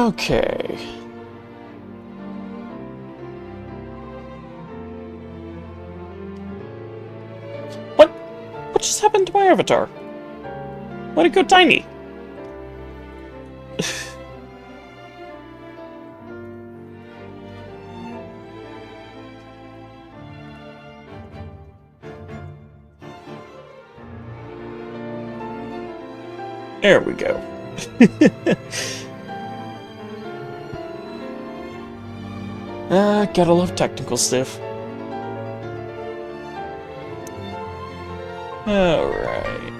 Okay. What? What just happened to my avatar? Why'd it go tiny? There we go. Gotta love technical stuff. Alright.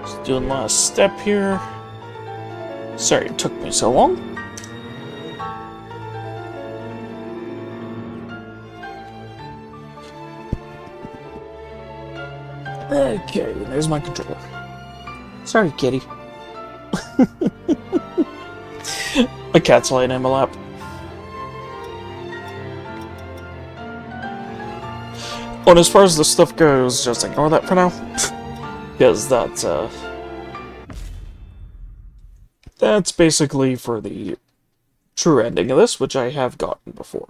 Just doing last step here. Sorry it took me so long. Okay, there's my controller. Sorry, kitty. My cat's laying in my lap. Well, as far as the stuff goes, just ignore that for now. Because that's basically for the true ending of this, which I have gotten before.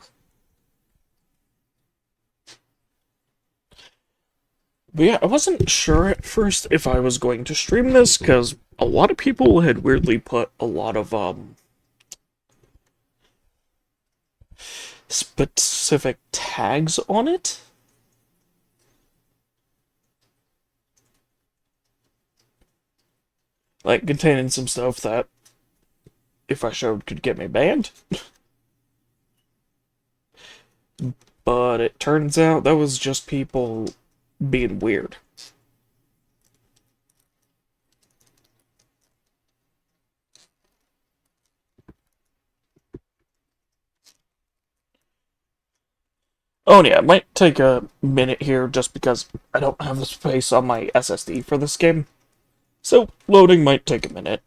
But yeah, I wasn't sure at first if I was going to stream this, because a lot of people had weirdly put a lot of, specific tags on it. Like, containing some stuff that, if I showed, could get me banned. But it turns out that was just people being weird. Oh yeah, it might take a minute here just because I don't have the space on my SSD for this game. So, loading might take a minute.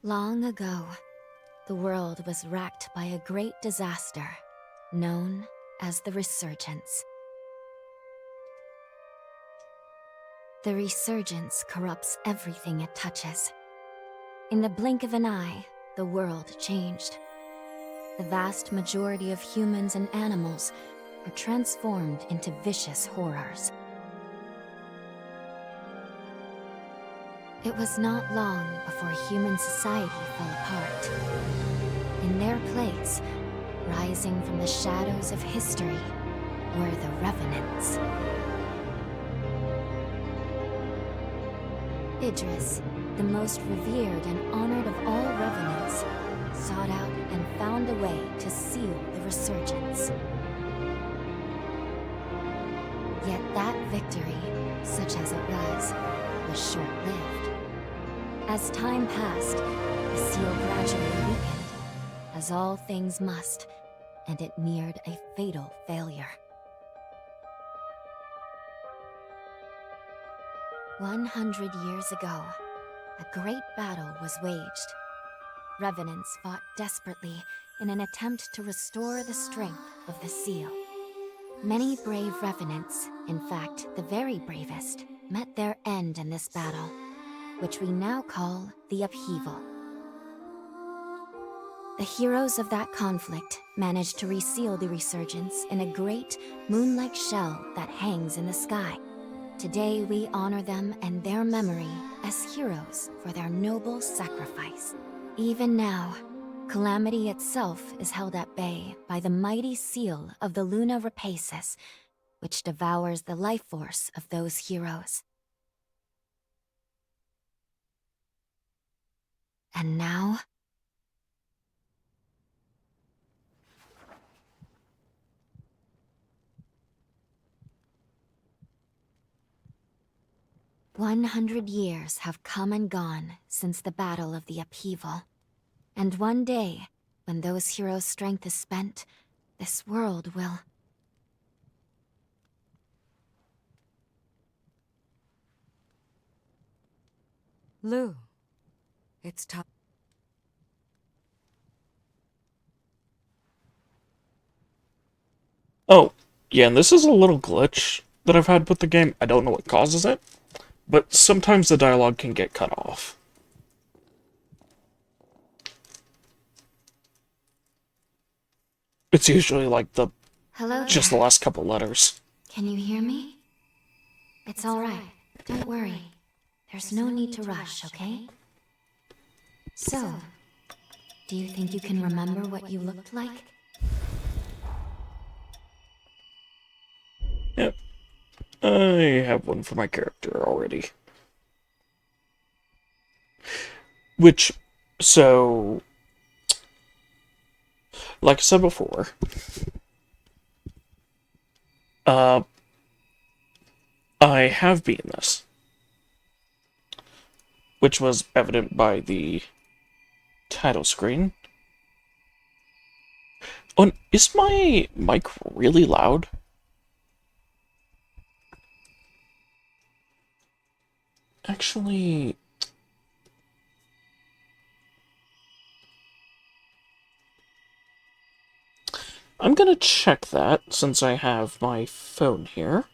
Long ago, the world was racked by a great disaster, known as the Resurgence. The Resurgence corrupts everything it touches. In the blink of an eye, the world changed. The vast majority of humans and animals were transformed into vicious horrors. It was not long before human society fell apart. In their place, rising from the shadows of history, were the Revenants. Idris, the most revered and honored of all Revenants, sought out and found a way to seal the Resurgence. Yet that victory, such as it was short-lived. As time passed, the seal gradually weakened, as all things must, and it neared a fatal failure. 100 years ago, a great battle was waged. Revenants fought desperately in an attempt to restore the strength of the seal. Many brave Revenants, in fact the very bravest, met their end in this battle, which we now call the Upheaval. The heroes of that conflict managed to reseal the Resurgence in a great, moon-like shell that hangs in the sky. Today we honor them and their memory as heroes for their noble sacrifice. Even now, Calamity itself is held at bay by the mighty seal of the Luna Rapaces, which devours the life force of those heroes. And now... "100 years have come and gone since the Battle of the Upheaval. And one day, when those heroes' strength is spent, this world will... Lou, It's time. Oh, yeah, and this is a little glitch that I've had with the game. I don't know what causes it, but sometimes the dialogue can get cut off. It's usually like Hello just the there. last couple letters. Can you hear me? It's alright. Don't worry. There's no need to rush, okay? So, do you think you can remember what you looked like? Yep, I have one for my character already. Which, so, like I said before, I have beaten this, which was evident by the title screen. Oh, and is my mic really loud? Actually, I'm gonna check that since I have my phone here.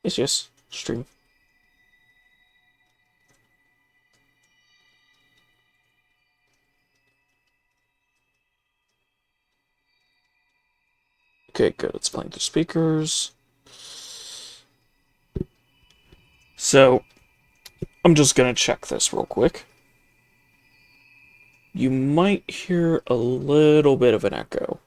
Yes, stream. Okay, good. It's playing through speakers. So, I'm just gonna check this real quick. You might hear a little bit of an echo.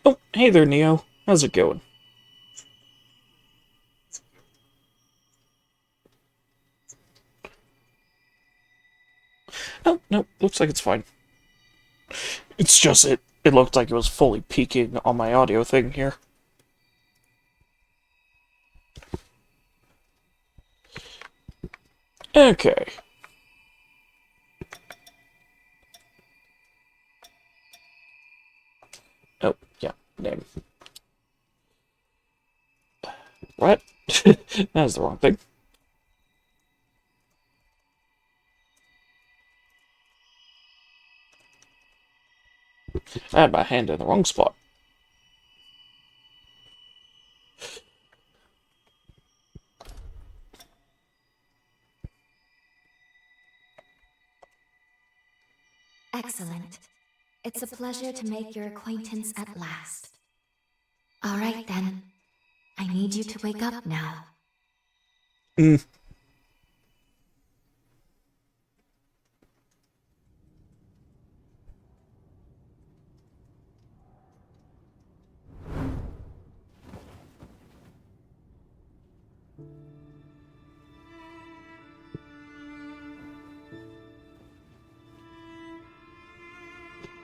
Oh, hey there, Neo. How's it going? Oh, no, looks like it's fine. It's just it looked like it was fully peaking on my audio thing here. Okay. Oh, yeah, name. What? That's the wrong thing. I had my hand in the wrong spot. Excellent. It's a pleasure to make your acquaintance at last. Alright then. I need you to wake up now. Mm.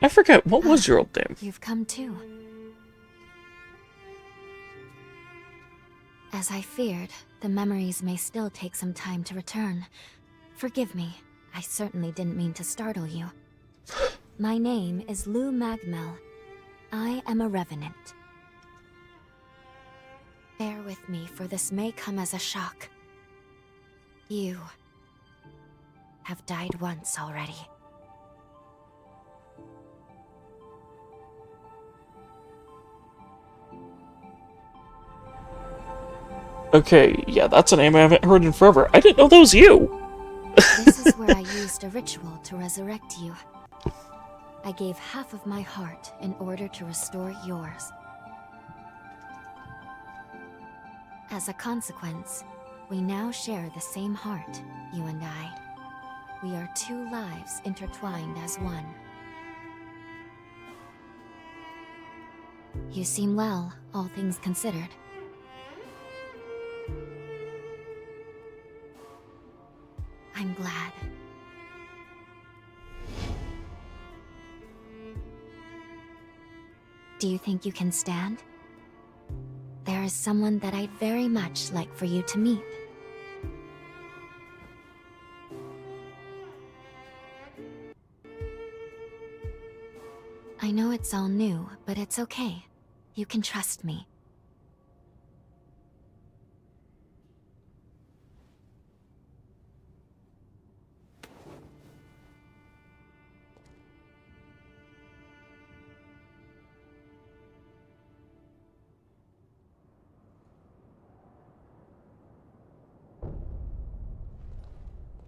I forget, what was your old name? You've come too. As I feared, the memories may still take some time to return. Forgive me, I certainly didn't mean to startle you. My name is Lou Magmel. I am a revenant. Bear with me, for this may come as a shock. You have died once already. Okay, yeah, that's a name I haven't heard in forever. I didn't know that was you! This is where I used a ritual to resurrect you. I gave half of my heart in order to restore yours. As a consequence, we now share the same heart, you and I. We are two lives intertwined as one. You seem well, all things considered. I'm glad. Do you think you can stand? There is someone that I'd very much like for you to meet. I know it's all new, but it's okay. You can trust me.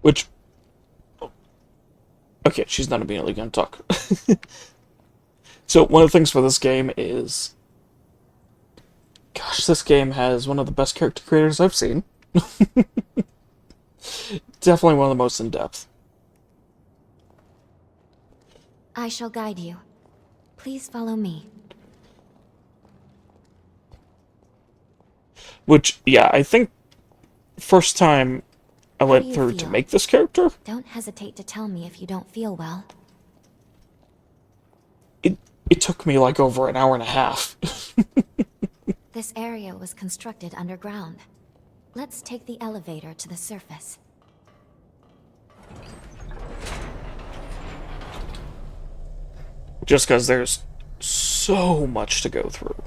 Which... Okay, she's not immediately gonna talk. So, one of the things for this game is... Gosh, this game has one of the best character creators I've seen. Definitely one of the most in-depth. I shall guide you. Please follow me. Which, yeah, I think first time I How went do you through to feel? make this character, Don't hesitate to tell me if you don't feel well. it took me like over an hour and a half. This area was constructed underground. Let's take the elevator to the surface. Just because there's so much to go through.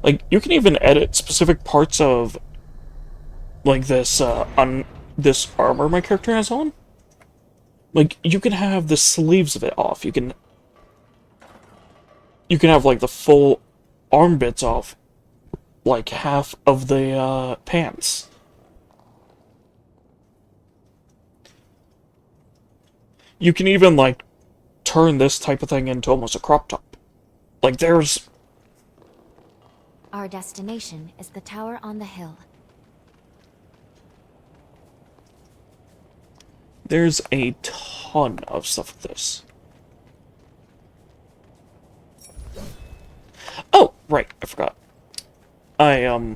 Like, you can even edit specific parts of, like, this, this armor my character has on. Like, you can have the sleeves of it off. You can have, like, the full arm bits off. Like, half of the, pants. You can even, like, turn this type of thing into almost a crop top. Like, there's... Our destination is the tower on the hill. There's a ton of stuff with this. Oh, right, I forgot. I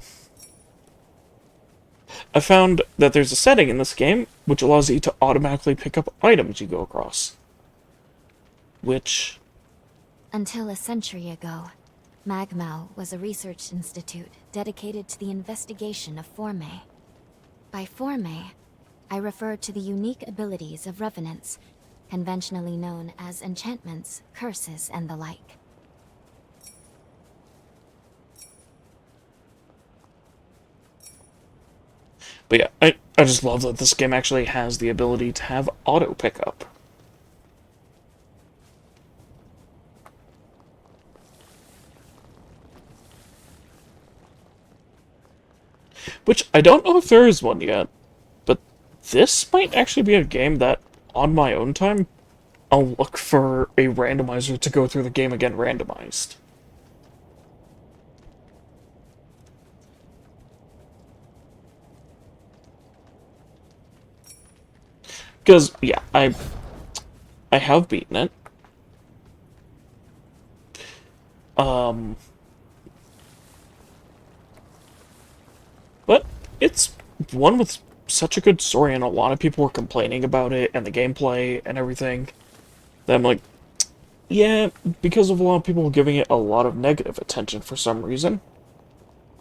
found that there's a setting in this game which allows you to automatically pick up items you go across. Which... Until a century ago, Magmau was a research institute dedicated to the investigation of Forme. By Forme, I refer to the unique abilities of revenants, conventionally known as enchantments, curses, and the like. But yeah, I just love that this game actually has the ability to have auto pickup. Which, I don't know if there is one yet, but this might actually be a game that, on my own time, I'll look for a randomizer to go through the game again randomized. Because, yeah, I have beaten it. But it's one with such a good story, and a lot of people were complaining about it, and the gameplay, and everything, that I'm like, yeah, because of a lot of people giving it a lot of negative attention for some reason.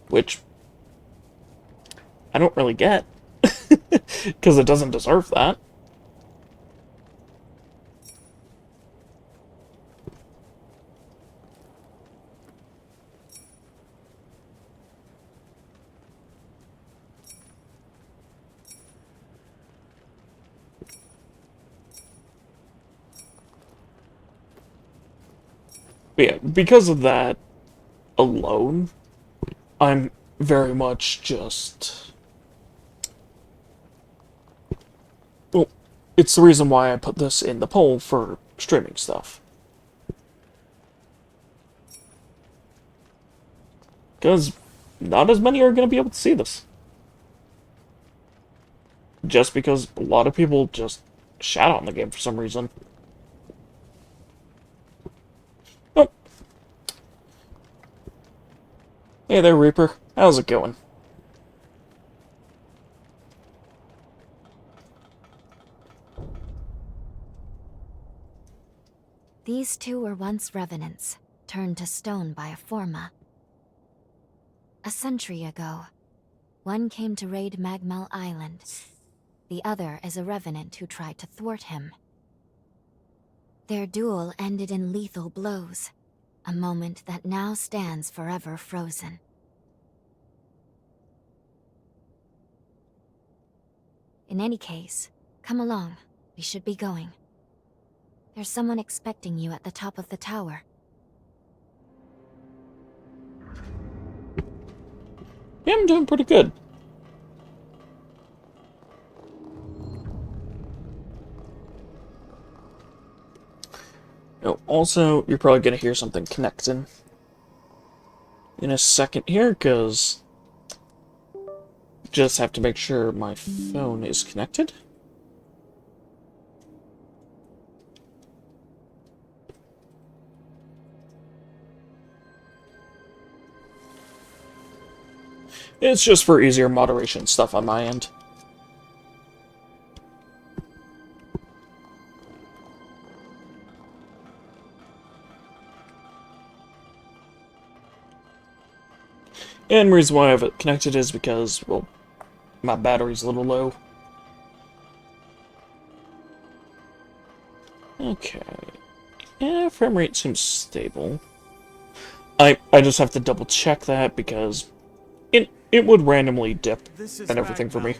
Which, I don't really get. Because it doesn't deserve that. But yeah, because of that alone, I'm very much just... Well, it's the reason why I put this in the poll for streaming stuff. Because not as many are going to be able to see this. Just because a lot of people just shat on the game for some reason. Oh. Hey there, Reaper. How's it going? These two were once revenants, turned to stone by a Forma. A century ago, one came to raid Magmel Island. The other is a revenant who tried to thwart him. Their duel ended in lethal blows, a moment that now stands forever frozen. In any case, come along. We should be going. There's someone expecting you at the top of the tower. Yeah, I'm doing pretty good. Oh, also, you're probably gonna hear something connecting in a second here, because just have to make sure my phone is connected. It's just for easier moderation stuff on my end. And the reason why I have it connected is because, well, my battery's a little low. Okay. Yeah, frame rate seems stable. I just have to double check that because it would randomly dip and everything for me.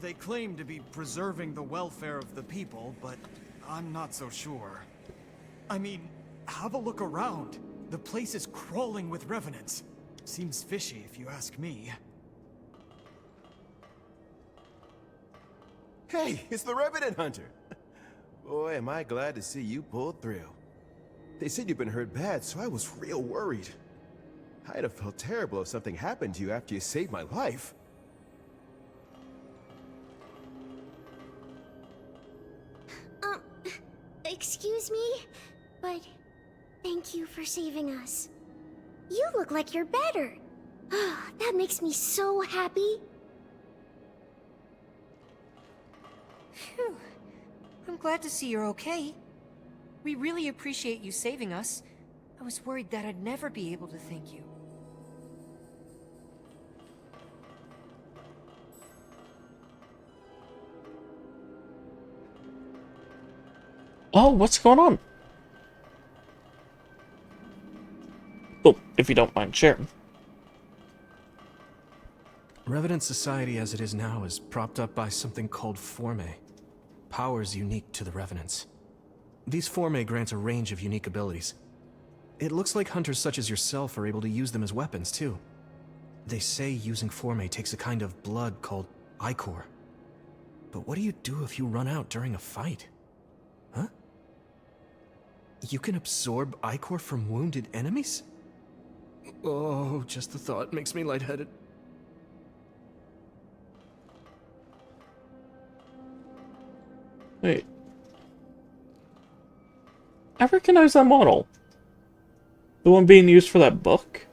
They claim to be preserving the welfare of the people, but I'm not so sure. I mean, have a look around. The place is crawling with revenants. Seems fishy if you ask me. Hey, it's the Revenant Hunter. Boy, am I glad to see you pulled through. They said you've been hurt bad, so I was real worried. I'd have felt terrible if something happened to you after you saved my life. Excuse me, but thank you for saving us. You look like you're better. That makes me so happy. Phew. I'm glad to see you're okay. We really appreciate you saving us. I was worried that I'd never be able to thank you. Oh, what's going on? Well, if you don't mind sharing. Revenant society as it is now is propped up by something called Forme. Powers unique to the Revenants. These Forme grant a range of unique abilities. It looks like hunters such as yourself are able to use them as weapons, too. They say using Forme takes a kind of blood called Ichor. But what do you do if you run out during a fight? Huh? You can absorb Ichor from wounded enemies? Oh, just the thought makes me lightheaded. Wait. I recognize that model. The one being used for that book?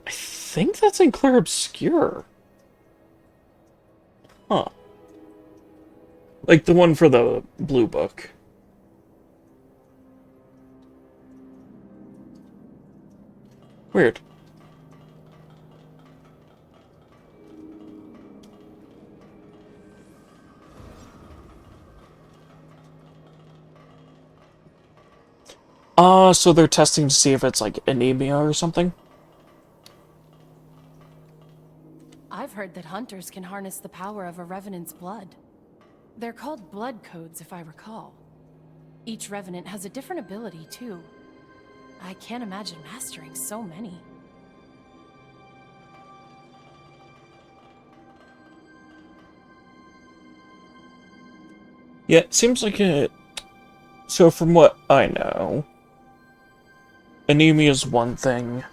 I think that's in Clair Obscur. Huh. Like the one for the blue book. Weird. So they're testing to see if it's like anemia or something? I've heard that hunters can harness the power of a revenant's blood. They're called blood codes, if I recall. Each revenant has a different ability, too. I can't imagine mastering so many. Yeah, it seems like it... So from what I know, anemia is one thing.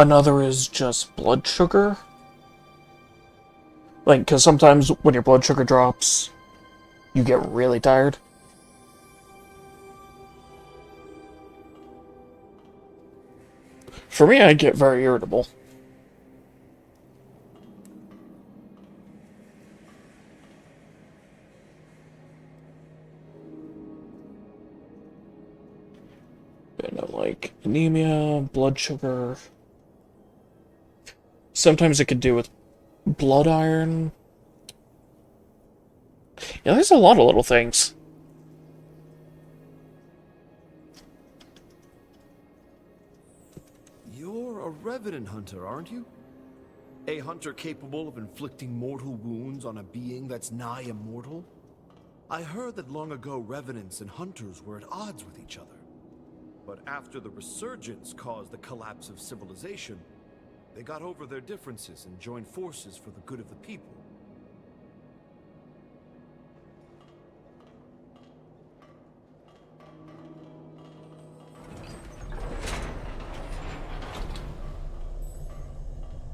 Another is just blood sugar. Like, because sometimes when your blood sugar drops, you get really tired. For me, I get very irritable. You know, like anemia, blood sugar. Sometimes it could do with blood iron. Yeah, there's a lot of little things. You're a Revenant hunter, aren't you? A hunter capable of inflicting mortal wounds on a being that's nigh immortal? I heard that long ago Revenants and hunters were at odds with each other. But after the Resurgence caused the collapse of civilization, they got over their differences and joined forces for the good of the people.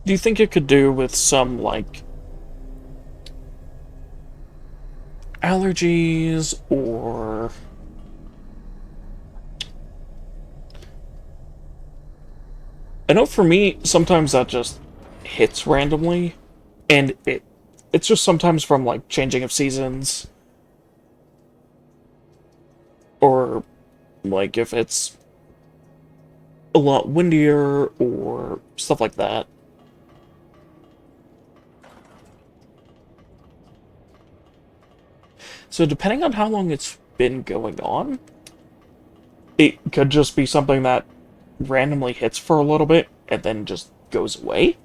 Do you think it could do with some, like, allergies, or I know for me, sometimes that just hits randomly, and it's just sometimes from, like, changing of seasons, or, like, if it's a lot windier, or stuff like that. So depending on how long it's been going on, it could just be something that randomly hits for a little bit and then just goes away.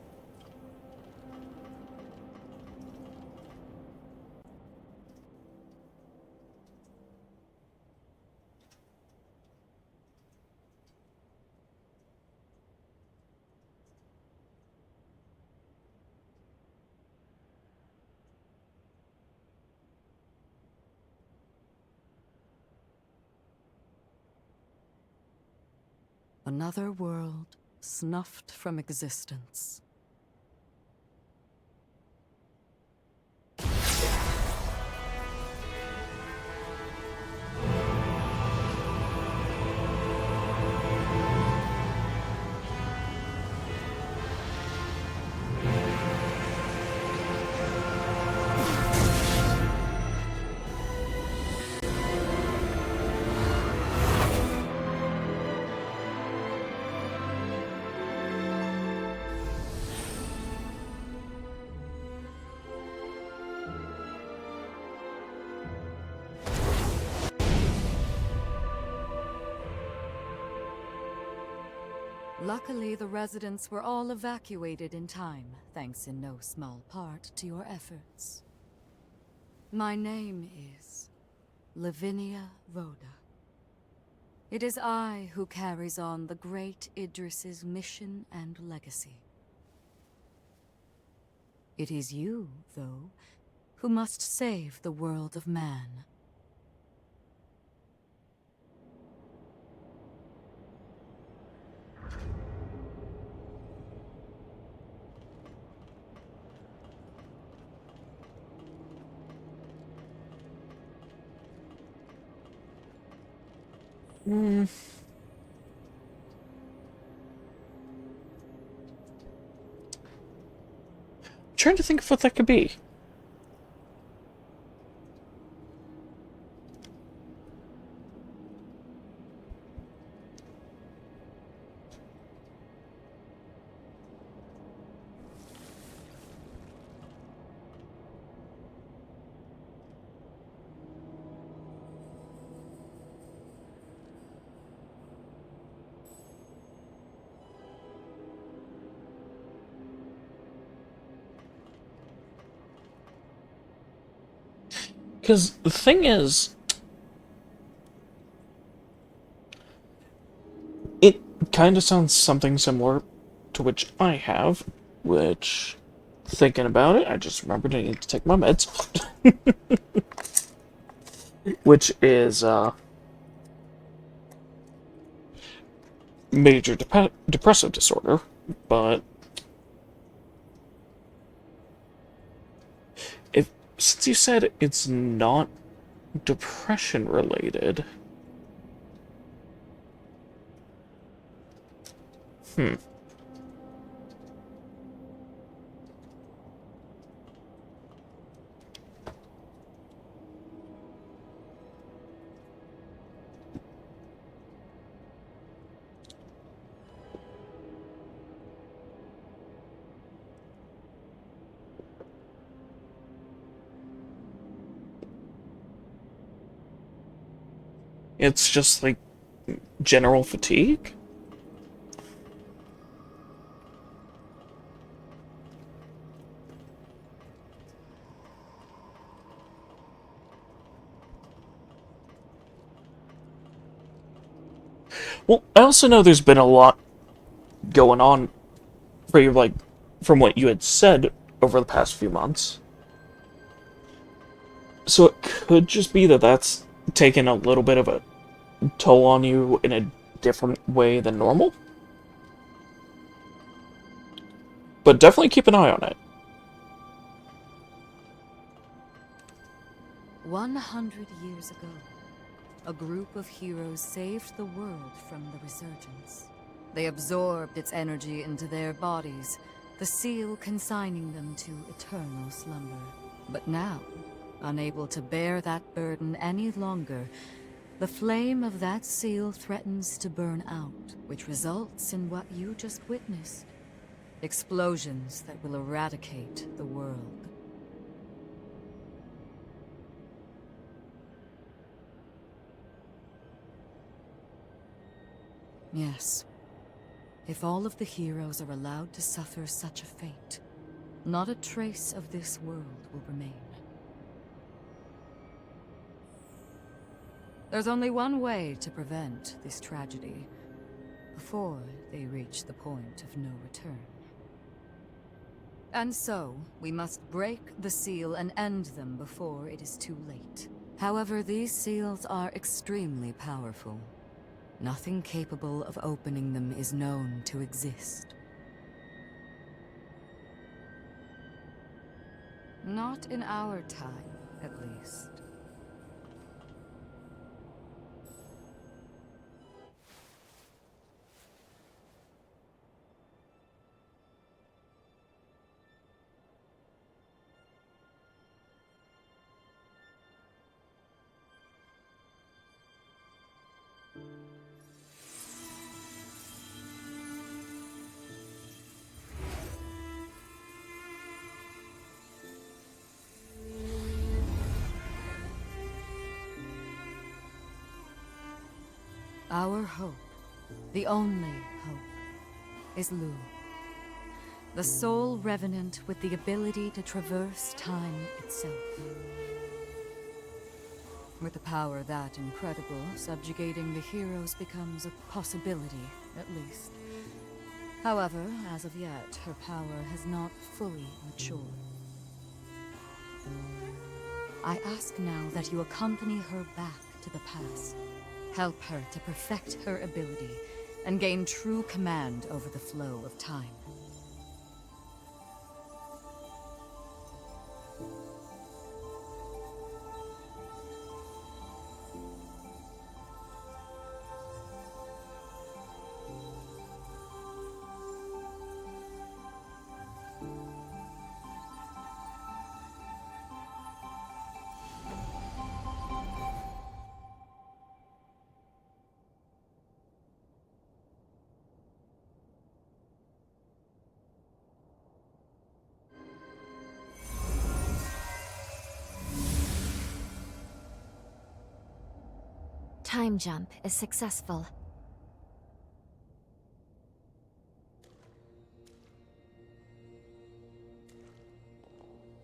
Another world snuffed from existence. Luckily, the residents were all evacuated in time, thanks in no small part to your efforts. My name is Lavinia Rhoda. It is I who carries on the great Idris's mission and legacy. It is you, though, who must save the world of man. Trying to think of what that could be. Because the thing is, it kind of sounds something similar to which I have, which, thinking about it, I just remembered I need to take my meds. Which is, major depressive disorder, but since you said it's not depression related... It's just, like, general fatigue? Well, I also know there's been a lot going on for you, like, from what you had said over the past few months. So it could just be that that's taken a little bit of a toll on you in a different way than normal. But definitely keep an eye on it. 100 years ago, a group of heroes saved the world from the resurgence. They absorbed its energy into their bodies, the seal consigning them to eternal slumber. But now, unable to bear that burden any longer, the flame of that seal threatens to burn out, which results in what you just witnessed. Explosions that will eradicate the world. Yes. If all of the heroes are allowed to suffer such a fate, not a trace of this world will remain. There's only one way to prevent this tragedy, before they reach the point of no return. And so, we must break the seal and end them before it is too late. However, these seals are extremely powerful. Nothing capable of opening them is known to exist. Not in our time, at least. Our hope, the only hope, is Lu. The sole revenant with the ability to traverse time itself. With a power that incredible, subjugating the heroes becomes a possibility, at least. However, as of yet, her power has not fully matured. I ask now that you accompany her back to the past. Help her to perfect her ability and gain true command over the flow of time. Time jump is successful.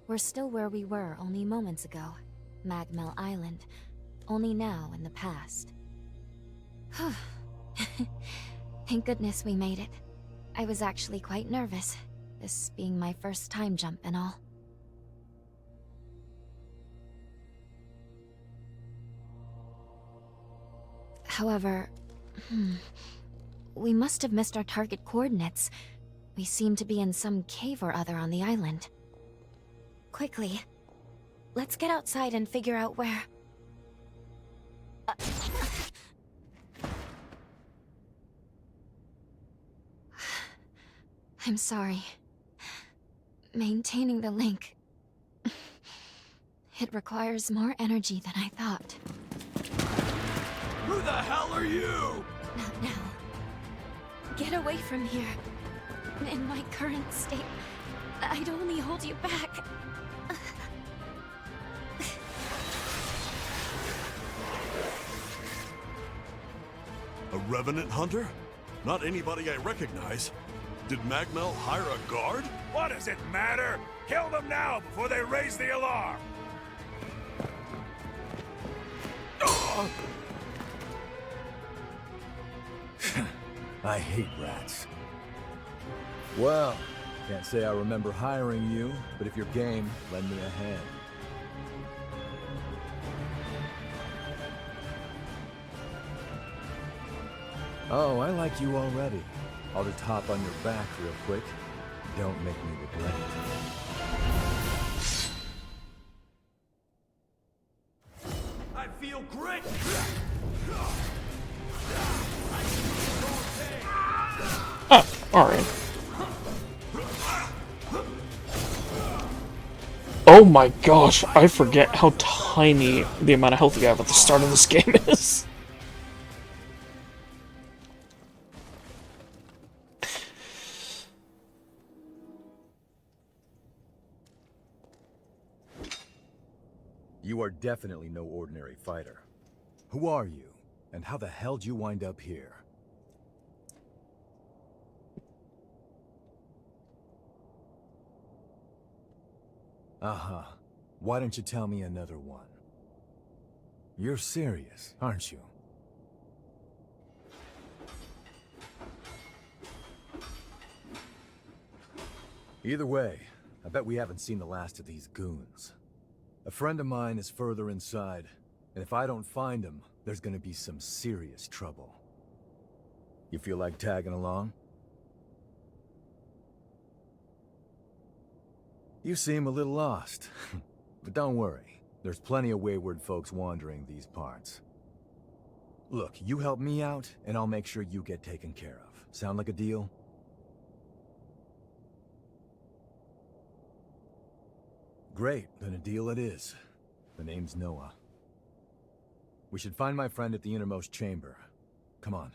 We're still where we were only moments ago. Magmel Island. Only now in the past. Thank goodness we made it. I was actually quite nervous, this being my first time jump and all. However, we must have missed our target coordinates. We seem to be in some cave or other on the island. Quickly, let's get outside and figure out where... I'm sorry. Maintaining the link... It requires more energy than I thought. Who the hell are you? Not now. Get away from here. In my current state, I'd only hold you back. A revenant hunter? Not anybody I recognize. Did Magmel hire a guard? What does it matter? Kill them now before they raise the alarm! I hate rats. Well, can't say I remember hiring you, but if you're game, lend me a hand. Oh, I like you already. I'll just hop on your back real quick. Don't make me regret it. I feel great! Ah, alright. Oh my gosh, I forget how tiny the amount of health you have at the start of this game is. You are definitely no ordinary fighter. Who are you? And how the hell did you wind up here? Uh-huh. Why don't you tell me another one? You're serious, aren't you? Either way, I bet we haven't seen the last of these goons. A friend of mine is further inside, and if I don't find him, there's gonna be some serious trouble. You feel like tagging along? You seem a little lost, but don't worry. There's plenty of wayward folks wandering these parts. Look, you help me out, and I'll make sure you get taken care of. Sound like a deal? Great, then a deal it is. The name's Noah. We should find my friend at the innermost chamber. Come on.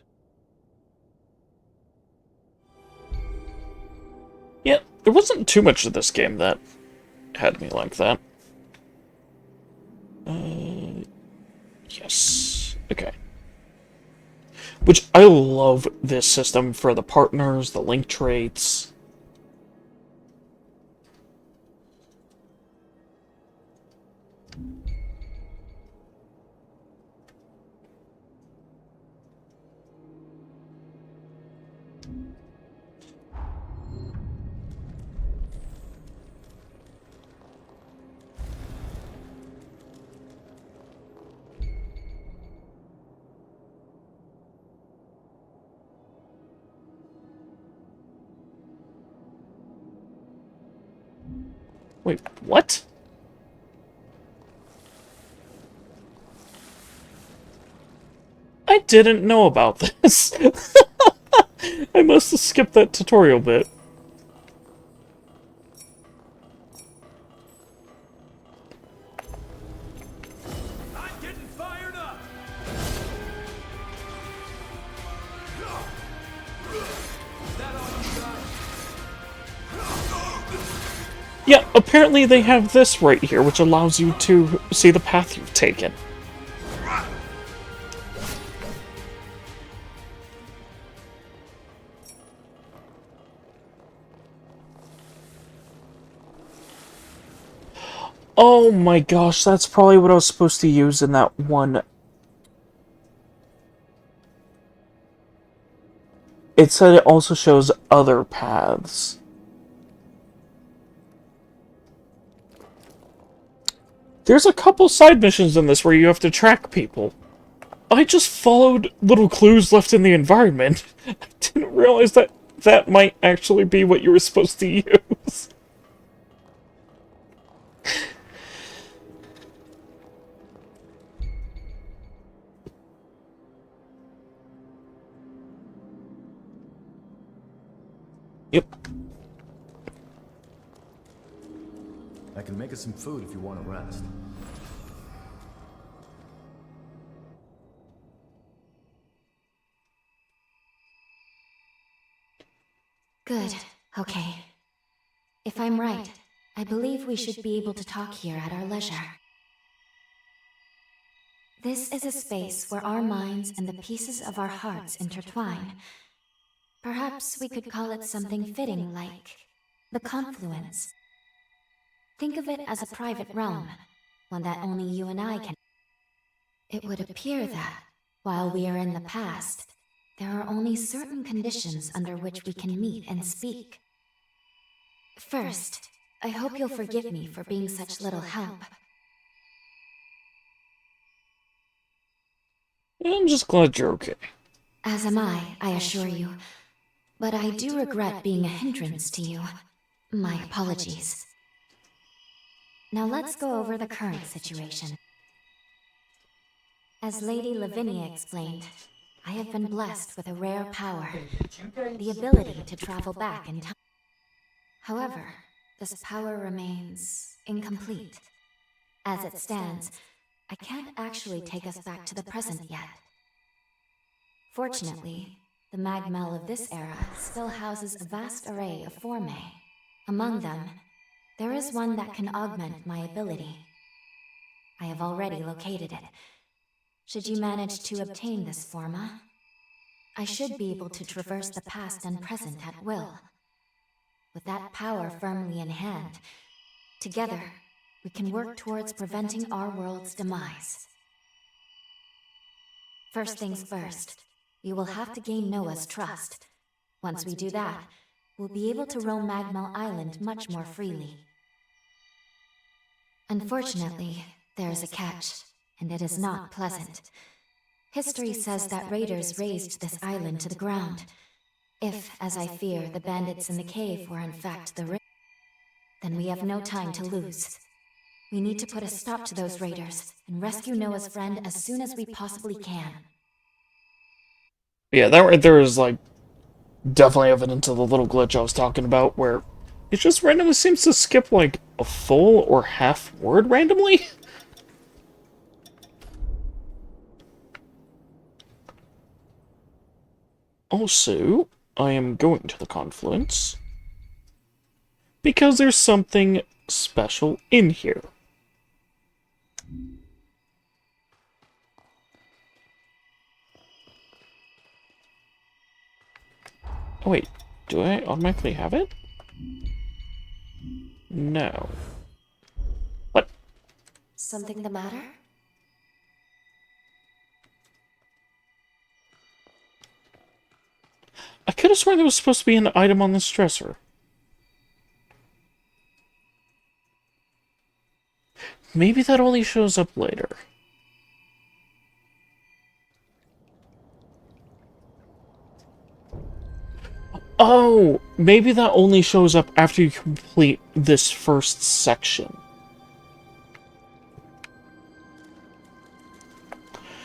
Yeah, there wasn't too much of this game that had me like that. Yes. Okay. Which, I love this system for the partners, the link traits. Wait, what? I didn't know about this. I must have skipped that tutorial bit. I'm getting fired up! Yeah, apparently they have this right here, which allows you to see the path you've taken. Oh my gosh, that's probably what I was supposed to use in that one. It said it also shows other paths. There's a couple side missions in this where you have to track people. I just followed little clues left in the environment. I didn't realize that that might actually be what you were supposed to use. Yep. I can make us some food if you want to rest. Good. Okay. If I'm right, I believe we should be able to talk here at our leisure. This is a space where our minds and the pieces of our hearts intertwine. Perhaps we could call it something fitting like the confluence. Think of it as a private realm, one that only you and I can. It would appear that, while we are in the past, there are only certain conditions under which we can meet and speak. First, I hope you'll forgive me for being such little help. I'm just glad you're okay. As am I assure you. But I do regret being a hindrance to you. My apologies. Now let's go over the current situation. As Lady Lavinia explained, I have been blessed with a rare power, the ability to travel back in time. However, this power remains incomplete. As it stands, I can't actually take us back to the present yet. Fortunately, the Magmel of this era still houses a vast array of formae. Among them, there is one that can augment my ability. I have already located it. Should you manage to obtain this forma, I should be able to traverse the past and present at will. With that power firmly in hand, together, we can work towards preventing our world's demise. First things first, we will have to gain Noah's trust. Once we do that, we'll be able to roam Magmel Island much more freely. Unfortunately, there is a catch, and it is not pleasant. History says that raiders razed this island to the ground. If, as I fear, the bandits in the cave were in fact the raiders, then we have no time to lose. We need to put a stop to those raiders and rescue Noah's friend as soon as we possibly can. Yeah, that right there is, like, definitely evidence of the little glitch I was talking about, where it just randomly seems to skip, like, a full or half word randomly. Also, I am going to the Confluence because there's something special in here. Oh wait, do I automatically have it? No. What? Something the matter? I could have sworn there was supposed to be an item on this dresser. Maybe that only shows up later. Oh, maybe that only shows up after you complete this first section.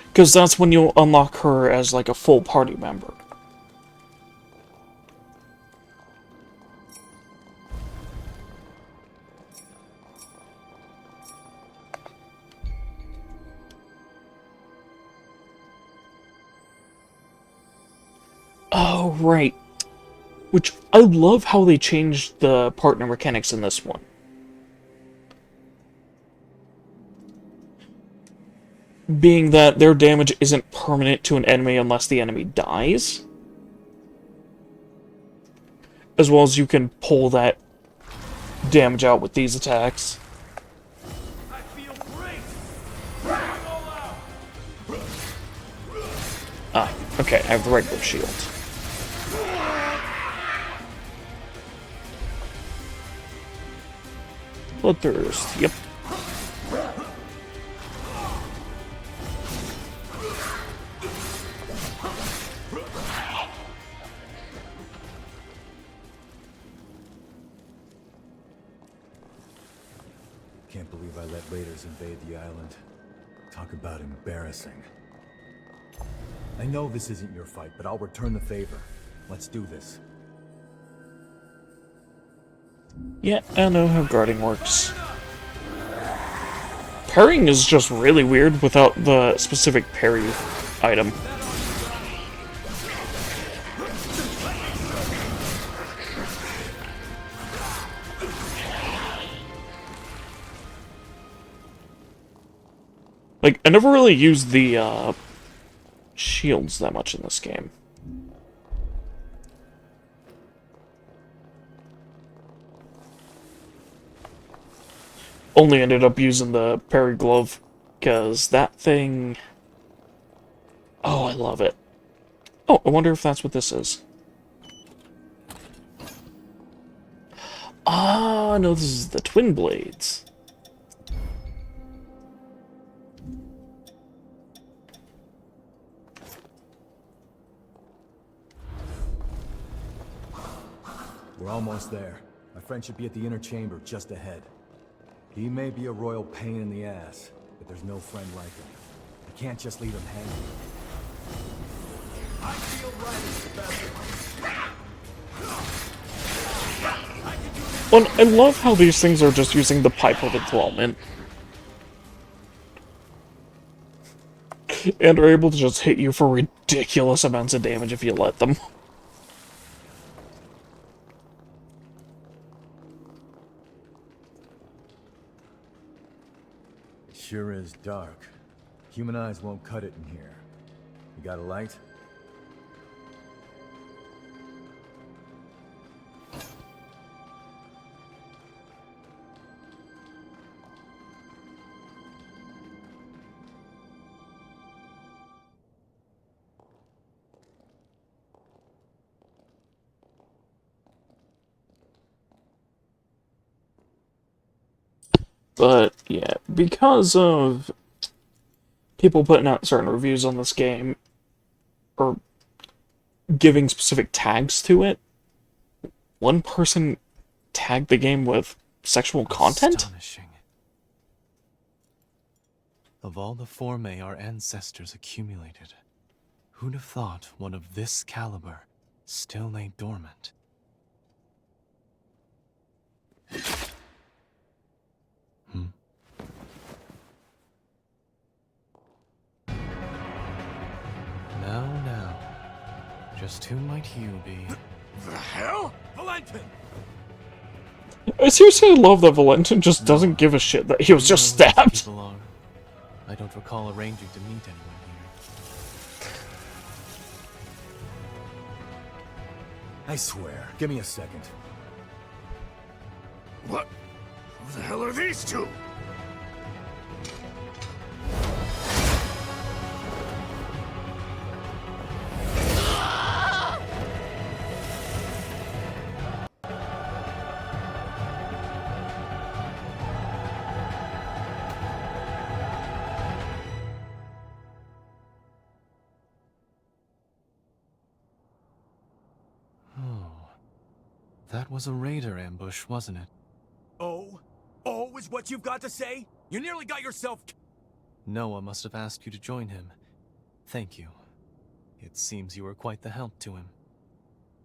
Because that's when you'll unlock her as, like, a full party member. Oh, right. Which, I love how they changed the partner mechanics in this one. Being that their damage isn't permanent to an enemy unless the enemy dies. As well as you can pull that damage out with these attacks. I feel great. Ah, okay, I have the regular shield. Bloodthirst, yep. Can't believe I let raiders invade the island. Talk about embarrassing. I know this isn't your fight, but I'll return the favor. Let's do this. Yeah, I know how guarding works. Parrying is just really weird without the specific parry item. Like, I never really used the, shields that much in this game. Only ended up using the parry glove, because that thing... Oh, I love it. Oh, I wonder if that's what this is. Ah, no, this is the Twin Blades. We're almost there. My friend should be at the inner chamber just ahead. He may be a royal pain in the ass, but there's no friend like him. I can't just leave him hanging. I feel right as the Well, I love how these things are just using the pipe of enthrallment. And are able to just hit you for ridiculous amounts of damage if you let them. It sure is dark. Human eyes won't cut it in here. You got a light? But, yeah, because of people putting out certain reviews on this game, or giving specific tags to it, one person tagged the game with sexual content? Astonishing. Of all the formae our ancestors accumulated, who'd have thought one of this caliber still lay dormant? Now, just who might you be? The hell? Valentin! I seriously love that Valentin just doesn't give a shit that he was just stabbed. I don't recall arranging to meet anyone here. I swear. Give me a second. What? Who the hell are these two? That was a raider ambush, wasn't it? Oh? Oh is what you've got to say? You nearly got yourself... Noah must have asked you to join him. Thank you. It seems you were quite the help to him.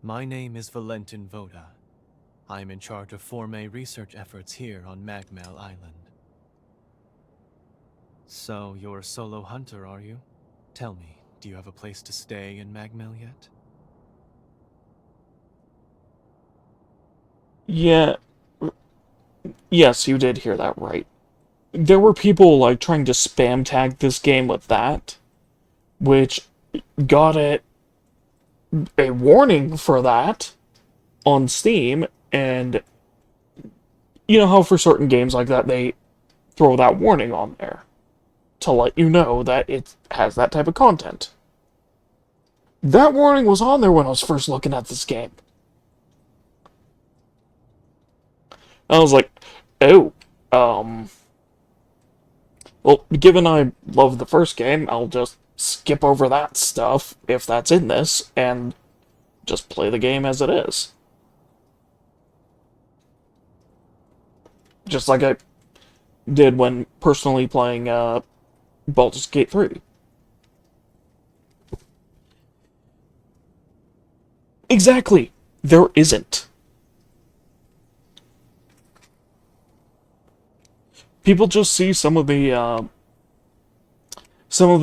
My name is Valentin Voda. I'm in charge of Formae research efforts here on Magmel Island. So, you're a solo hunter, are you? Tell me, do you have a place to stay in Magmel yet? Yeah. Yes, you did hear that right. There were people, like, trying to spam tag this game with that, which got it a warning for that on Steam, and you know how for certain games like that, they throw that warning on there to let you know that it has that type of content. That warning was on there when I was first looking at this game. I was like, oh, well, given I love the first game, I'll just skip over that stuff, if that's in this, and just play the game as it is. Just like I did when personally playing, Baldur's Gate 3. Exactly! There isn't. People just see some of the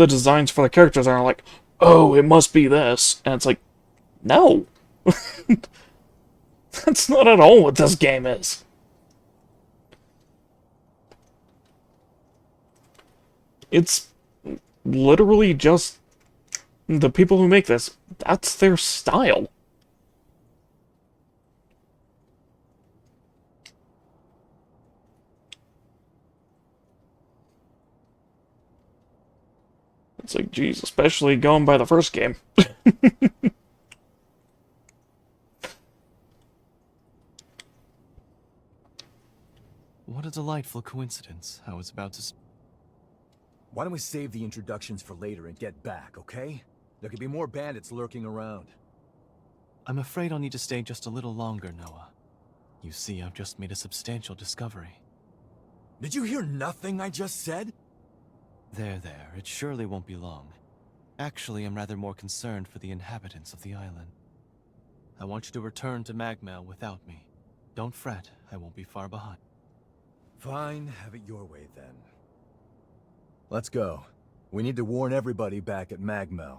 designs for the characters and are like, oh, it must be this. And it's like, no. That's not at all what this game is. It's literally just the people who make this. That's their style. It's like, geez, especially going by the first game. What a delightful coincidence. I was about to... Why don't we save the introductions for later and get back, okay? There could be more bandits lurking around. I'm afraid I'll need to stay just a little longer, Noah. You see, I've just made a substantial discovery. Did you hear nothing I just said? There, it surely won't be long. Actually, I'm rather more concerned for the inhabitants of the island. I want you to return to Magmel without me. Don't fret, I won't be far behind. Fine, have it your way then. Let's go. We need to warn everybody back at Magmel.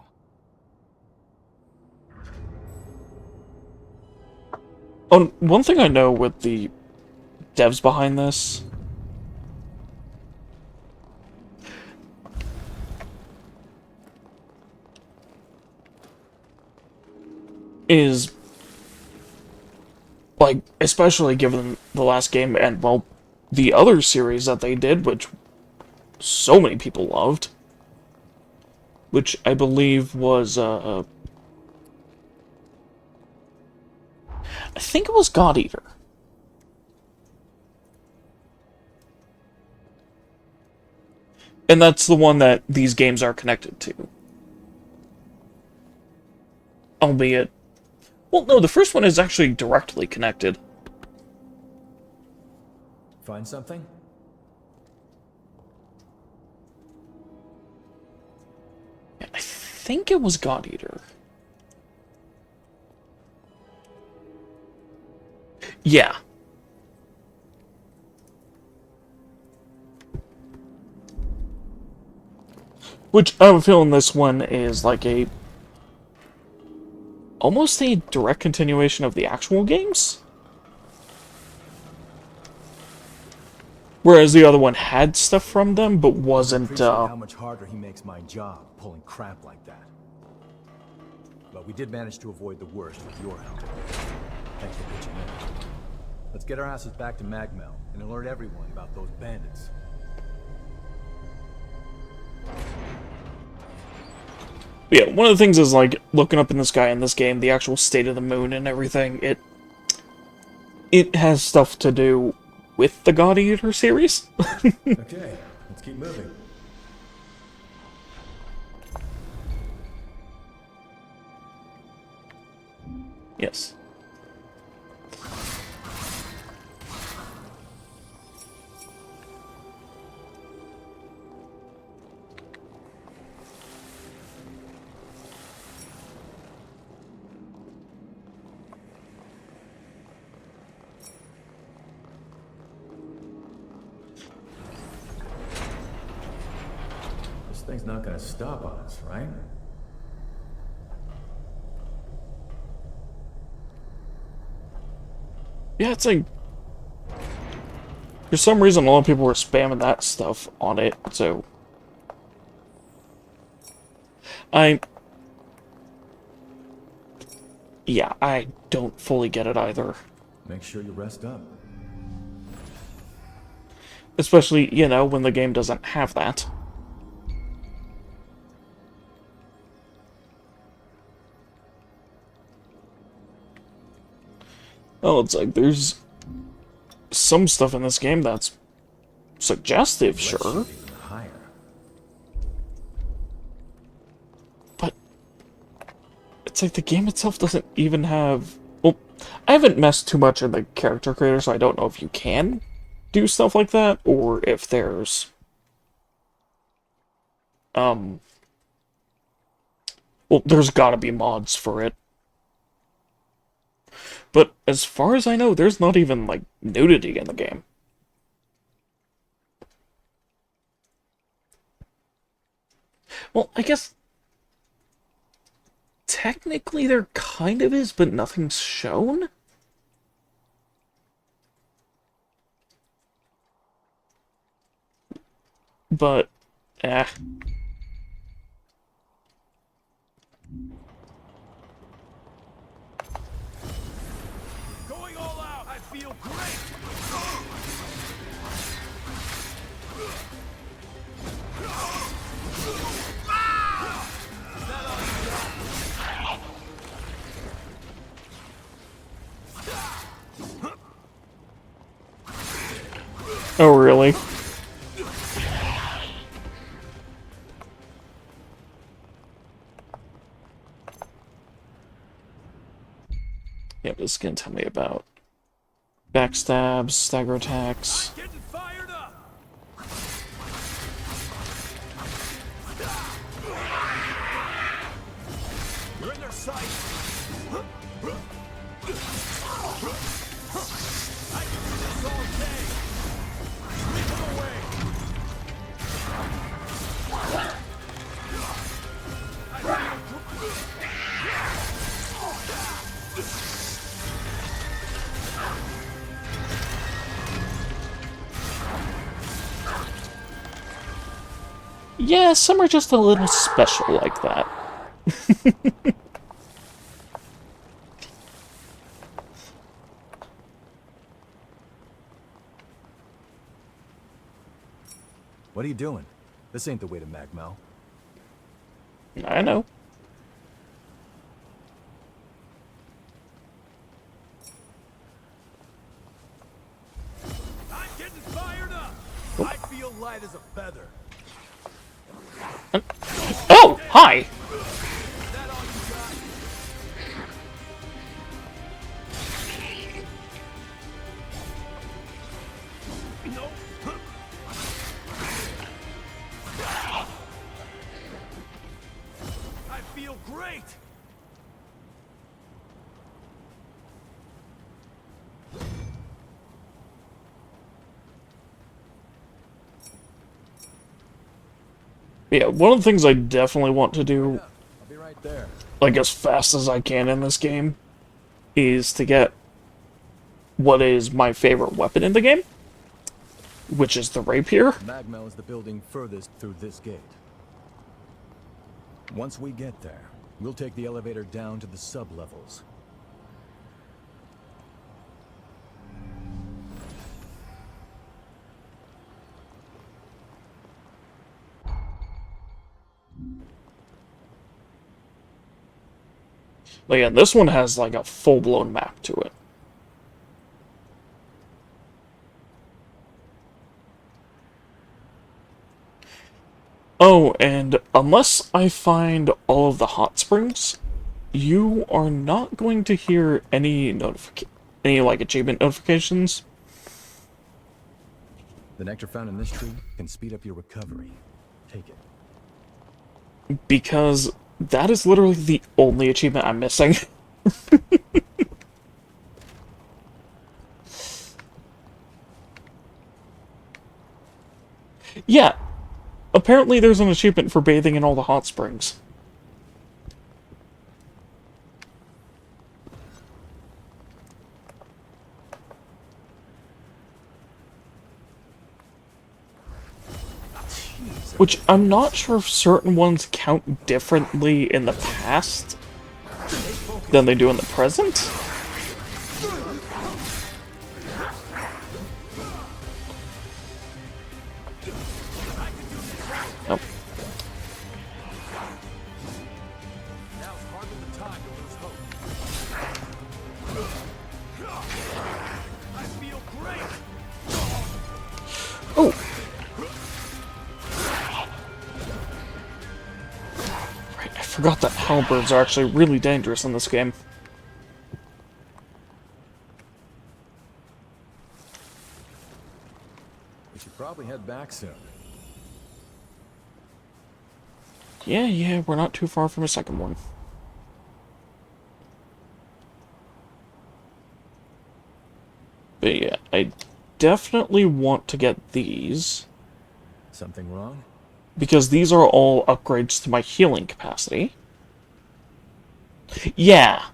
Oh, one thing I know with the devs behind this is, like, especially given the last game and, well, the other series that they did, which so many people loved, which I believe was, I think it was God Eater. And that's the one that these games are connected to. Albeit... Well, no, the first one is actually directly connected. Find something? I think it was God Eater. Yeah. Which, I have a feeling this one is like a... almost a direct continuation of the actual games? Whereas the other one had stuff from them, but wasn't, Appreciate how much harder he makes my job, pulling crap like that. But we did manage to avoid the worst with your help. Thanks for pitching in. Let's get our asses back to Magmel and alert everyone about those bandits. Yeah, one of the things is, like, looking up in the sky in this game, the actual state of the moon and everything, it has stuff to do with the God Eater series. Okay, let's keep moving. Yes. This thing's not gonna stop us, right? Yeah, it's like... for some reason, a lot of people were spamming that stuff on it, so... yeah, I don't fully get it either. Make sure you rest up. Especially, you know, when the game doesn't have that. Oh, it's like, there's some stuff in this game that's suggestive, sure. Higher. But it's like the game itself doesn't even have... well, I haven't messed too much in the character creator, so I don't know if you can do stuff like that, or if there's... well, there's gotta be mods for it. But as far as I know, there's not even, like, nudity in the game. Well, I guess... technically there kind of is, but nothing's shown? But, Going all out, I feel great! Oh, really? Yeah, but it's gonna tell me about backstabs, stagger attacks. You're in their sight. I can do this all day. Sweep them away. Yeah, some are just a little special like that. What are you doing? This ain't the way to Magmel. I know. I'm getting fired up. I feel light as a feather. Oh, hi! I feel great. Yeah, one of the things I definitely want to do, I'll be right there. like as fast as I can in this game, is to get what is my favorite weapon in the game, which is the rapier. Magmel is the building furthest through this gate. Once we get there, we'll take the elevator down to the sub-levels. Like, yeah, this one has like a full-blown map to it. Oh, and unless I find all of the hot springs, you are not going to hear any like achievement notifications. The nectar found in this tree can speed up your recovery. Take it. Because that is literally the only achievement I'm missing. Yeah, apparently there's an achievement for bathing in all the hot springs. Which I'm not sure if certain ones count differently in the past than they do in the present. Oh. Oh. Right, I forgot that halberds are actually really dangerous in this game. We should probably head back soon. Yeah, we're not too far from a second one. But yeah, I definitely want to get these. Something wrong? Because these are all upgrades to my healing capacity. Yeah.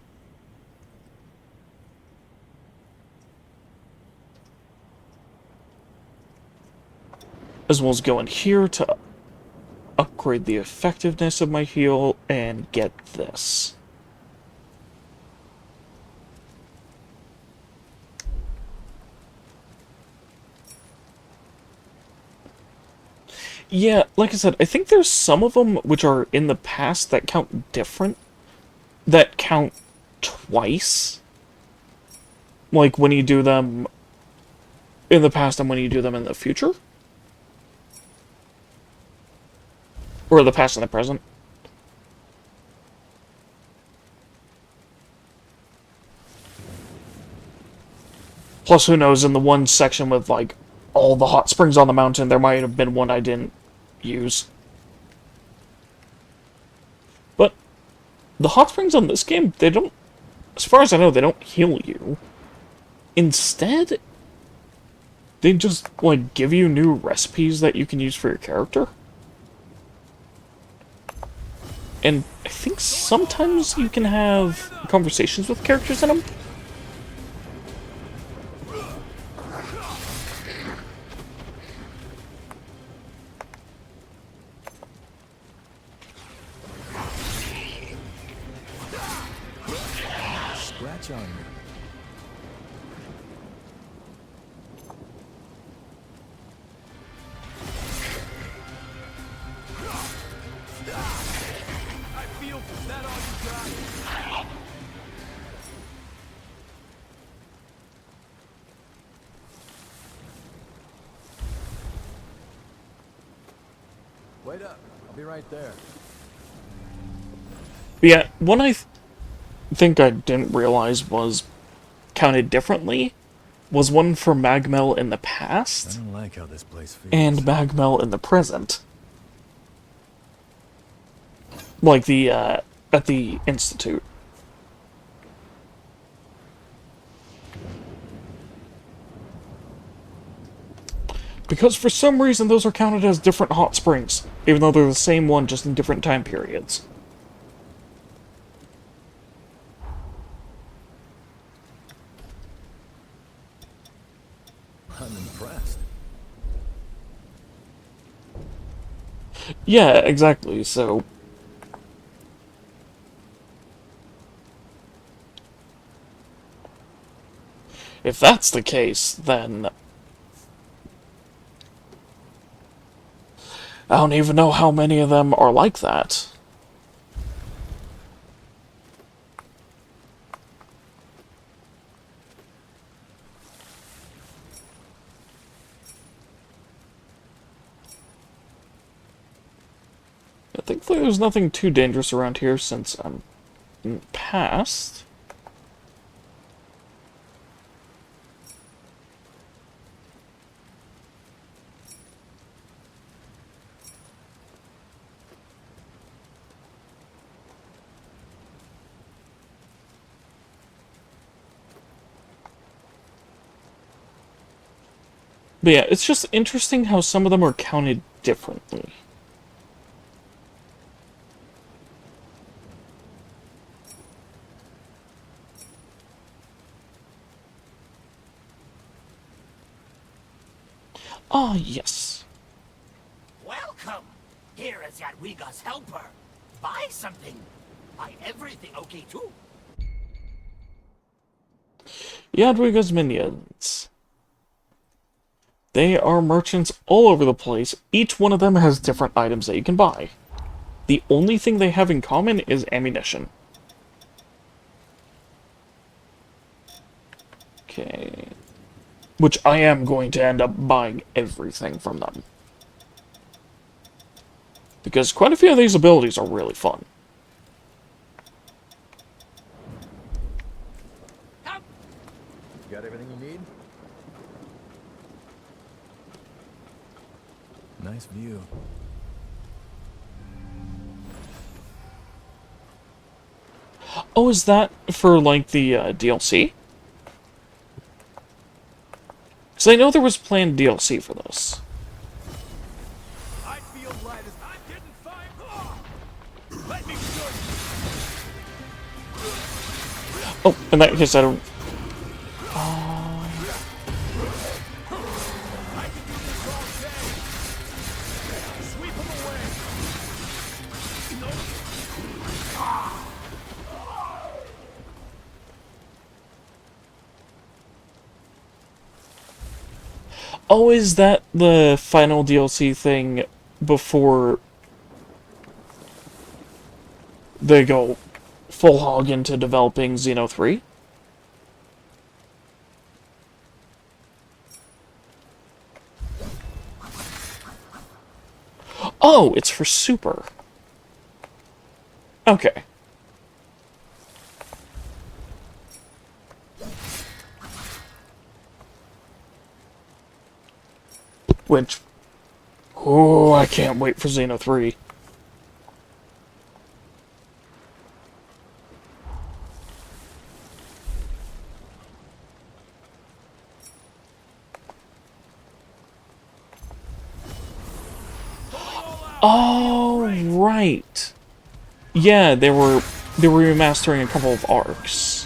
As well as go in here to upgrade the effectiveness of my heal and get this. Yeah, like I said, I think there's some of them which are in the past that count different. That count twice. Like when you do them in the past and when you do them in the future. Or the past and the present. Plus, who knows, in the one section with, like, all the hot springs on the mountain, there might have been one I didn't use. But the hot springs on this game, they don't, as far as I know, they don't heal you. Instead, they just, like, give you new recipes that you can use for your character. And I think sometimes you can have conversations with characters in them. Scratch on me. Wait up. I'll be right there. But yeah, one I think I didn't realize was counted differently was one for Magmel in the past I don't like how this place feels. and Magmel in the present. Like the, at the Institute. Because for some reason those are counted as different hot springs, even though they're the same one, just in different time periods. I'm impressed. Yeah, exactly, so... if that's the case, then... I don't even know how many of them are like that. Thankfully there's nothing too dangerous around here since I'm past. But yeah, it's just interesting how some of them are counted differently. Ah, yes. Welcome! Here is Jadwiga's helper. Buy something. Buy everything, okay, too? Jadwiga's minions. They are merchants all over the place. Each one of them has different items that you can buy. The only thing they have in common is ammunition. Okay. Which I am going to end up buying everything from them. Because quite a few of these abilities are really fun. You got everything you need? Nice view. Oh, is that for, like, the DLC? Because I know there was planned DLC for this. I feel light as I didn't find. Let me show you. Oh, in that case, I don't... Sweep him away. Oh, is that the final DLC thing before they go full hog into developing Xeno 3? Oh, it's for Super. Okay. Which... Oh, I can't wait for Xeno 3. Oh, right. Yeah, they were remastering a couple of arcs.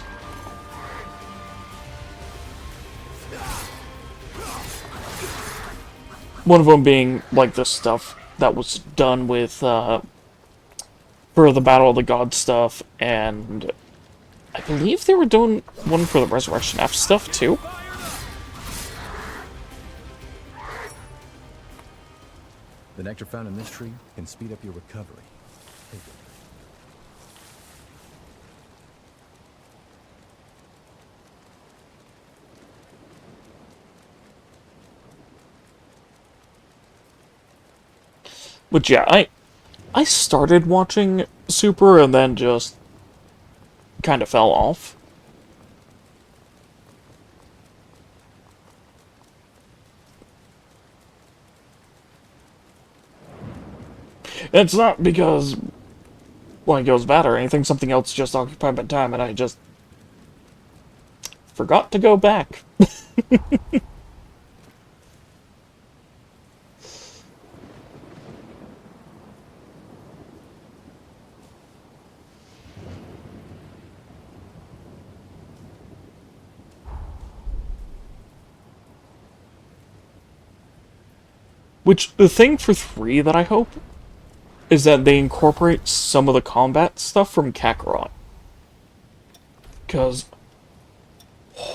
One of them being, like, the stuff that was done with, for the Battle of the Gods stuff, and I believe they were doing one for the Resurrection F stuff, too? The nectar found in this tree can speed up your recovery. Take it. But yeah, I started watching Super and then just kind of fell off. It's not because, like, it was bad or anything, something else just occupied my time and I just forgot to go back. Which, the thing for 3 that I hope is that they incorporate some of the combat stuff from Kakarot. Because,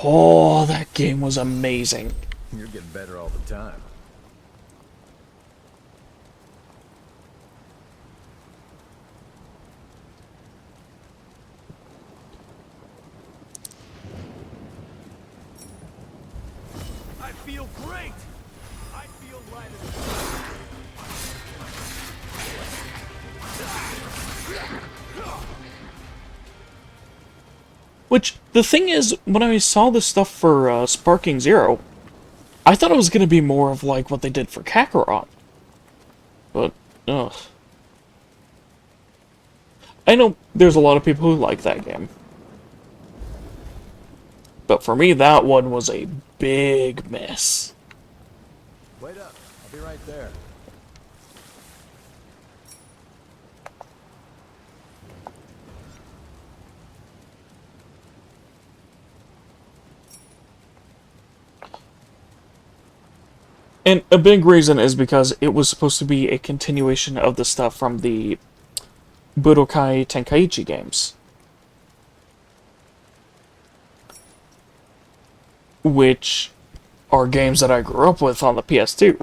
oh, that game was amazing. You're getting better all the time. I feel great! I feel light as Which, the thing is, when I saw this stuff for Sparking Zero, I thought it was going to be more of like what they did for Kakarot. But, ugh. I know there's a lot of people who like that game. But for me, that one was a big miss. Wait up. I'll be right there. And a big reason is because it was supposed to be a continuation of the stuff from the Budokai Tenkaichi games. Which are games that I grew up with on the PS2.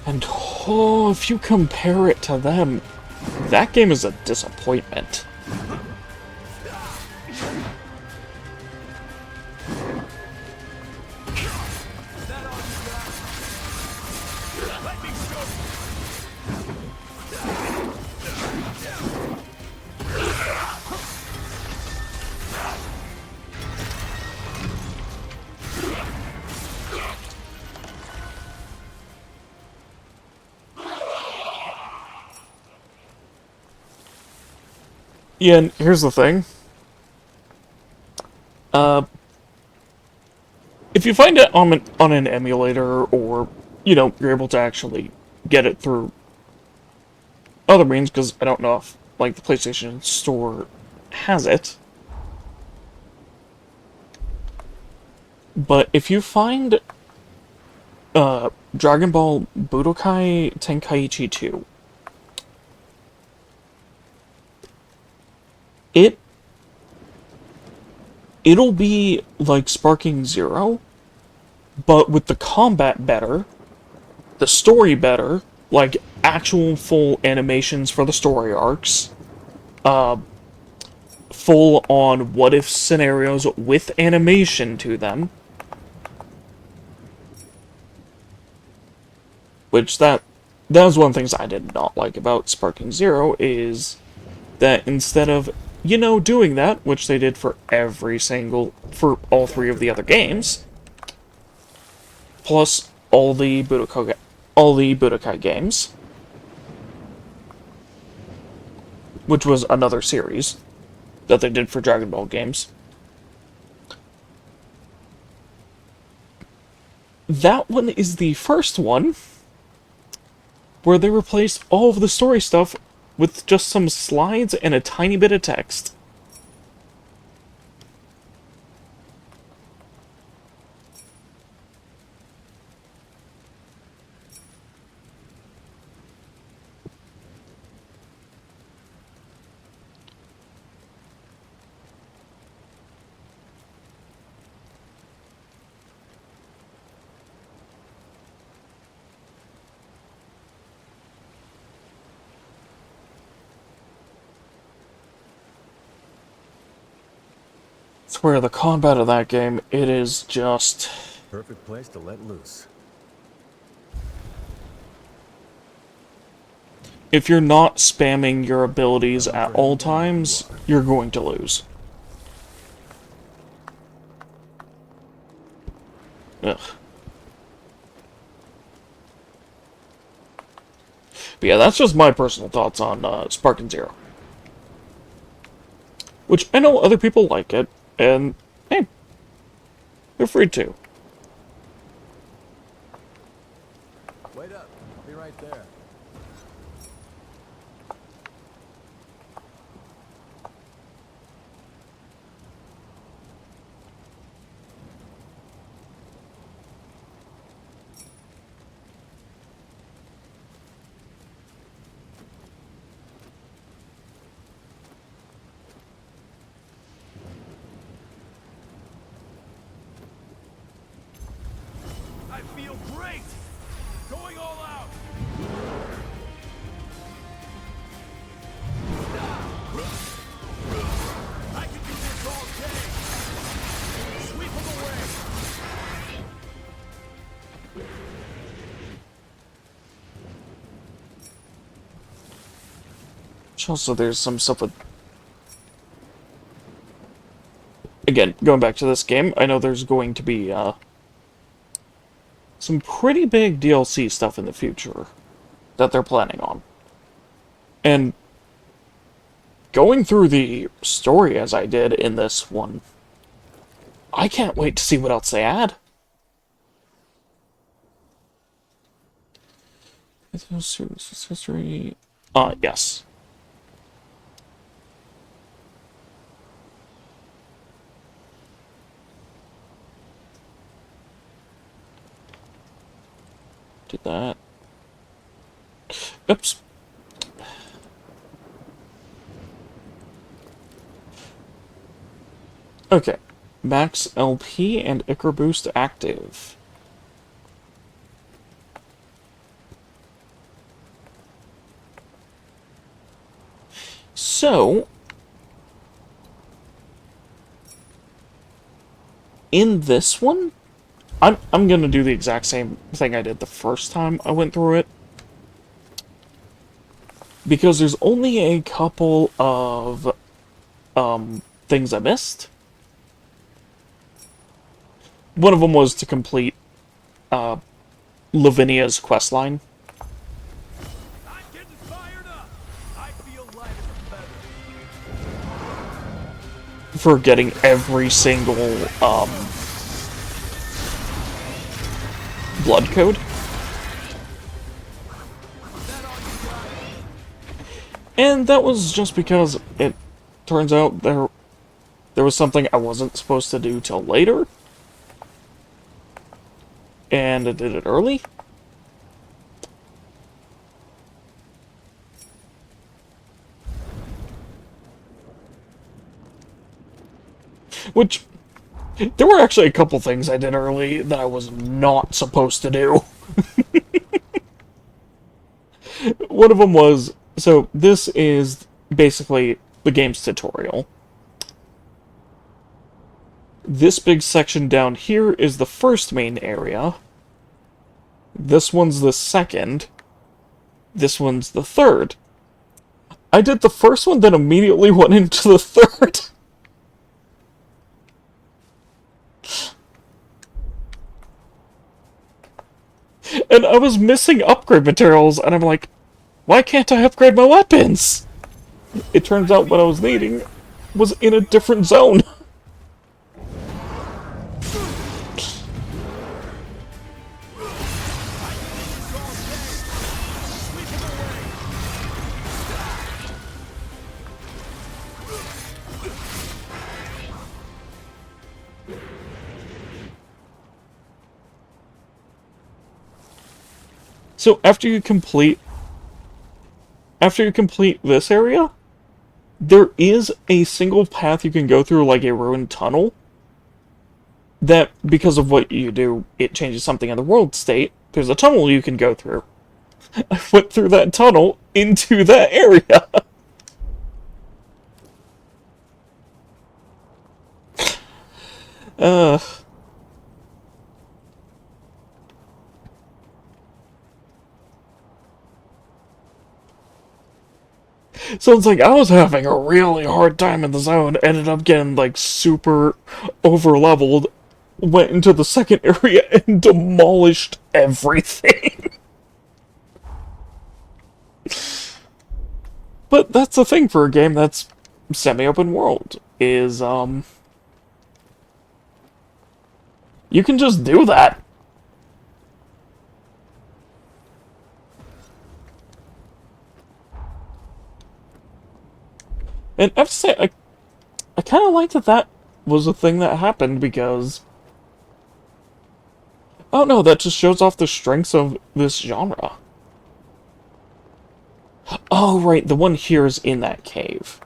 And oh, if you compare it to them, that game is a disappointment. Yeah, and here's the thing. If you find it on an emulator, or, you know, you're able to actually get it through other means, because I don't know if, like, the PlayStation Store has it. But if you find Dragon Ball Budokai Tenkaichi 2, it'll be like Sparking Zero, but with the combat better, the story better, like actual full animations for the story arcs, full-on what-if scenarios with animation to them. Which that was one of the things I did not like about Sparking Zero, is that instead of, you know, doing that, which they did for for all three of the other games, plus all the Budokai games, which was another series that they did for Dragon Ball games. That one is the first one where they replaced all of the story stuff with just some slides and a tiny bit of text. I swear, the combat of that game, it is just... Perfect place to let loose. If you're not spamming your abilities at all times, you're going to lose. Ugh. But yeah, that's just my personal thoughts on Sparking Zero. Which, I know other people like it, and, hey, they're free to. Wait up. I'll be right there. I feel great! Going all out! I can do this all day! Sweep them away! Also, there's some stuff with... Again, going back to this game, I know there's going to be, some pretty big DLC stuff in the future that they're planning on. And going through the story as I did in this one, I can't wait to see what else they add. History... yes. Did that. Oops. Okay. Max LP and Icar Boost active. So, in this one, I'm gonna do the exact same thing I did the first time I went through it. Because there's only a couple of things I missed. One of them was to complete Lavinia's questline. I'm getting fired up! I feel light as a feather. For getting every single blood code. And that was just because it turns out there was something I wasn't supposed to do till later. And I did it early. Which, there were actually a couple things I did early that I was not supposed to do. One of them was, so this is basically the game's tutorial. This big section down here is the first main area. This one's the second. This one's the third. I did the first one, then immediately went into the third. And I was missing upgrade materials, and I'm like, why can't I upgrade my weapons? It turns out what I was needing was in a different zone. So after you complete this area, there is a single path you can go through, like a ruined tunnel, that, because of what you do, it changes something in the world state. There's a tunnel you can go through. I went through that tunnel into that area. So it's like, I was having a really hard time in the zone, ended up getting, like, super over-leveled, went into the second area and demolished everything. But that's the thing for a game that's semi-open world, is, you can just do that. And I have to say, I kind of like that was a thing that happened, because... Oh no, that just shows off the strengths of this genre. Oh right, the one here is in that cave.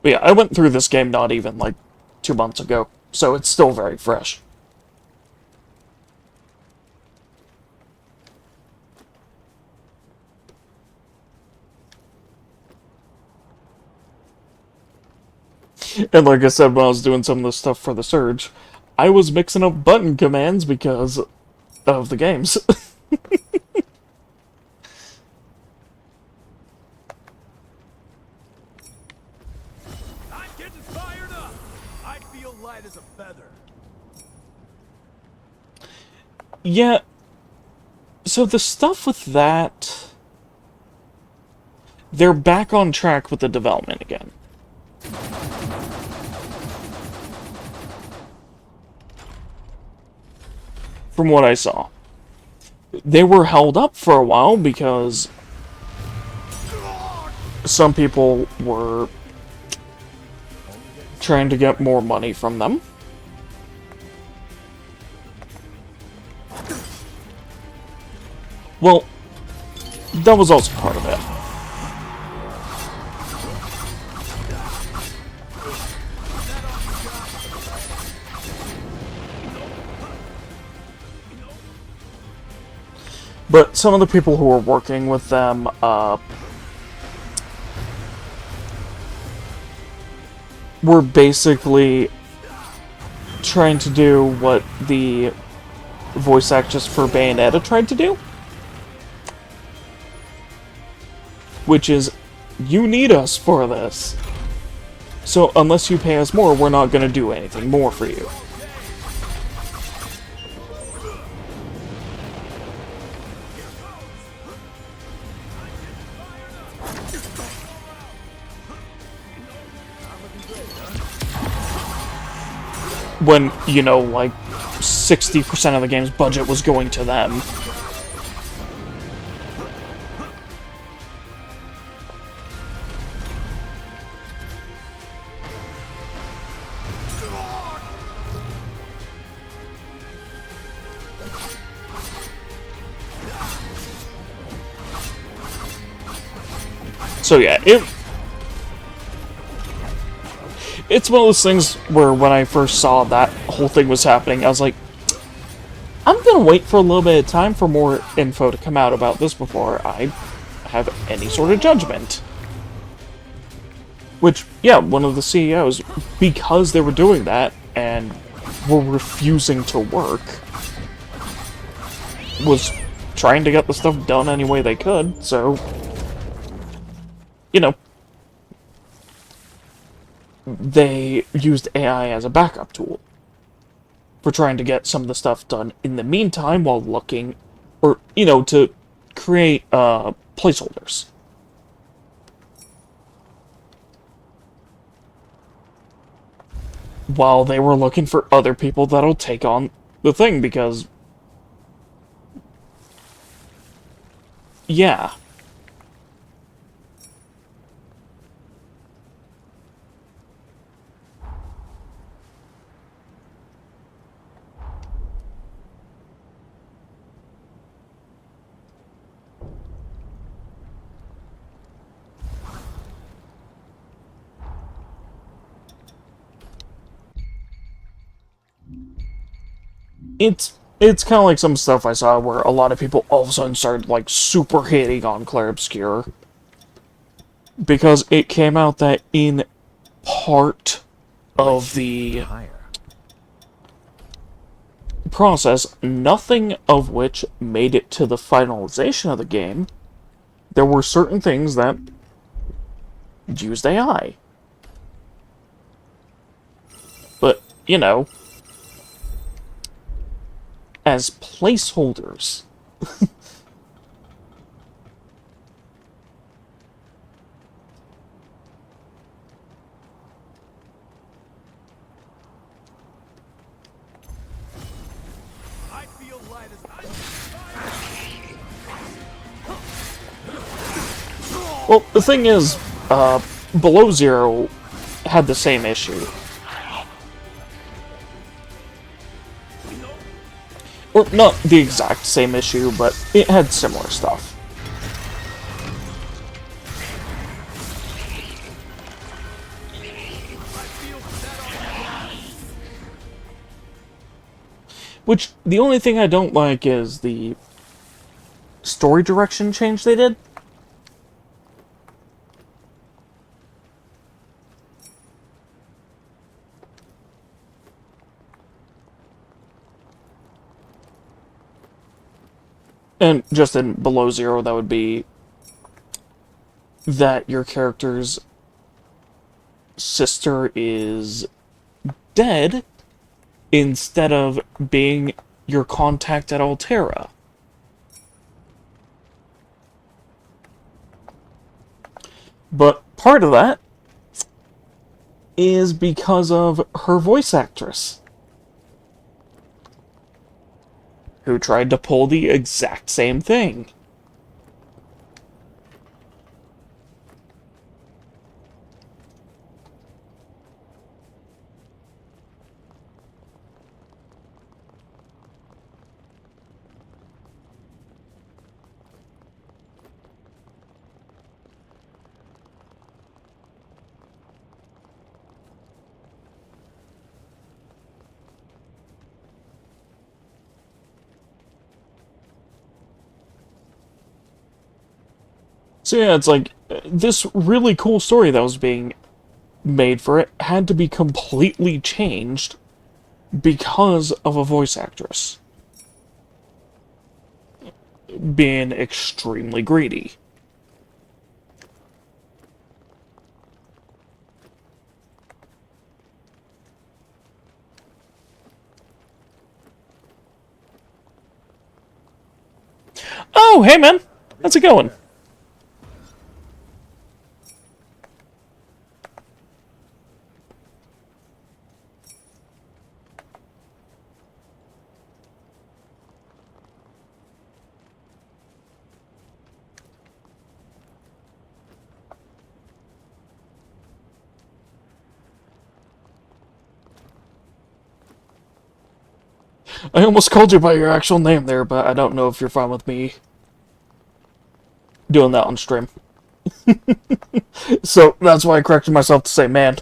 But yeah, I went through this game not even, like, 2 months ago, so it's still very fresh. And like I said, when I was doing some of the stuff for the Surge, I was mixing up button commands because of the games. Yeah, so the stuff with that, they're back on track with the development again. From what I saw. They were held up for a while because some people were trying to get more money from them. Well, that was also part of it. But some of the people who were working with them, were basically trying to do what the voice actress for Bayonetta tried to do. Which is, you need us for this. So unless you pay us more, we're not going to do anything more for you. When, you know, like, 60% of the game's budget was going to them. So yeah, it's one of those things where when I first saw that whole thing was happening, I was like, I'm gonna wait for a little bit of time for more info to come out about this before I have any sort of judgment. Which, yeah, one of the CEOs, because they were doing that and were refusing to work, was trying to get the stuff done any way they could, so, you know, they used AI as a backup tool for trying to get some of the stuff done in the meantime while looking, or, you know, to create placeholders. While they were looking for other people that'll take on the thing, because... yeah. It's kind of like some stuff I saw where a lot of people all of a sudden started, like, super hating on Clair Obscur. Because it came out that in part of the process, nothing of which made it to the finalization of the game, there were certain things that used AI. But, you know, as placeholders. I feel light as Well, the thing is, Below Zero had the same issue. Or, not the exact same issue, but it had similar stuff. Which, the only thing I don't like is the story direction change they did. And just in Below Zero, that would be that your character's sister is dead instead of being your contact at Altera. But part of that is because of her voice actress, who tried to pull the exact same thing. So yeah, it's like, this really cool story that was being made for it had to be completely changed because of a voice actress being extremely greedy. Oh, hey man! How's it going? I almost called you by your actual name there, but I don't know if you're fine with me doing that on stream. So that's why I corrected myself to say man.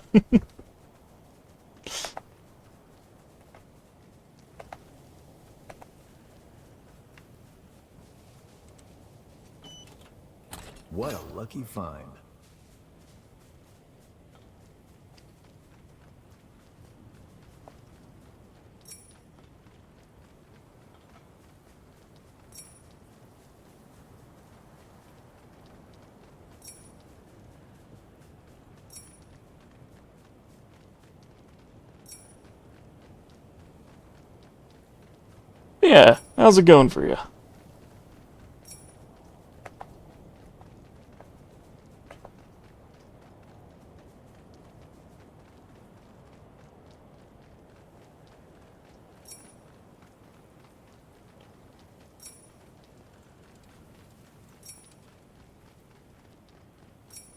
What a lucky find. Yeah, how's it going for you?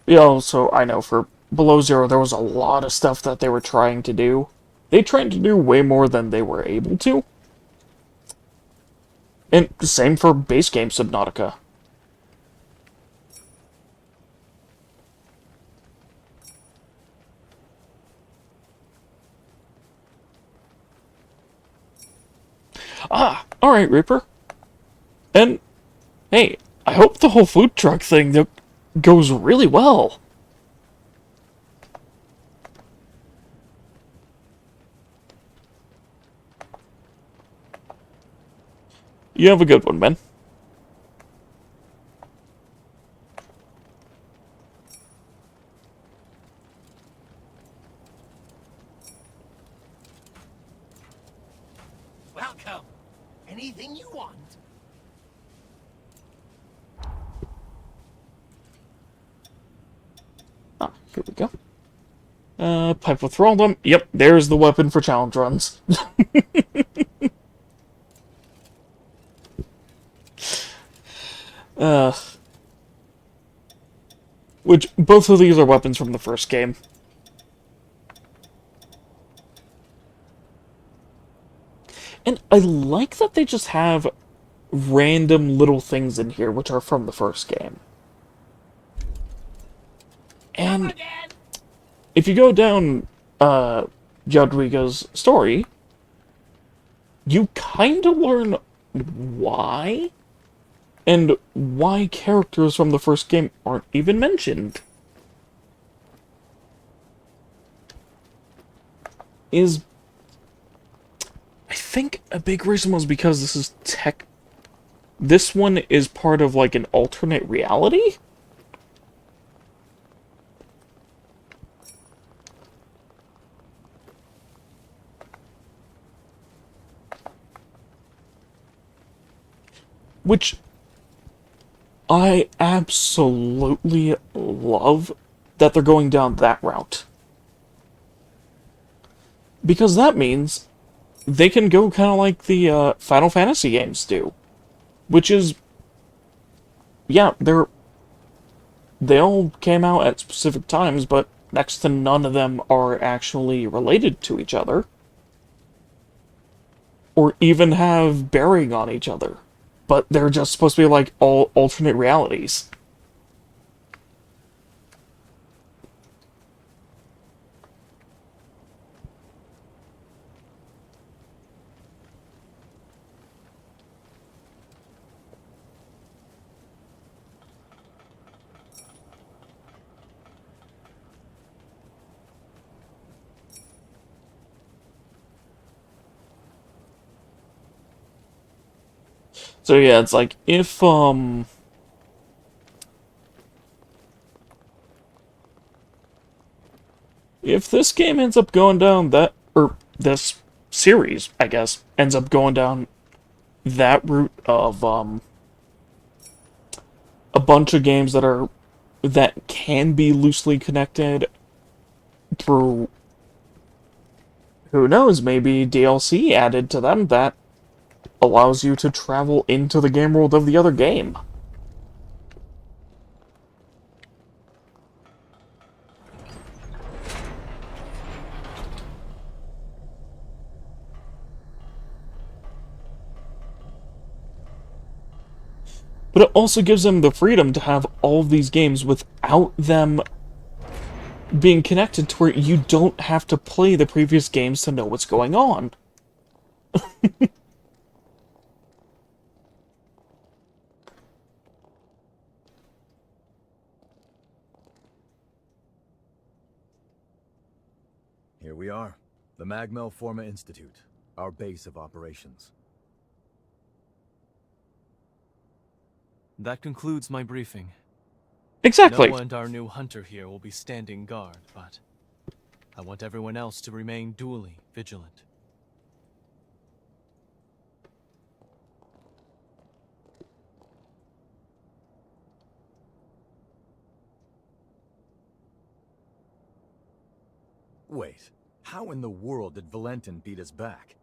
Yeah, also, I know for Below Zero, there was a lot of stuff that they were trying to do. They tried to do way more than they were able to. And same for base game Subnautica. Ah, alright, Reaper. And, hey, I hope the whole food truck thing goes really well. You have a good one, man. Welcome. Anything you want. Ah, here we go. Pipe with Thraldom. Yep, there's the weapon for challenge runs. Which, both of these are weapons from the first game. And I like that they just have random little things in here which are from the first game. And if you go down Jadwiga's story, you kind of learn why, and why characters from the first game aren't even mentioned. I think a big reason was because this one is part of, like, an alternate reality? Which I absolutely love that they're going down that route. Because that means they can go kind of like the Final Fantasy games do. Which is, yeah, they all came out at specific times, but next to none of them are actually related to each other. Or even have bearing on each other. But they're just supposed to be like all alternate realities. So yeah, it's like, if this game ends up going down that, or this series, I guess, ends up going down that route of, a bunch of games that can be loosely connected through, who knows, maybe DLC added to them that allows you to travel into the game world of the other game. But it also gives them the freedom to have all of these games with without them being connected to where you don't have to play the previous games to know what's going on. Here we are, the Magmel Forma Institute, our base of operations. That concludes my briefing. Exactly. Noah and our new hunter here will be standing guard, but I want everyone else to remain duly vigilant. Wait, how in the world did Valentin beat us back?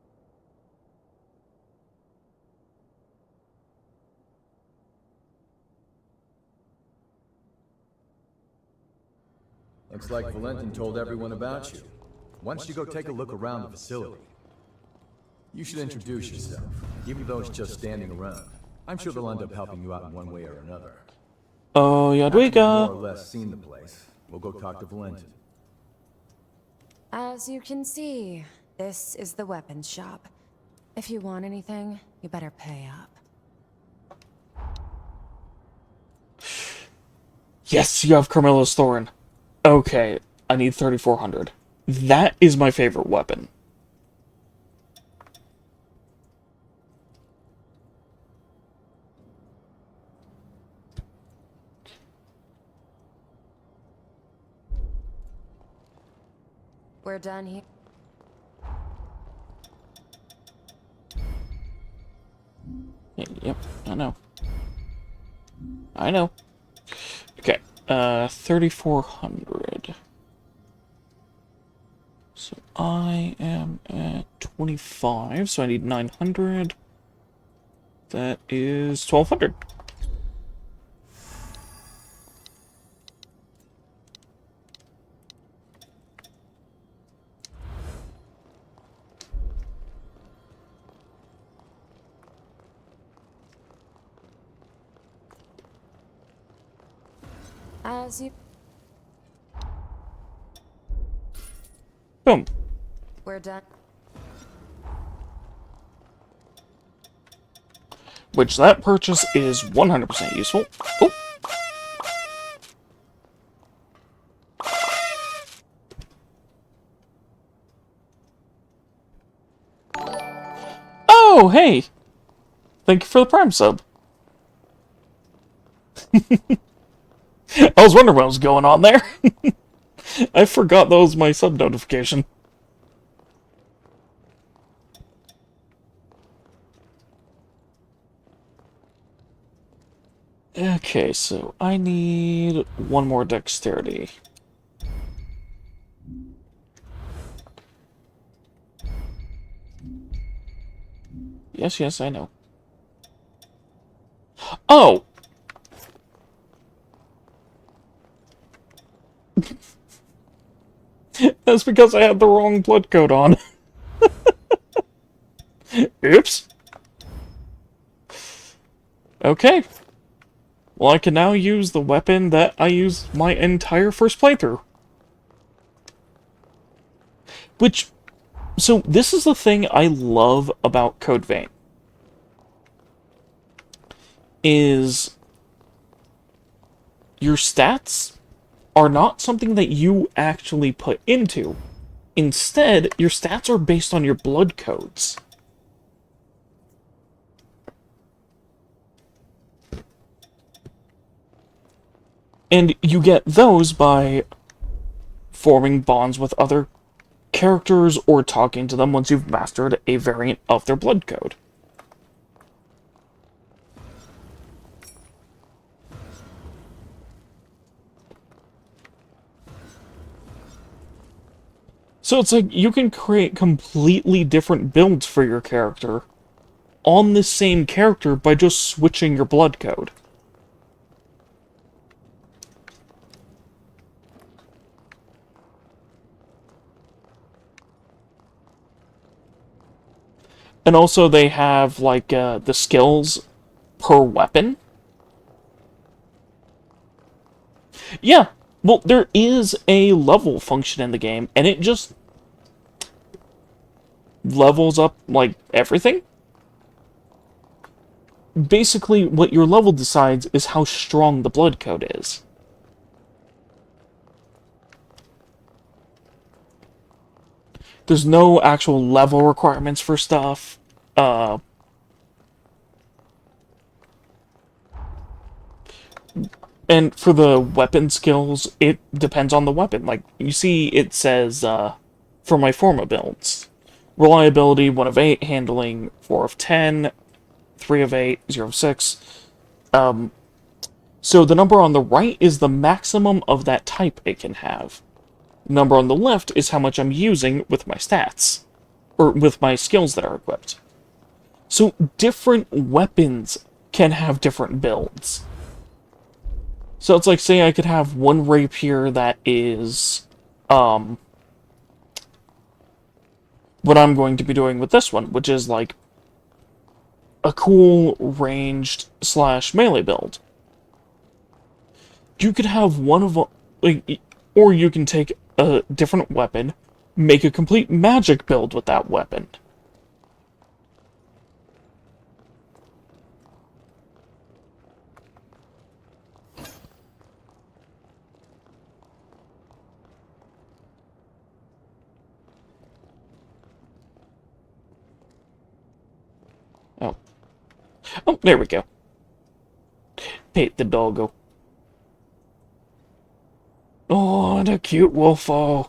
Looks like Valentin told everyone about you. Why don't you go take a look around the facility? You should introduce yourself, even though it's just standing around. I'm sure they'll end up helping you out in one way or another. Oh, After you've Jadwiga. more or less seen the place, we'll go talk to Valentin. As you can see, this is the weapons shop. If you want anything, you better pay up. Yes, you have Carmella's Thorn. Okay, I need 3,400. That is my favorite weapon. We're done here. Yep, I know. I know. Okay, 3,400. So I am at 25, so I need 900. That is 1,200. As you... Boom. We're done. Which that purchase is 100% useful. Oh. Oh, hey! Thank you for the Prime sub. I was wondering what was going on there. I forgot that was my sub notification. Okay, so I need one more dexterity. Yes, yes, I know. Oh! That's because I had the wrong blood code on. Oops. Okay. Well, I can now use the weapon that I used my entire first playthrough. Which... So, this is the thing I love about Code Vein. Is... your stats are not something that you actually put into. Instead, your stats are based on your blood codes. And you get those by forming bonds with other characters or talking to them once you've mastered a variant of their blood code. So it's like you can create completely different builds for your character on the same character by just switching your blood code. And also they have, like, the skills per weapon. Yeah, well, there is a level function in the game, and it just levels up, like, everything. Basically, what your level decides is how strong the blood code is. There's no actual level requirements for stuff. And for the weapon skills, it depends on the weapon. Like, you see it says, for my Forma builds, reliability 1 of 8, handling 4 of 10, 3 of 8, 0 of 6. So the number on the right is the maximum of that type it can have. The number on the left is how much I'm using with my stats, or with my skills that are equipped. So different weapons can have different builds. So it's like, say I could have one rapier that is, what I'm going to be doing with this one, which is like a cool ranged / melee build. You could have one of, like, or you can take a different weapon, make a complete magic build with that weapon. Oh. Oh, there we go. Pet the doggo. Oh, the cute wolfo.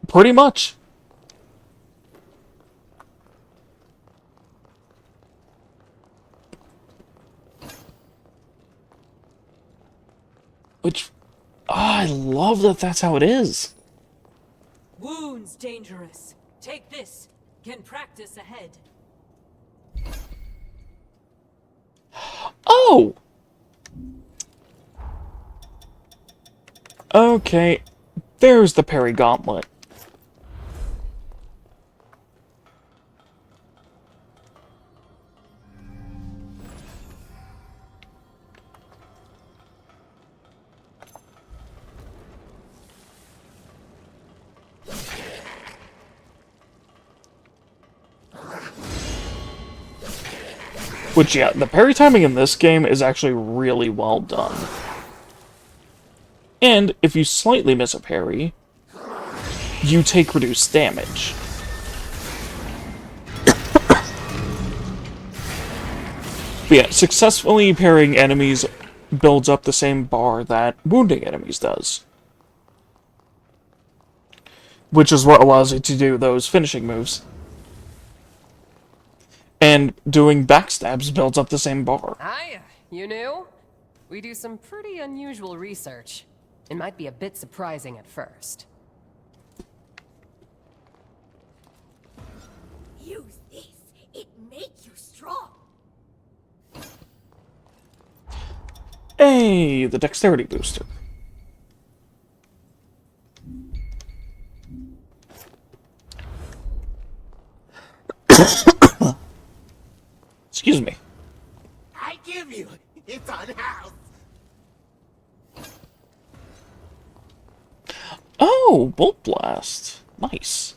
Pretty much. Which, I love that that's how it is. Wounds dangerous. Take this. Can practice ahead. Oh! Okay, there's the parry gauntlet. Which, yeah, the parry timing in this game is actually really well done. And if you slightly miss a parry, you take reduced damage. But yeah, successfully parrying enemies builds up the same bar that wounding enemies does. Which is what allows you to do those finishing moves. And doing backstabs builds up the same bar. Hiya, you new? We do some pretty unusual research. It might be a bit surprising at first. Use this. It makes you strong. Hey, the dexterity booster. Excuse me. I give you. It's unhoused. Oh, Bolt Blast. Nice.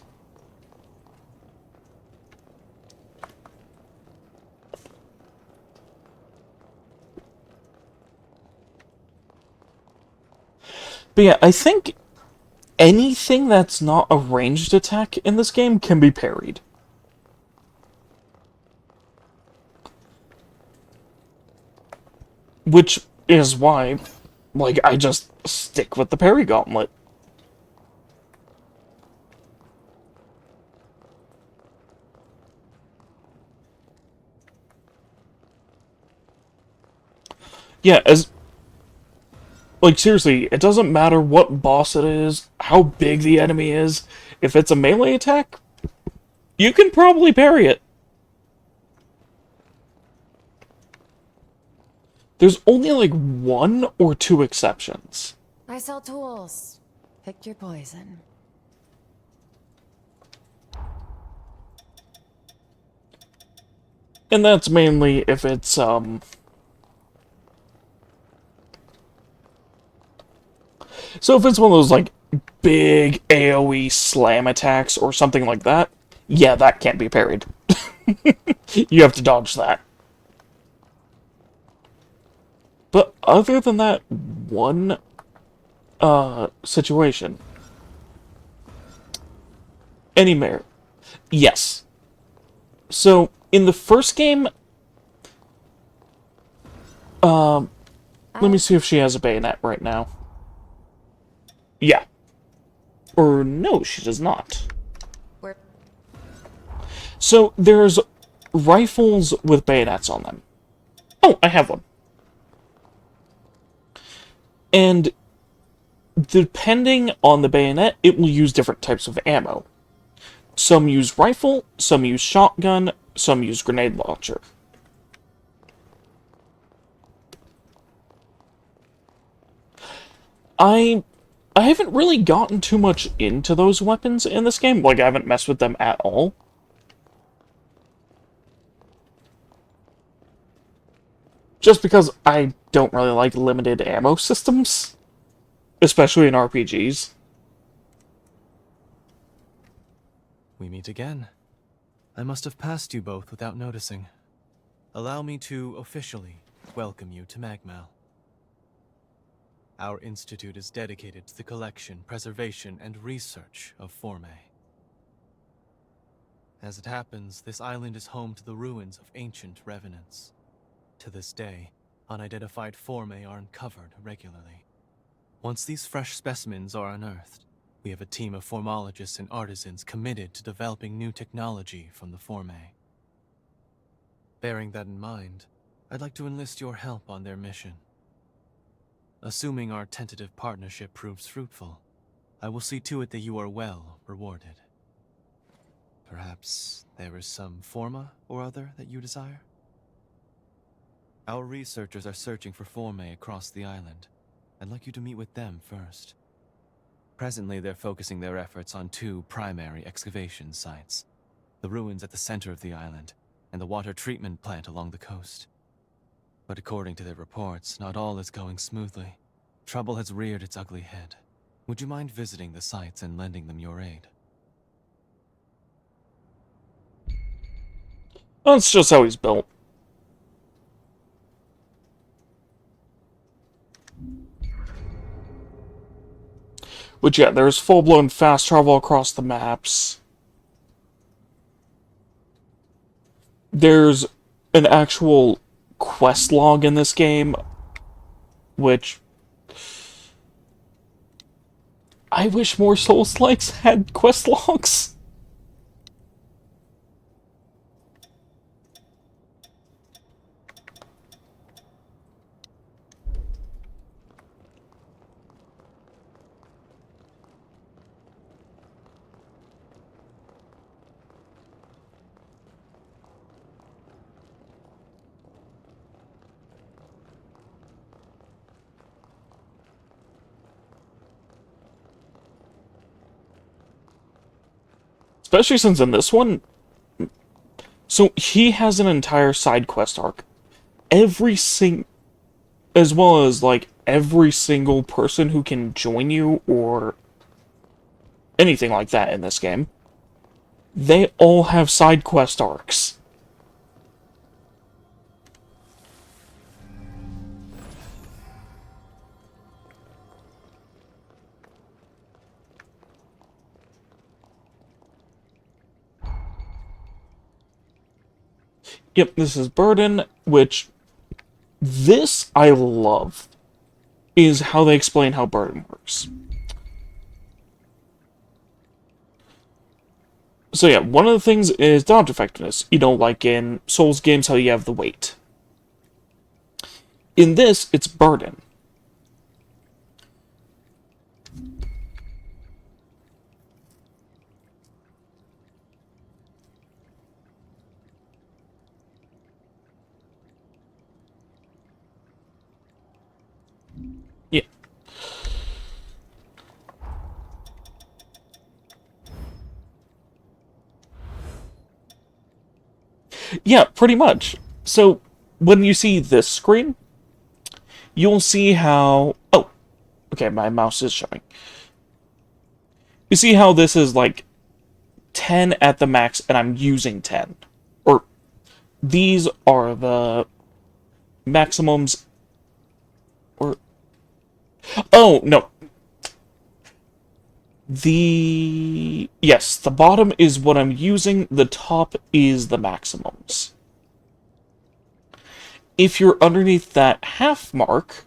But yeah, I think anything that's not a ranged attack in this game can be parried. Which is why, like, I just stick with the parry gauntlet. Yeah, like, seriously, it doesn't matter what boss it is, how big the enemy is. If it's a melee attack, you can probably parry it. There's only like 1 or 2 exceptions. I sell tools. Pick your poison. And that's mainly if it's, So if it's one of those, like, big AoE slam attacks or something like that, yeah, that can't be parried. You have to dodge that. But other than that one, situation, any merit. Yes. So, in the first game, let me see if she has a bayonet right now. Yeah. Or no, she does not. So, there's rifles with bayonets on them. Oh, I have one. And depending on the bayonet, it will use different types of ammo. Some use rifle, some use shotgun, some use grenade launcher. I haven't really gotten too much into those weapons in this game. Like, I haven't messed with them at all. Just because I don't really like limited ammo systems. Especially in RPGs. We meet again. I must have passed you both without noticing. Allow me to officially welcome you to Magmal. Our institute is dedicated to the collection, preservation, and research of Forme. As it happens, this island is home to the ruins of ancient revenants. To this day, unidentified Forme are uncovered regularly. Once these fresh specimens are unearthed, we have a team of formologists and artisans committed to developing new technology from the Forme. Bearing that in mind, I'd like to enlist your help on their mission. Assuming our tentative partnership proves fruitful, I will see to it that you are well rewarded. Perhaps there is some forma or other that you desire? Our researchers are searching for Forme across the island. I'd like you to meet with them first. Presently, they're focusing their efforts on 2 primary excavation sites. The ruins at the center of the island, and the water treatment plant along the coast. But according to their reports, not all is going smoothly. Trouble has reared its ugly head. Would you mind visiting the sites and lending them your aid? That's just how he's built. But yeah, there's full-blown fast travel across the maps. There's an actual quest log in this game, which I wish more Souls-likes had quest logs. Especially since in this one, so he has an entire side quest arc. As well as, like, every single person who can join you or anything like that in this game, they all have side quest arcs. Yep, this is Burden, which this I love, is how they explain how Burden works. So yeah, one of the things is dodge effectiveness. You know, like in Souls games, how you have the weight. In this, it's Burden. Yeah, pretty much. So, when you see this screen, you'll see how... Oh, okay, my mouse is showing. You see how this is, like, 10 at the max, and I'm using 10. Or, these are the maximums... Or... Oh, no. Yes, the bottom is what I'm using, the top is the maximums. If you're underneath that half mark,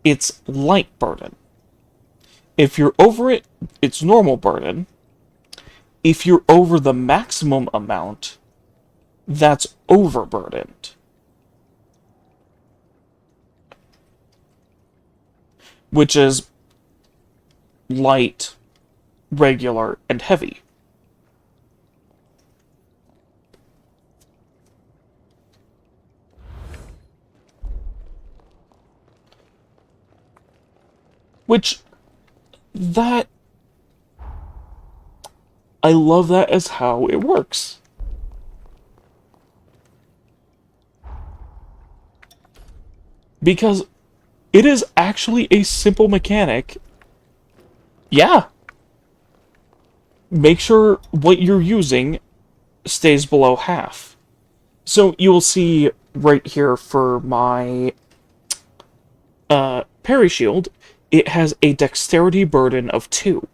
it's light burden. If you're over it, it's normal burden. If you're over the maximum amount, that's overburdened. Which is light, regular, and heavy. Which, that... I love that as how it works. Because it is actually a simple mechanic. Yeah. Make sure what you're using stays below half. So you'll see right here for my parry shield, it has a dexterity burden of 2.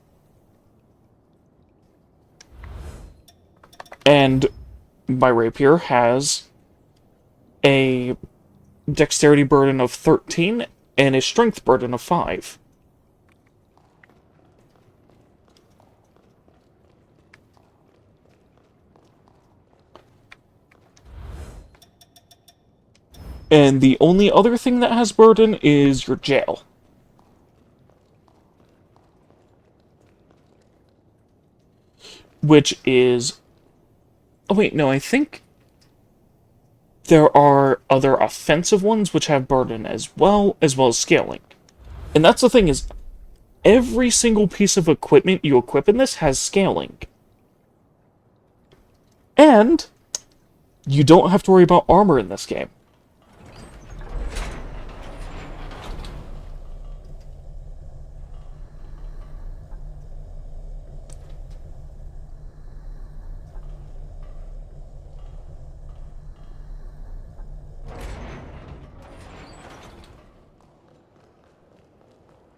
And my rapier has a dexterity burden of 13 and a strength burden of 5. And the only other thing that has burden is your jail. Which is... Oh wait, no, I think there are other offensive ones which have burden as well as scaling. And that's the thing is, every single piece of equipment you equip in this has scaling. And you don't have to worry about armor in this game.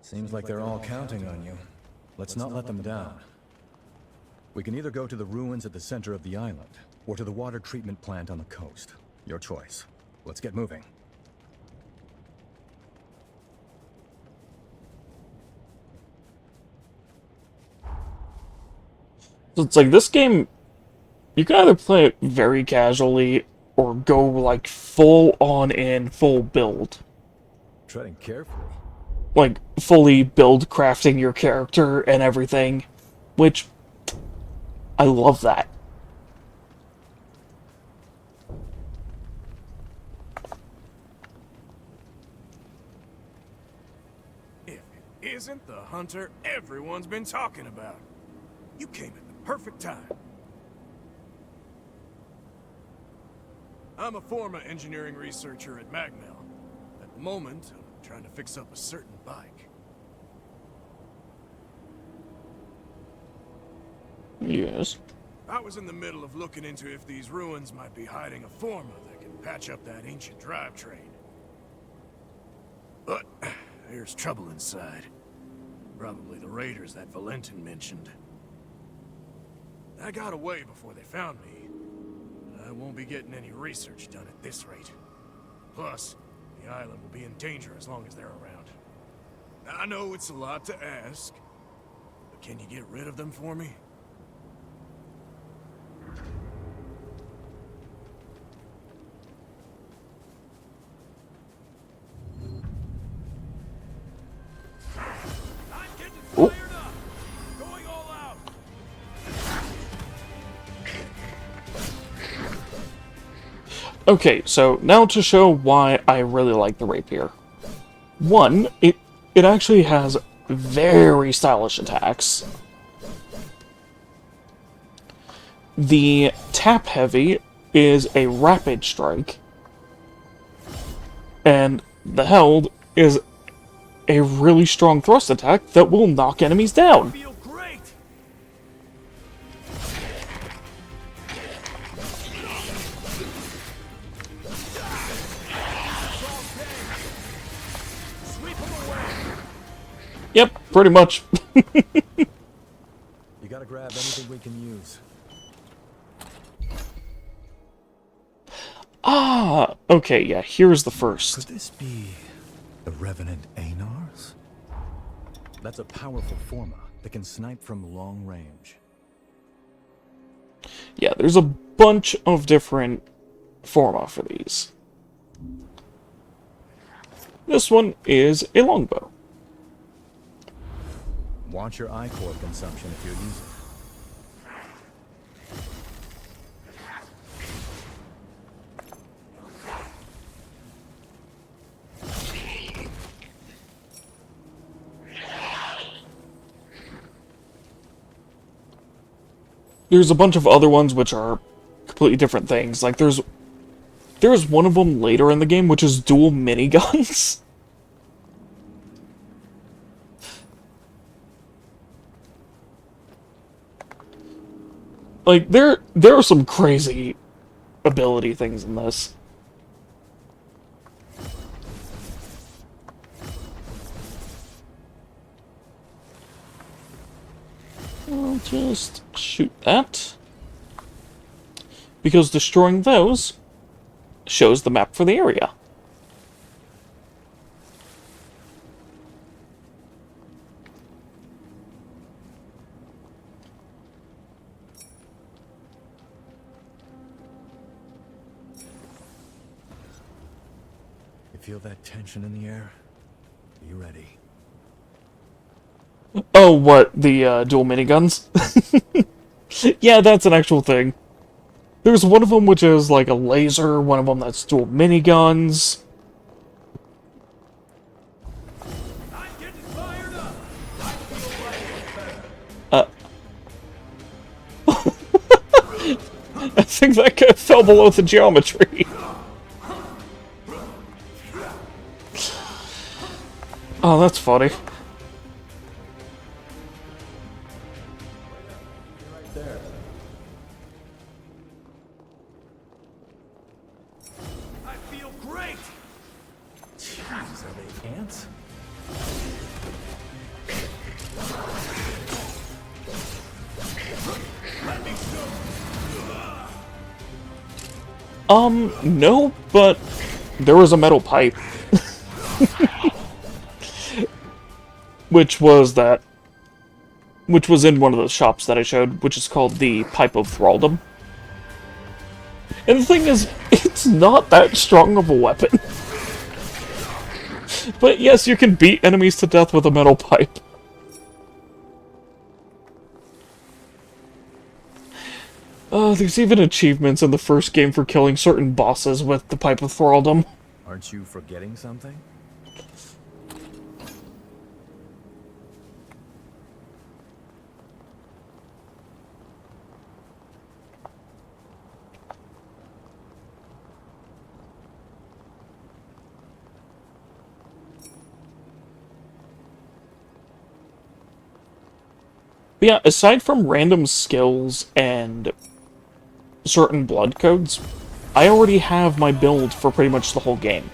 Seems like they're all counting on you. Let's not let them down. We can either go to the ruins at the center of the island, or to the water treatment plant on the coast. Your choice. Let's get moving. So it's like, this game, you can either play it very casually, or go, like, full on in, full build. Treading carefully. Like, fully build crafting your character and everything. Which, I love that. If it isn't the hunter everyone's been talking about. You came at the perfect time. I'm a former engineering researcher at Magmel. At the moment, I'm trying to fix up a certain bike. Yes. I was in the middle of looking into if these ruins might be hiding a Forma that can patch up that ancient drivetrain. But there's trouble inside. Probably the raiders that Valentin mentioned. I got away before they found me. I won't be getting any research done at this rate. Plus, the island will be in danger as long as they're around. I know it's a lot to ask, but can you get rid of them for me? Okay, so now to show why I really like the rapier. One, it actually has very stylish attacks. The tap heavy is a rapid strike, and the Held is a really strong thrust attack that will knock enemies down. Yep, pretty much. You gotta grab anything we can use. Ah, okay, yeah, here's the first. Could this be the Revenant Anars? That's a powerful forma that can snipe from long range. Yeah, there's a bunch of different forma for these. This one is a longbow. Watch your ichor consumption if you're using There's a bunch of other ones which are completely different things. Like there's one of them later in the game which is dual miniguns. Like there are some crazy ability things in this. I'll just shoot that. Because destroying those shows the map for the area. You feel that tension in the air? Are you ready? Oh, what? The dual miniguns? Yeah, that's an actual thing. There's one of them which is like a laser, one of them that's dual miniguns. I think that guy fell below the geometry. Oh, that's funny. No, but there was a metal pipe. Which was in one of those shops that I showed, which is called the Pipe of Thraldom. And the thing is, it's not that strong of a weapon. But yes, you can beat enemies to death with a metal pipe. There's even achievements in the first game for killing certain bosses with the Pipe of Thraldom. Aren't you forgetting something? But yeah, aside from random skills and certain blood codes, I already have my build for pretty much the whole game.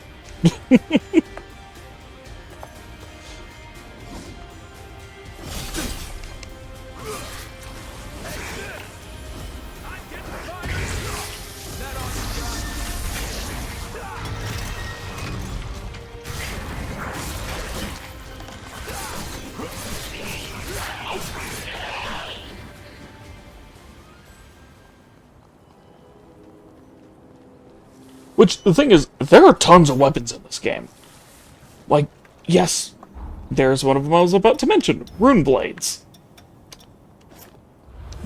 Which, the thing is, there are tons of weapons in this game. Like, yes, there's one of them I was about to mention, Rune Blades.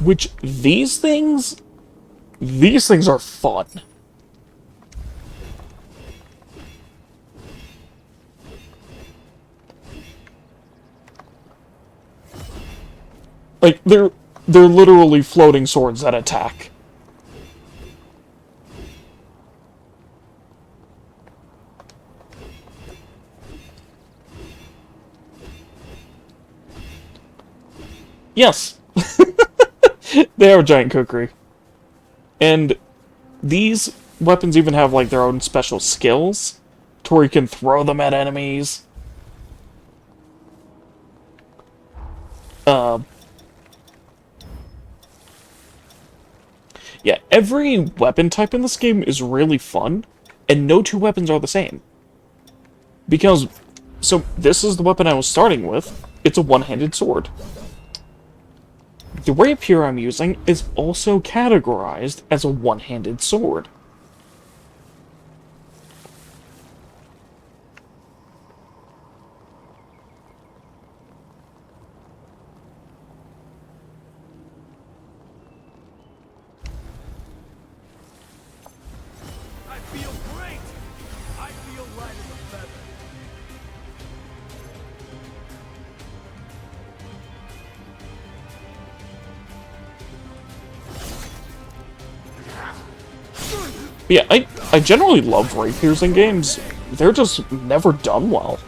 Which, these things are fun. Like, they're literally floating swords that attack. Yes. They are a giant kukri. And these weapons even have, like, their own special skills, to where you can throw them at enemies. Yeah, every weapon type in this game is really fun, and no two weapons are the same. Because, so, this is the weapon I was starting with. It's a one-handed sword. The rapier I'm using is also categorized as a one-handed sword. I feel great! I feel light as a feather. Yeah, I generally love rapiers in games. They're just never done well.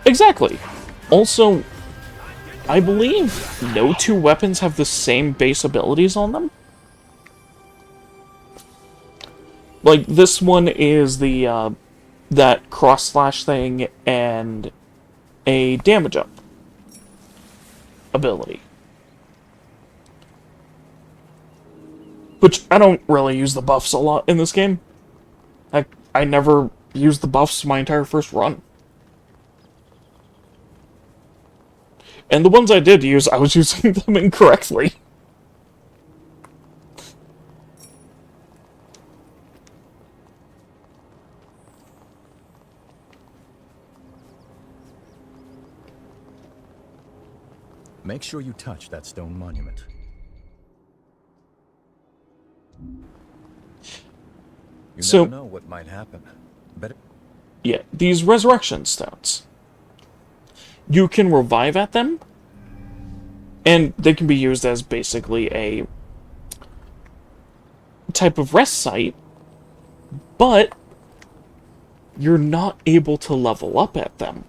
Exactly. Also, I believe no two weapons have the same base abilities on them. Like, this one is the, that cross-slash thing and a damage up ability. Which, I don't really use the buffs a lot in this game. I never used the buffs my entire first run. And the ones I did use, I was using them incorrectly. Make sure you touch that stone monument. You never know what might happen. Better. Yeah, these resurrection stones. You can revive at them, and they can be used as basically a type of rest site, but you're not able to level up at them.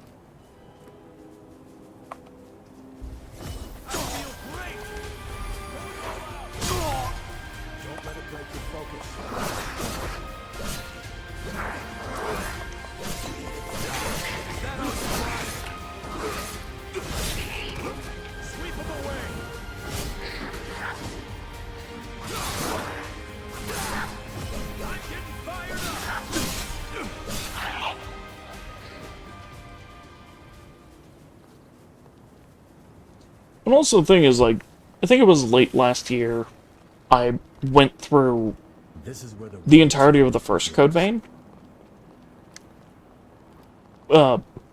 And also the thing is, like, I think it was late last year, I went through the entirety of the first Code Vein.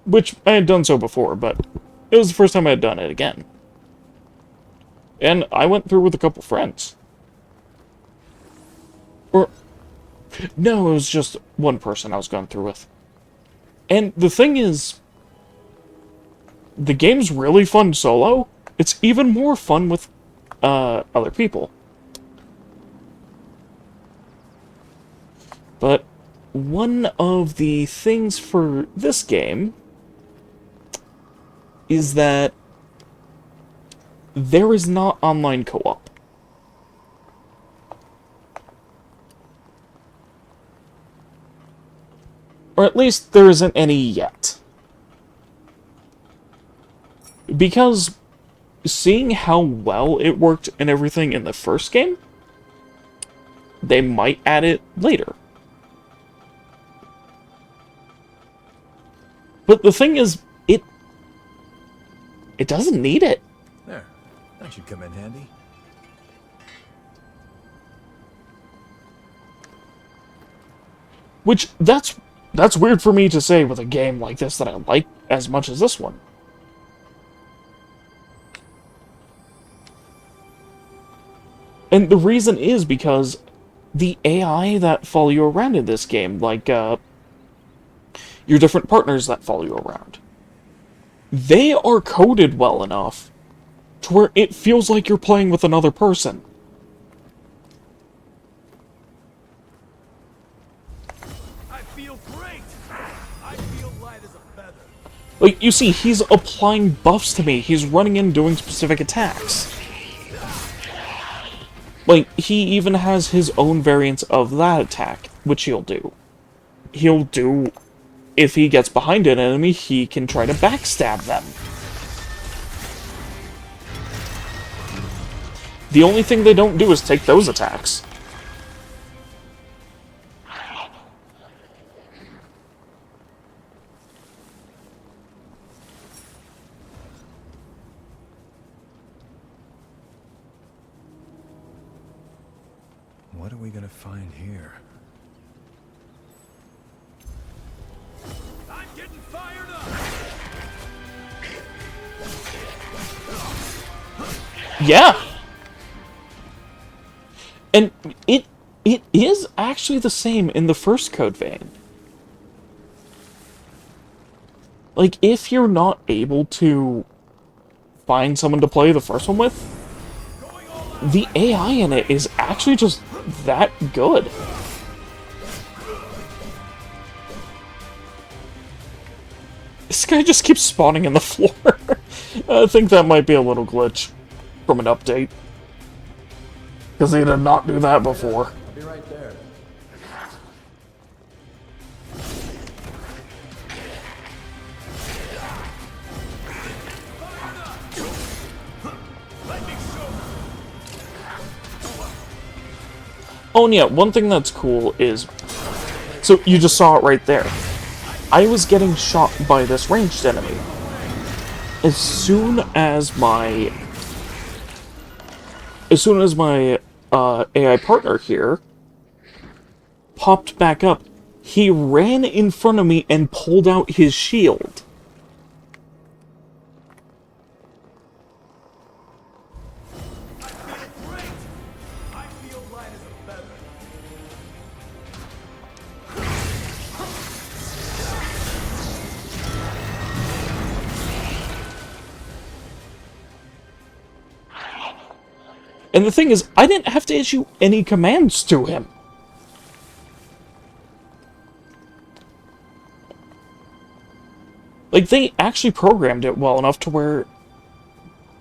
Which I had done so before, but it was the first time I had done it again. And I went through with a couple friends. Or, no, it was just one person I was going through with. And the thing is, the game's really fun solo. It's even more fun with other people. But one of the things for this game is that there is not online co-op. Or at least there isn't any yet. Because seeing how well it worked and everything in the first game, they might add it later. But the thing is, it doesn't need it. There. That should come in handy. Which, that's weird for me to say with a game like this that I like as much as this one. And the reason is because the AI that follow you around in this game, like, your different partners that follow you around, they are coded well enough to where it feels like you're playing with another person. I feel great! I feel light as a Like, you see, he's applying buffs to me. He's running in doing specific attacks. Like, he even has his own variants of that attack, which he'll do. He'll do... If he gets behind an enemy, he can try to backstab them. The only thing they don't do is take those attacks. What are we gonna find here? I'm getting fired up! Yeah! And it is actually the same in the first Code Vein. Like, if you're not able to find someone to play the first one with, the AI in it is actually just that good. This guy just keeps spawning in the floor. I think that might be a little glitch from an update. Because they did not do that before. I'll be right there. Oh, and yeah, one thing that's cool is... So, you just saw it right there. I was getting shot by this ranged enemy. As soon as my AI partner here popped back up, he ran in front of me and pulled out his shield. And the thing is, I didn't have to issue any commands to him. Like, they actually programmed it well enough to where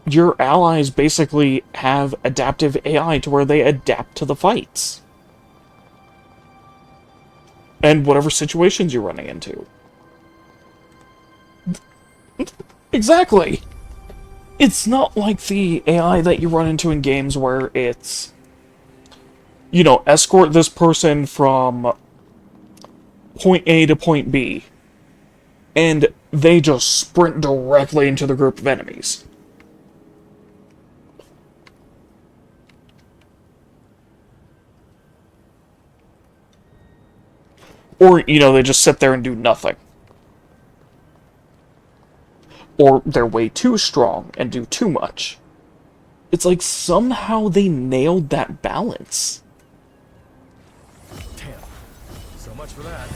your allies basically have adaptive AI to where they adapt to the fights. And whatever situations you're running into. Exactly! It's not like the AI that you run into in games where it's, you know, escort this person from point A to point B, and they just sprint directly into the group of enemies. Or, you know, they just sit there and do nothing. Or they're way too strong and do too much. It's like somehow they nailed that balance. Damn. So much for that.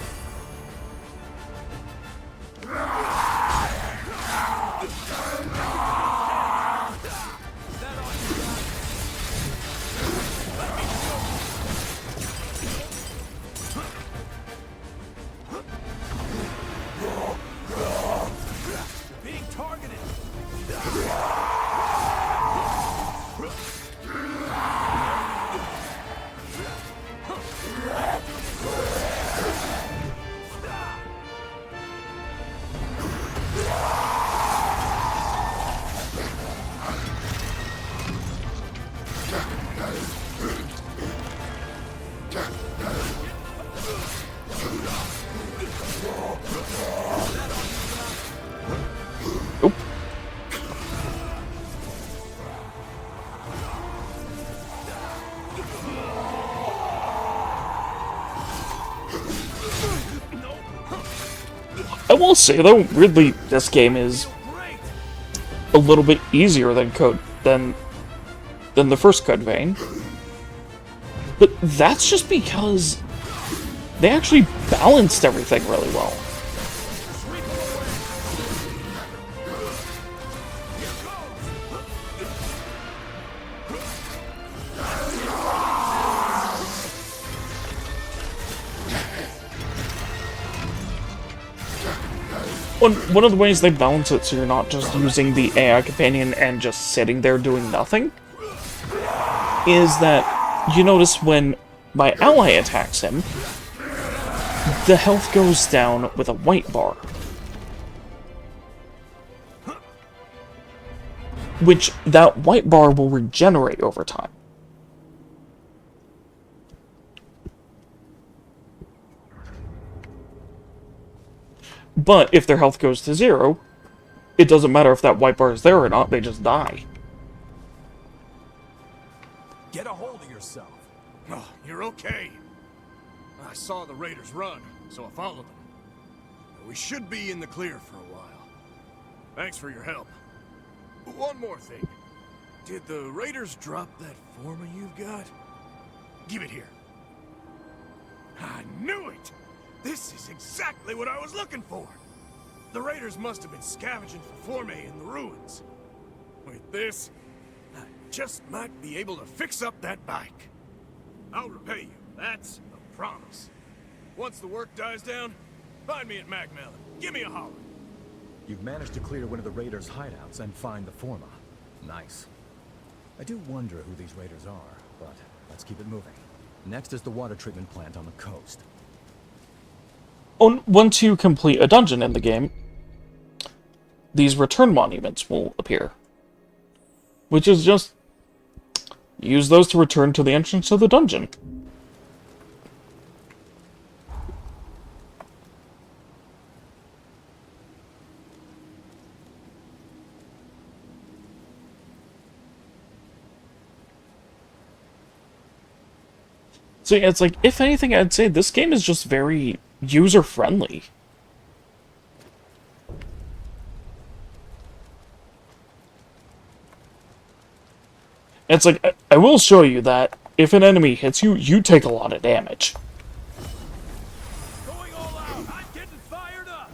I will say though, weirdly, this game is a little bit easier than the first Code Vein. But that's just because they actually balanced everything really well. One of the ways they balance it so you're not just using the AI companion and just sitting there doing nothing is that you notice when my ally attacks him, the health goes down with a white bar. Which that white bar will regenerate over time. But if their health goes to 0, it doesn't matter if that white bar is there or not, they just die. Get a hold of yourself. Oh, you're okay. I saw the raiders run, so I followed them. We should be in the clear for a while. Thanks for your help. One more thing. Did the raiders drop that forma you've got? Give it here. I knew it! This is exactly what I was looking for! The raiders must have been scavenging for formae in the ruins. With this, I just might be able to fix up that bike. I'll repay you, that's a promise. Once the work dies down, find me at Magmel. Give me a holler. You've managed to clear one of the raiders' hideouts and find the forma. Nice. I do wonder who these raiders are, but let's keep it moving. Next is the water treatment plant on the coast. Once you complete a dungeon in the game, these return monuments will appear. Which is just... use those to return to the entrance of the dungeon. So yeah, it's like, if anything, I'd say this game is just very user-friendly. It's like, I will show you that if an enemy hits you, you take a lot of damage. Going all out. I'm getting fired up.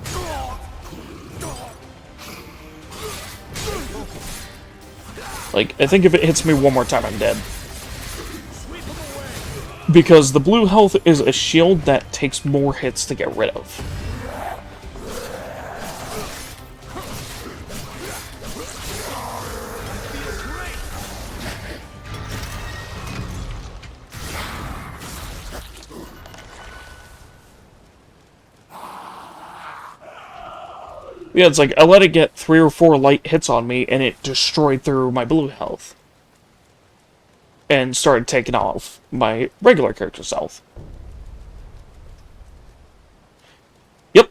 Like, I think if it hits me one more time, I'm dead. Because the blue health is a shield that takes more hits to get rid of. Yeah, it's like, I let it get 3 or 4 light hits on me, and it destroyed through my blue health. And started taking off my regular character's health. Yep.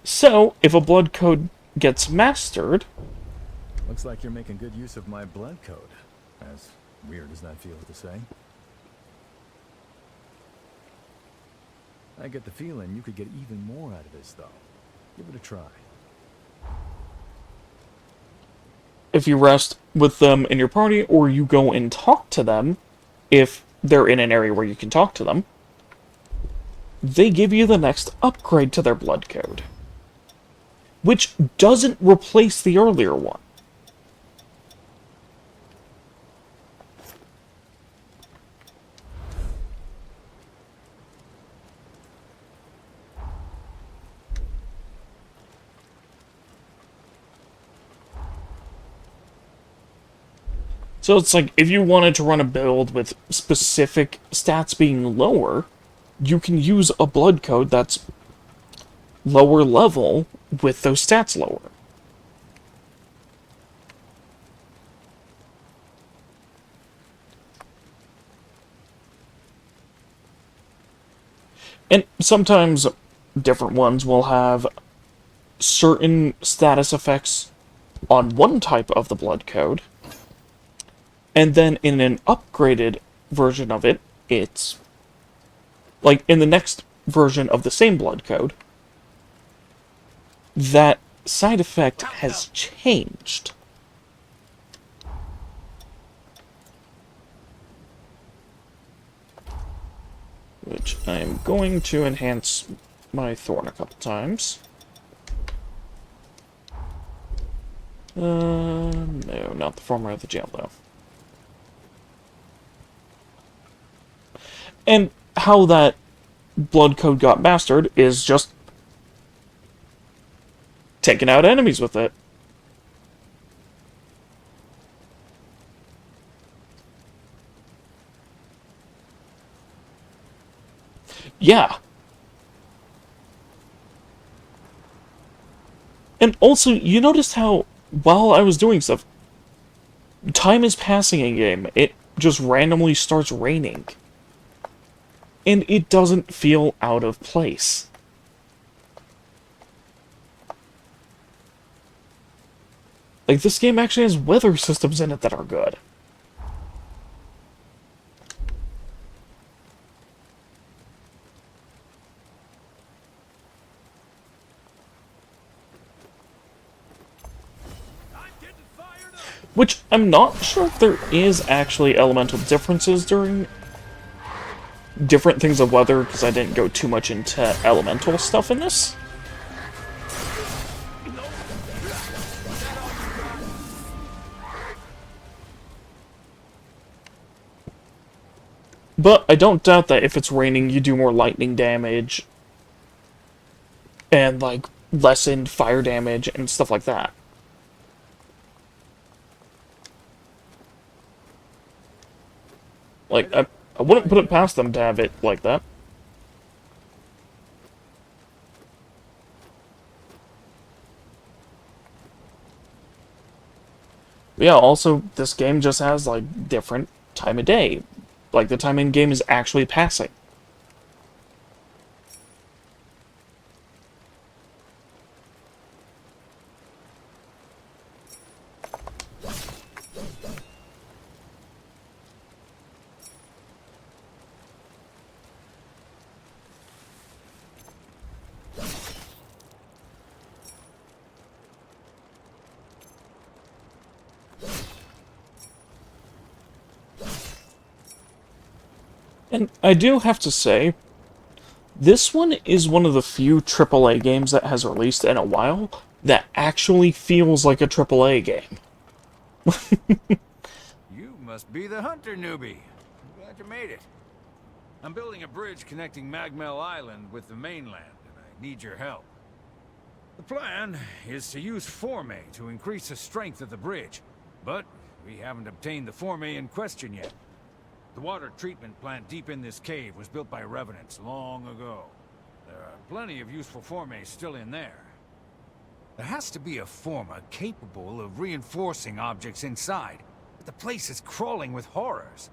So, if a blood code gets mastered... Looks like you're making good use of my blood code. As weird as that feels to say. I get the feeling you could get even more out of this, though. Give it a try. If you rest with them in your party, or you go and talk to them, if they're in an area where you can talk to them, they give you the next upgrade to their blood code. Which doesn't replace the earlier one. So it's like, if you wanted to run a build with specific stats being lower, you can use a blood code that's lower level with those stats lower. And sometimes different ones will have certain status effects on one type of the blood code. And then in an upgraded version of it, it's... like, in the next version of the same blood code, that side effect has changed. Which I'm going to enhance my Thorn a couple times. No, not the former of the jail, though. And how that blood code got mastered is just taking out enemies with it. Yeah. And also, you noticed how, while I was doing stuff, time is passing in game. It just randomly starts raining. And it doesn't feel out of place. Like, this game actually has weather systems in it that are good. Which, I'm not sure if there is actually elemental differences during different things of weather, because I didn't go too much into elemental stuff in this. But I don't doubt that if it's raining, you do more lightning damage, and, like, lessened fire damage, and stuff like that. Like, I wouldn't put it past them to have it like that. But yeah, also, this game just has, like, different time of day. Like, the time in game is actually passing. And I do have to say, this one is one of the few AAA games that has released in a while that actually feels like a AAA game. You must be the hunter newbie. I'm glad you made it. I'm building a bridge connecting Magmel Island with the mainland, and I need your help. The plan is to use Forme to increase the strength of the bridge, but we haven't obtained the Forme in question yet. The water treatment plant deep in this cave was built by Revenants long ago. There are plenty of useful Formes still in there. There has to be a Forma capable of reinforcing objects inside, but the place is crawling with horrors.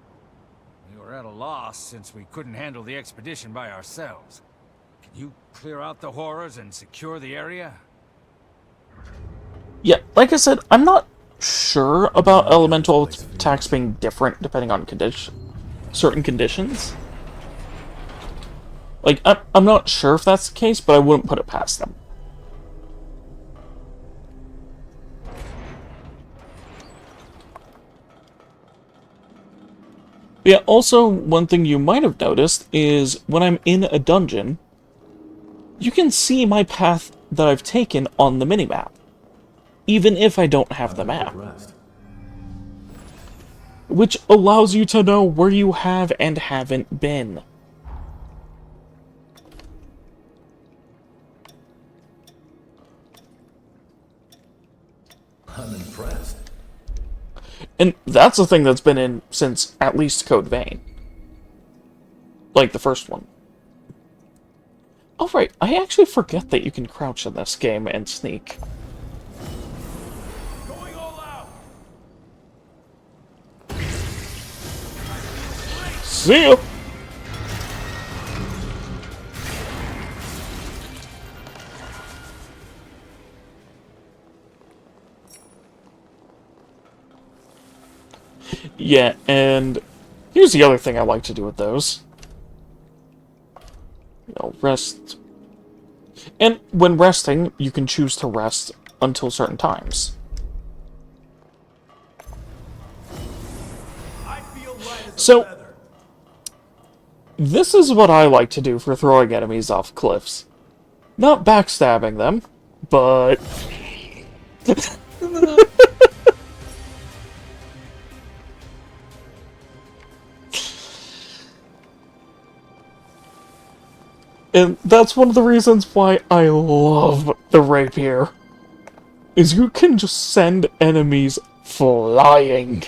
We were at a loss since we couldn't handle the expedition by ourselves. Can you clear out the horrors and secure the area? Yeah, like I said, I'm not sure about elemental attacks being different depending on certain conditions. Like, I'm not sure if that's the case, but I wouldn't put it past them. Yeah, also, one thing you might have noticed is when I'm in a dungeon, you can see my path that I've taken on the minimap, even if I don't have the map. Which allows you to know where you have and haven't been. I'm impressed. And that's a thing that's been in since at least Code Vein. Like the first one. Oh right, I actually forget that you can crouch in this game and sneak. See ya! Yeah, and here's the other thing I like to do with those. You know, rest. And when resting, you can choose to rest until certain times. So, this is what I like to do for throwing enemies off cliffs. Not backstabbing them, but... And that's one of the reasons why I love the rapier. is you can just send enemies flying.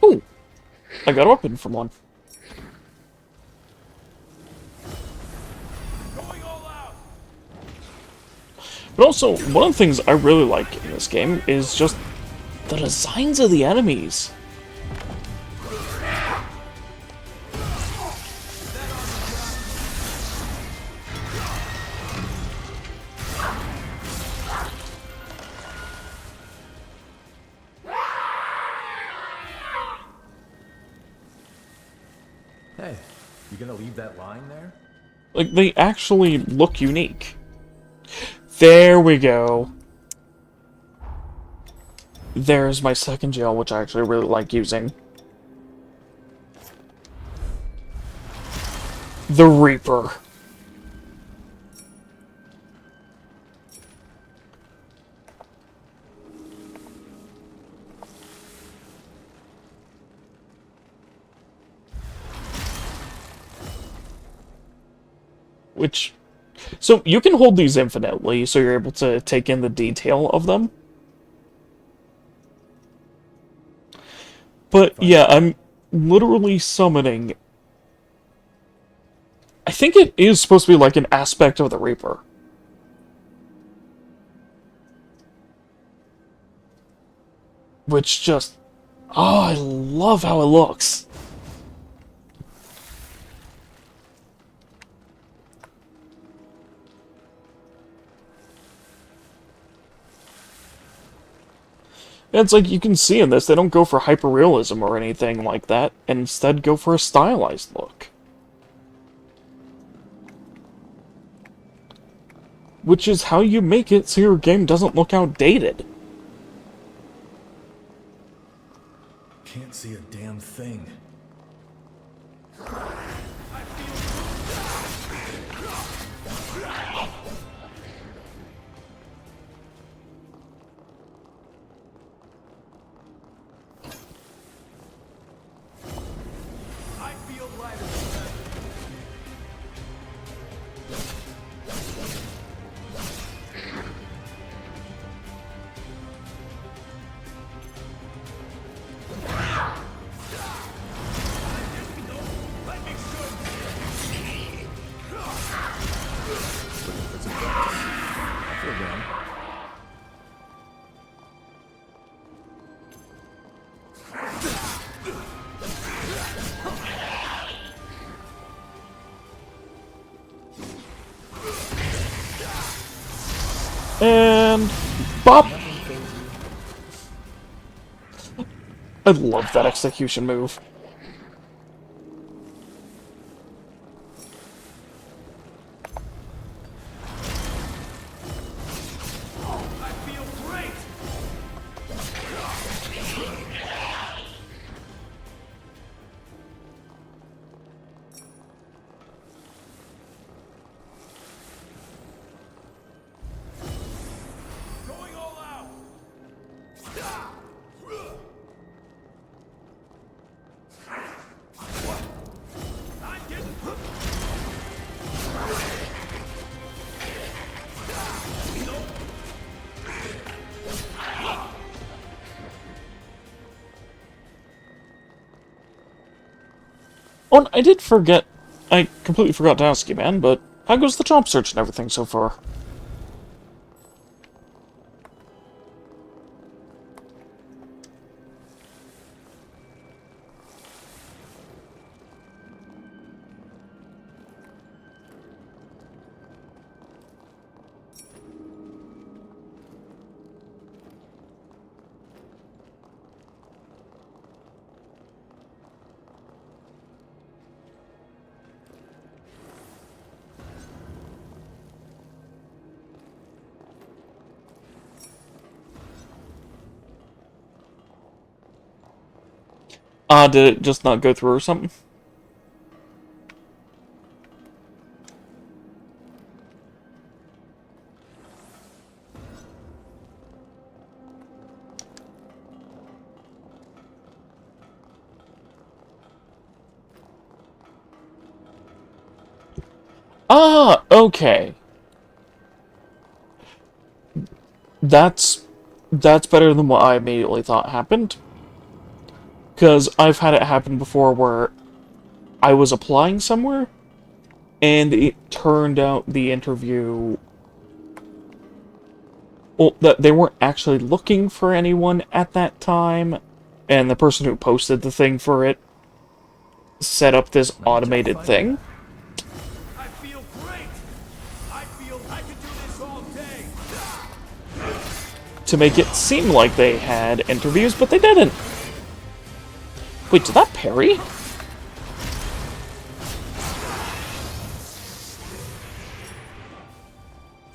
Ooh, I got a weapon from one. But also, one of the things I really like in this game is just the designs of the enemies. Hey, you gonna leave that lying there? Like, they actually look unique. There we go. There's my second gel, which I actually really like using. The Reaper. Which, so you can hold these infinitely, so you're able to take in the detail of them. But yeah, I'm literally summoning. I think it is supposed to be like an aspect of the Reaper. Which just, oh, I love how it looks. And it's like, you can see in this, they don't go for hyperrealism or anything like that, and instead go for a stylized look. Which is how you make it so your game doesn't look outdated. Can't see a damn thing. And bop! I love that execution move. Oh, and I did forget. I completely forgot to ask you, man, but how goes the job search and everything so far? Did it just not go through or something? Ah, okay. That's better than what I immediately thought happened. Because I've had it happen before where I was applying somewhere, and it turned out the interview... Well, that they weren't actually looking for anyone at that time, and the person who posted the thing for it set up this automated thing. To make it seem like they had interviews, but they didn't. Wait, did that parry?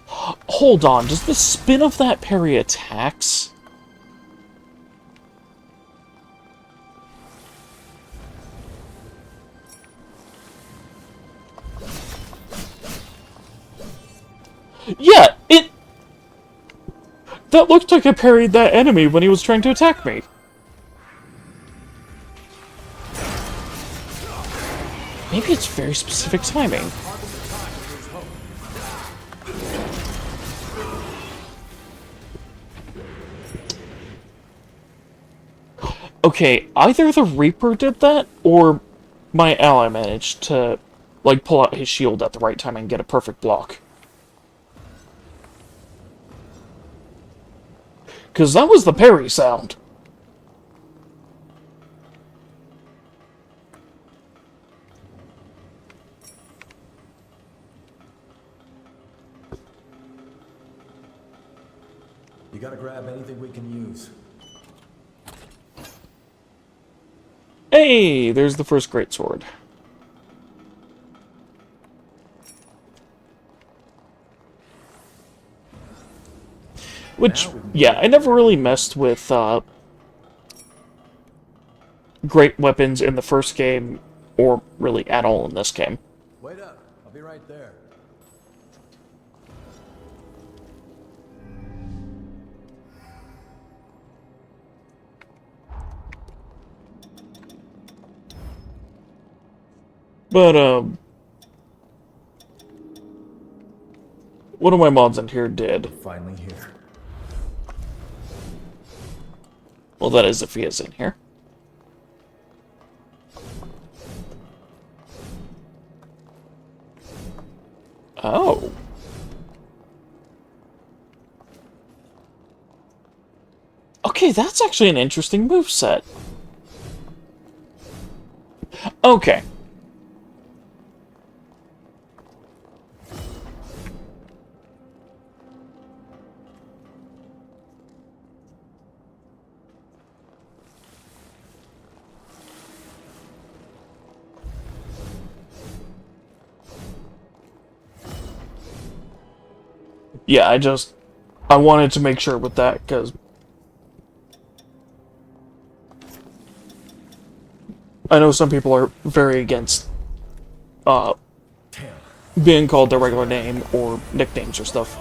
Hold on, does the spin of that parry attacks? Yeah, it... That looked like I parried that enemy when he was trying to attack me. Maybe it's very specific timing. Okay, either the Reaper did that, or my ally managed to, like, pull out his shield at the right time and get a perfect block. Because that was the parry sound. You gotta grab anything we can use. Hey, there's the first greatsword. Which, yeah, I never really messed with great weapons in the first game, or really at all in this game. Wait up, I'll be right there. But, one of my mods in here did. Finally here. Well, that is if he is in here. Oh. Okay, that's actually an interesting moveset. Okay. Yeah, I wanted to make sure with that, because I know some people are very against being called their regular name or nicknames or stuff.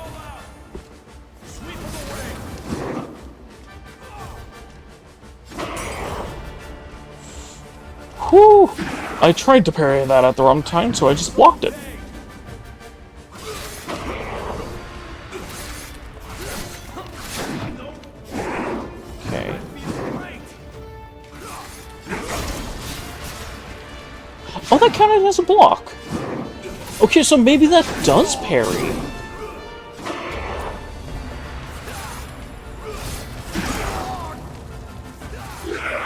Whew! I tried to parry that at the wrong time, so I just blocked it. Okay. Oh, that counted as a block. Okay, so maybe that does parry.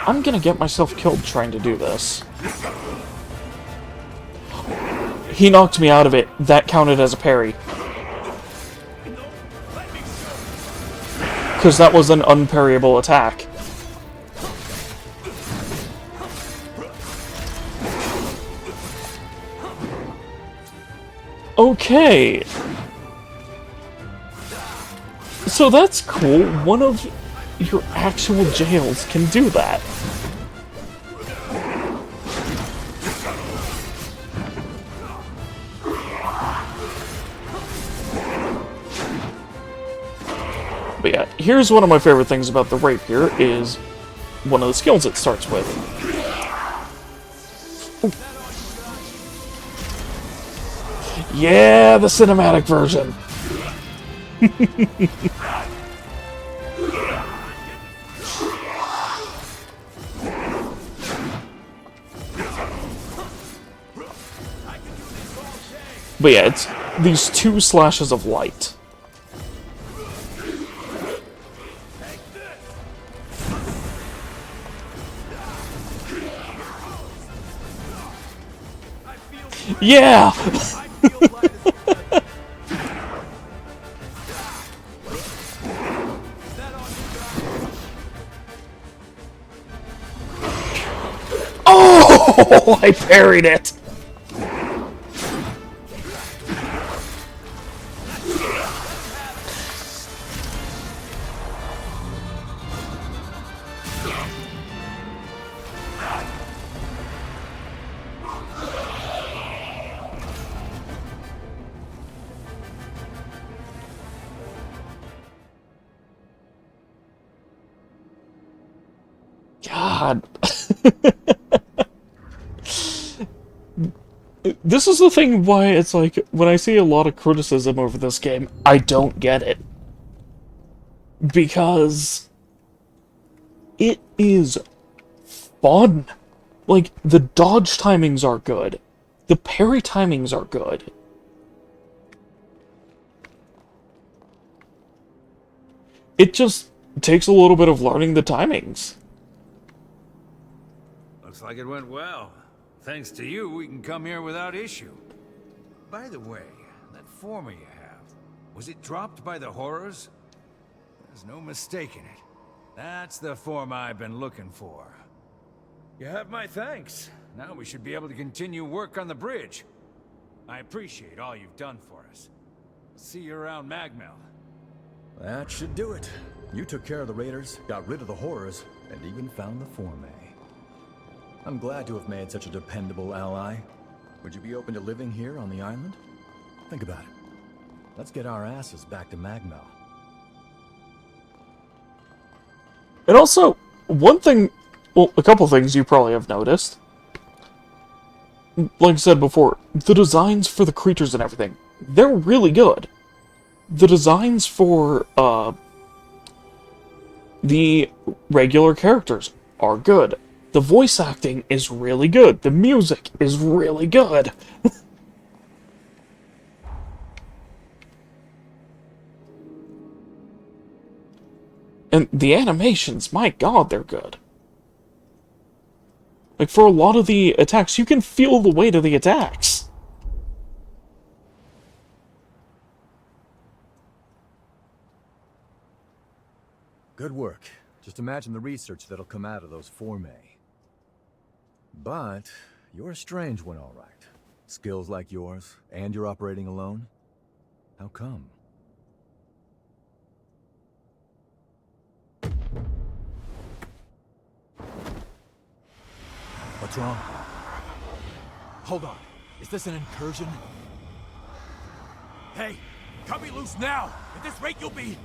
I'm gonna get myself killed trying to do this. He knocked me out of it. That counted as a parry. Because that was an unparryable attack. Okay. So that's cool. One of your actual jails can do that. But yeah, here's one of my favorite things about the rapier is one of the skills it starts with. Ooh. Yeah, the cinematic version. But yeah, it's these 2 slashes of light. Yeah! Oh! I parried it! God. This is the thing why it's like, when I see a lot of criticism over this game, I don't get it. Because it is fun. Like, the dodge timings are good. The parry timings are good. It just takes a little bit of learning the timings. Looks like it went well. Thanks to you, we can come here without issue. By the way, that former you have, was it dropped by the horrors? There's no mistaking it. That's the form I've been looking for. You have my thanks. Now we should be able to continue work on the bridge. I appreciate all you've done for us. See you around Magmel. That should do it. You took care of the raiders, got rid of the horrors, and even found the Forme. I'm glad to have made such a dependable ally. Would you be open to living here on the island? Think about it. Let's get our asses back to Magmel. And also, one thing, well, a couple things you probably have noticed. Like I said before, the designs for the creatures and everything, they're really good. The designs for, the regular characters are good. The voice acting is really good. The music is really good. And the animations, my god, they're good. Like, for a lot of the attacks, you can feel the weight of the attacks. Good work. Just imagine the research that'll come out of those Forme. But you're a strange one, all right. Skills like yours, and you're operating alone? How come? What's wrong? Hold on. Is this an incursion? Hey, cut me loose now! At this rate, you'll be...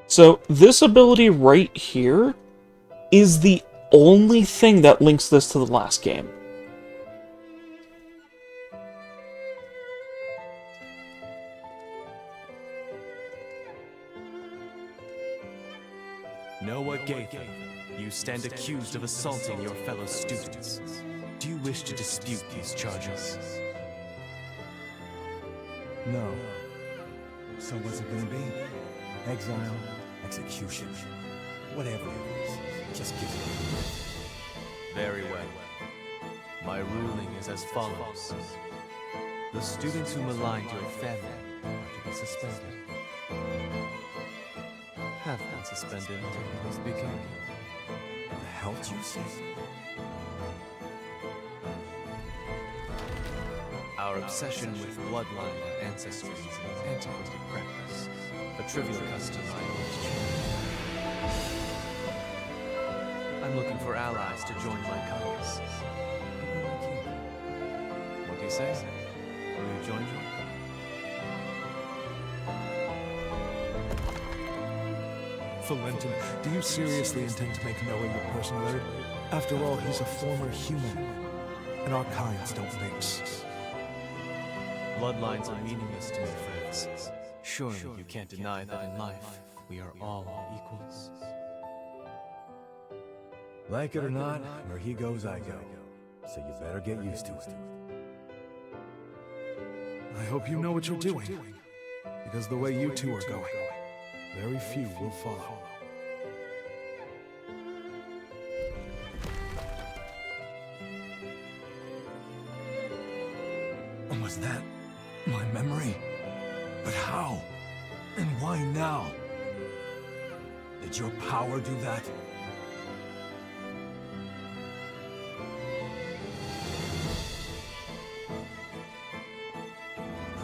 So, this ability right here is the only thing that links this to the last game. Noah Gaither, you stand accused of assaulting your fellow students. Do you wish to dispute these charges? No. So what's it gonna be? Exile? Execution? Whatever it is, just give it. Very well. My ruling is as follows. The students who maligned your family are to be suspended. Have been suspended until this beginning. What the hell did you say? Our obsession with bloodline and ancestry is an antiquated practice. A trivial custom I won't change. I'm looking for allies to join my cause. What do you say? Will you join me? Valentin, do you seriously intend to make Noah your personal heir? After all, he's a former human, and our kinds don't mix. Bloodlines are meaningless to me, friends. Surely you can't deny that in life, we are all equals. Like it or not, where he goes, I go. So you better get used to it. I hope you know what you're doing, because the way you two are going, very few will follow. Was that my memory? But how? And why now? Did your power do that?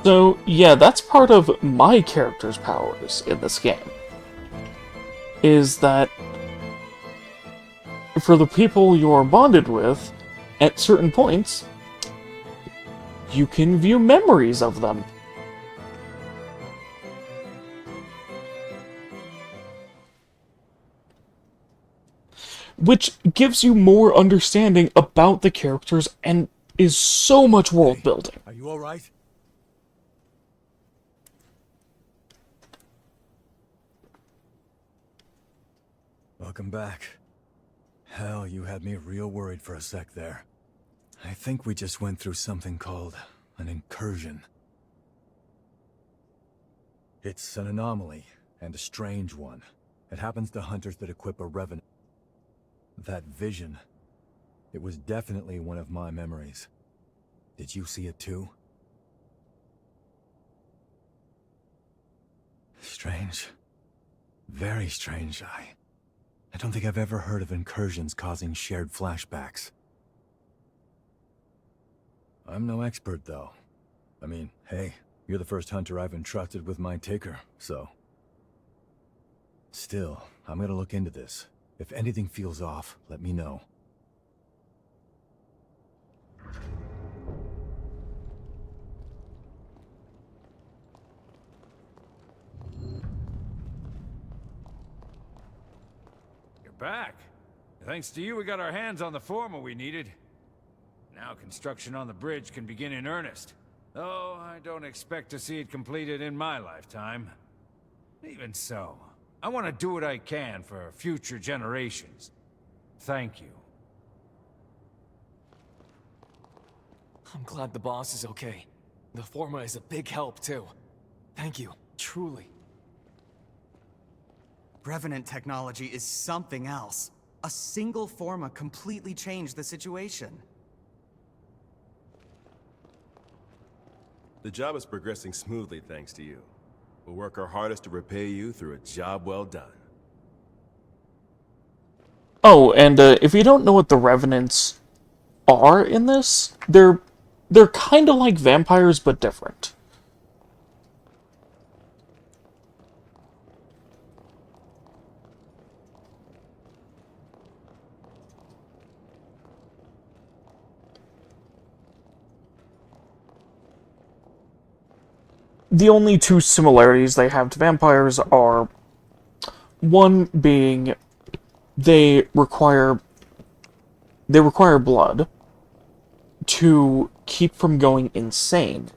So, yeah, that's part of my character's powers in this game. Is that for the people you're bonded with, at certain points, you can view memories of them. Which gives you more understanding about the characters and is so much world building. Are you alright? Welcome back. Hell, you had me real worried for a sec there. I think we just went through something called an incursion. It's an anomaly, and a strange one. It happens to hunters that equip a revenant. That vision, it was definitely one of my memories. Did you see it too? Strange. Very strange. I don't think I've ever heard of incursions causing shared flashbacks. I'm no expert, though. I mean, hey, you're the first hunter I've entrusted with my taker, so... Still, I'm gonna look into this. If anything feels off, let me know. You're back. Thanks to you, we got our hands on the former we needed. Now construction on the bridge can begin in earnest. Though I don't expect to see it completed in my lifetime. Even so, I want to do what I can for future generations. Thank you. I'm glad the boss is okay. The Forma is a big help, too. Thank you, truly. Revenant technology is something else. A single Forma completely changed the situation. The job is progressing smoothly thanks to you. We'll work our hardest to repay you through a job well done. Oh, and if you don't know what the Revenants are in this, they're kind of like vampires, but different. The only two similarities they have to vampires are, one being they require blood to keep from going insane.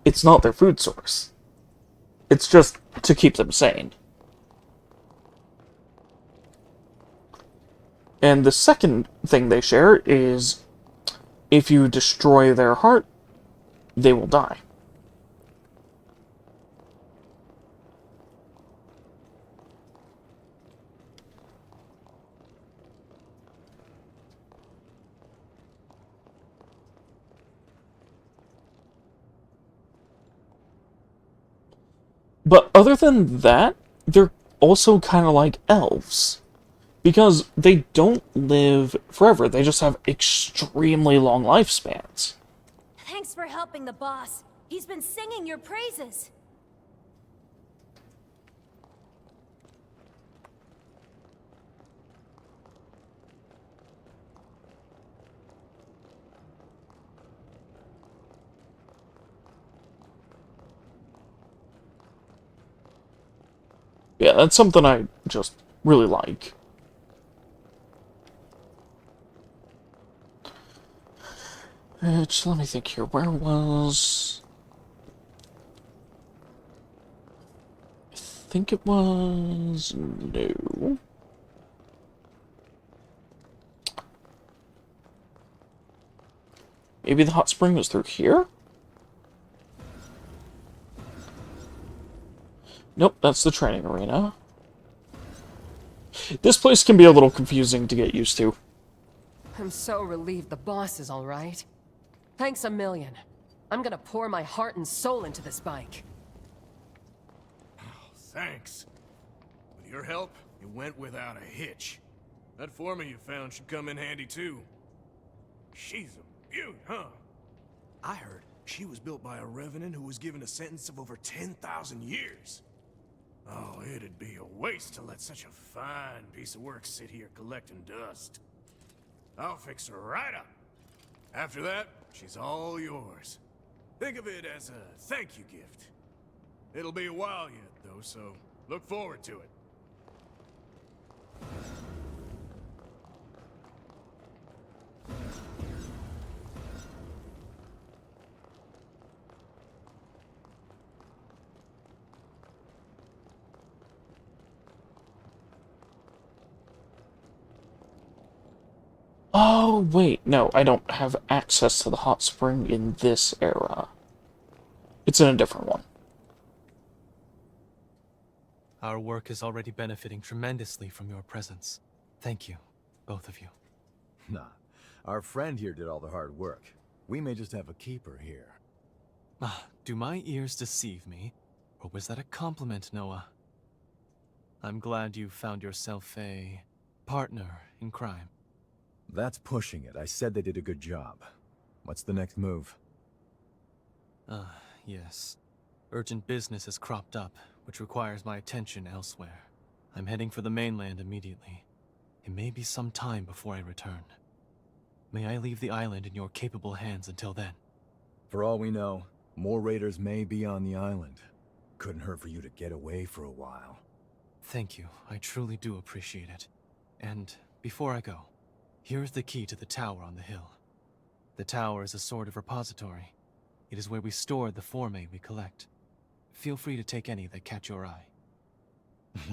It's not their food source. It's just to keep them sane. And the second thing they share is if you destroy their heart, they will die. But other than that, they're also kind of like elves. Because they don't live forever, they just have extremely long lifespans. Thanks for helping the boss. He's been singing your praises. Yeah, that's something I just really like. Just let me think here. Where was... I think it was... No. Maybe the hot spring was through here? Nope, that's the training arena. This place can be a little confusing to get used to. I'm so relieved the boss is all right. Thanks a million. I'm gonna pour my heart and soul into this bike. Thanks. With your help, it went without a hitch. That foreman you found should come in handy too. She's a beaut, huh? I heard she was built by a revenant who was given a sentence of over 10,000 years. Oh, it'd be a waste to let such a fine piece of work sit here collecting dust. I'll fix her right up. After that, she's all yours. Think of it as a thank you gift. It'll be a while yet, though, so look forward to it. Oh, wait, no, I don't have access to the hot spring in this era. It's in a different one. Our work is already benefiting tremendously from your presence. Thank you, both of you. Nah, our friend here did all the hard work. We may just have a keeper here. Do my ears deceive me? Or was that a compliment, Noah? I'm glad you found yourself a partner in crime. That's pushing it. I said they did a good job. What's the next move? Yes. Urgent business has cropped up, which requires my attention elsewhere. I'm heading for the mainland immediately. It may be some time before I return. May I leave the island in your capable hands until then? For all we know, more raiders may be on the island. Couldn't hurt for you to get away for a while. Thank you. I truly do appreciate it. And before I go, here is the key to the tower on the hill. The tower is a sort of repository. It is where we store the forme we collect. Feel free to take any that catch your eye.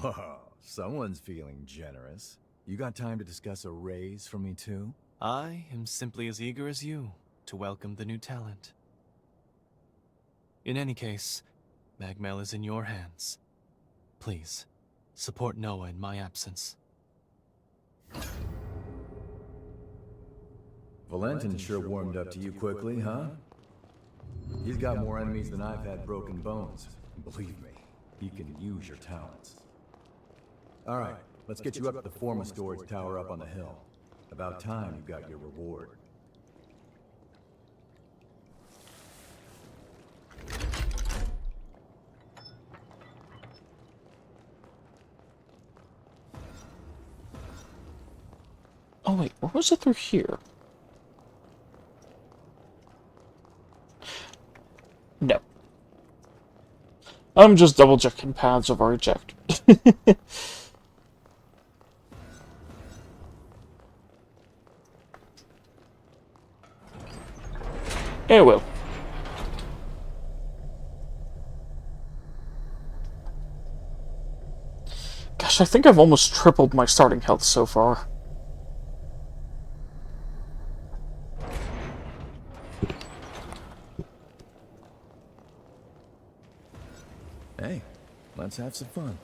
Whoa, someone's feeling generous. You got time to discuss a raise for me too? I am simply as eager as you to welcome the new talent. In any case, Magmel is in your hands. Please, support Noah in my absence. Valentin sure warmed up to you quickly, huh? He's got more enemies than I've had broken bones. Believe me, he can use your talents. Alright, let's get you up to the Forma storage tower up on the hill. About time you got your reward. Oh wait, or was it through here? No. I'm just double-checking paths of our eject. It will. Gosh, I think I've almost tripled my starting health so far. Hey, let's have some fun.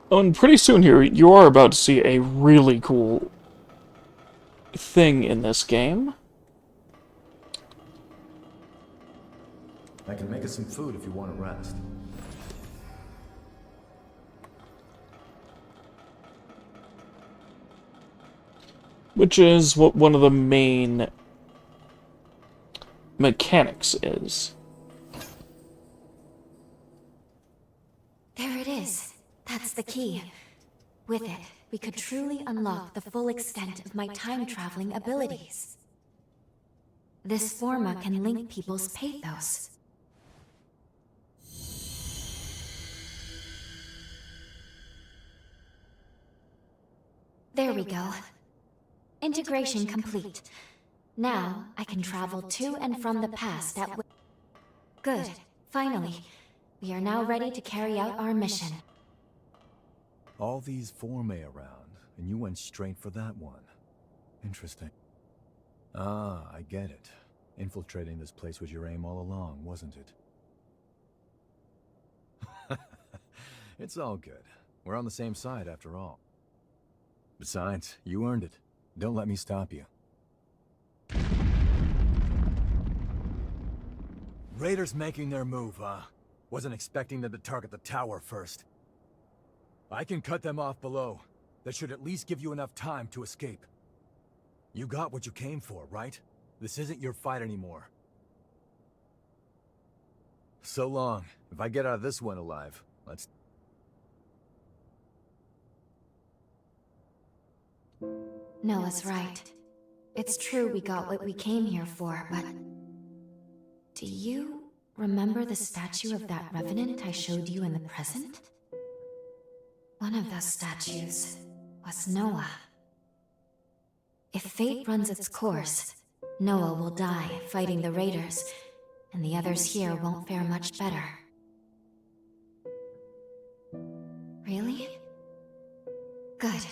Oh, and pretty soon here, you are about to see a really cool thing in this game. I can make us some food if you want to rest. Which is what one of the main mechanics is. There it is. That's the key. With it, we could truly unlock the full extent of my time-traveling abilities. This forma can link people's pathos. There we go. Integration complete. Now, I can travel to and from the past at will. Good. Finally. We are now ready to carry out our mission. All these formae around, and you went straight for that one. Interesting. Ah, I get it. Infiltrating this place was your aim all along, wasn't it? It's all good. We're on the same side after all. Besides, you earned it. Don't let me stop you. Raiders making their move, huh? Wasn't expecting them to target the tower first. I can cut them off below. That should at least give you enough time to escape. You got what you came for, right? This isn't your fight anymore. So long. If I get out of this one alive, let's... Noah's right. It's true we got what we came here for, but... Do you remember the statue of that revenant I showed you in the present? One of those statues was Noah. If fate runs its course, Noah will die fighting the raiders, and the others here won't fare much better. Really? Good.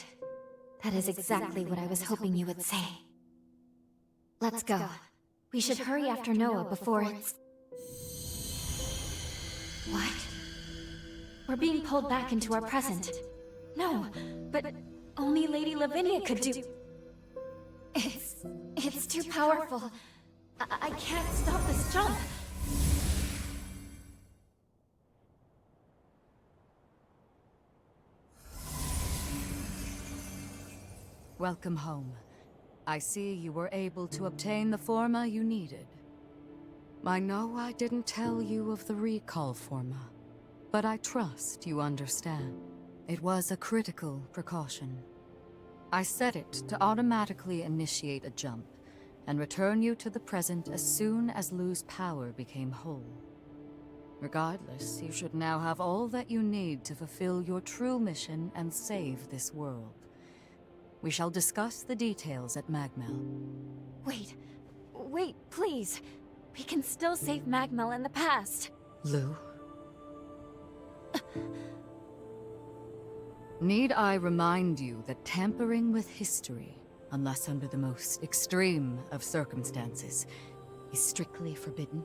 That is exactly what I was hoping you would say. Let's go. We should hurry after Noah before it's... What? We're being pulled back into our present. No, but only Lady Lavinia could do... It's too powerful. I can't stop this jump. Welcome home. I see you were able to obtain the forma you needed. I know I didn't tell you of the recall forma, but I trust you understand. It was a critical precaution. I set it to automatically initiate a jump and return you to the present as soon as Lu's power became whole. Regardless, you should now have all that you need to fulfill your true mission and save this world. We shall discuss the details at Magmel. Wait, please. We can still save Magmel in the past. Lu? Need I remind you that tampering with history, unless under the most extreme of circumstances, is strictly forbidden?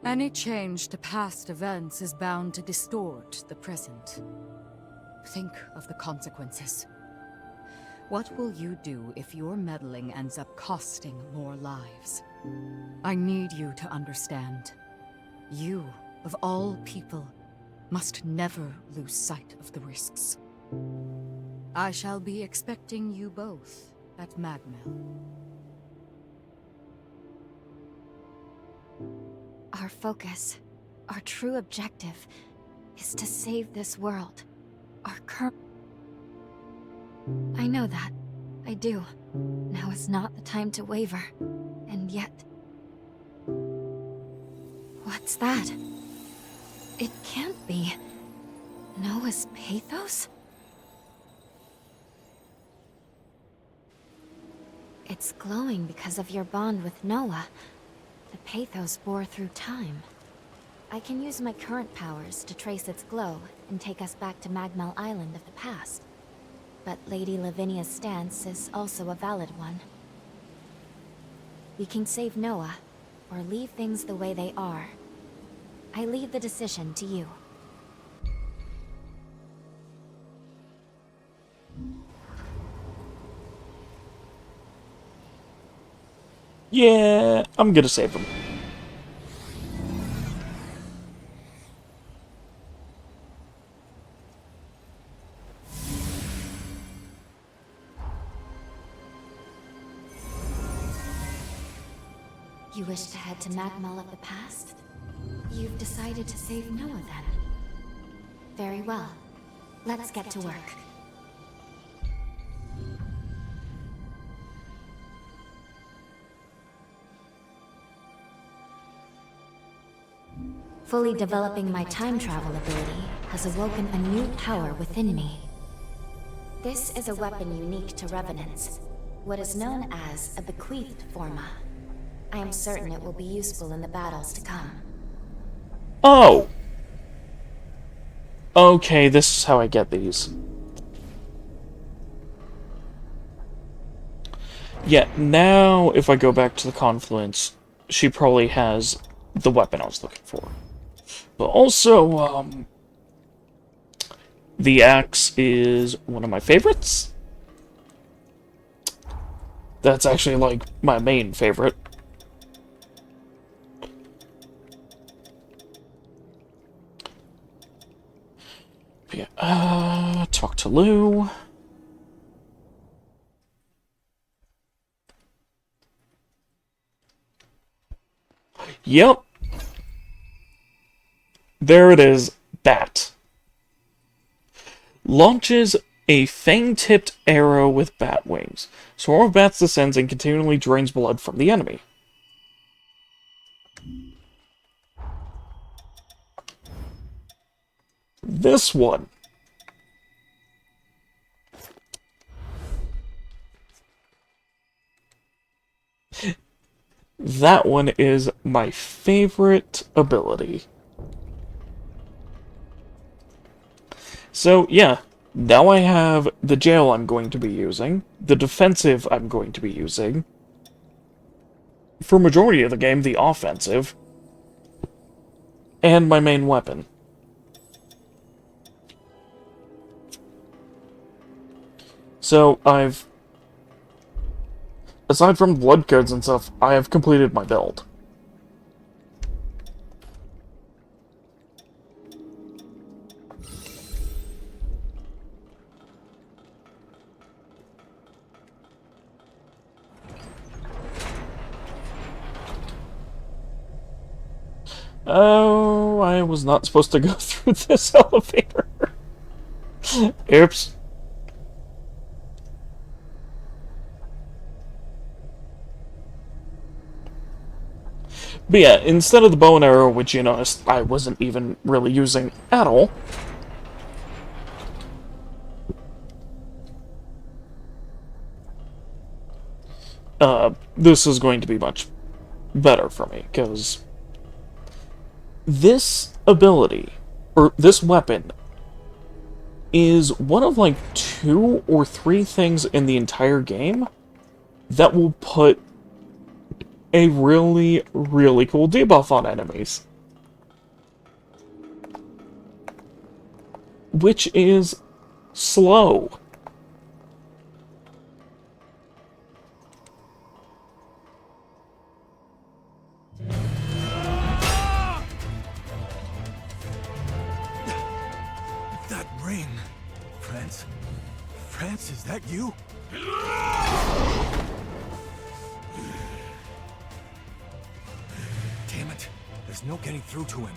Any change to past events is bound to distort the present. Think of the consequences. What will you do if your meddling ends up costing more lives? I need you to understand. You, of all people, must never lose sight of the risks. I shall be expecting you both at Magmel. Our focus, our true objective, is to save this world. Our current... I know that. I do. Now is not the time to waver. And yet... What's that? It can't be. Noah's pathos? It's glowing because of your bond with Noah. The pathos bore through time. I can use my current powers to trace its glow and take us back to Magmel Island of the past. But Lady Lavinia's stance is also a valid one. We can save Noah, or leave things the way they are. I leave the decision to you. Yeah, I'm gonna save him. You wish to head to Magmel of the past? You've decided to save Noah then? Very well. Let's get to work. Fully developing my time travel ability has awoken a new power within me. This is a weapon unique to Revenants, what is known as a bequeathed forma. I am certain it will be useful in the battles to come. Oh! Okay, this is how I get these. Yeah, now if I go back to the Confluence, she probably has the weapon I was looking for. But also, the axe is one of my favorites. That's actually, like, my main favorite. Yeah, talk to Lou. Yep. There it is. Bat. Launches a fang-tipped arrow with bat wings. Swarm of bats descends and continually drains blood from the enemy. This one. That one is my favorite ability. So, yeah. Now I have the jail I'm going to be using, the defensive I'm going to be using, for majority of the game, the offensive, and my main weapon. So, aside from blood codes and stuff, I have completed my build. Oh, I was not supposed to go through this elevator. Oops. But yeah, instead of the bow and arrow, which, you know, I wasn't even really using at all, this is going to be much better for me, because this ability, or this weapon, is one of like 2 or 3 things in the entire game that will put a really, really cool debuff on enemies. Which is slow. That ring. France? France, is that you? Damn it. There's no getting through to him.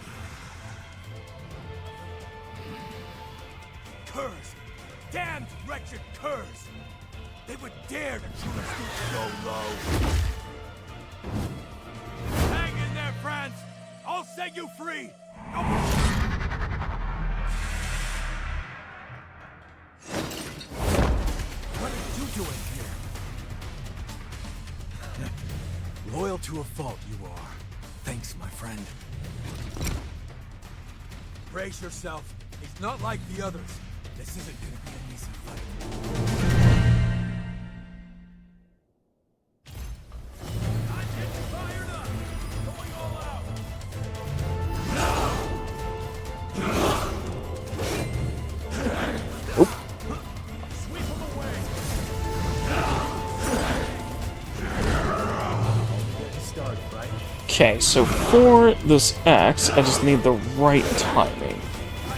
Curs! Damned wretched curs! They would dare to shoot us so low! Hang in there, France! I'll set you free! What are you doing here? Loyal to a fault, you are. Thanks, my friend. Brace yourself. It's not like the others. This isn't gonna be an easy fight. Okay, so for this axe, I just need the right timing.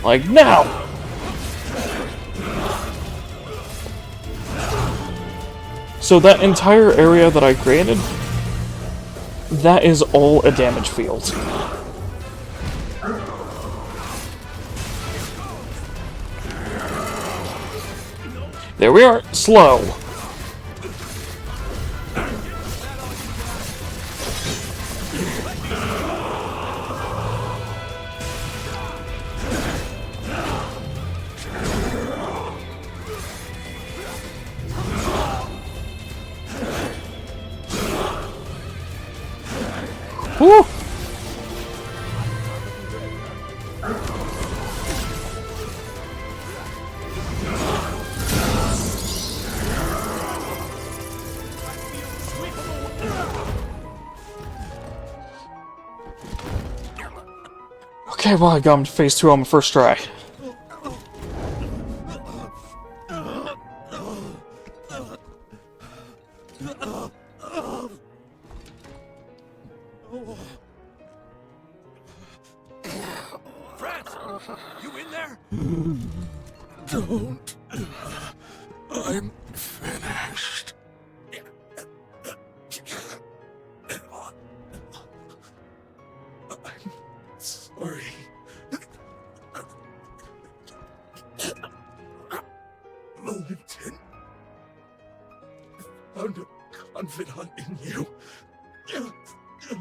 Like now! So that entire area that I created, That is all a damage field. There we are. Slow. Woo! Okay, well, I got him to phase 2 on my first try. France, you in there? Don't. I'm finished. I'm sorry. Valentin. Found a confidant in you.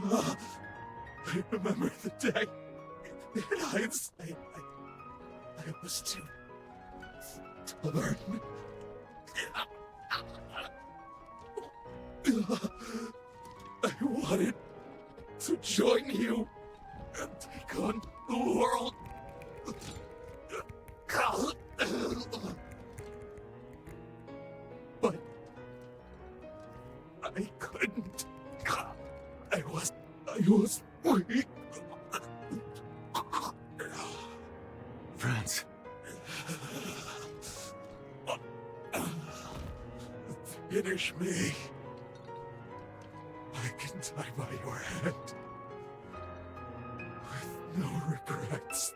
I remember the day. In hindsight, I was too stubborn. I wanted to join you and take on the world. But I couldn't. I was weak. France. Finish me. I can die by your hand. With no regrets.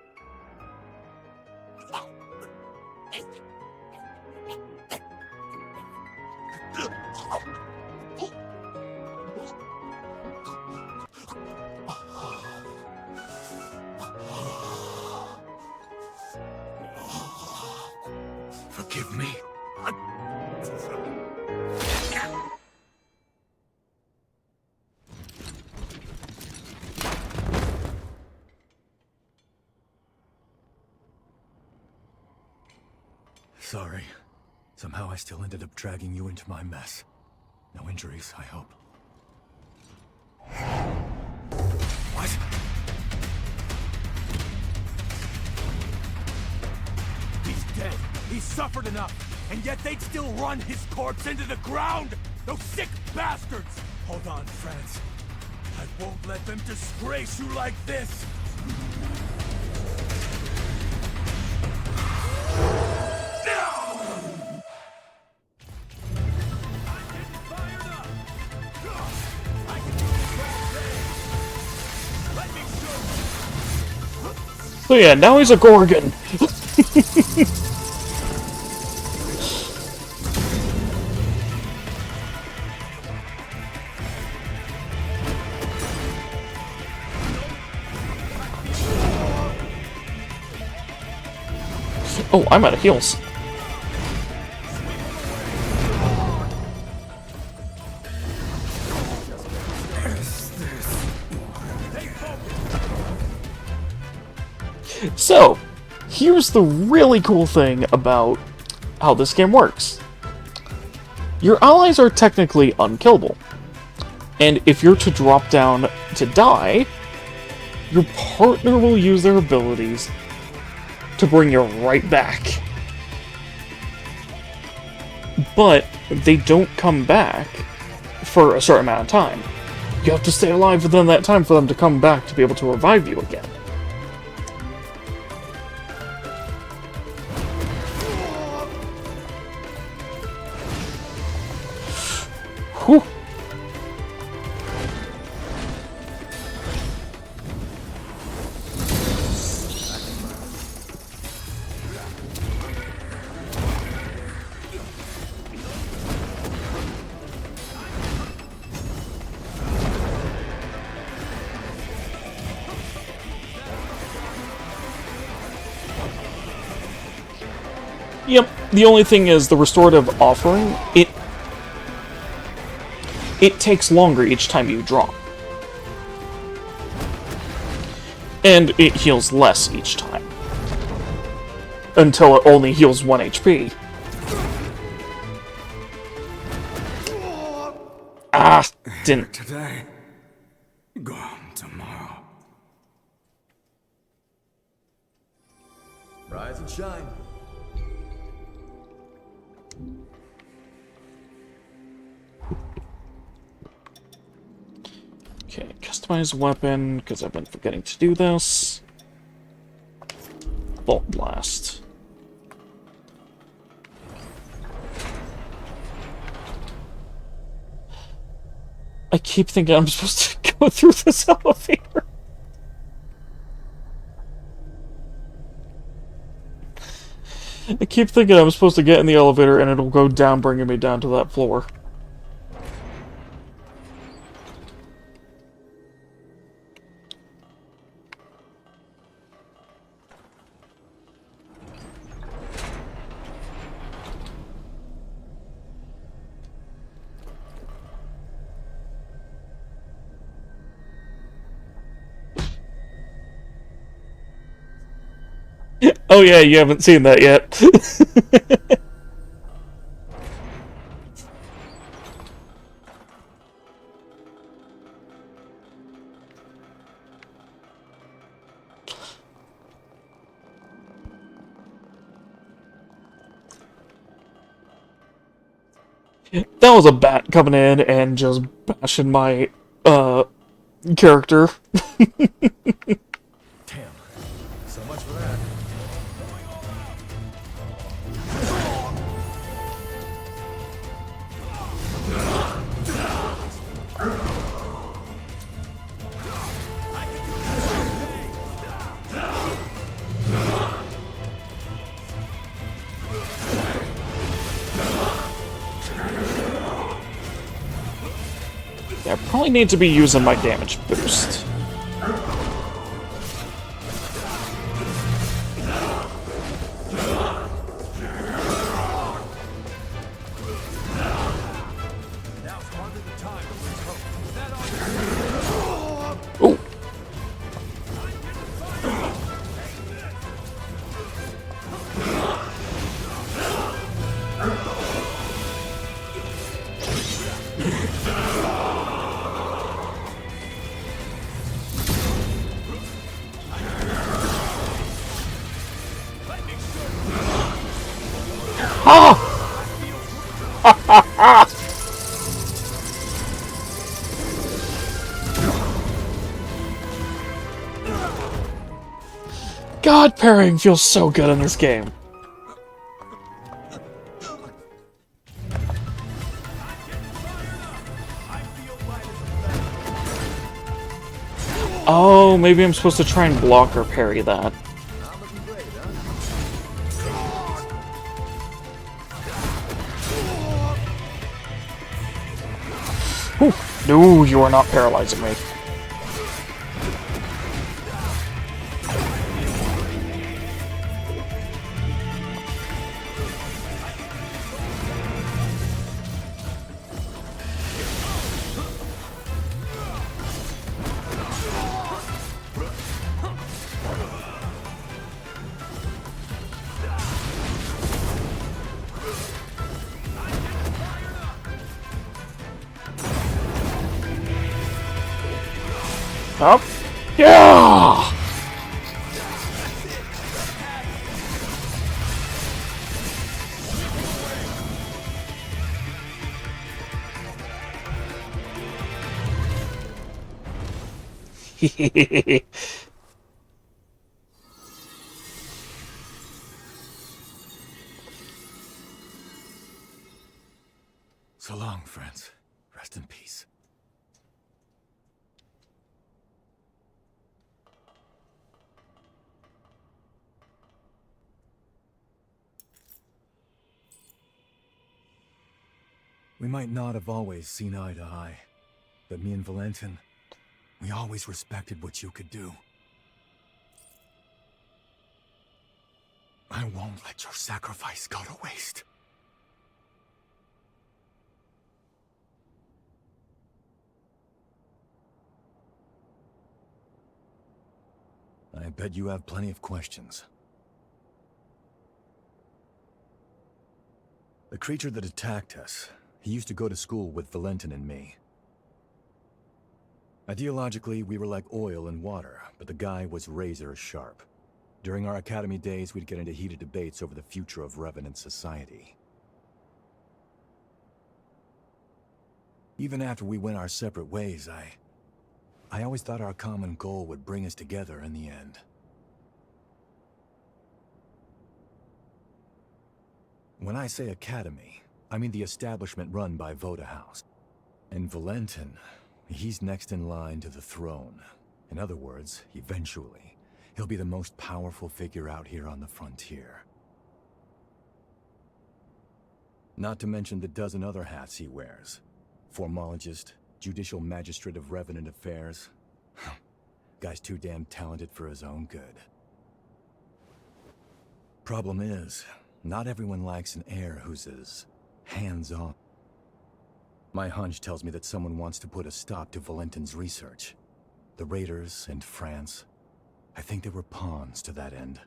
Forgive me. Sorry. Somehow I still ended up dragging you into my mess. No injuries, I hope. What? He's dead. He's suffered enough. And yet they'd still run his corpse into the ground! Those sick bastards! Hold on, France. I won't let them disgrace you like this! So yeah, now he's a Gorgon. Oh, I'm out of heals. So, here's the really cool thing about how this game works. Your allies are technically unkillable. And if you're to drop down to die, your partner will use their abilities to bring you right back. But they don't come back for a certain amount of time. You have to stay alive within that time for them to come back to be able to revive you again. Whew. Yep, the only thing is the restorative offering, it takes longer each time you drop. And it heals less each time. Until it only heals 1 HP. Ah, didn't. Today, gone tomorrow. Rise and shine. Okay, customize weapon, because I've been forgetting to do this. Bolt Blast. I keep thinking I'm supposed to go through this elevator. I keep thinking I'm supposed to get in the elevator and it'll go down, bringing me down to that floor. Oh yeah, you haven't seen that yet. That was a bat coming in and just bashing my, character. Damn. So much for that. I probably need to be using my damage boost. Ooh. God, parrying feels so good in this game. Oh, maybe I'm supposed to try and block or parry that. Whew. No, you are not paralyzing me. Up. Yeah! So long, friends. Rest in peace. We might not have always seen eye to eye, but me and Valentin, we always respected what you could do. I won't let your sacrifice go to waste. I bet you have plenty of questions. The creature that attacked us, he used to go to school with Valentin and me. Ideologically, we were like oil and water, but the guy was razor sharp. During our academy days, we'd get into heated debates over the future of Revenant society. Even after we went our separate ways, I always thought our common goal would bring us together in the end. When I say academy, I mean the establishment run by Voda House. And Valentin, he's next in line to the throne. In other words, eventually, he'll be the most powerful figure out here on the frontier. Not to mention the dozen other hats he wears. Formologist, Judicial Magistrate of Revenant Affairs. Guy's too damn talented for his own good. Problem is, not everyone likes an heir who's as hands-on. My hunch tells me that someone wants to put a stop to Valentin's research. The Raiders and France. I think they were pawns to that end.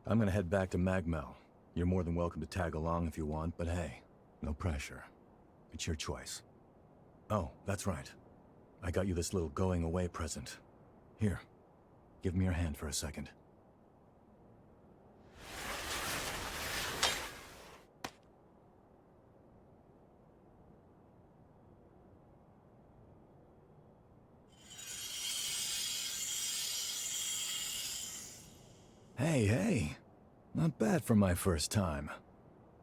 I'm gonna head back to Magmel. You're more than welcome to tag along if you want, but hey, no pressure. It's your choice. Oh, that's right. I got you this little going-away present. Here, give me your hand for a second. Hey, not bad for my first time.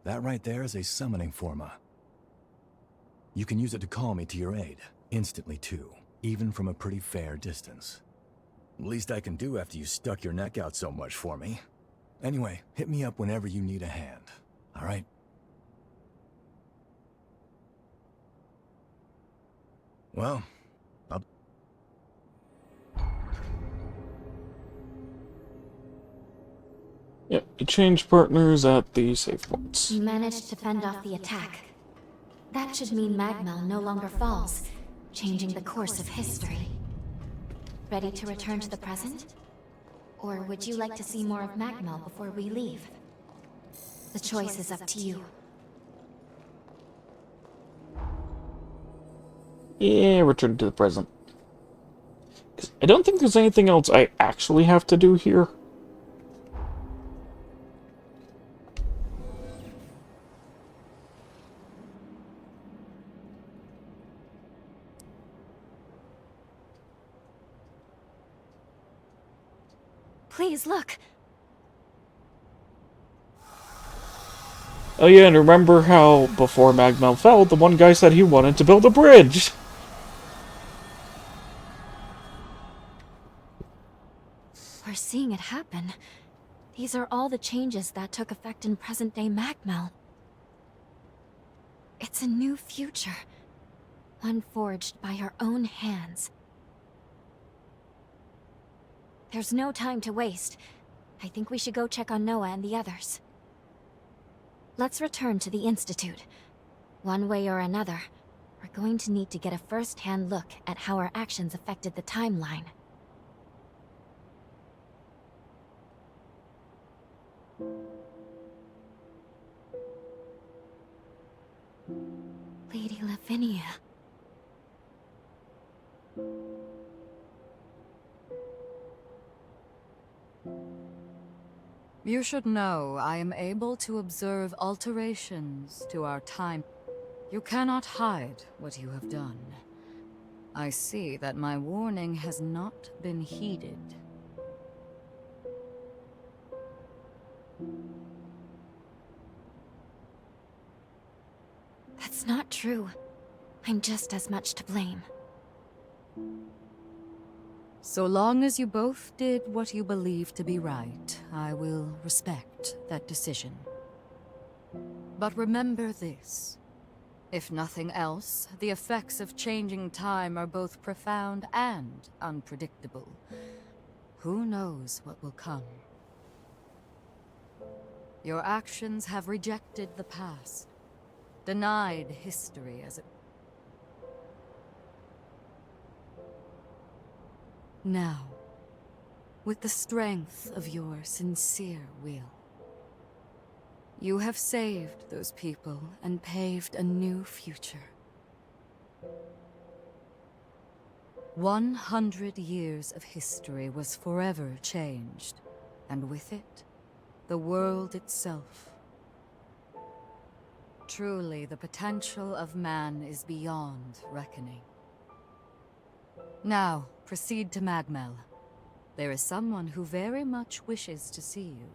That right there is a summoning forma. You can use it to call me to your aid, instantly too, even from a pretty fair distance. Least I can do after you stuck your neck out so much for me. Anyway, hit me up whenever you need a hand, alright? Well, Yep, you change partners at the save points. You managed to fend off the attack. That should mean Magmel no longer falls, changing the course of history. Ready to return to the present? Or would you like to see more of Magmel before we leave? The choice is up to you. Yeah, return to the present. 'Cause I don't think there's anything else I actually have to do here. Please, look! Oh yeah, and remember how, before Magmel fell, the one guy said he wanted to build a bridge? We're seeing it happen. These are all the changes that took effect in present-day Magmel. It's a new future. One forged by our own hands. There's no time to waste. I think we should go check on Noah and the others. Let's return to the Institute. One way or another, we're going to need to get a first-hand look at how our actions affected the timeline. Lady Lavinia. You should know I am able to observe alterations to our time. You cannot hide what you have done. I see that my warning has not been heeded. That's not true. I'm just as much to blame. So long as you both did what you believe to be right, I will respect that decision. But remember this. If nothing else, the effects of changing time are both profound and unpredictable. Who knows what will come? Your actions have rejected the past, denied history as it... Now, with the strength of your sincere will, you have saved those people and paved a new future. 100 years of history was forever changed, and with it, the world itself. Truly, the potential of man is beyond reckoning. Now, proceed to Magmel. There is someone who very much wishes to see you.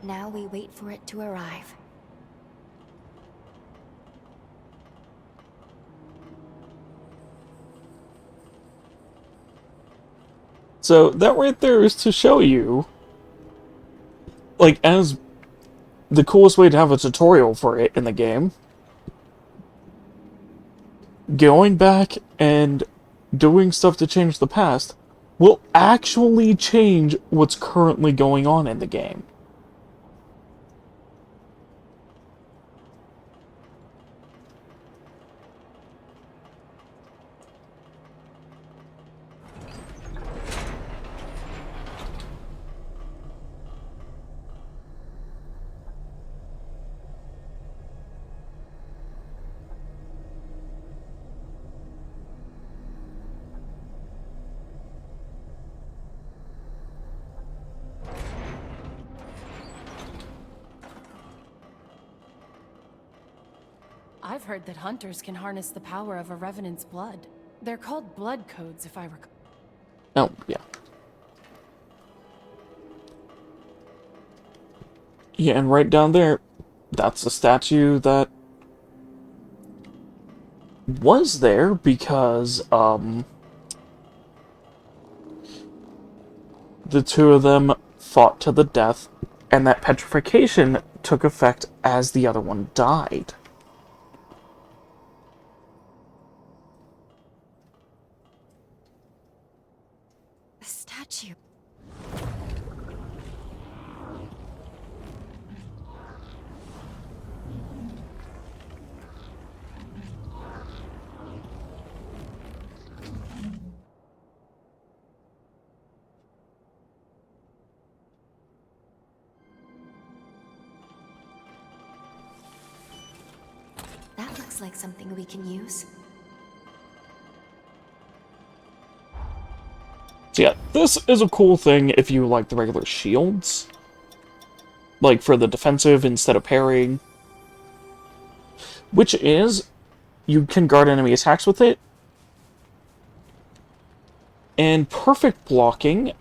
Now we wait for it to arrive. So that right there is to show you, like, as the coolest way to have a tutorial for it in the game. Going back and doing stuff to change the past will actually change what's currently going on in the game. I've heard that hunters can harness the power of a revenant's blood. They're called blood codes, if I recall. Oh, yeah. Yeah, and right down there, that's a statue that was there because, the two of them fought to the death, and that petrification took effect as the other one died. Statue. That looks like something we can use. So yeah, this is a cool thing if you like the regular shields. Like for the defensive instead of parrying. Which is, you can guard enemy attacks with it. And perfect blocking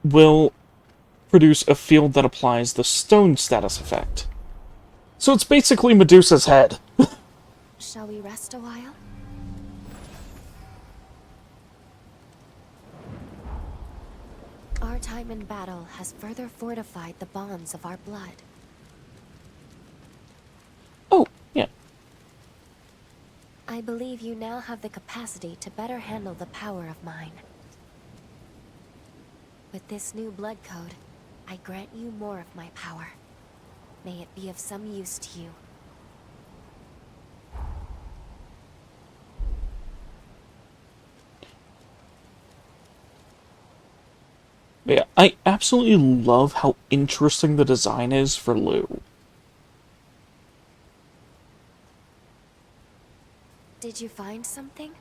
will produce a field that applies the stone status effect. So it's basically Medusa's head. Shall we rest a while? Our time in battle has further fortified the bonds of our blood. Oh, yeah. I believe you now have the capacity to better handle the power of mine. With this new blood code, I grant you more of my power. May it be of some use to you. But yeah, I absolutely love how interesting the design is for Lou. Did you find something?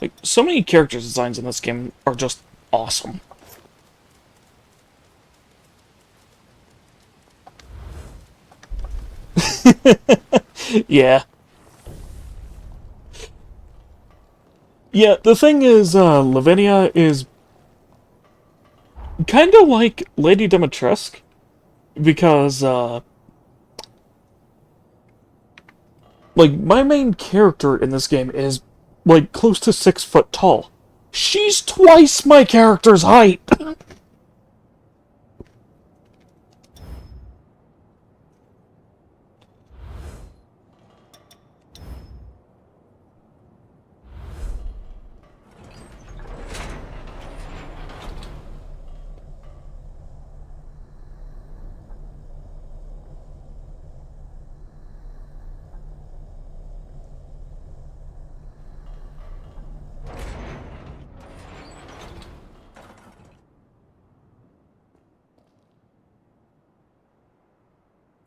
Like, so many character designs in this game are just awesome. Yeah. Yeah, the thing is, Lavinia is kind of like Lady Dimitrescu, because, Like, my main character in this game is, like, close to 6 foot tall. She's twice my character's height!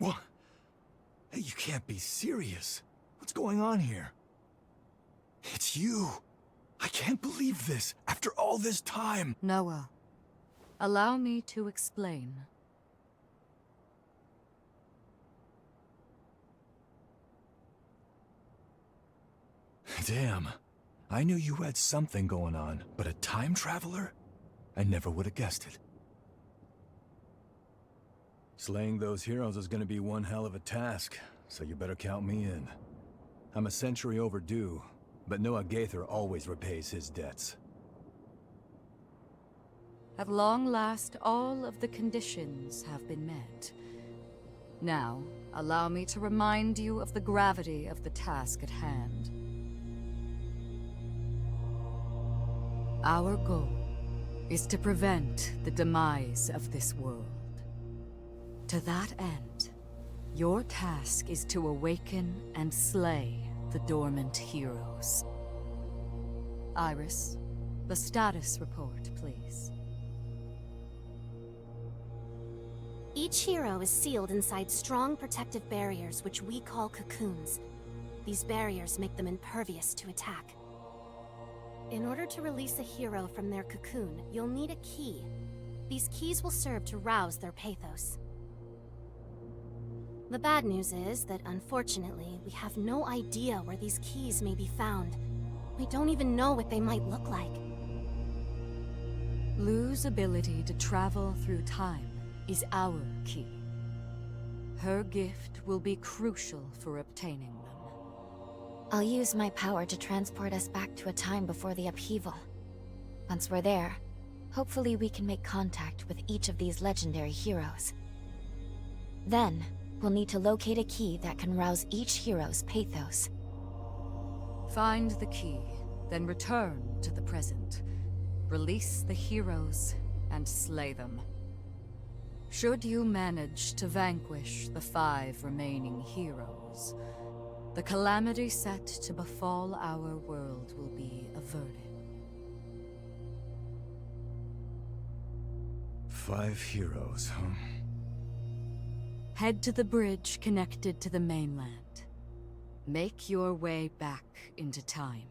What? Hey, you can't be serious. What's going on here? It's you. I can't believe this. After all this time. Noah, allow me to explain. Damn. I knew you had something going on, but a time traveler? I never would have guessed it. Slaying those heroes is gonna be one hell of a task, so you better count me in. I'm a century overdue, but Noah Gaither always repays his debts. At long last, all of the conditions have been met. Now, allow me to remind you of the gravity of the task at hand. Our goal is to prevent the demise of this world. To that end, your task is to awaken and slay the dormant heroes. Iris, the status report, please. Each hero is sealed inside strong protective barriers which we call cocoons. These barriers make them impervious to attack. In order to release a hero from their cocoon, you'll need a key. These keys will serve to rouse their pathos. The bad news is that, unfortunately, we have no idea where these keys may be found. We don't even know what they might look like. Lu's ability to travel through time is our key. Her gift will be crucial for obtaining them. I'll use my power to transport us back to a time before the upheaval. Once we're there, hopefully we can make contact with each of these legendary heroes. Then, we'll need to locate a key that can rouse each hero's pathos. Find the key, then return to the present. Release the heroes and slay them. Should you manage to vanquish the 5 remaining heroes, the calamity set to befall our world will be averted. 5 heroes, huh? Head to the bridge connected to the mainland. Make your way back into time.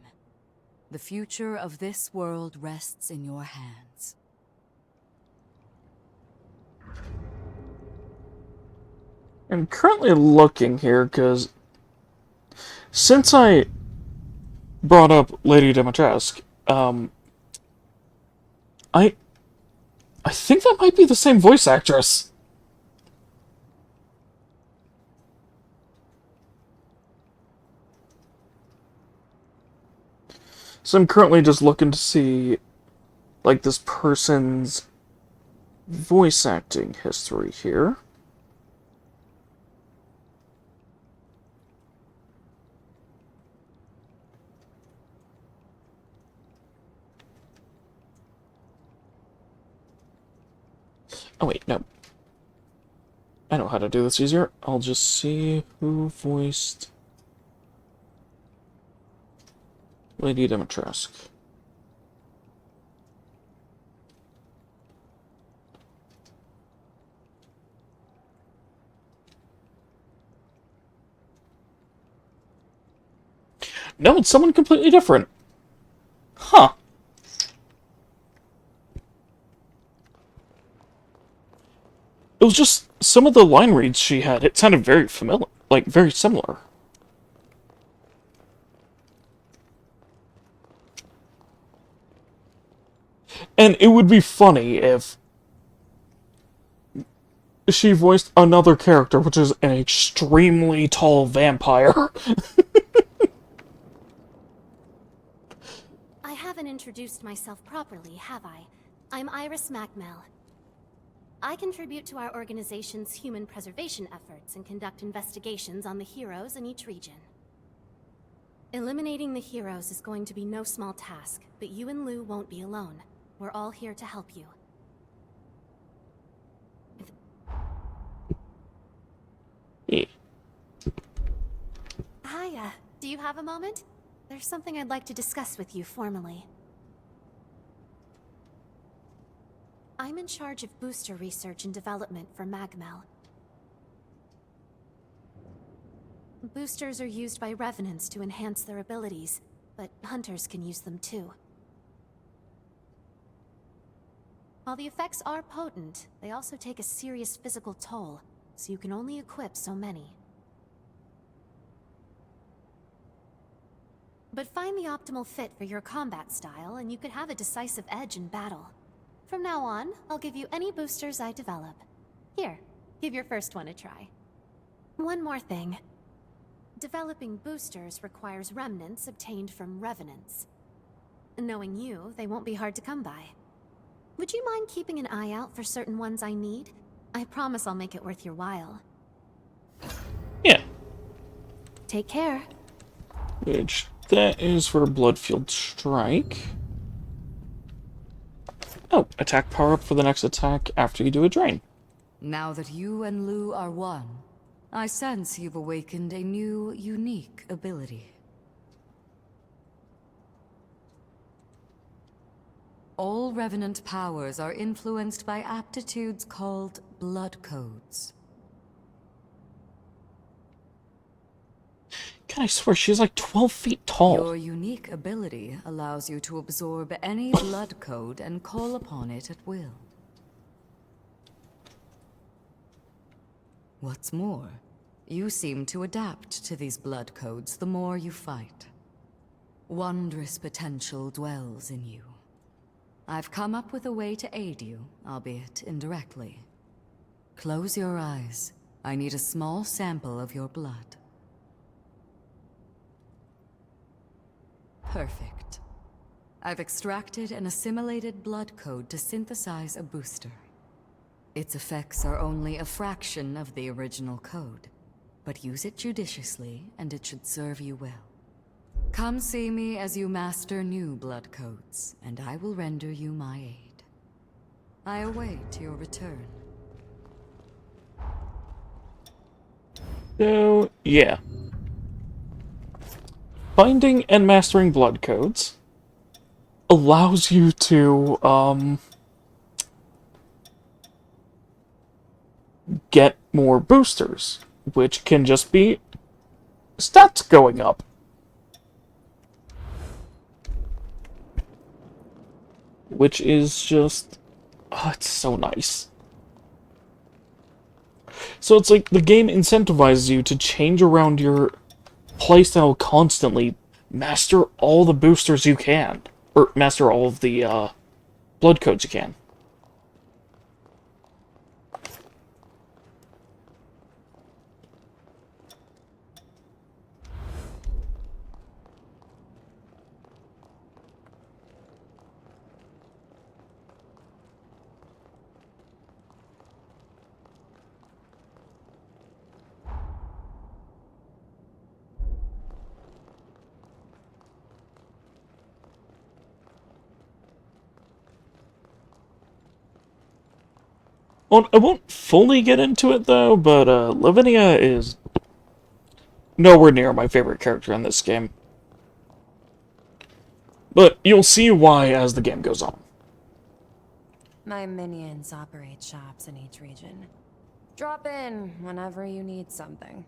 The future of this world rests in your hands. I'm currently looking here, because since I brought up Lady Dimitrescu, I think that might be the same voice actress. So I'm currently just looking to see, like, this person's voice acting history here. Oh wait, no. I know how to do this easier. I'll just see who voiced Lady Dimitrescu. No, it's someone completely different. Huh. It was just some of the line reads she had. It sounded very familiar, like very similar. And it would be funny if she voiced another character, which is an extremely tall vampire. haven't introduced myself properly, have I? I'm Iris Macmel. I contribute to our organization's human preservation efforts and conduct investigations on the heroes in each region. Eliminating the heroes is going to be no small task, but you and Lou won't be alone. We're all here to help you. Hiya. Do you have a moment? There's something I'd like to discuss with you formally. I'm in charge of booster research and development for Magmel. Boosters are used by Revenants to enhance their abilities, but Hunters can use them too. While the effects are potent, they also take a serious physical toll, so you can only equip so many. But find the optimal fit for your combat style, and you could have a decisive edge in battle. From now on, I'll give you any boosters I develop. Here, give your first one a try. One more thing. Developing boosters requires remnants obtained from Revenants. Knowing you, they won't be hard to come by. Would you mind keeping an eye out for certain ones I need? I promise I'll make it worth your while. Yeah. Take care. Which, that is for Bloodfield Strike. Oh, attack power up for the next attack after you do a drain. Now that you and Lou are one, I sense you've awakened a new, unique ability. All Revenant powers are influenced by aptitudes called blood codes. God, I swear, she's like 12 feet tall. Your unique ability allows you to absorb any blood code and call upon it at will. What's more, you seem to adapt to these blood codes the more you fight. Wondrous potential dwells in you. I've come up with a way to aid you, albeit indirectly. Close your eyes. I need a small sample of your blood. Perfect. I've extracted and assimilated blood code to synthesize a booster. Its effects are only a fraction of the original code, but use it judiciously and it should serve you well. Come see me as you master new blood codes, and I will render you my aid. I await your return. So, yeah. Finding and mastering blood codes allows you to, get more boosters, which can just be stats going up. Which is just... oh, it's so nice. So it's like the game incentivizes you to change around your playstyle constantly. Master all the boosters you can. Or master all of the blood codes you can. Well, I won't fully get into it, though, but Lavinia is nowhere near my favorite character in this game. But you'll see why as the game goes on. My minions operate shops in each region. Drop in whenever you need something.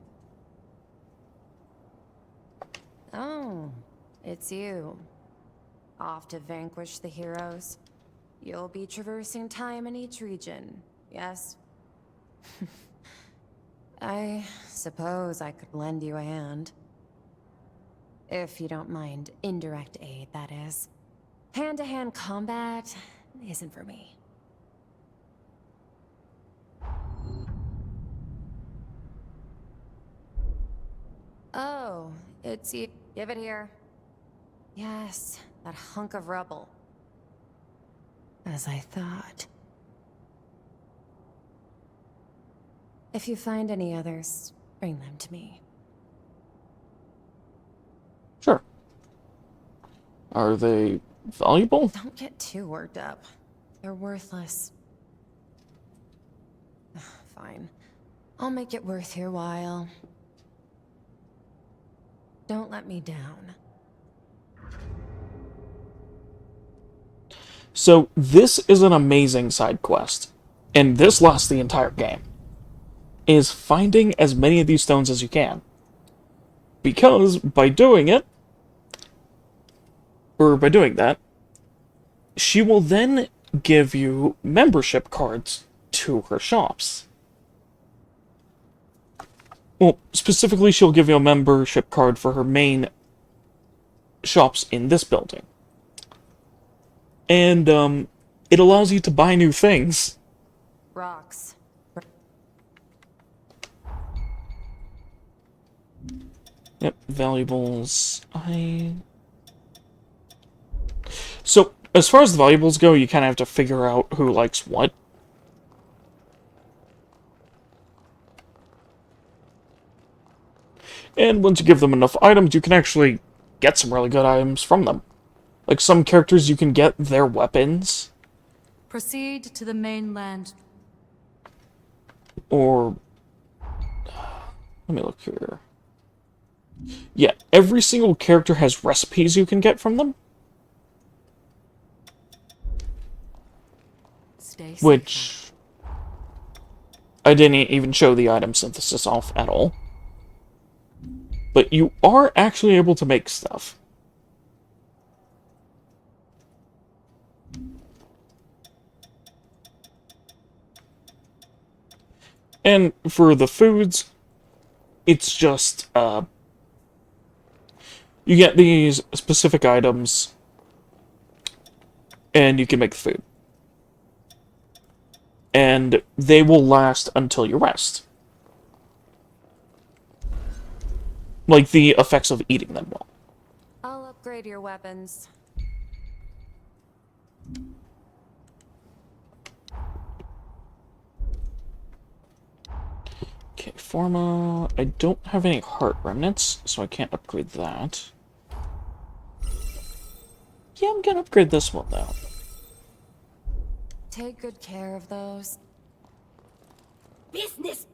Oh, it's you. Off to vanquish the heroes? You'll be traversing time in each region, yes? I suppose I could lend you a hand. If you don't mind indirect aid, that is. Hand-to-hand combat isn't for me. Oh, it's you. Give it here. Yes, That hunk of rubble. As I thought. If you find any others, bring them to me. Sure. Are they valuable? Don't get too worked up. They're worthless. Fine. I'll make it worth your while. Don't let me down. So this is an amazing side quest, and this lasts the entire game, is finding as many of these stones as you can. Because by doing it, or by doing that, she will then give you membership cards to her shops. Well, specifically, she'll give you a membership card for her main shops in this building. And, it allows you to buy new things. Rocks. Yep, valuables. So, as far as the valuables go, you kind of have to figure out who likes what. And once you give them enough items, you can actually get some really good items from them. Like some characters, you can get their weapons. Proceed to the mainland. Or... let me look here. Yeah, every single character has recipes you can get from them. Stay safe. Which... I didn't even show the item synthesis off at all. But you are actually able to make stuff. And for the foods, it's just, you get these specific items, and you can make the food. And they will last until you rest. Like the effects of eating them will. I'll upgrade your weapons. Okay, Forma. I don't have any heart remnants, so I can't upgrade that. Yeah, I'm gonna upgrade this one, though. Take good care of those. Business.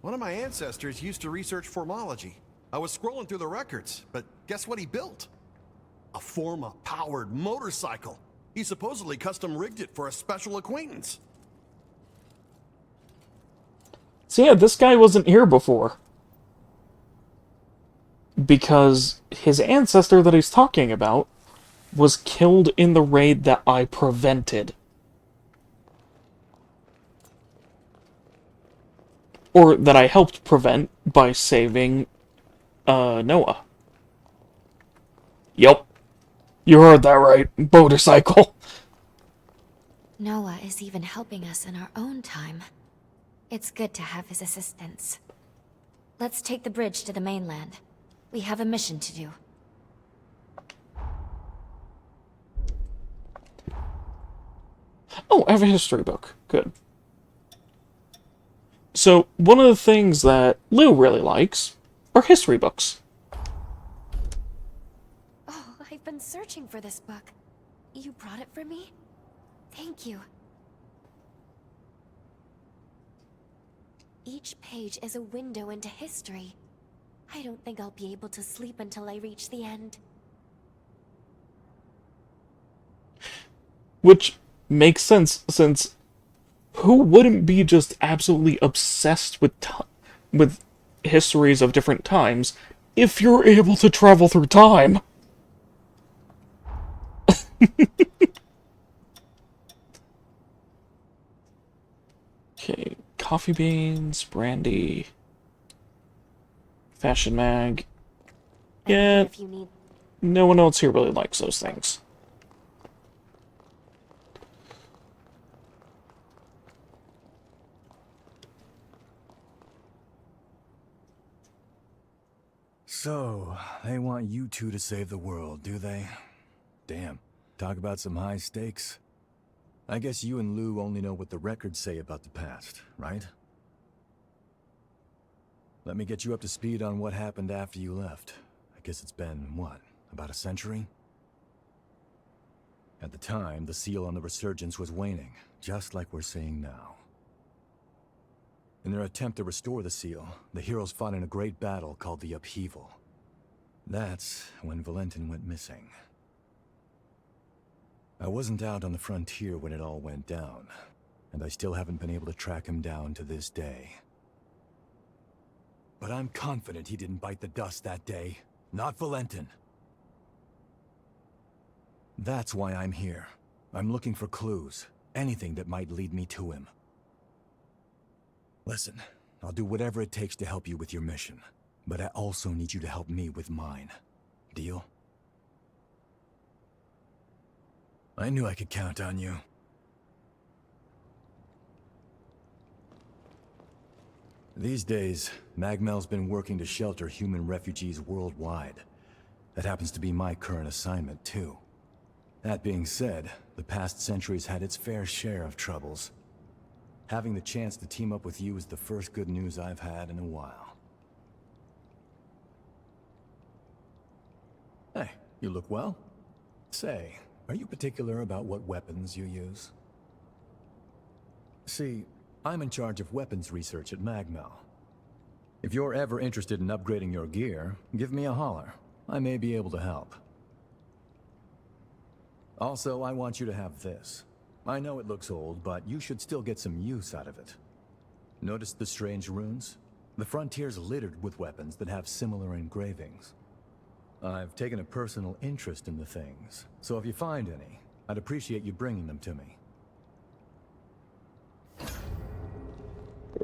One of my ancestors used to research formology. I was scrolling through the records, but guess what he built? A Forma-powered motorcycle. He supposedly custom-rigged it for a special acquaintance. So yeah, this guy wasn't here before. Because his ancestor that he's talking about was killed in the raid that I prevented. Or that I helped prevent by saving, Noah. Yep. You heard that right. Motorcycle. Noah is even helping us in our own time. It's good to have his assistance. Let's take the bridge to the mainland. We have a mission to do. Oh, I have a history book. Good. So, one of the things that Lou really likes are history books. Oh, I've been searching for this book. You brought it for me? Thank you. Each page is a window into history. I don't think I'll be able to sleep until I reach the end. Which makes sense, since who wouldn't be just absolutely obsessed with histories of different times if you're able to travel through time? Okay, coffee beans, brandy, fashion mag. Yeah, no one else here really likes those things. So, they want you two to save the world, do they? Damn, talk about some high stakes. I guess you and Lou only know what the records say about the past, right? Let me get you up to speed on what happened after you left. I guess it's been, what, about a century? At the time, the seal on the Resurgence was waning, just like we're seeing now. In their attempt to restore the seal, the heroes fought in a great battle called the Upheaval. That's when Valentin went missing. I wasn't out on the frontier when it all went down, and I still haven't been able to track him down to this day. But I'm confident he didn't bite the dust that day. Not Valentin. That's why I'm here. I'm looking for clues. Anything that might lead me to him. Listen, I'll do whatever it takes to help you with your mission. But I also need you to help me with mine. Deal? I knew I could count on you. These days, Magmel's been working to shelter human refugees worldwide. That happens to be my current assignment, too. That being said, the past century's had its fair share of troubles. Having the chance to team up with you is the first good news I've had in a while. Hey, you look well. Say, are you particular about what weapons you use? See, I'm in charge of weapons research at Magmel. If you're ever interested in upgrading your gear, give me a holler. I may be able to help. Also, I want you to have this. I know it looks old, but you should still get some use out of it. Notice the strange runes? The frontier's littered with weapons that have similar engravings. I've taken a personal interest in the things, so if you find any, I'd appreciate you bringing them to me.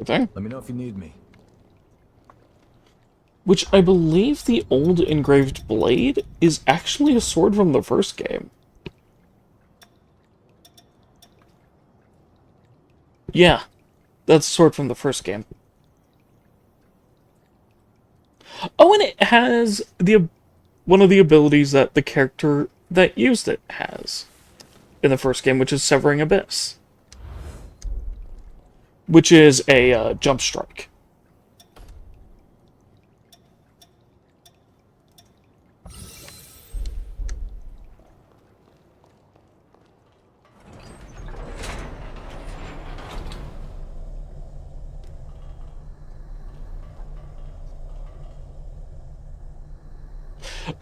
Okay. Let me know if you need me. Which I believe the old engraved blade is actually a sword from the first game. Yeah, that's a sword from the first game. Oh, and it has one of the abilities that the character that used it has in the first game, which is Severing Abyss. Which is a jump strike.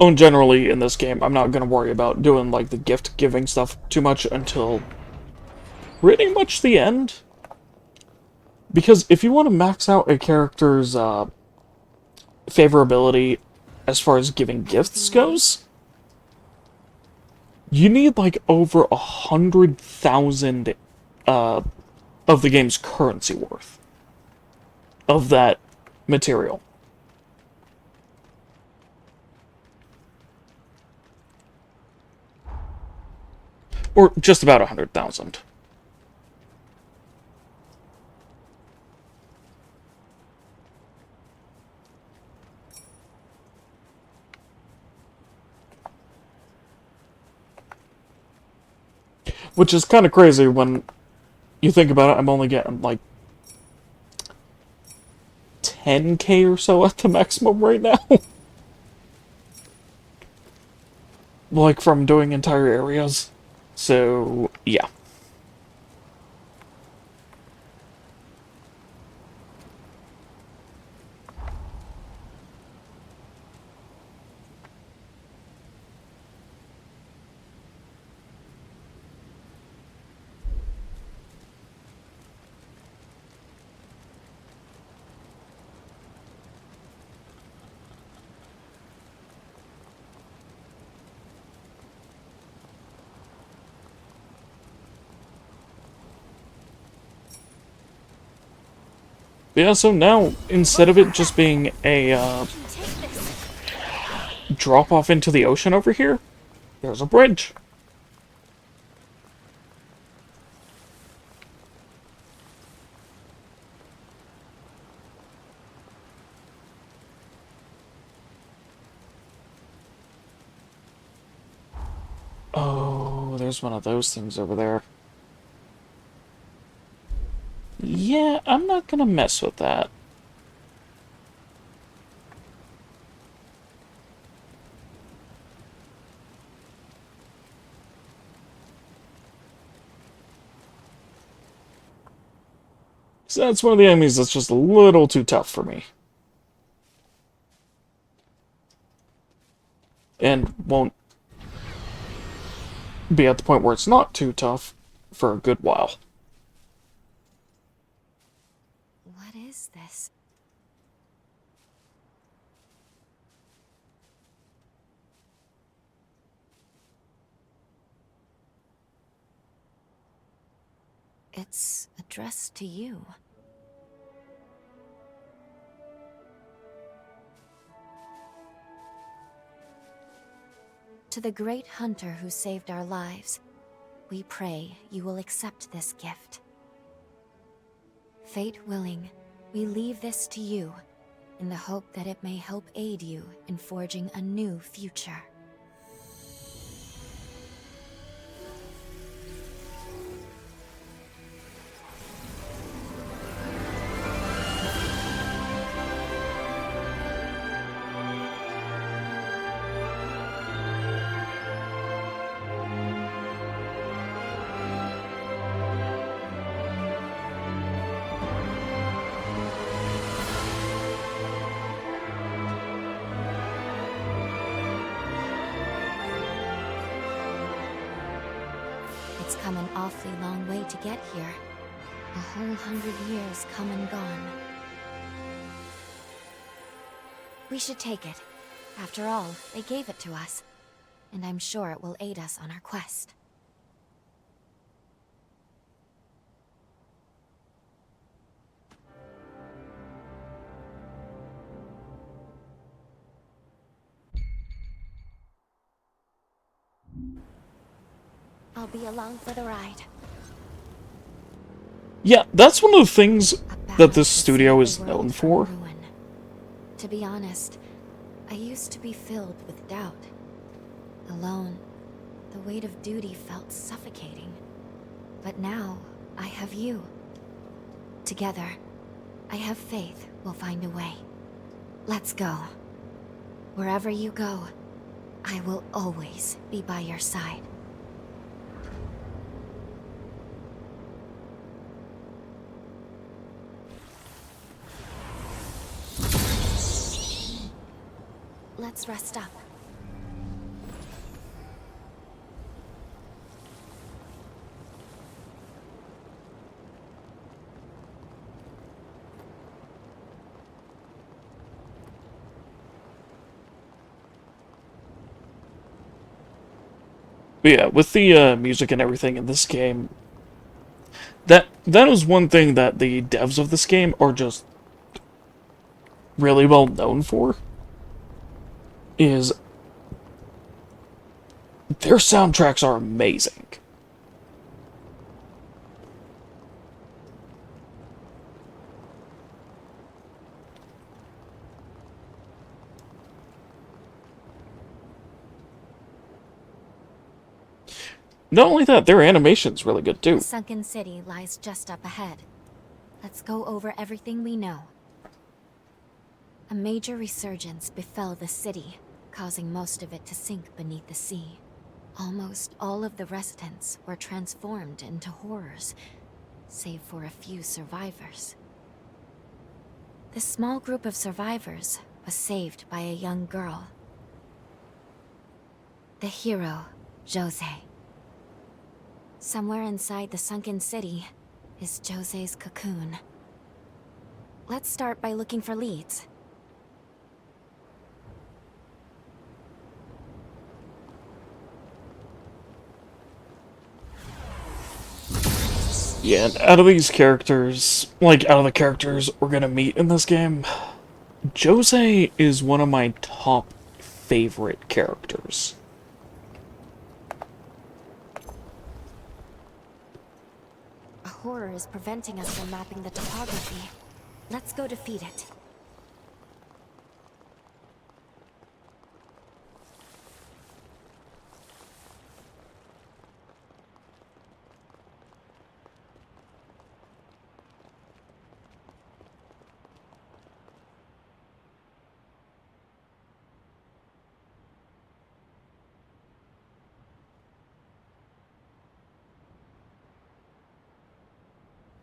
Oh, and generally in this game, I'm not going to worry about doing like the gift-giving stuff too much until pretty much the end. Because if you want to max out a character's favorability as far as giving gifts goes, you need like over 100,000 of the game's currency worth of that material. Or just about 100,000. Which is kind of crazy when you think about it. I'm only getting like 10k or so at the maximum right now. Like from doing entire areas. So, yeah. Yeah, so now, instead of it just being a, drop off into the ocean over here, there's a bridge. Oh, there's one of those things over there. Yeah, I'm not gonna mess with that. So that's one of the enemies that's just a little too tough for me. And won't be at the point where it's not too tough for a good while. What is this? It's addressed to you. To the great hunter who saved our lives, we pray you will accept this gift. Fate willing, we leave this to you, in the hope that it may help aid you in forging a new future. It's come an awfully long way to get here. A whole 100 years come and gone. We should take it. After all, they gave it to us. And I'm sure it will aid us on our quest. I'll be along for the ride. Yeah, that's one of the things that this studio is known for. To be honest, I used to be filled with doubt. Alone, the weight of duty felt suffocating. But now, I have you. Together, I have faith we'll find a way. Let's go. Wherever you go, I will always be by your side. Let's rest up. But yeah, with the music and everything in this game, that is one thing that the devs of this game are just really well known for, is their soundtracks are amazing. Not only that, their animation's really good too. The sunken city lies just up ahead. Let's go over everything we know. A major resurgence befell the city, causing most of it to sink beneath the sea. Almost all of the residents were transformed into horrors, save for a few survivors. This small group of survivors was saved by a young girl. The hero, Jose. Somewhere inside the sunken city is Jose's cocoon. Let's start by looking for leads. Yeah, and out of these characters, like, out of the characters we're gonna meet in this game, Jose is one of my top favorite characters. A horror is preventing us from mapping the topography. Let's go defeat it.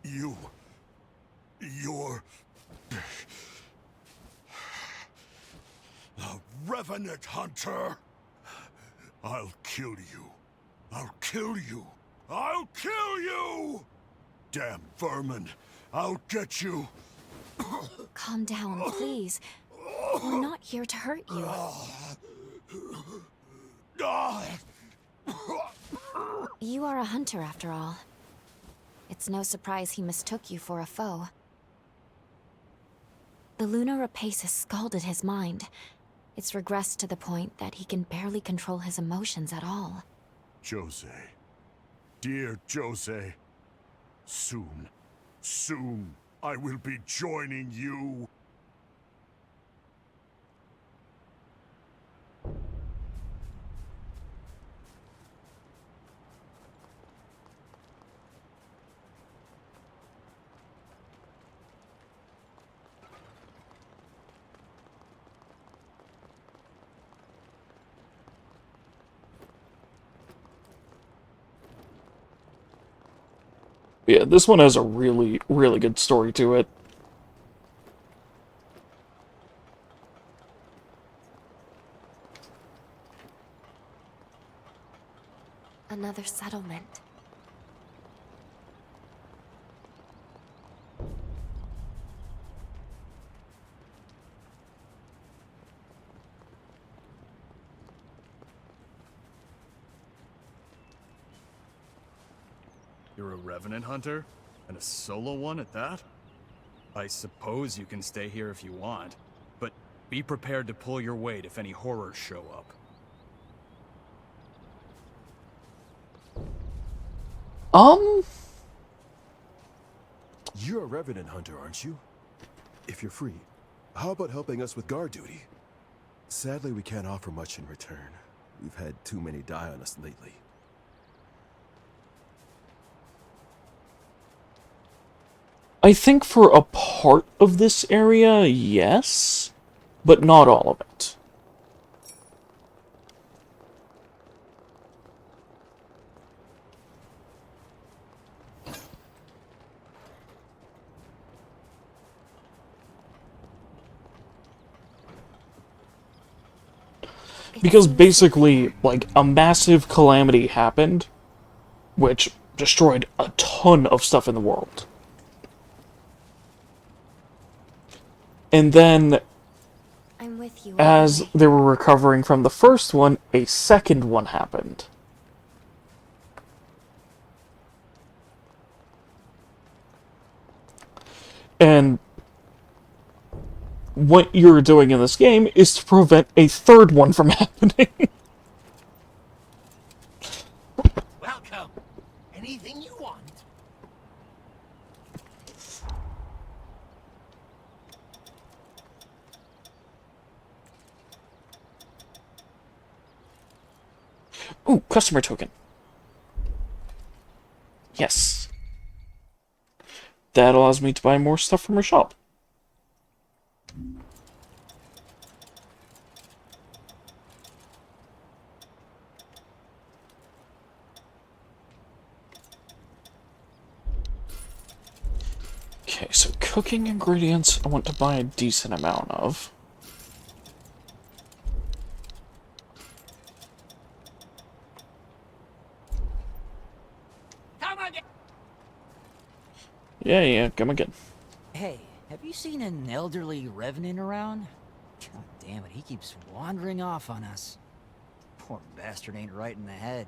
You're... a Revenant Hunter! I'll kill you. I'll kill you. I'll kill you! Damn vermin. I'll get you. Calm down, please. We're not here to hurt you. You are a hunter, after all. It's no surprise he mistook you for a foe. The Luna Rapace has scalded his mind. It's regressed to the point that he can barely control his emotions at all. Jose. Dear Jose. Soon, I will be joining you. Yeah, this one has a really, really good story to it. Another settlement. You're a Revenant Hunter? And a solo one at that? I suppose you can stay here if you want, but be prepared to pull your weight if any horrors show up. You're a Revenant Hunter, aren't you? If you're free, how about helping us with guard duty? Sadly, we can't offer much in return. We've had too many die on us lately. I think for a part of this area, yes, but not all of it. Because basically, like, a massive calamity happened, which destroyed a ton of stuff in the world. And then, I'm with you, as they were recovering from the first one, a second one happened. And what you're doing in this game is to prevent a third one from happening. Welcome. Anything you want? Ooh, customer token. Yes. That allows me to buy more stuff from her shop. Okay, so cooking ingredients I want to buy a decent amount of. Yeah, come again. Hey, have you seen an elderly Revenant around? God damn it, he keeps wandering off on us. Poor bastard ain't right in the head.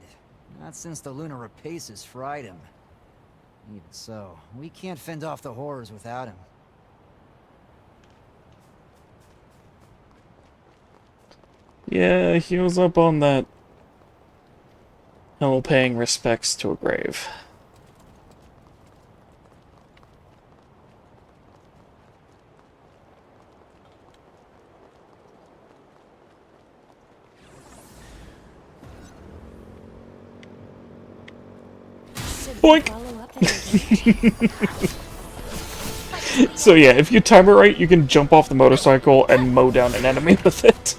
Not since the Luna Rapace has fried him. Even so, we can't fend off the horrors without him. Yeah, he was up on that hill paying respects to a grave. Boink! So yeah, if you time it right, you can jump off the motorcycle and mow down an enemy with it.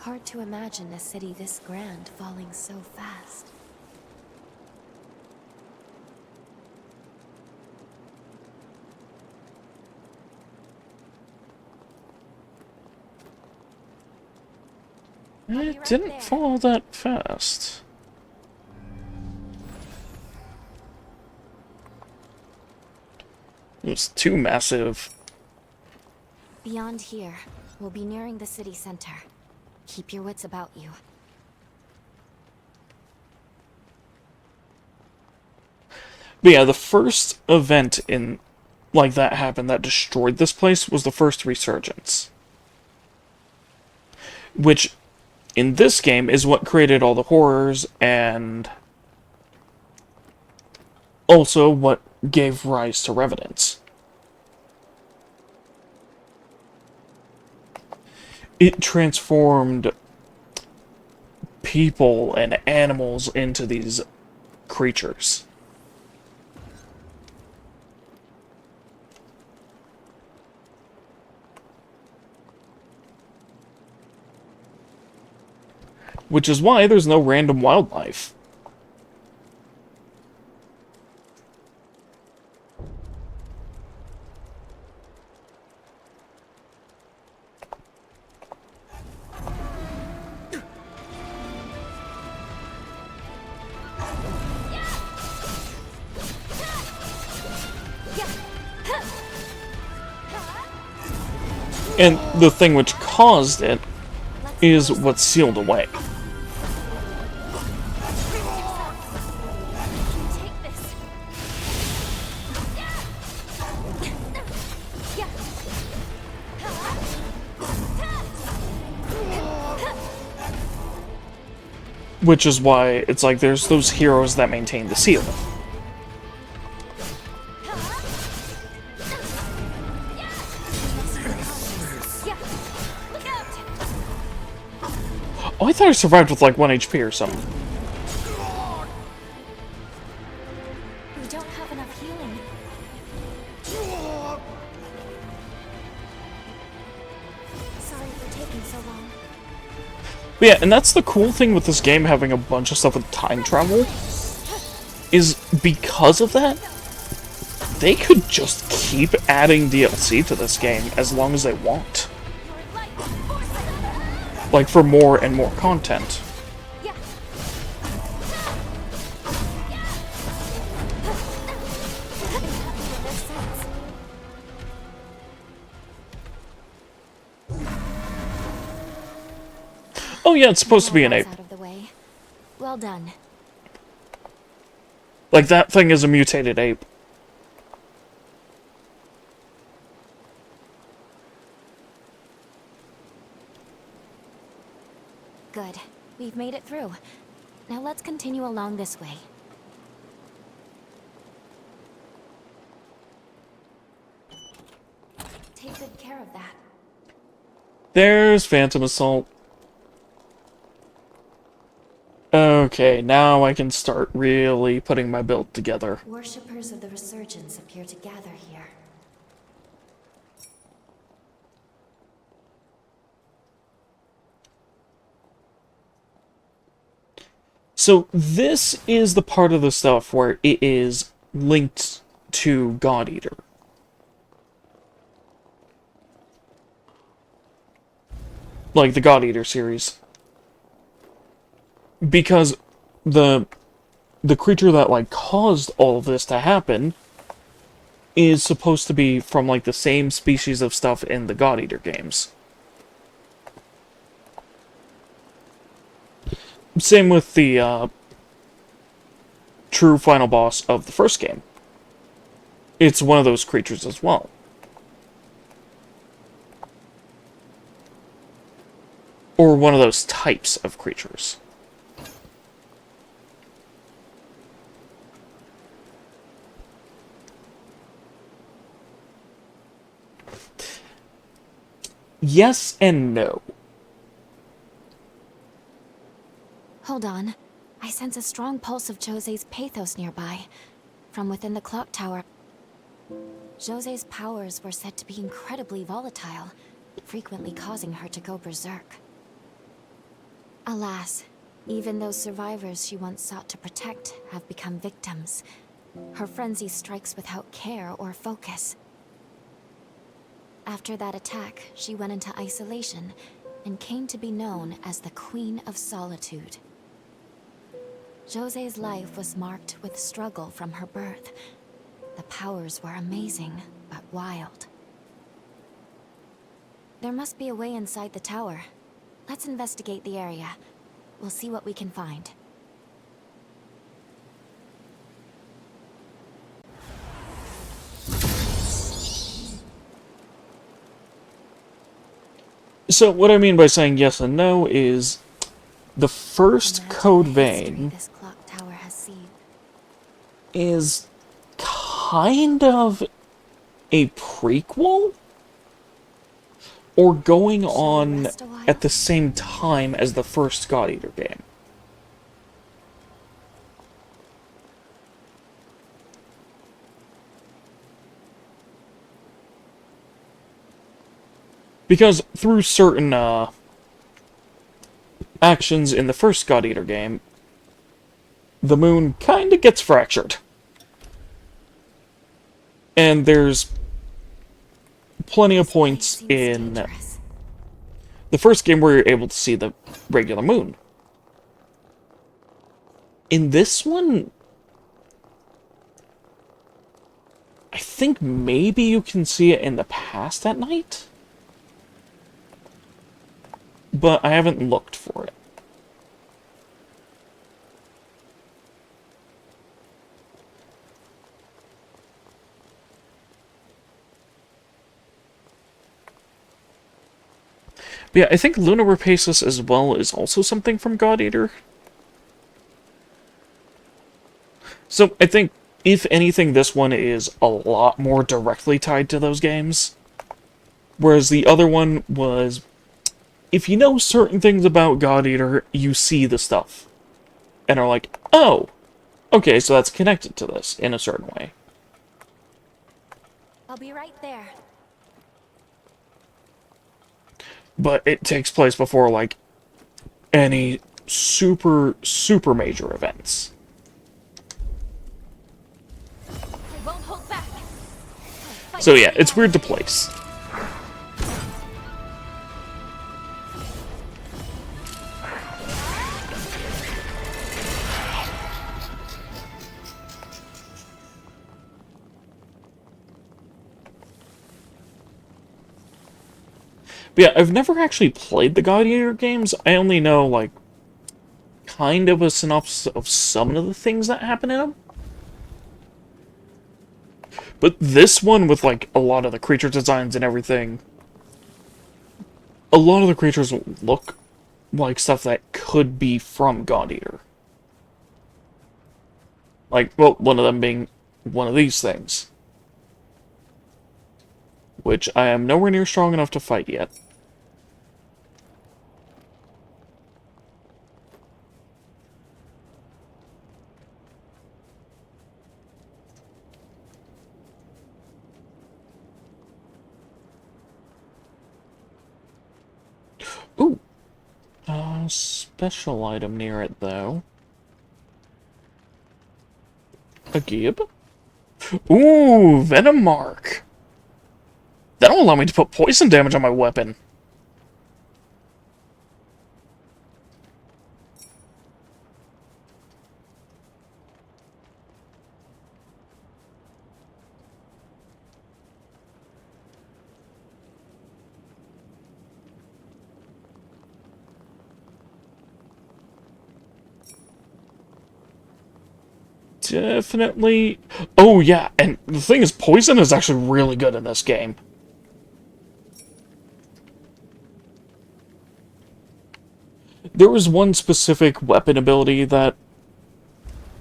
Hard to imagine imagine a city this grand falling so fast. It didn't fall that fast. It was too massive. Beyond here, we'll be nearing the city center. Keep your wits about you. But yeah, the first event in like that happened that destroyed this place was the first resurgence. Which, in this game, is what created all the horrors and also what gave rise to Revenants. It transformed people and animals into these creatures. Which is why there's no random wildlife. And the thing which caused it is what's sealed away. Which is why it's like there's those heroes that maintain the seal. Oh, I thought I survived with like 1 HP or something. We don't have enough healing. Sorry for taking so long. But yeah, and that's the cool thing with this game having a bunch of stuff with time travel, is because of that, they could just keep adding DLC to this game as long as they want. Like, for more and more content. Oh yeah, it's supposed to be an ape. Out of the way. Well done. Like, that thing is a mutated ape. Good. We've made it through. Now let's continue along this way. Take good care of that. There's Phantom Assault. Okay, now I can start really putting my build together. Worshippers of the Resurgence appear to gather here. So this is the part of the stuff where it is linked to God Eater. Like the God Eater series. Because the creature that like caused all of this to happen is supposed to be from like the same species of stuff in the God Eater games. Same with the true final boss of the first game. It's one of those creatures as well. Or one of those types of creatures. Yes and no. Hold on. I sense a strong pulse of Jose's pathos nearby. From within the clock tower. Jose's powers were said to be incredibly volatile, frequently causing her to go berserk. Alas, even those survivors she once sought to protect have become victims. Her frenzy strikes without care or focus. After that attack, she went into isolation and came to be known as the Queen of Solitude. Jose's life was marked with struggle from her birth. The powers were amazing, but wild. There must be a way inside the tower. Let's investigate the area. We'll see what we can find. So what I mean by saying yes and no is the first Code Vein This clock tower has seen. is kind of a prequel or going on at the same time as the first God Eater game. Because through certain actions in the first God Eater game, the moon kinda gets fractured. And there's plenty of points in the first game where you're able to see the regular moon. In this one, I think maybe you can see it in the past at night? But I haven't looked for it. But yeah, I think Luna Rapaces as well is also something from God Eater. So I think, if anything, this one is a lot more directly tied to those games. Whereas the other one was, if you know certain things about God Eater, you see the stuff. And are like, oh, okay, so that's connected to this in a certain way. I'll be right there. But it takes place before, like, any super, super major events. I won't hold back. So yeah, it's weird to place. But yeah, I've never actually played the God Eater games. I only know, like, kind of a synopsis of some of the things that happen in them. But this one, with, like, a lot of the creature designs and everything, a lot of the creatures look like stuff that could be from God Eater. Like, well, one of them being one of these things. Which I am nowhere near strong enough to fight yet. Ooh. Special item near it, though. A Gib? Ooh, Venom Mark! That'll allow me to put poison damage on my weapon. Definitely. Oh yeah, and the thing is, poison is actually really good in this game. There was one specific weapon ability that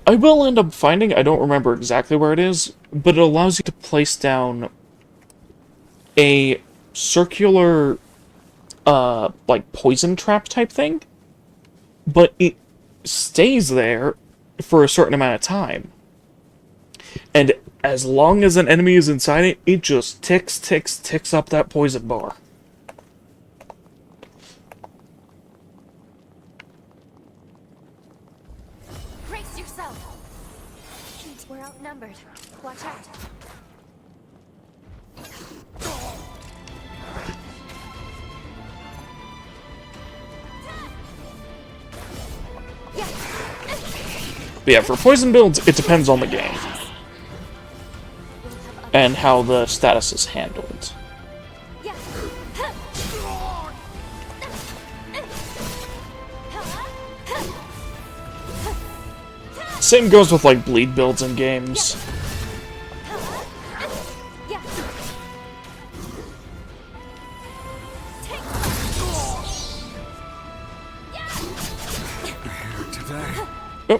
I will end up finding. I don't remember exactly where it is, but it allows you to place down a circular, like, poison trap type thing, but it stays there for a certain amount of time. And as long as an enemy is inside it, it just ticks up that poison bar. We're outnumbered. Watch out. But yeah, for poison builds, it depends on the game. And how the status is handled. Same goes with, like, bleed builds in games. Oh.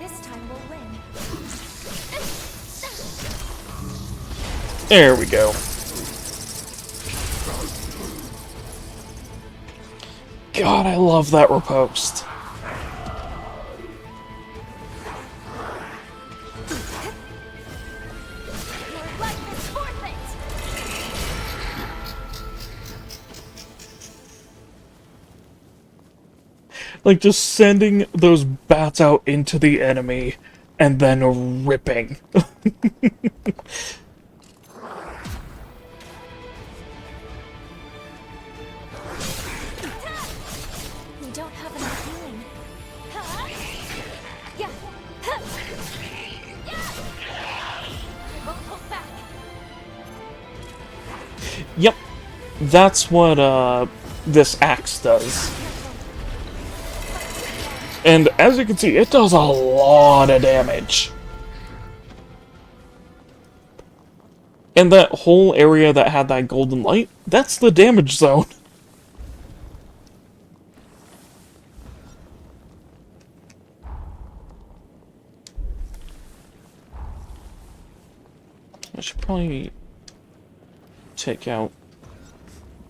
This time we'll win. There we go. God, I love that riposte. Like, just sending those bats out into the enemy, and then ripping. We don't have enough healing. Yeah. We won't hold back. Yep. That's what, this axe does. And as you can see, it does a lot of damage. And that whole area that had that golden light, that's the damage zone. I should probably take out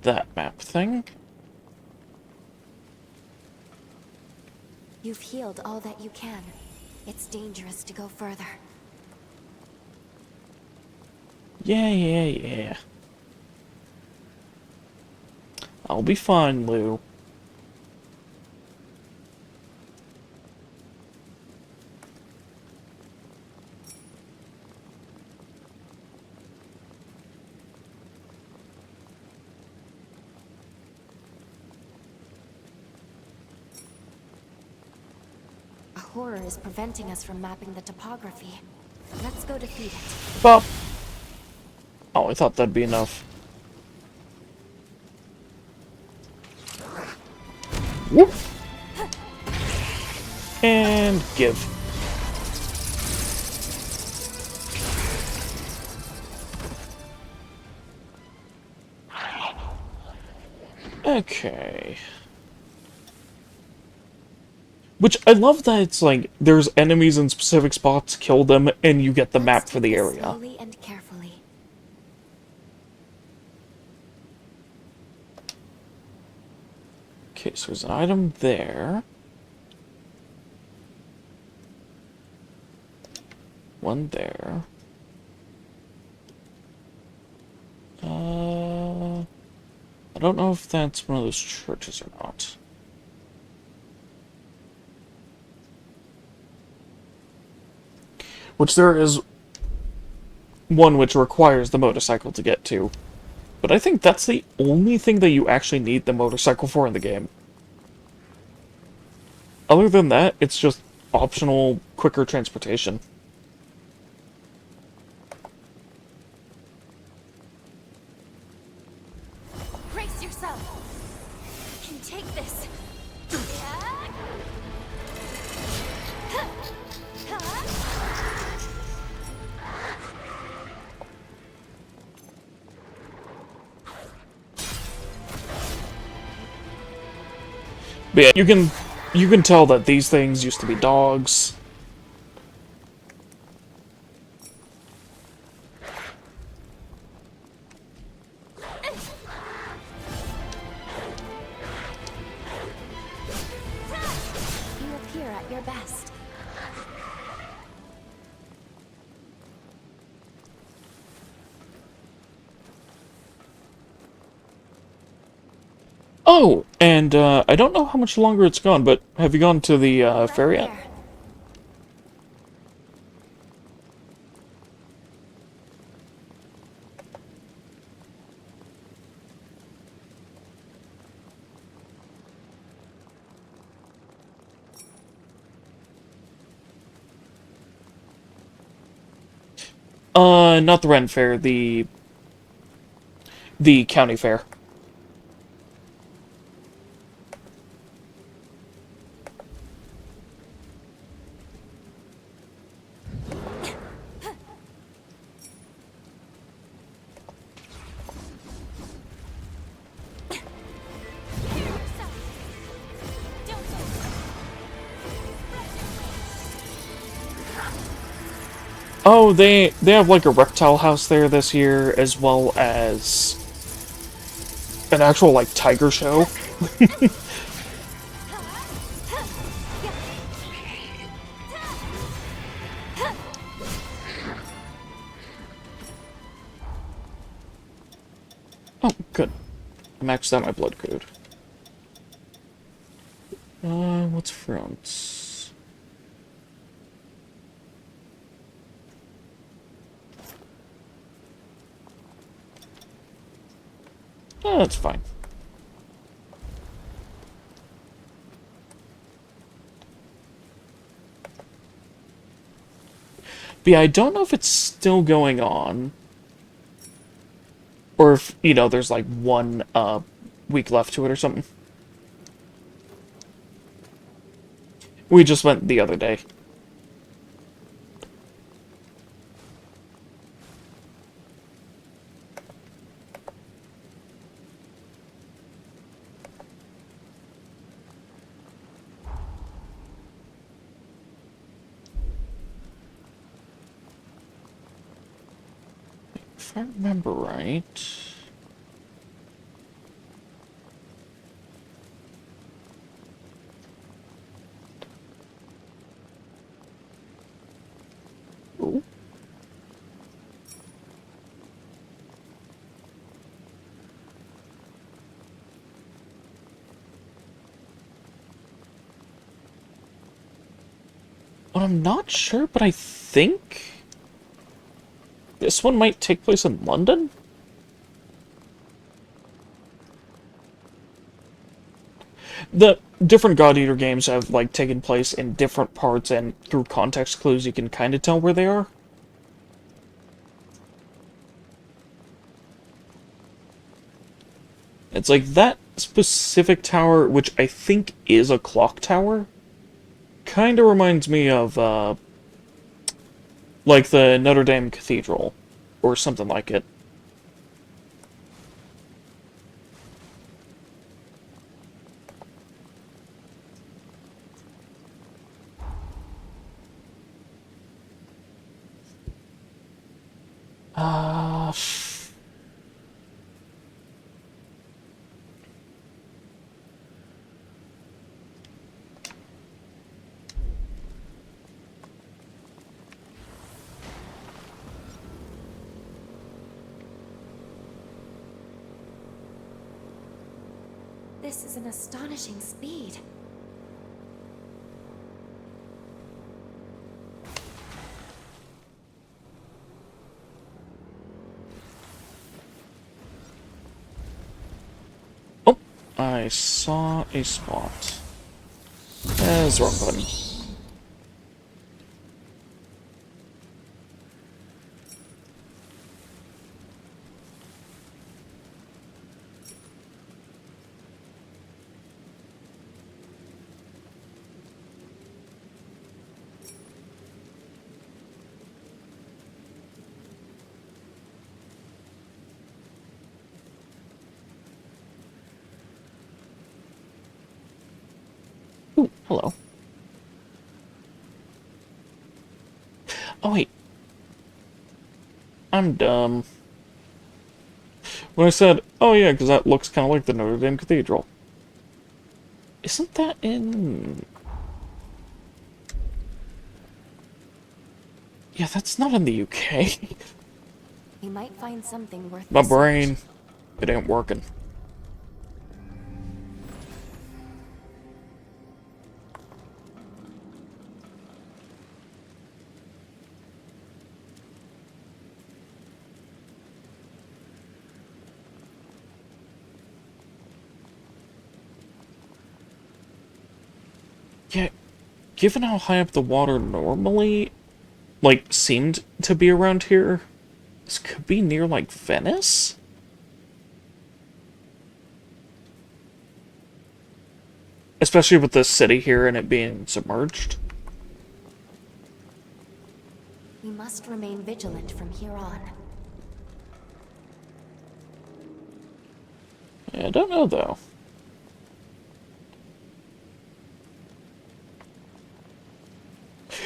that map thing. You've healed all that you can. It's dangerous to go further. Yeah. I'll be fine, Lou. A horror is preventing us from mapping the topography. Let's go defeat it. Bop. Oh, I thought that'd be enough. Whoop. And give. Okay. Which, I love that it's like, there's enemies in specific spots, kill them, and you get the map for the area. Slowly and carefully. Okay, so there's an item there. One there. I don't know if that's one of those churches or not. Which there is one which requires the motorcycle to get to. But I think that's the only thing that you actually need the motorcycle for in the game. Other than that, it's just optional, quicker transportation. Brace yourself. You can take this. But yeah, you can tell that these things used to be dogs. You appear at your best. Oh, and I don't know how much longer it's gone, but have you gone to the fair yet? Not the Ren Fair, the county fair. Oh, they have like a reptile house there this year, as well as an actual like tiger show. Oh, good. I maxed out my blood code. What's front? Oh, that's fine. But yeah, I don't know if it's still going on. Or if, you know, there's like one week left to it or something. We just went the other day. If I remember right... Ooh. Well, I'm not sure, but I think... this one might take place in London? The different God Eater games have, like, taken place in different parts, and through context clues you can kind of tell where they are. It's like that specific tower, which I think is a clock tower, kind of reminds me of, like the Notre Dame Cathedral, or something like it. This is an astonishing speed. Oh, I saw a spot. That's the wrong button. Ooh, hello. Oh, wait. I'm dumb. When I said, oh yeah, because that looks kind of like the Notre Dame Cathedral. Isn't that in... yeah, that's not in the UK. We might find something worth My research. brain, it ain't working. given how high up the water normally, like, seemed to be around here, this could be near, like, Venice? Especially with the city here and it being submerged. We must remain vigilant from here on. Yeah, I don't know, though.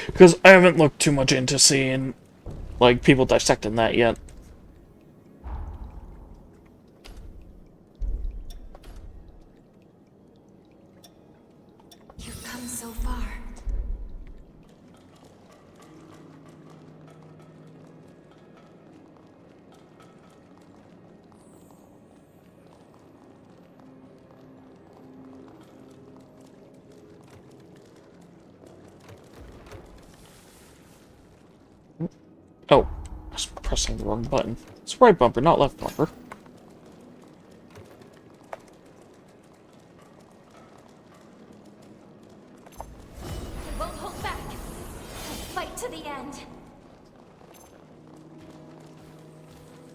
Because I haven't looked too much into seeing, like, people dissecting that yet. You've come so far. Oh, I was pressing the wrong button. It's right bumper, not left bumper. We won't hold back. We'll fight to the end.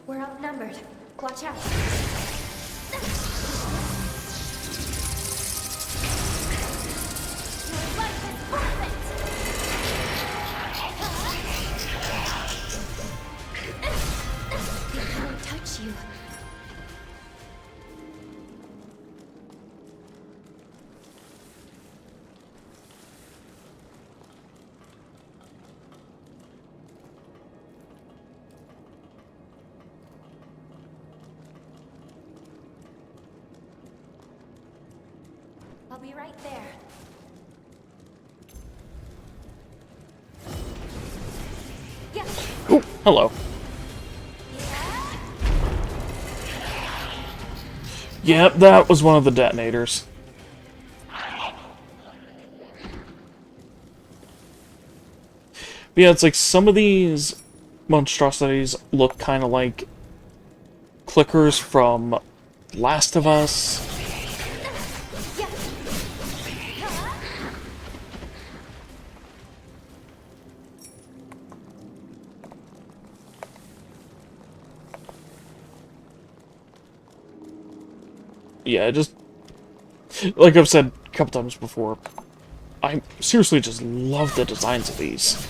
We're outnumbered. Watch out. Your life is forfeit. They can't touch you. I'll be right there. Yeah. Ooh, hello. Yep, that was one of the detonators. But yeah, it's like some of these monstrosities look kind of like clickers from Last of Us. Yeah, just like I've said a couple times before, I seriously just love the designs of these.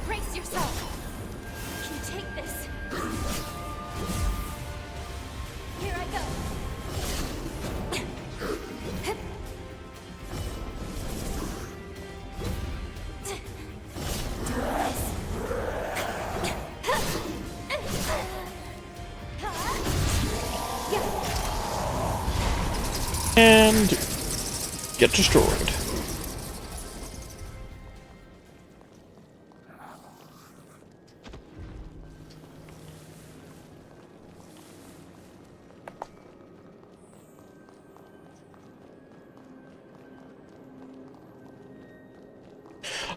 Brace yourself. Can you take this? Here I go. And get destroyed.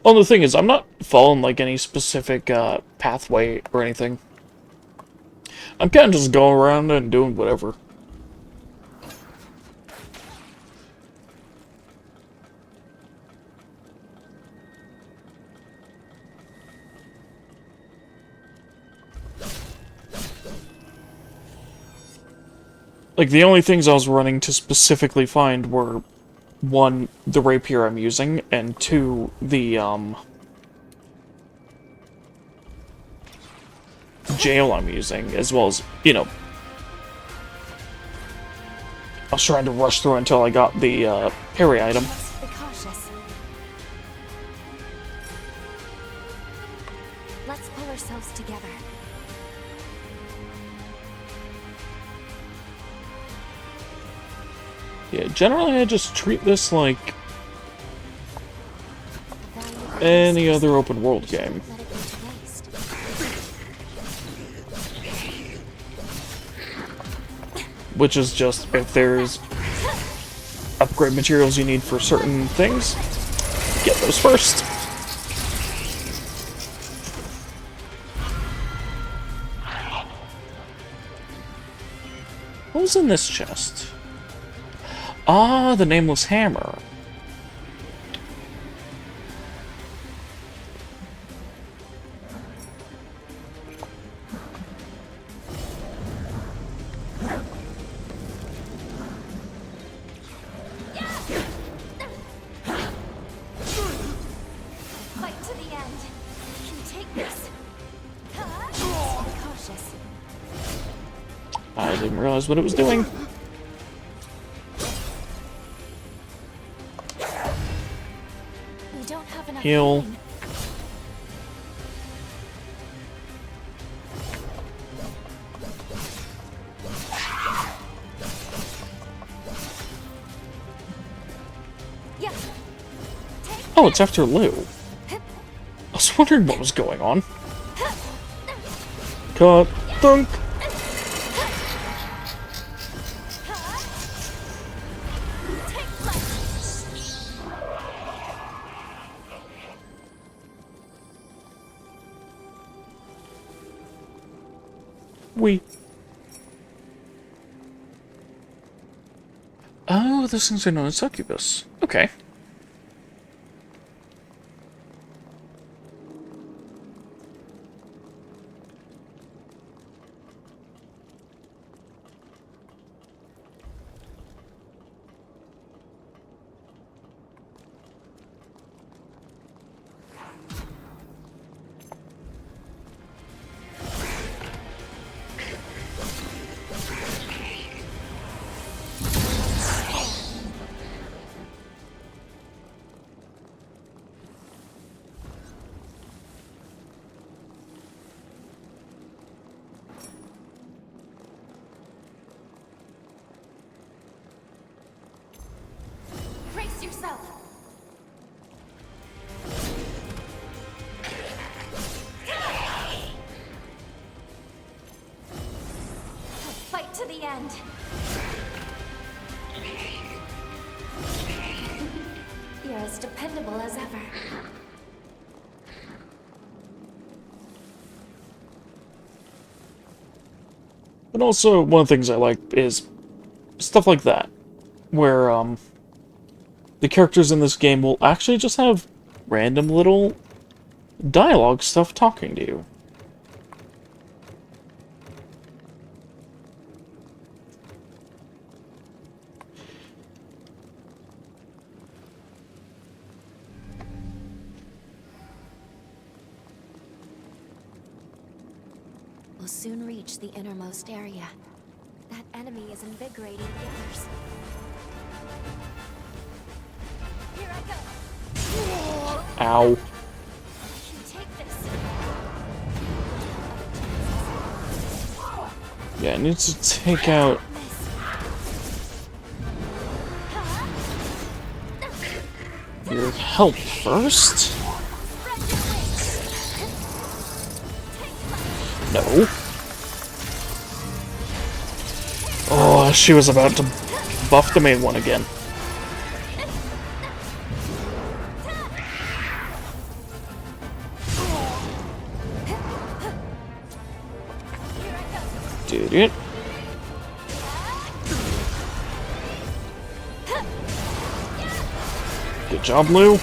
Well, the thing is, I'm not following, like, any specific, pathway or anything. I'm kind of just going around and doing whatever. Like, the only things I was running to specifically find were, one, the rapier I'm using, and two, the, jail I'm using, as well as, you know, I was trying to rush through until I got the, parry item. Be cautious. Let's pull ourselves together. Yeah, generally I just treat this like any other open world game. Which is just, if there's upgrade materials you need for certain things, get those first. What was in this chest? Ah, the Nameless Hammer. Fight to the end. I can take this. Cautious. I didn't realize what it was doing. We don't have enough Heal. time. Yeah. Oh, it's after Lou. I was wondering what was going on. Cut. Thunk. We. Oh, those things are known as succubus. Okay. Brace yourself. Fight to the end. You're as dependable as ever. But also, one of the things I like is stuff like that, where, the characters in this game will actually just have random little dialogue stuff talking to you. We'll soon reach the innermost area. That enemy is invigorating the others. Here I go. Ow. I can take this. Yeah, it needs to take out your help first. No. Oh, she was about to buff the main one again. Did it? Good job, Lou.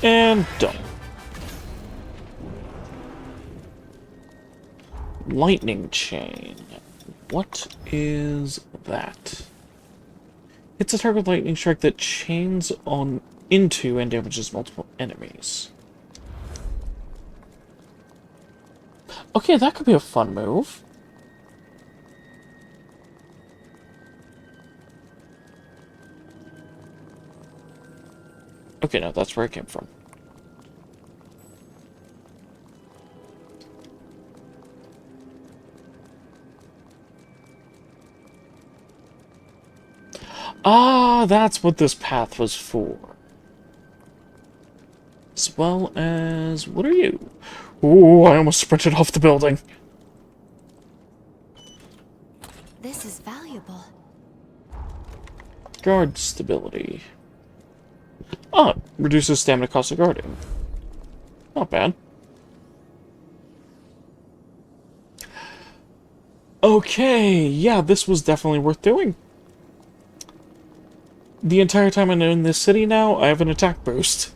And done. Lightning chain. What is that? It's a target lightning strike that chains on into and damages multiple enemies. Okay, that could be a fun move. Okay, no, that's where it came from. Ah, that's what this path was for. As well as... what are you? Ooh, I almost sprinted off the building. This is valuable. Guard stability. Ah, reduces stamina cost of guarding. Not bad. Okay, yeah, this was definitely worth doing. The entire time I'm in this city now, I have an attack boost.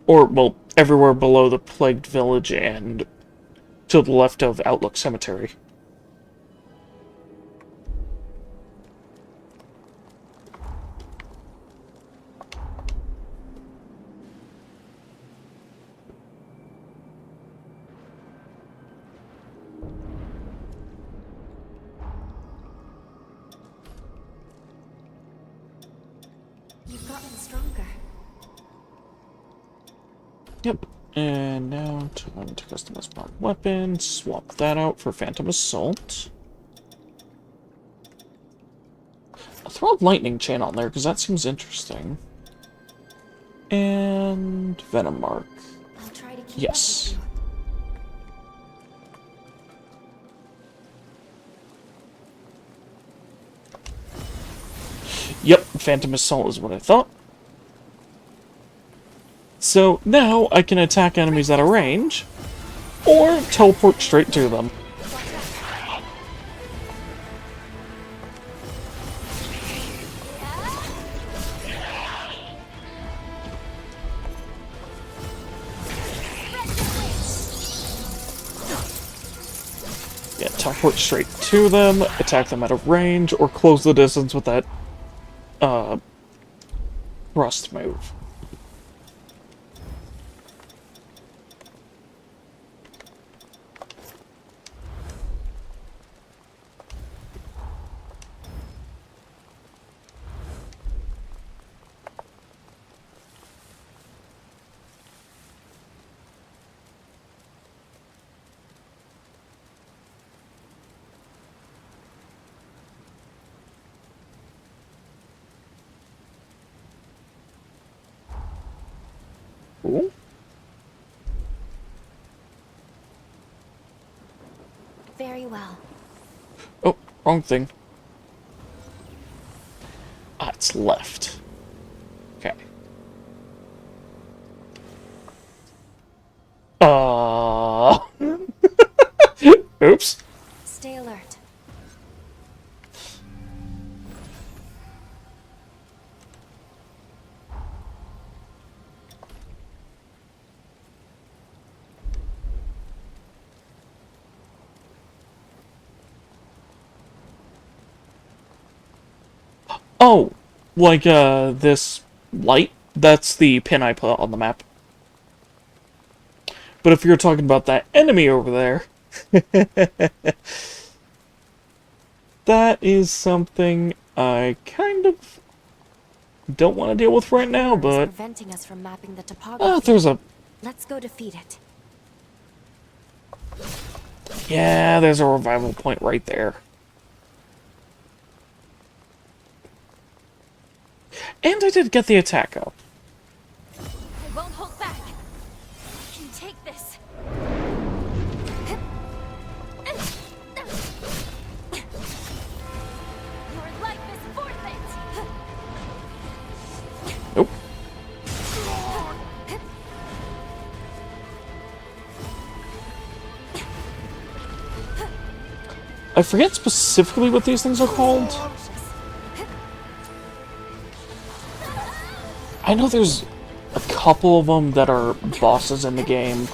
Or, well, everywhere below the Plagued Village and to the left of Outlook Cemetery. You've gotten stronger. Yep. And now time to customize my weapon. Swap that out for Phantom Assault. I'll throw a Lightning Chain on there because that seems interesting. And Venom Mark. I'll try to keep yes. Yep, Phantom Assault is what I thought. So now I can attack enemies at a range, or teleport straight to them. Yeah, teleport straight to them, attack them at a range, or close the distance with that thrust move. Ooh. Very well. Oh, wrong thing. Ah, it's left. Okay. Oops. Stay alert. Oh, like, this light? That's the pin I put on the map. But if you're talking about that enemy over there, that is something I kind of don't want to deal with right now, but... preventing us from mapping the topography. there's a... Let's go defeat it. Yeah, there's a revival point right there. And I did get the attack up. I won't hold back. I can take this. I forget specifically what these things are called. I know there's a couple of them that are bosses in the game,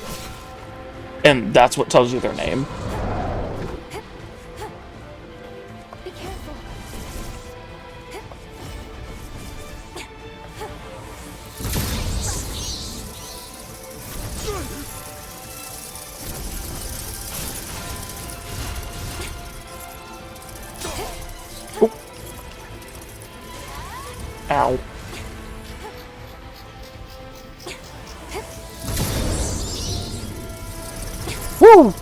and that's what tells you their name. Be careful. Ow. Woo!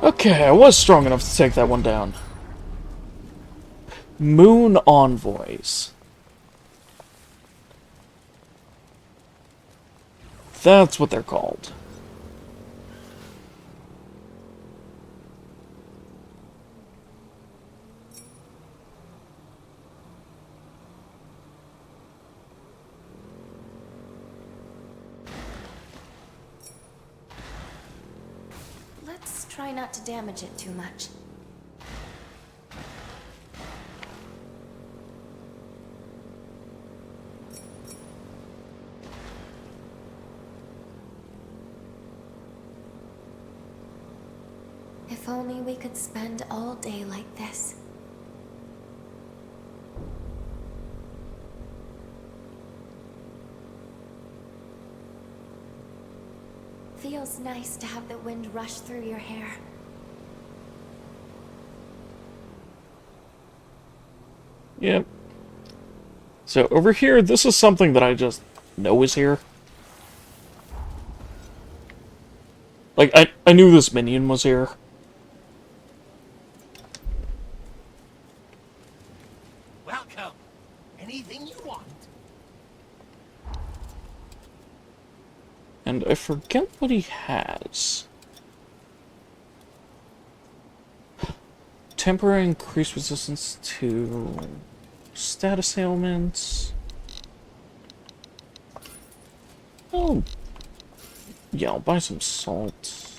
Okay, I was strong enough to take that one down. Moon Envoys. That's what they're called. Let's try not to damage it too much. If only we could spend all day like this. Feels nice to have the wind rush through your hair. Yep. So over here, this is something that I just know is here. Like, I knew this minion was here. Welcome. Anything you want. And I forget what he has. Temporary increased resistance to status ailments. Oh. Yeah, I'll buy some salt.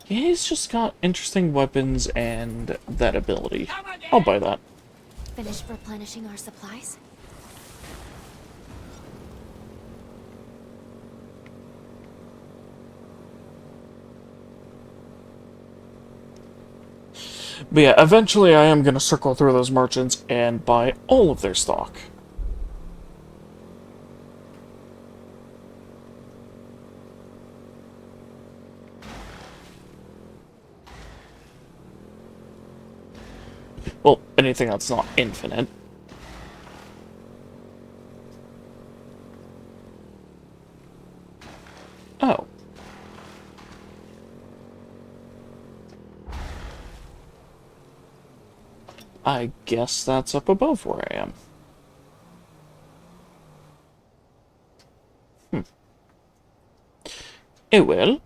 Yeah, he's just got interesting weapons and that ability. I'll buy that. Finished replenishing our supplies? But yeah, eventually I am going to circle through those merchants and buy all of their stock. Well, anything that's not infinite. Oh. I guess that's up above where I am. It will.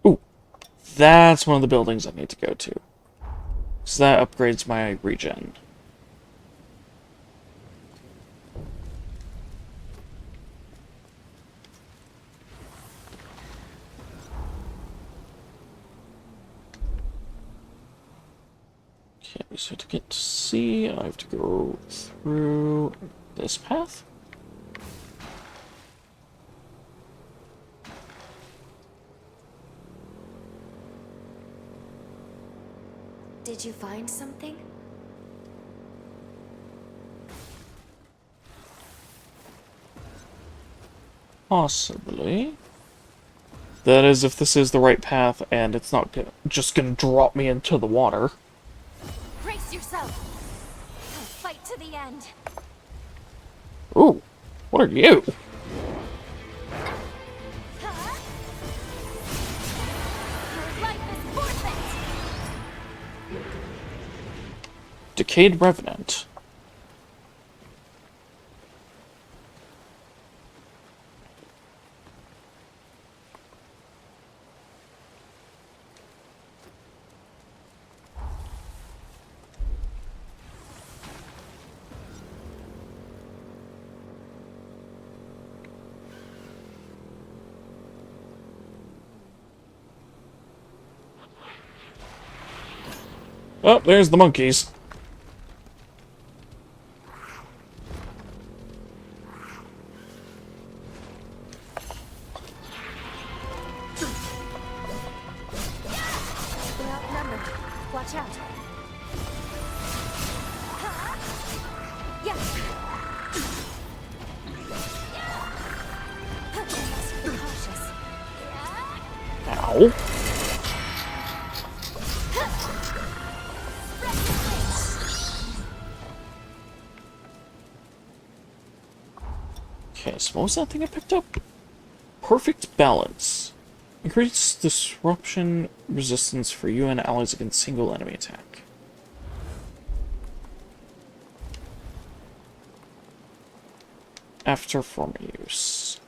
Ooh. That's one of the buildings I need to go to. So that upgrades my regen. Okay, so to get to C, I have to go through this path. Did you find something? Possibly. That is, if this is the right path and it's not just gonna drop me into the water. Brace yourself. I'll fight to the end. Ooh, what are you? Your life is forfeit. Decayed Revenant. Oh, there's the monkeys. We're outnumbered. Watch out. Yeah. Must be cautious. Ow. Okay, so what was that thing I picked up? Perfect balance. Increase disruption resistance for you and allies against single enemy attack. After former use.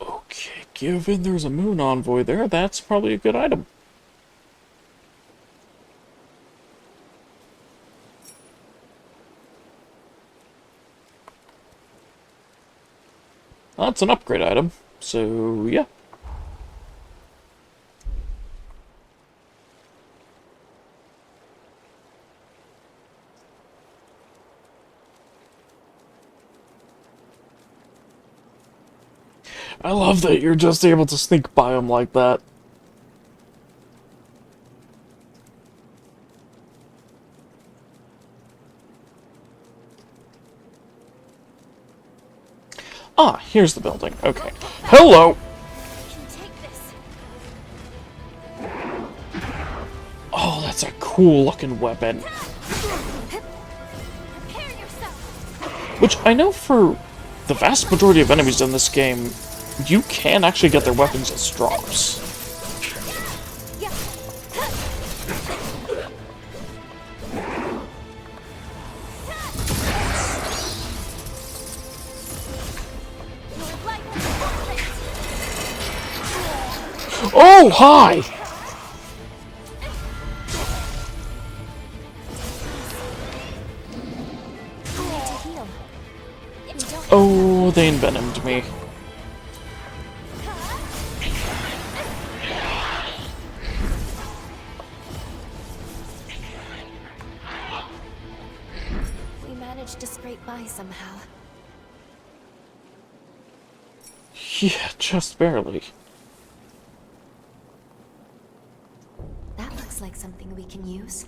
Okay, given there's a moon envoy there, that's probably a good item. That's an upgrade item, so yeah. I love that you're just able to sneak by them like that. Ah, here's the building. Okay. Hello! Oh, that's a cool looking weapon. Which I know for the vast majority of enemies in this game, you can actually get their weapons as drops. Oh, hi! Oh, they envenomed me. We managed to scrape by somehow. Yeah, just barely. That looks like something we can use.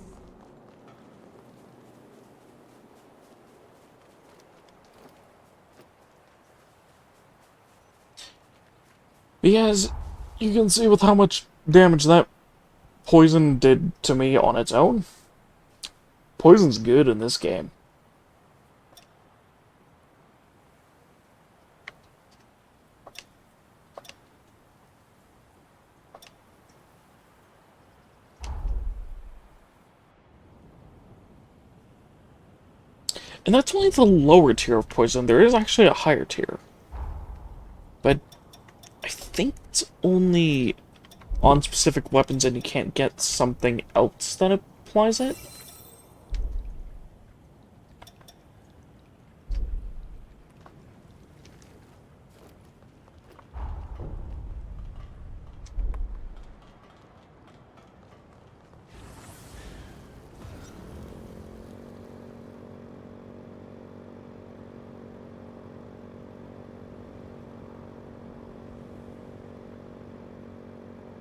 Because you can see with how much damage that poison did to me on its own. Poison's good in this game. And that's only the lower tier of poison. There is actually a higher tier. But I think it's only on specific weapons and you can't get something else that applies it.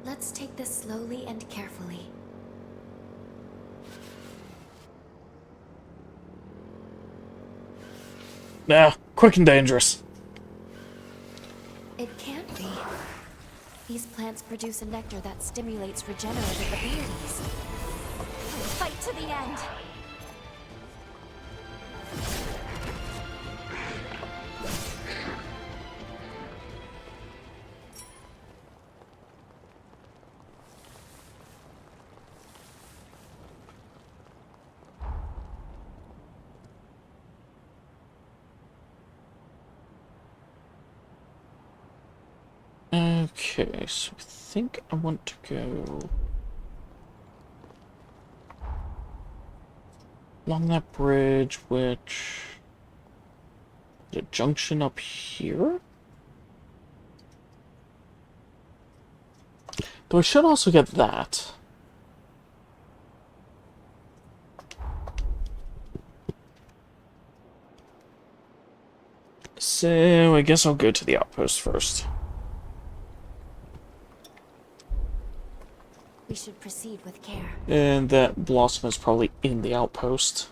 Let's take this slowly and carefully. Nah, quick and dangerous. It can't be. These plants produce a nectar that stimulates regenerative abilities. Fight to the end. Okay, so I think I want to go along that bridge, which... the junction up here? Though I should also get that. So, I guess I'll go to the outpost first. We should proceed with care. And that Blossom is probably in the outpost.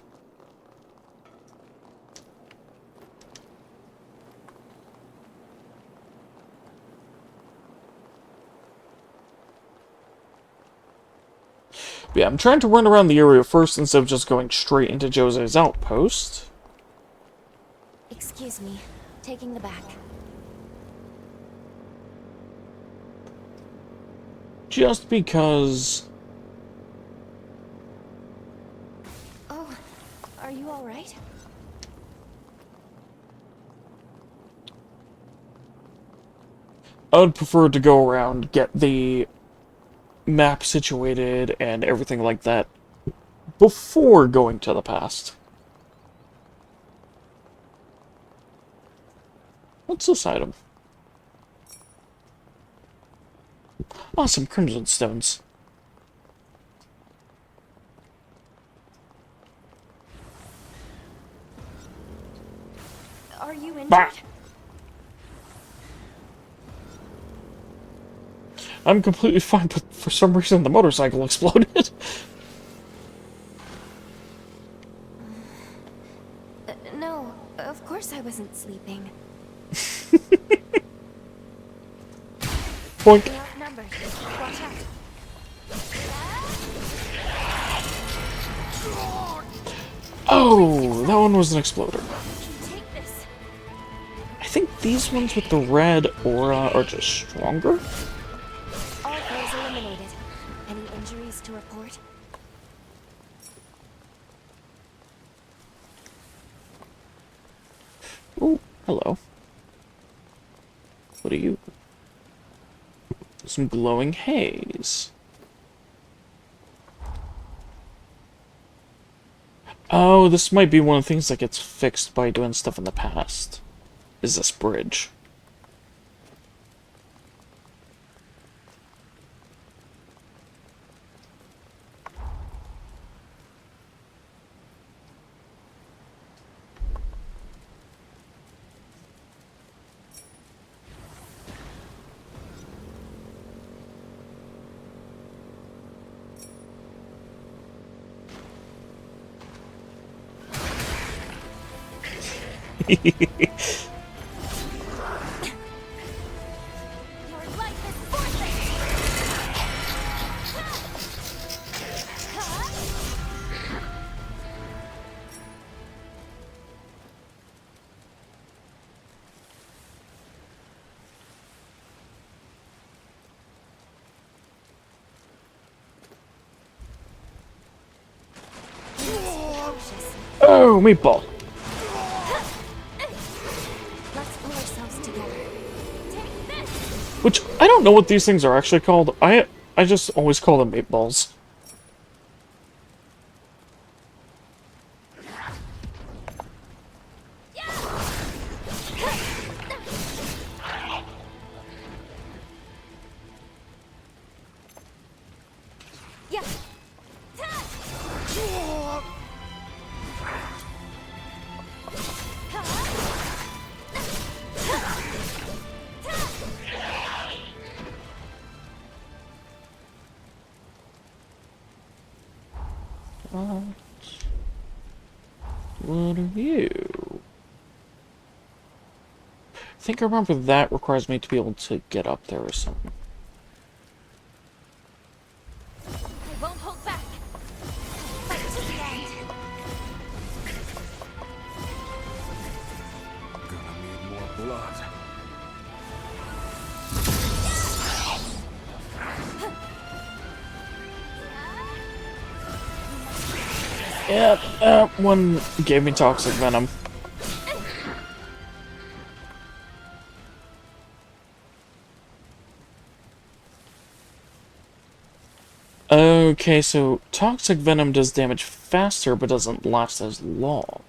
But yeah, I'm trying to run around the area first instead of just going straight into Jose's outpost. Excuse me, taking the back. Just because... Oh, are you alright? I would prefer to go around, get the map situated and everything like that before going to the past. What's this item? Awesome crimson stones. Are you injured? Bah! I'm completely fine, but for some reason the motorcycle exploded. No, of course I wasn't sleeping. Boink. We're outnumbered. Watch out. Oh, that one was an exploder. Take this. I think these ones with the red aura are just stronger. All foes eliminated. Any injuries to report? Oh, hello. What are you? Some glowing haze. Oh, this might be one of the things that gets fixed by doing stuff in the past. Is this bridge. Your life is forfeit. Oh, meatball. Let's pull ourselves together. Which, I don't know what these things are actually called. I just always call them meatballs. Yeah. What are you? I think I remember that requires me to be able to get up there or something. I won't hold back. Fight to the end. Gonna need more blood. Yeah, one gave me toxic venom. Okay, so toxic venom does damage faster but doesn't last as long.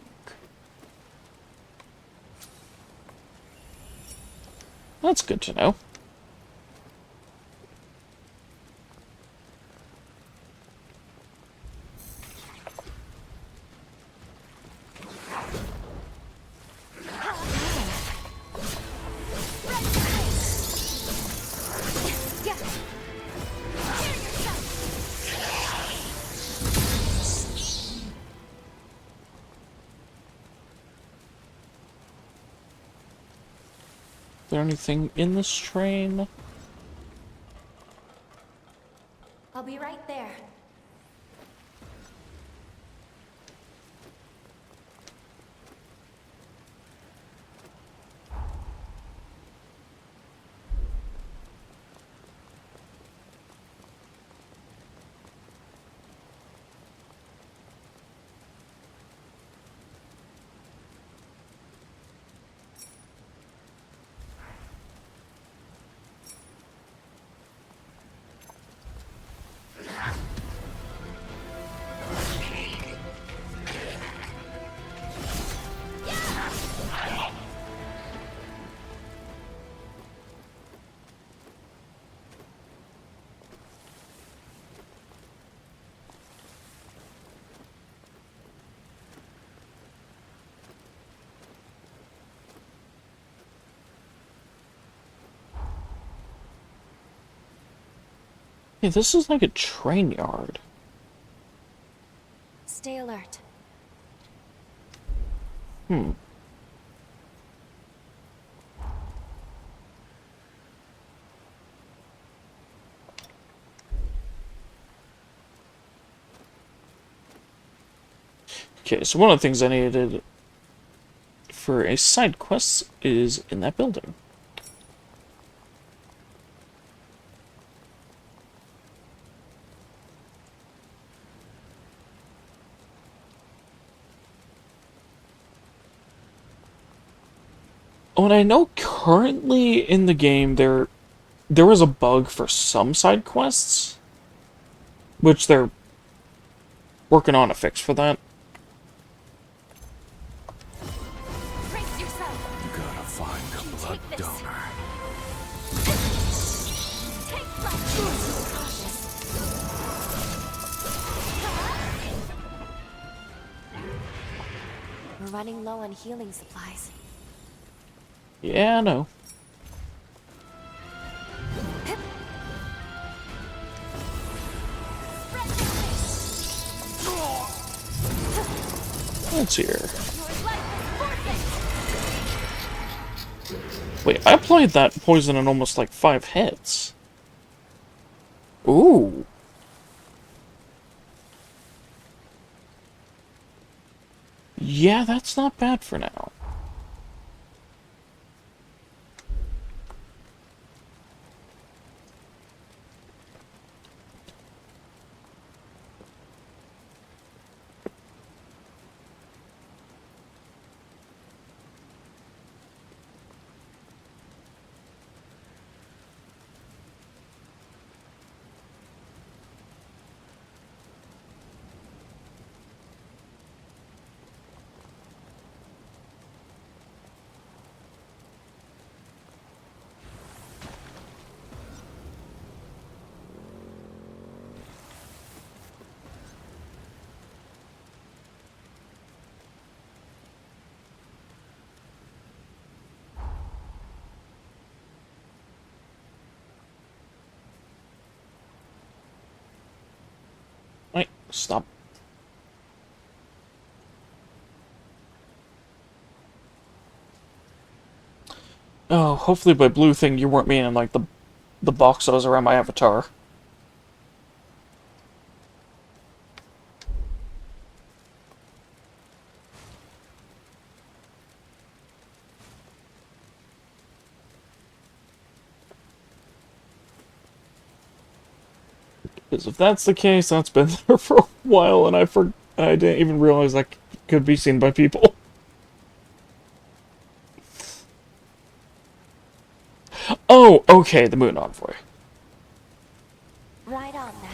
That's good to know. there anything in this train? I'll be right there. Hey, this is like a train yard. Stay alert. Hmm. Okay, so one of the things I needed for a side quest is in that building. Oh, and I know currently in the game there was a bug for some side quests, which they're working on a fix for that. Brace yourself. You gotta find the blood donor. Take We're running low on healing supplies. Yeah, I know. Let's see here. Wait, I applied that poison in almost like 5 hits. Ooh. Yeah, that's not bad for now. Wait, stop. Oh, hopefully by blue thing you weren't meaning like the box that was around my avatar. Because if that's the case, that's been there for a while, and I didn't even realize that could be seen by people. Oh, okay, the Moon Envoy. Right on then.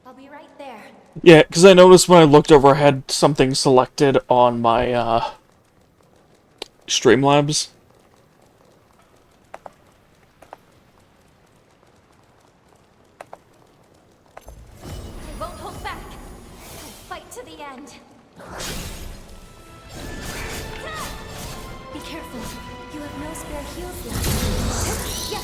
I'll be right there. Yeah, because I noticed when I looked over, I had something selected on my, Streamlabs. I won't hold back. I'll fight to the end. have no spare heals left. Yeah.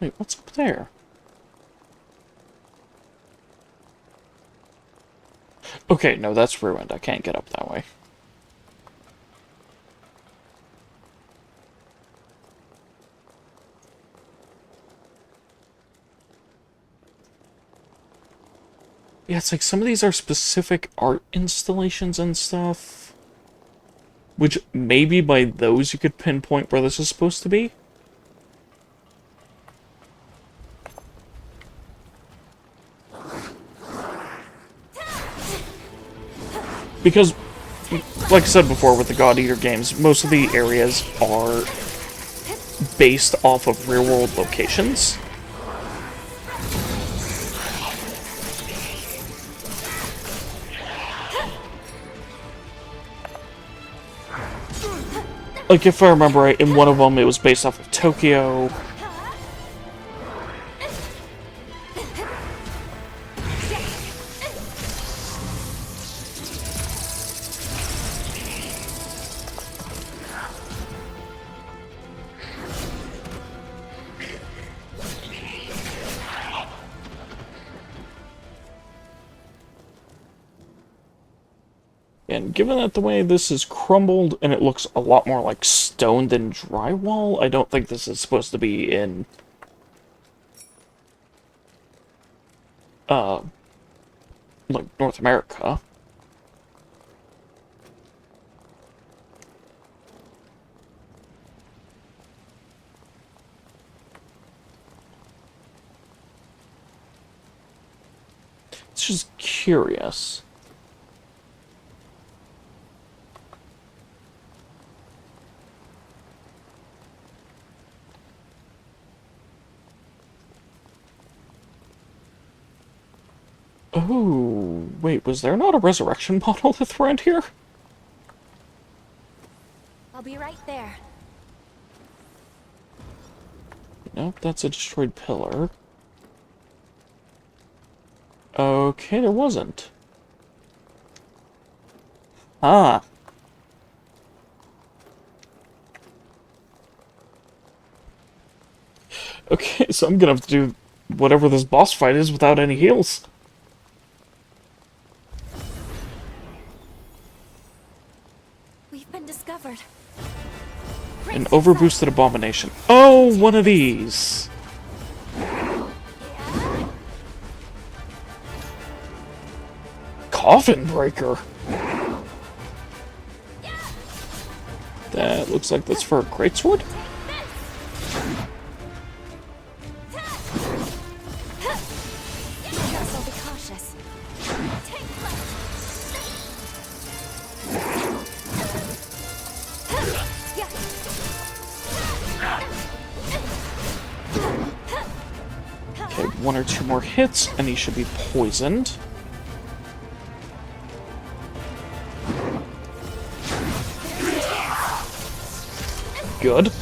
Wait, what's up there? Okay, no, that's ruined. I can't get up that way. Yeah, it's like some of these are specific art installations and stuff. Which maybe by those you could pinpoint where this is supposed to be. Because, like I said before with the God Eater games, most of the areas are based off of real-world locations. Like, if I remember right, in one of them it was based off of Tokyo. And given that the way this is crumbled and it looks a lot more like stone than drywall, I don't think this is supposed to be in like North America. It's just curious. Oh, wait, was there not a resurrection bottle around here? I'll be right there. Nope, that's a destroyed pillar. Okay, there wasn't. Ah. Okay, so I'm gonna have to do whatever this boss fight is without any heals. We've been discovered. An overboosted abomination. Oh, one of these. Coffin breaker. That looks like that's for a greatsword. Guess I'll be cautious. Okay, one or two more hits, and he should be poisoned. Good.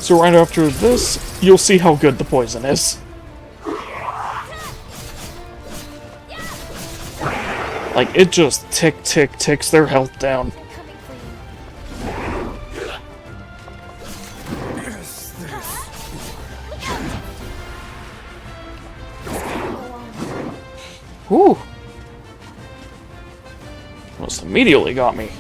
So right after this, you'll see how good the poison is. Like, it just ticks their health down. Whew. Almost immediately got me.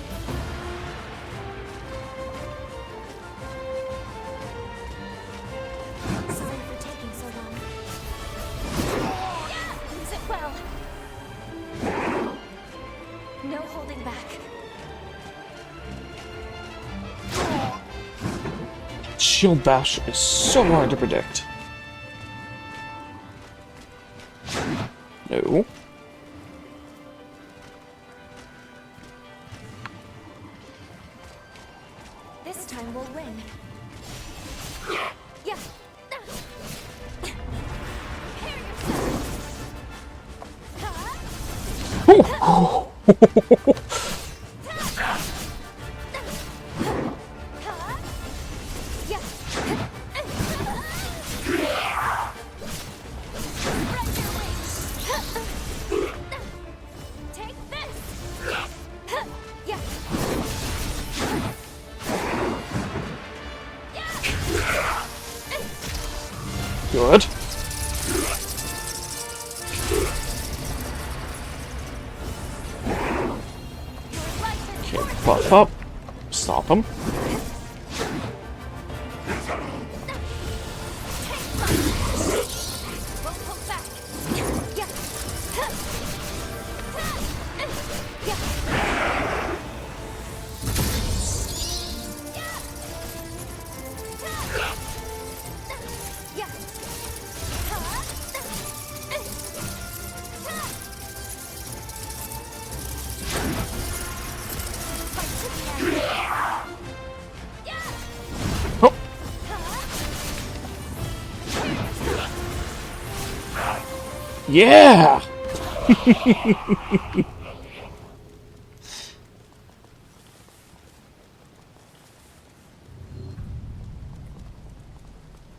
Sorry for taking so long. Use it well. No holding back. Shield bash is so hard to predict. No. This time we'll win. Yeah. Good. Okay, pop up. Stop him. Yeah!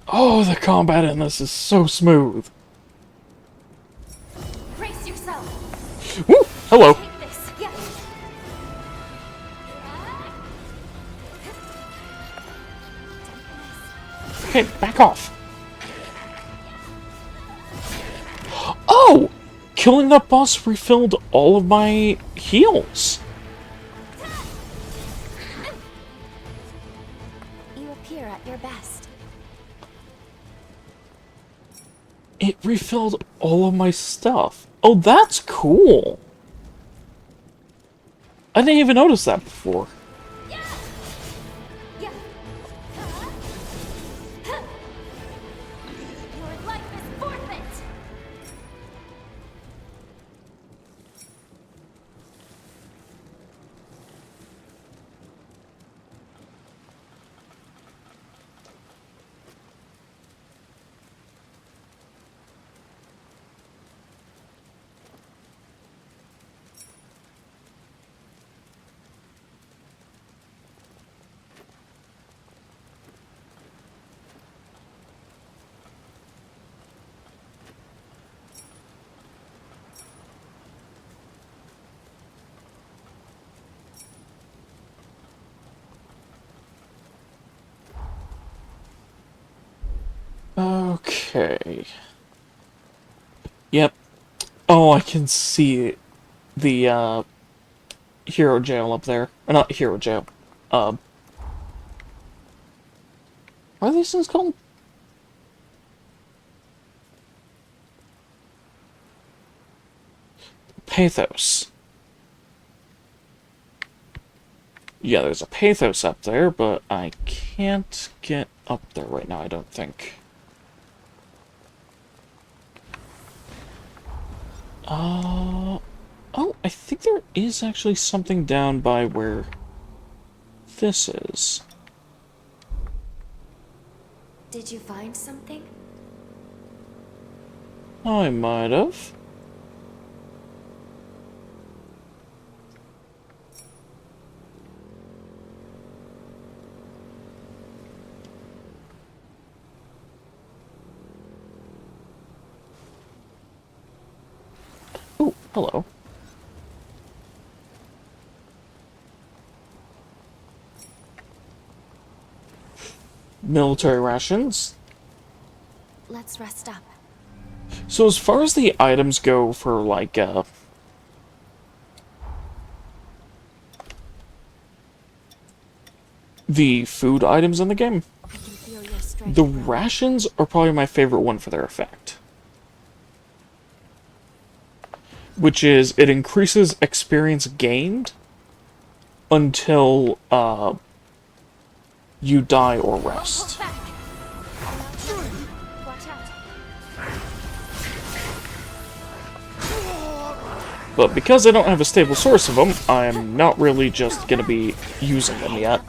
Oh, the combat in this is so smooth. Brace yourself. Woo! Hello. Take this. Yeah. Okay, back off. Oh! Killing that boss refilled all of my heals. You appear at your best. It refilled all of my stuff. Oh, that's cool. I didn't even notice that before. Your life is forfeit. Okay. Yep. Oh, I can see the, hero jail up there. Not hero jail. What are these things called? Pathos. Yeah, there's a Pathos up there, but I can't get up there right now, I don't think. Oh, I think there is actually something down by where this is. Did you find something? I might have. Ooh, hello. Military rations. Let's rest up. So as far as the items go for, like, the food items in the game, the rations are probably my favorite one for their effect. Which is, it increases experience gained until, you die or rest. But because I don't have a stable source of them, I'm not really just gonna be using them yet.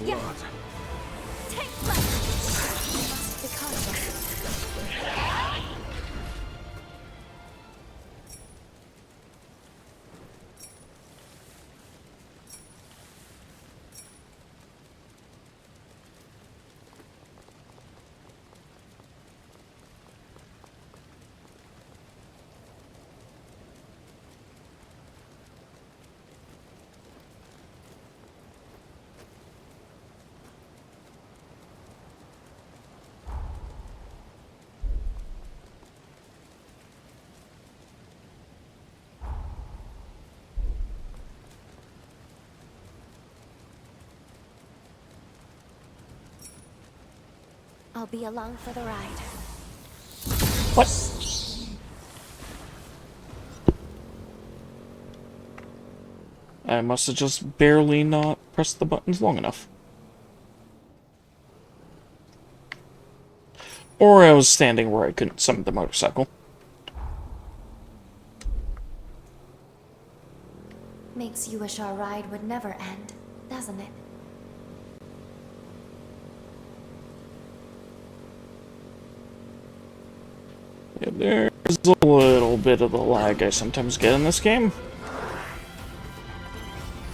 blood. Take flight. You must be cautious. I'll be along for the ride. What? I must have just barely not pressed the buttons long enough. Or I was standing where I couldn't summon the motorcycle. Makes you wish our ride would never end, doesn't it? Yeah, there's a little bit of the lag I sometimes get in this game.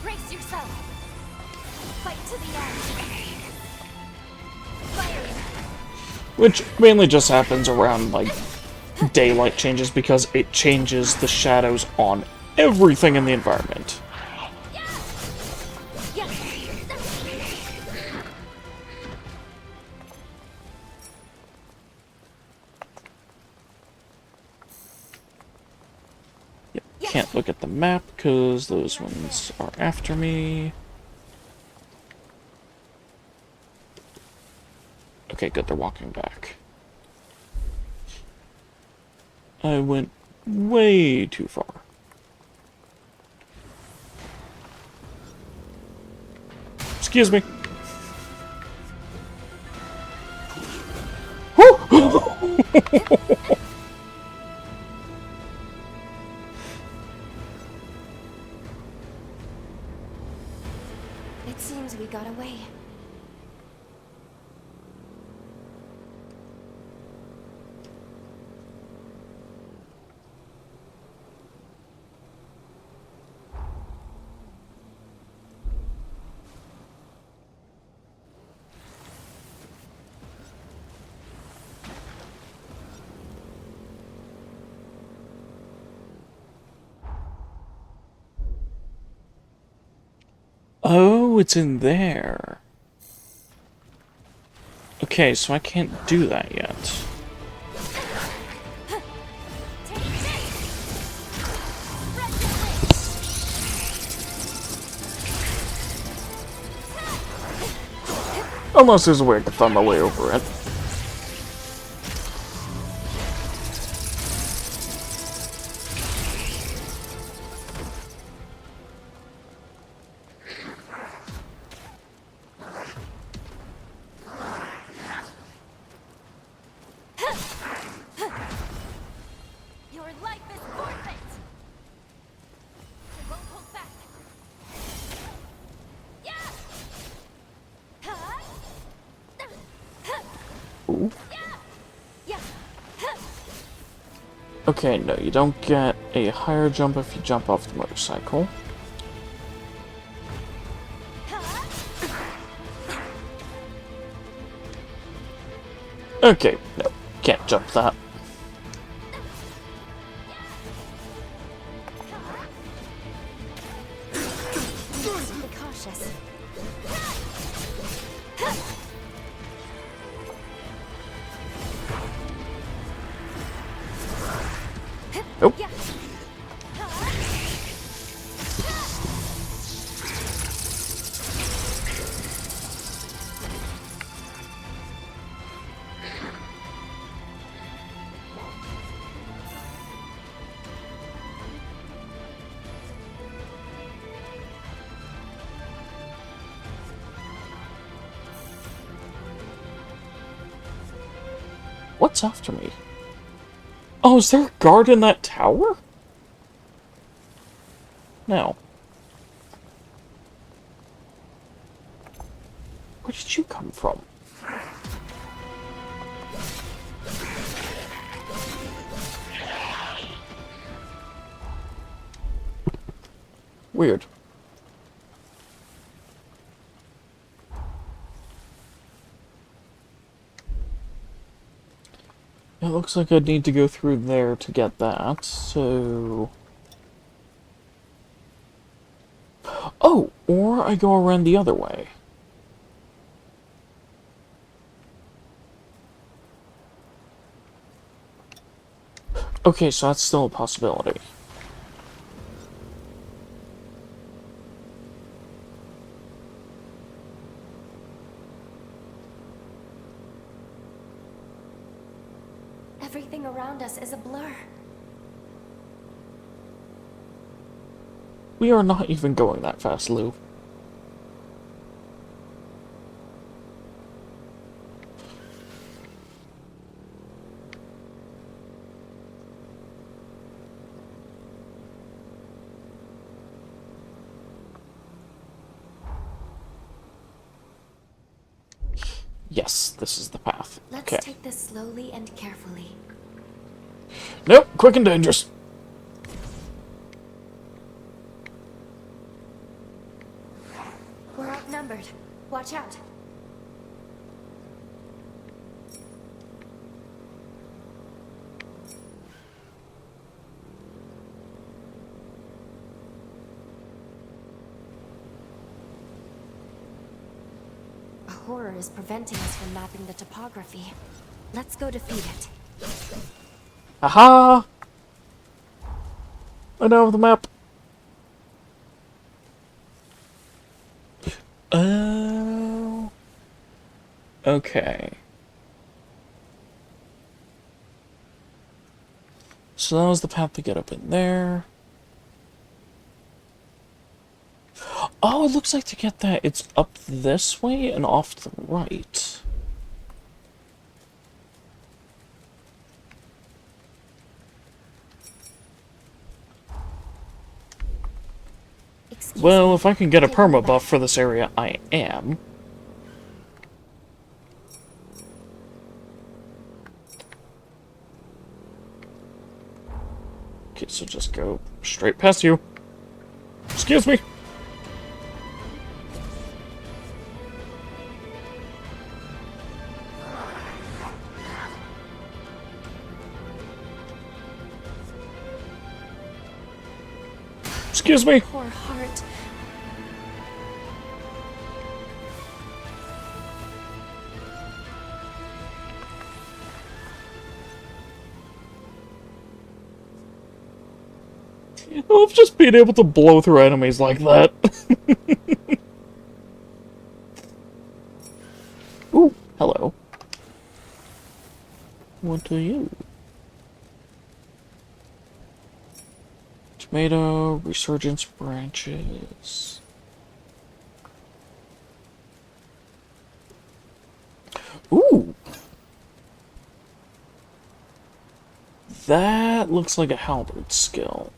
Brace yourself. Fight to the end. Fire. Which mainly just happens around, like, daylight changes because it changes the shadows on everything in the environment. Yep, can't look at the map because those ones are after me. Okay, good, they're walking back. I went way too far. Excuse me. It seems we got away. Oh, it's in there. Okay, so I can't do that yet. Unless there's a way I can find my way over it. Your life is forfeit. I won't hold back. Yeah. Ooh. Okay, no, you don't get a higher jump if you jump off the motorcycle. Okay, no, can't jump that. Be cautious. Nope. What's after me? Oh, is there a guard in that tower? No. Where did you come from? Weird. It looks like I'd need to go through there to get that, so... Oh, or I go around the other way. Okay, so that's still a possibility. Everything around us is a blur. We are not even going that fast, Lou. Yes, this is the path. Let's Okay. take this slowly and carefully. Nope, quick and dangerous. We're outnumbered. Watch out. A horror is preventing us from mapping the topography. Let's go defeat it. Aha! I now have the map. Oh. Okay. So that was the path to get up in there. Oh, it looks like to get that, it's up this way and off to the right. Well, if I can get a perma buff for this area, I am. Okay, so just go straight past you. Excuse me. Excuse me. Poor heart. I love just being able to blow through enemies like that. Ooh, hello. What are you? Tomato, resurgence branches. Ooh! That looks like a halberd skill.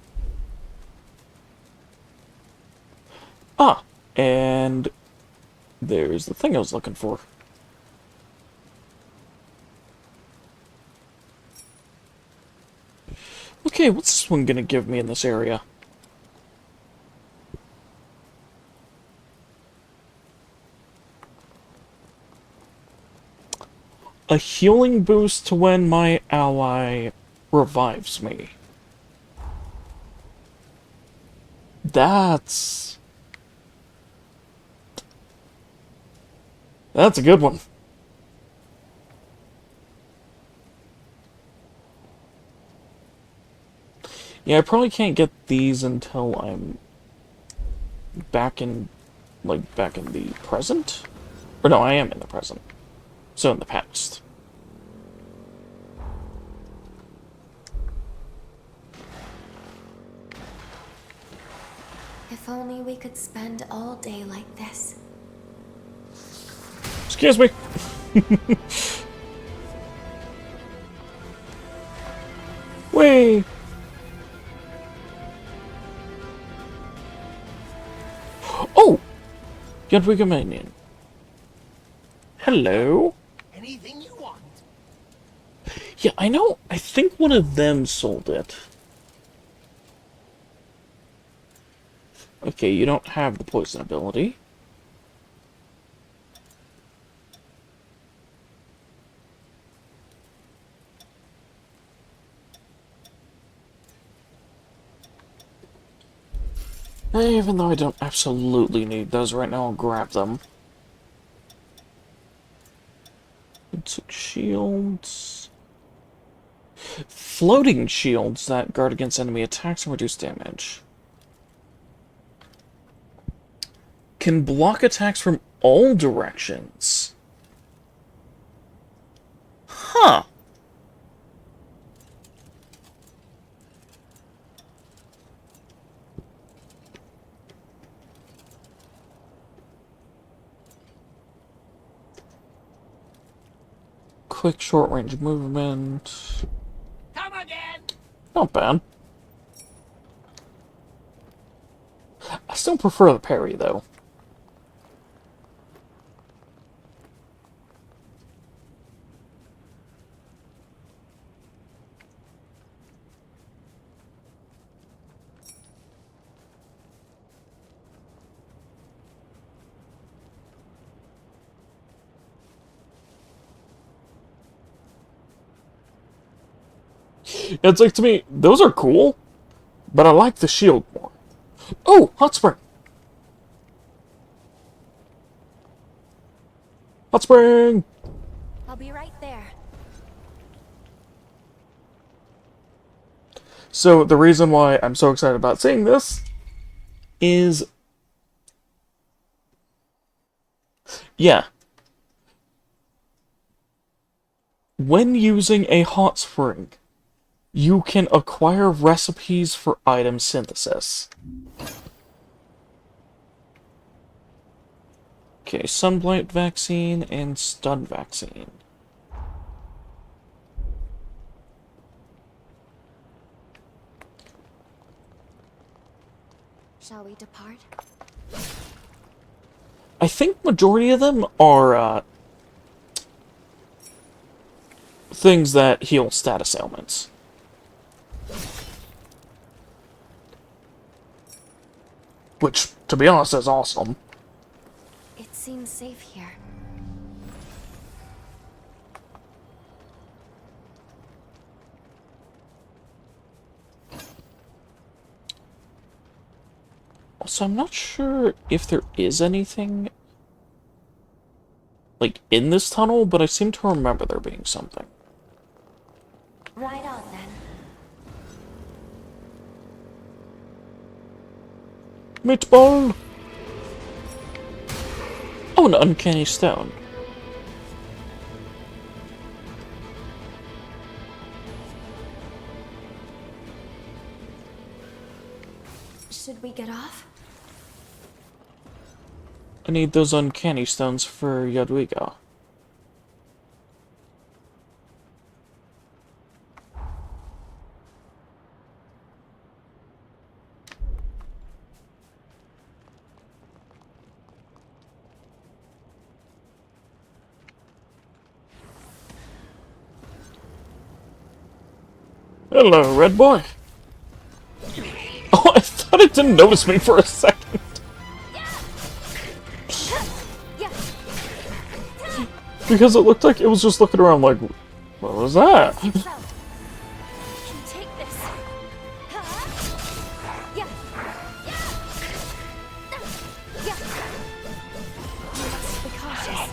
Ah, and there's the thing I was looking for. Okay, what's this one gonna give me in this area? A healing boost to when my ally revives me. That's a good one. Yeah, I probably can't get these until I'm back in the present? Or no, I am in the present. So in the past. If only we could spend all day like this. Excuse me. Whee! Oh! Yadwiga Minion. Hello? Anything you want. Yeah, I know. I think one of them sold it. Okay, you don't have the poison ability. Even though I don't absolutely need those right now, I'll grab them. Took shields. Floating shields that guard against enemy attacks and reduce damage. Can block attacks from all directions. Huh. Quick short-range movement. Come again. Not bad. I still prefer the parry, though. It's like, to me, those are cool, but I like the shield more. Oh, hot spring! Hot spring! I'll be right there. So, the reason why I'm so excited about seeing this is... yeah. When using a hot spring, you can acquire recipes for item synthesis. Okay, sunblight vaccine and stun vaccine. Shall we depart? I think majority of them are things that heal status ailments. Which, to be honest, is awesome. It seems safe here. Also, I'm not sure if there is anything, like, in this tunnel, but I seem to remember there being something. Right on then. Meatball! Oh, an uncanny stone. Should we get off? I need those uncanny stones for Jadwiga. Hello, red boy. Oh, I thought it didn't notice me for a second. Because it looked like it was just looking around like, what was that? Take this. Yeah. Yeah. You must be cautious.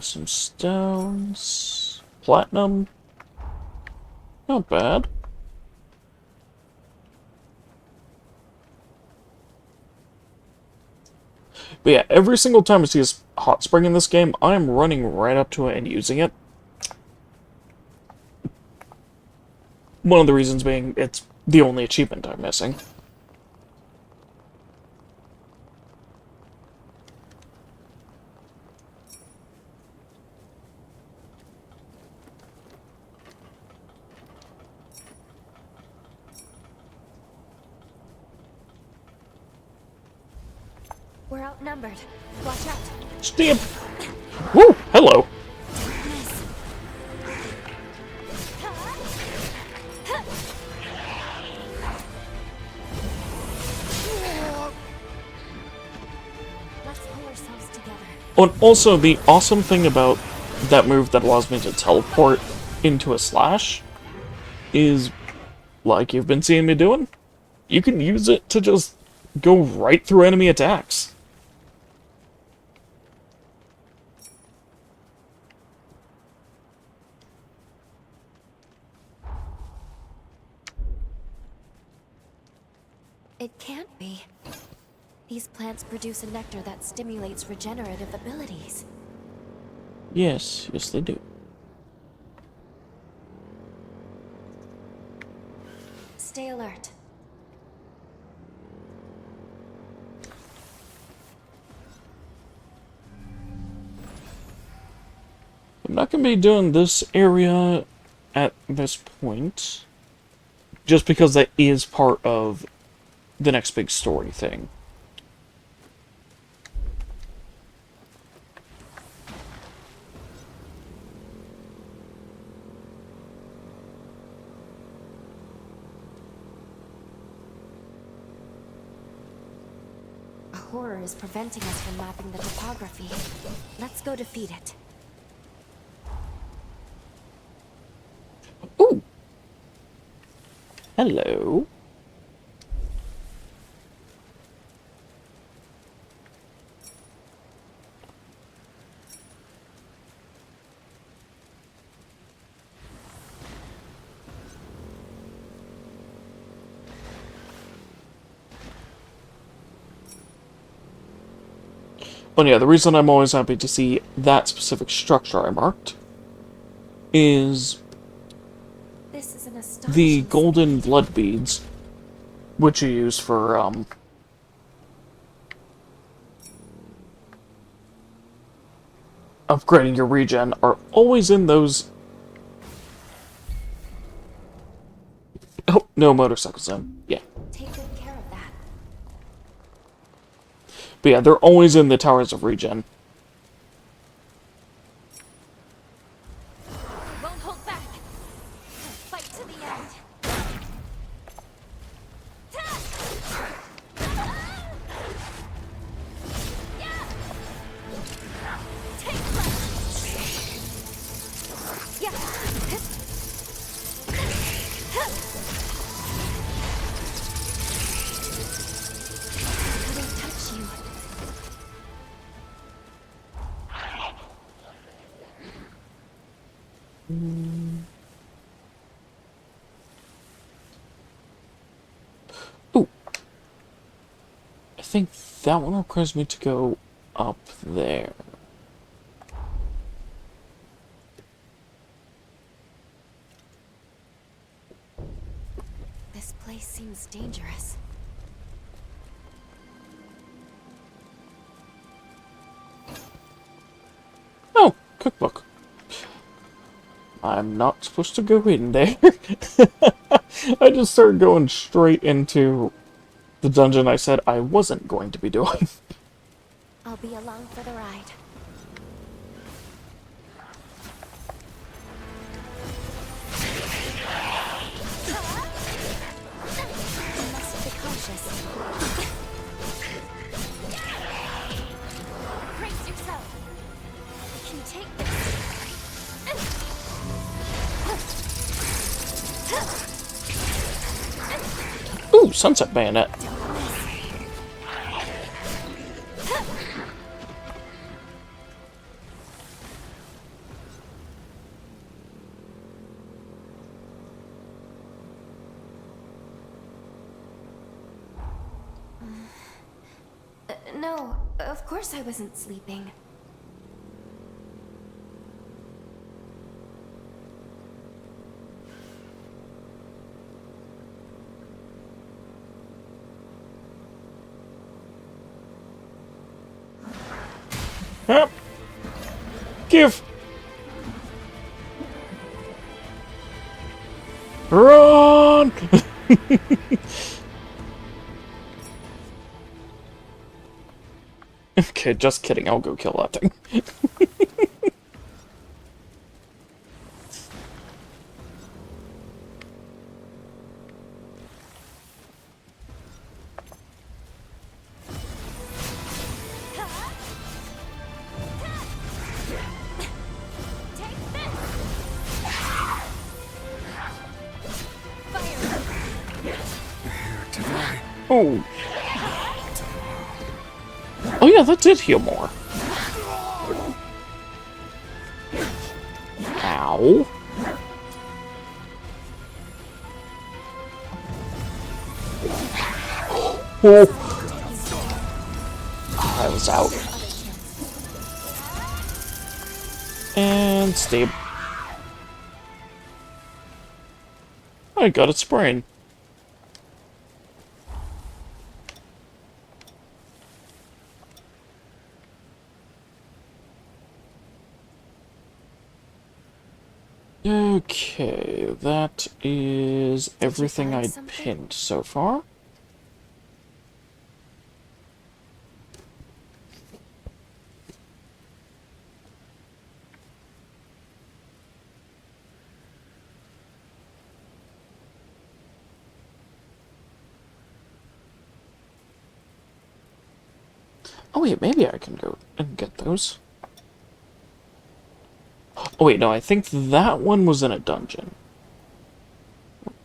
Some stones. Platinum. Not bad. But yeah, every single time I see a hot spring in this game, I'm running right up to it and using it. One of the reasons being, it's the only achievement I'm missing. outnumbered. Watch out. Stamp! Woo! Hello! Let's pull ourselves together. And also, the awesome thing about that move that allows me to teleport into a slash is, like you've been seeing me doing, you can use it to just go right through enemy attacks. It can't be. These plants produce a nectar that stimulates regenerative abilities. Yes, yes they do. Stay alert. I'm not going to be doing this area at this point, just because that is part of the next big story thing. A horror is preventing us from mapping the topography. Let's go defeat it. Ooh! Hello. But yeah, the reason I'm always happy to see that specific structure I marked is This is an the astonishing golden blood beads, which you use for, upgrading your regen, are always in those... Oh, no motorcycle zone. Yeah. Take good care of that. But yeah, they're always in the towers of regen. We won't hold back. We'll fight to the end. Take flight. Yeah. Couldn't touch you. Ooh. I think that one requires me to go up there. This place seems dangerous. Oh, cookbook. I'm not supposed to go in there. I just started going straight into the dungeon I said I wasn't going to be doing. I'll be along for the ride. You must be cautious. Brace yourself. We can take this. Ooh, sunset bayonet. No, of course I wasn't sleeping. Yep. Give. Run! Okay, just kidding. I'll go kill that thing. Oh. Oh yeah, that did heal more. Ow. Oh. I was out. And stable. I got its brain. Okay, that is everything I pinned so far. Oh wait, maybe I can go and get those. Oh wait, no, I think that one was in a dungeon.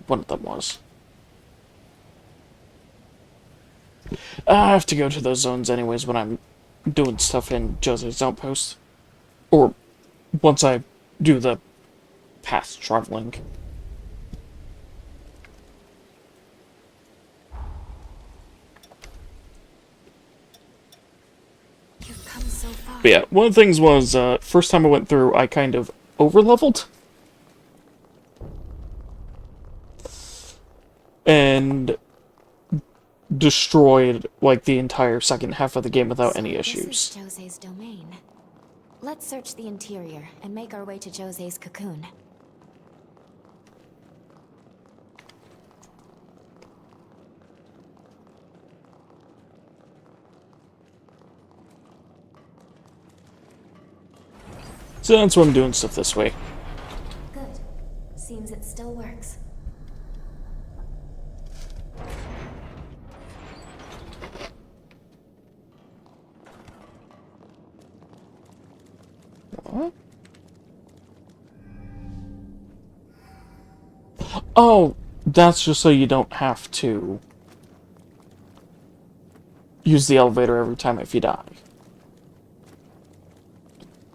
One of them was. I have to go to those zones anyways when I'm doing stuff in Jose's Outpost. Or once I do the past traveling. You've come so far. But yeah, one of the things was, first time I went through, I kind of over-leveled. And destroyed, like, the entire second half of the game without any issues. This is Jose's domain. Let's search the interior and make our way to Jose's cocoon. So that's why I'm doing stuff this way. Good. Seems it still works. What? Oh, that's just so you don't have to use the elevator every time if you die.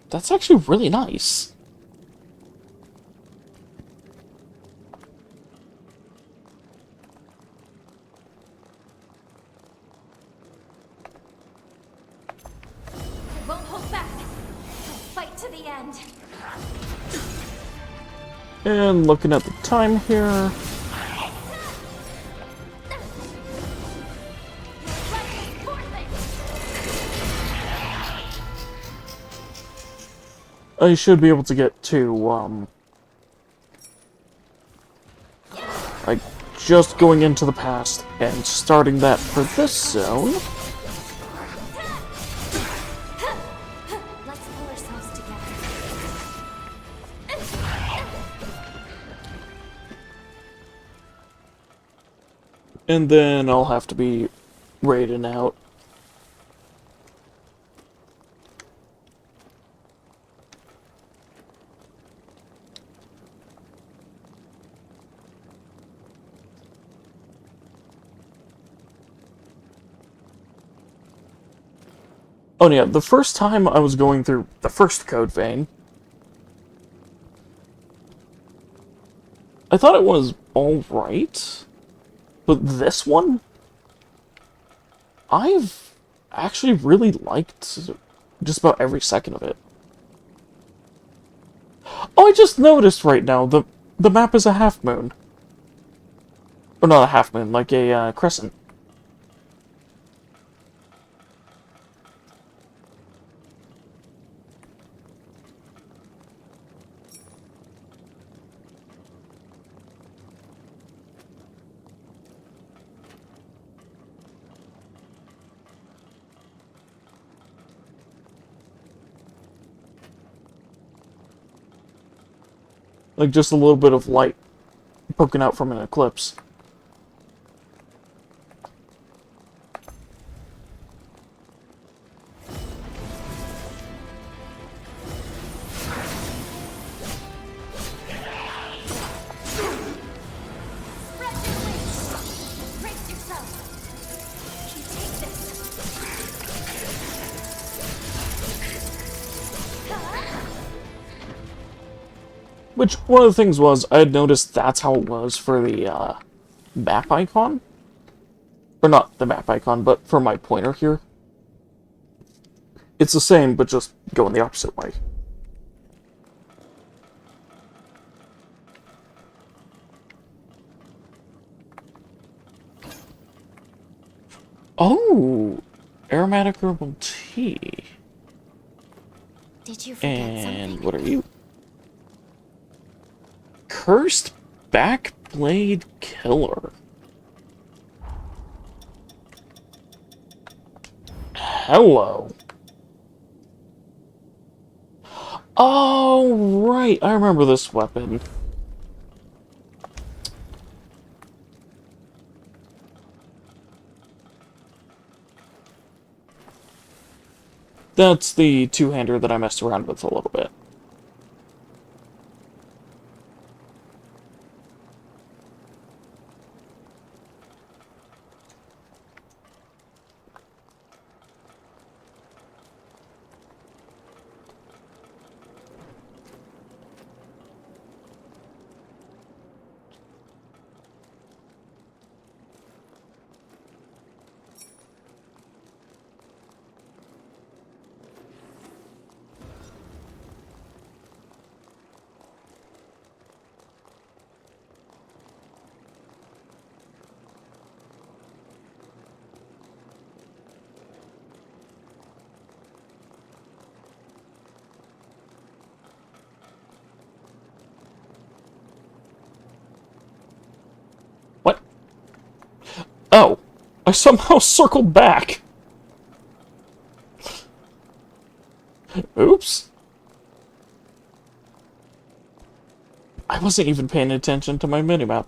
That's actually really nice. I won't hold back. I'll fight to the end. And looking at the time here. I should be able to get to, like, just going into the past and starting that for this zone. Let's pull ourselves together. And then I'll have to be raiding out. Oh yeah, the first time I was going through the first code vein, I thought it was alright, but this one, I've actually really liked just about every second of it. Oh, I just noticed right now, the map is a half moon. Or not a half moon, like a crescent. Like, just a little bit of light poking out from an eclipse. Brace yourself. You take this. Which, one of the things was, I had noticed that's how it was for the, map icon. Or not the map icon, but for my pointer here. It's the same, but just going the opposite way. Oh! Aromatic herbal tea. Did you forget something? And what are you? Cursed Backblade Killer. Hello. Oh, right. I remember this weapon. That's the two-hander that I messed around with a little bit. Oh, I somehow circled back. Oops. I wasn't even paying attention to my minimap.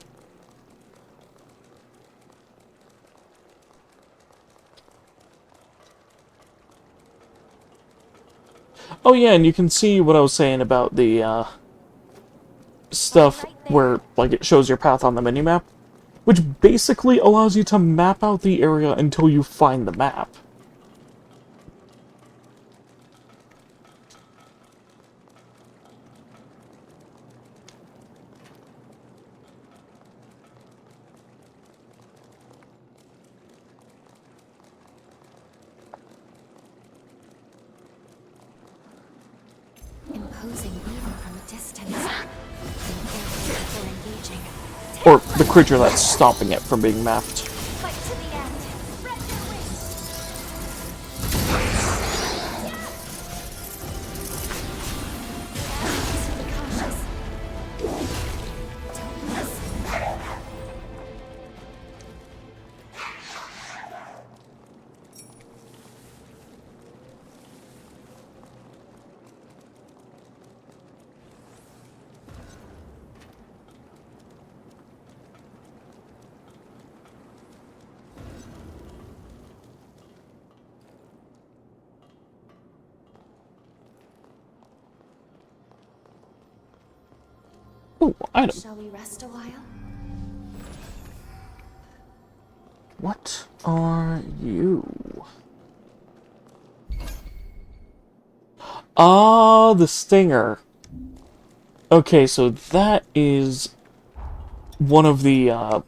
Oh yeah, and you can see what I was saying about the, stuff where, like, it shows your path on the minimap. Which basically allows you to map out the area until you find the map. Imposing even from a distance. Before engaging. Or the creature that's stopping it from being mapped. Fight to the end. Spread your wings. Be cautious. Don't miss. Ooh, item. Shall we rest a while? What are you? Ah, the stinger. Okay, so that is one of the,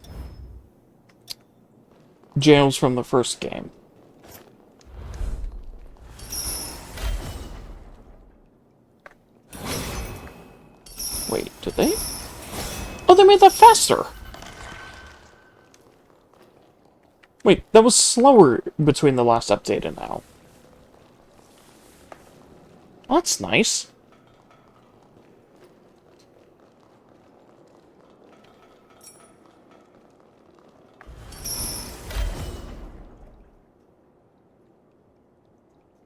jails from the first game. Wait, did they? Oh, they made that faster! Wait, that was slower between the last update and now. Well, that's nice.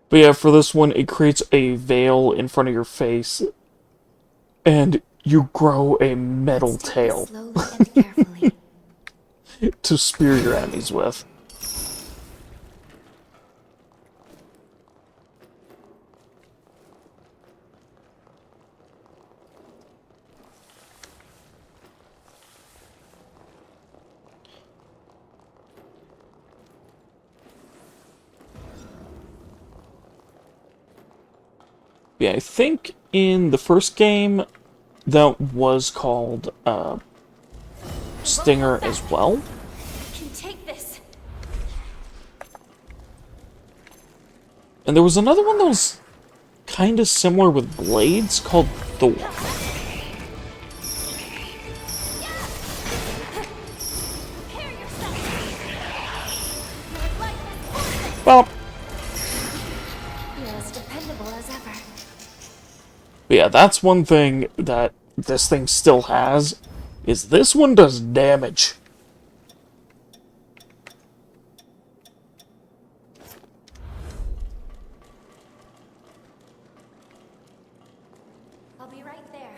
But yeah, for this one, it creates a veil in front of your face. And you grow a metal tail to spear your enemies with. Yeah, I think in the first game that was called Stinger as well. I can take this. And there was another one that was kind of similar with blades called Thor. Well, You're as dependable as ever. but yeah, that's one thing that this thing still has, is this one does damage. I'll be right there.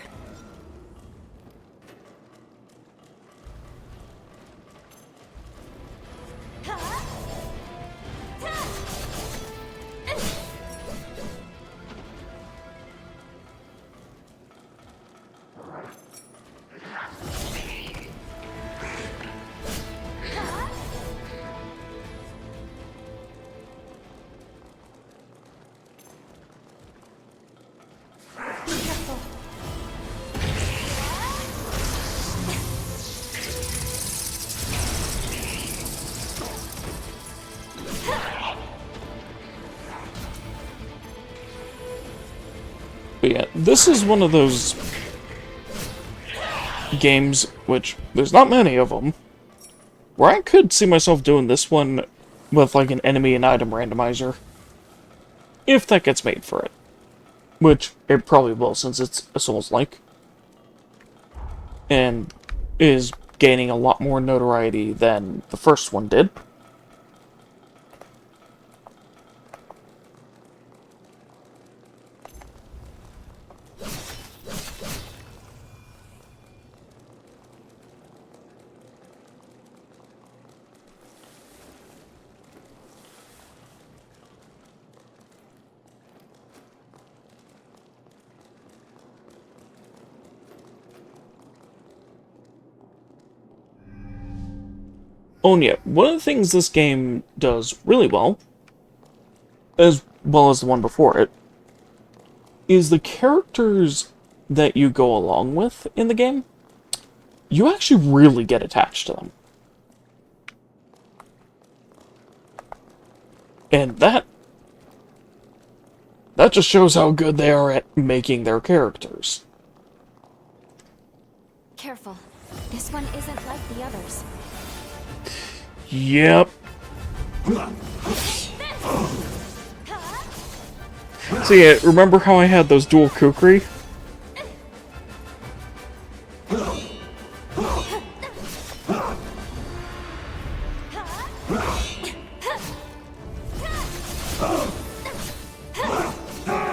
But yeah, this is one of those games, which there's not many of them, where I could see myself doing this one with like an enemy and item randomizer, if that gets made for it. Which it probably will, since it's a Souls-like, and is gaining a lot more notoriety than the first one did. Oh and yeah, one of the things this game does really well as the one before it, is the characters that you go along with in the game, you actually really get attached to them. And that just shows how good they are at making their characters. Careful. This one isn't like the others. Yep. So yeah, remember how I had those dual kukri?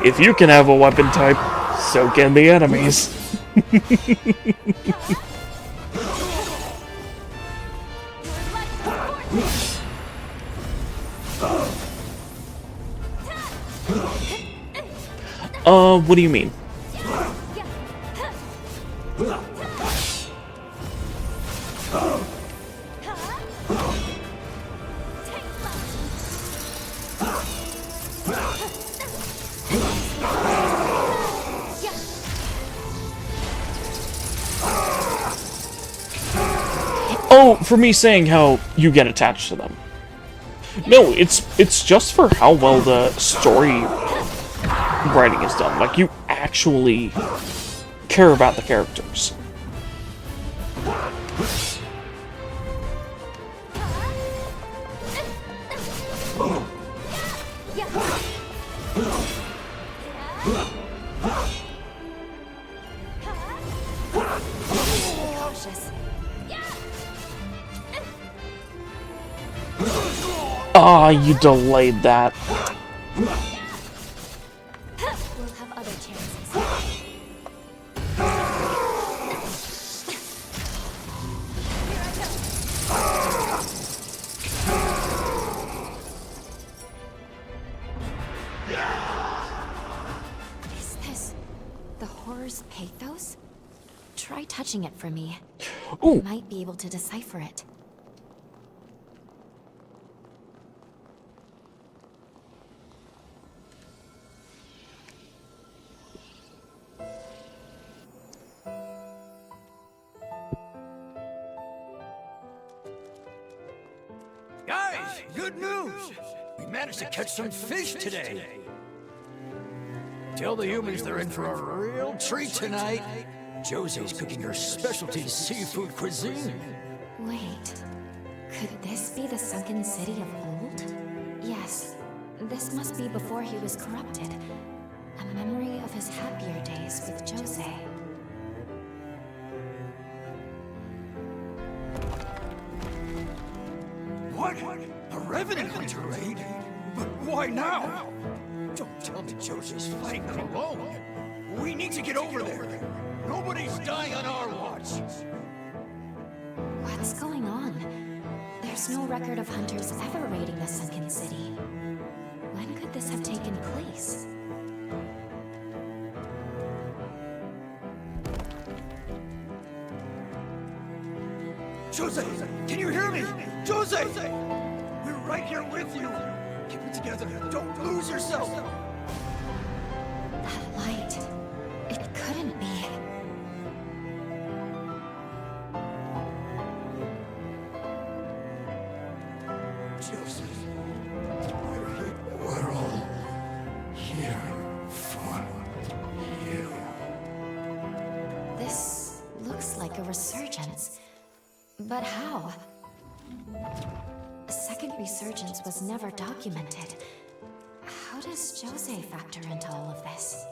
If you can have a weapon type, so can the enemies. What do you mean? Oh, for me saying how you get attached to them. No, it's just for how well the story writing is done. Like, you actually care about the characters. Ah, you delayed that. We'll have other chances. touching it for me. Ooh. I might be able to decipher it. Guys, good news! We managed to catch some fish today. Tell the humans they're in for a real treat tonight. Jose's cooking her specialty seafood cuisine. Wait, could this be the sunken city of old? Yes, this must be before he was corrupted. A memory of his happier days with Jose. What? A Revenant Hunter raid? But why now? Don't tell me Jose's fighting them alone. We need to get over there. Nobody's dying on our watch. What's going on? There's no record of hunters ever raiding the sunken city. When could this have taken place? Jose, can you hear me? Jose! We're right here with you. Keep it together. Don't lose yourself. That light. It couldn't be. Jose, we're all here for you. This looks like a resurgence. But how? A second resurgence was never documented. How does Jose factor into all of this?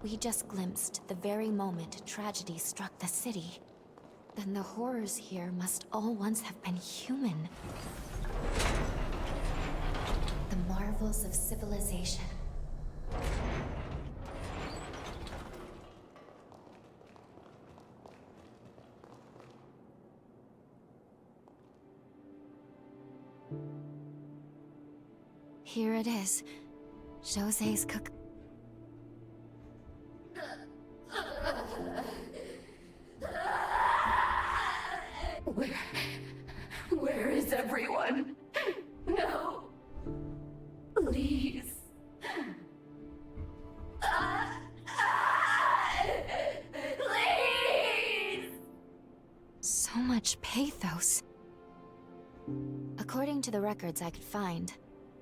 We just glimpsed the very moment tragedy struck the city. Then the horrors here must all once have been human. The marvels of civilization. Here it is. Jose's cook. Where is everyone? No. Please. Please! So much pathos. According to the records I could find,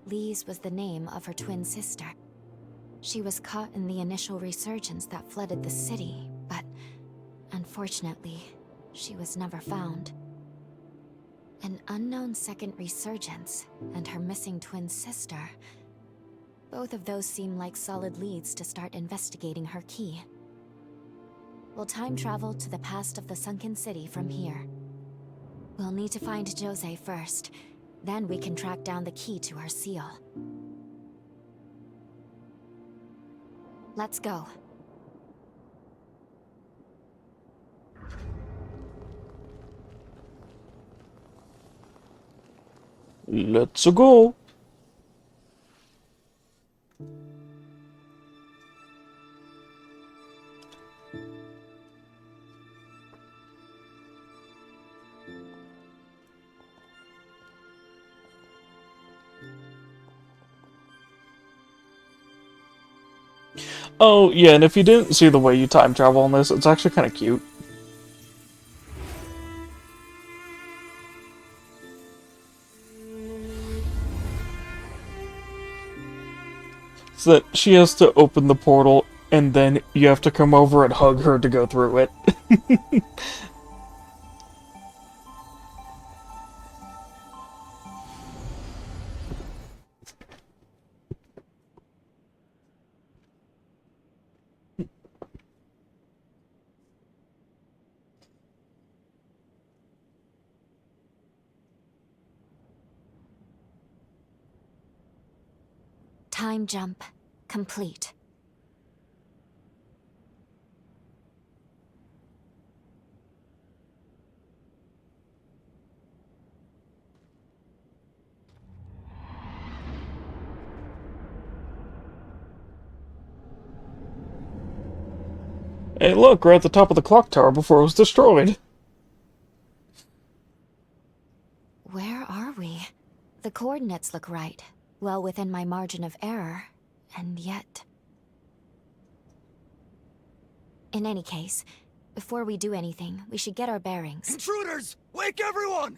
Lise was the name of her twin sister. She was caught in the initial resurgence that flooded the city, but unfortunately, she was never found. An unknown second resurgence, and her missing twin sister. Both of those seem like solid leads to start investigating her key. We'll time travel to the past of the sunken city from here. We'll need to find Jose first, then we can track down the key to her seal. Let's go. Let's go. Oh, yeah, and if you didn't see the way you time travel on this, it's actually kind of cute. So that she has to open the portal, and then you have to come over and hug her to go through it. Time jump complete. Hey, look, we're at the top of the clock tower before it was destroyed. Where are we? The coordinates look right, well within my margin of error, and yet... In any case, before we do anything, we should get our bearings. Intruders! Wake everyone!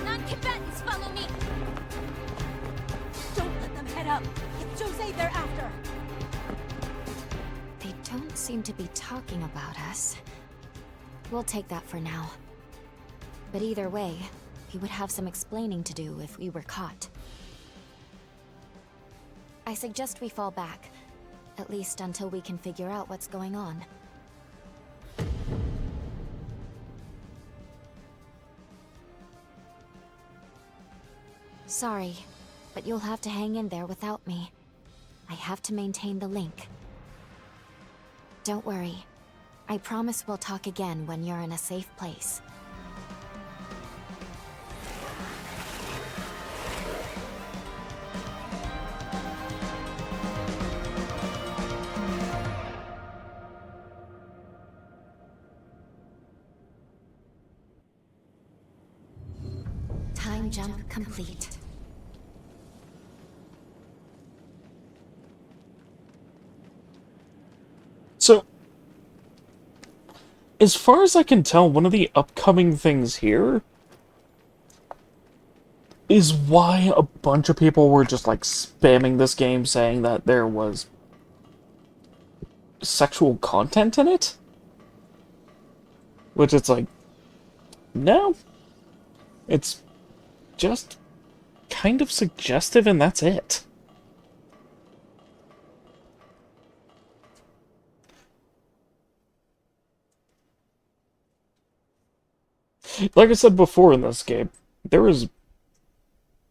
Non-combatants, follow me! Don't let them head up! It's Jose they're after! They don't seem to be talking about us. We'll take that for now. But either way, we would have some explaining to do if we were caught. I suggest we fall back, at least until we can figure out what's going on. Sorry, but you'll have to hang in there without me. I have to maintain the link. Don't worry. I promise we'll talk again when you're in a safe place. Time jump complete. So, as far as I can tell, one of the upcoming things here is why a bunch of people were just, like, spamming this game saying that there was sexual content in it. Which it's like, no. It's just kind of suggestive and that's it. Like I said before in this game, there is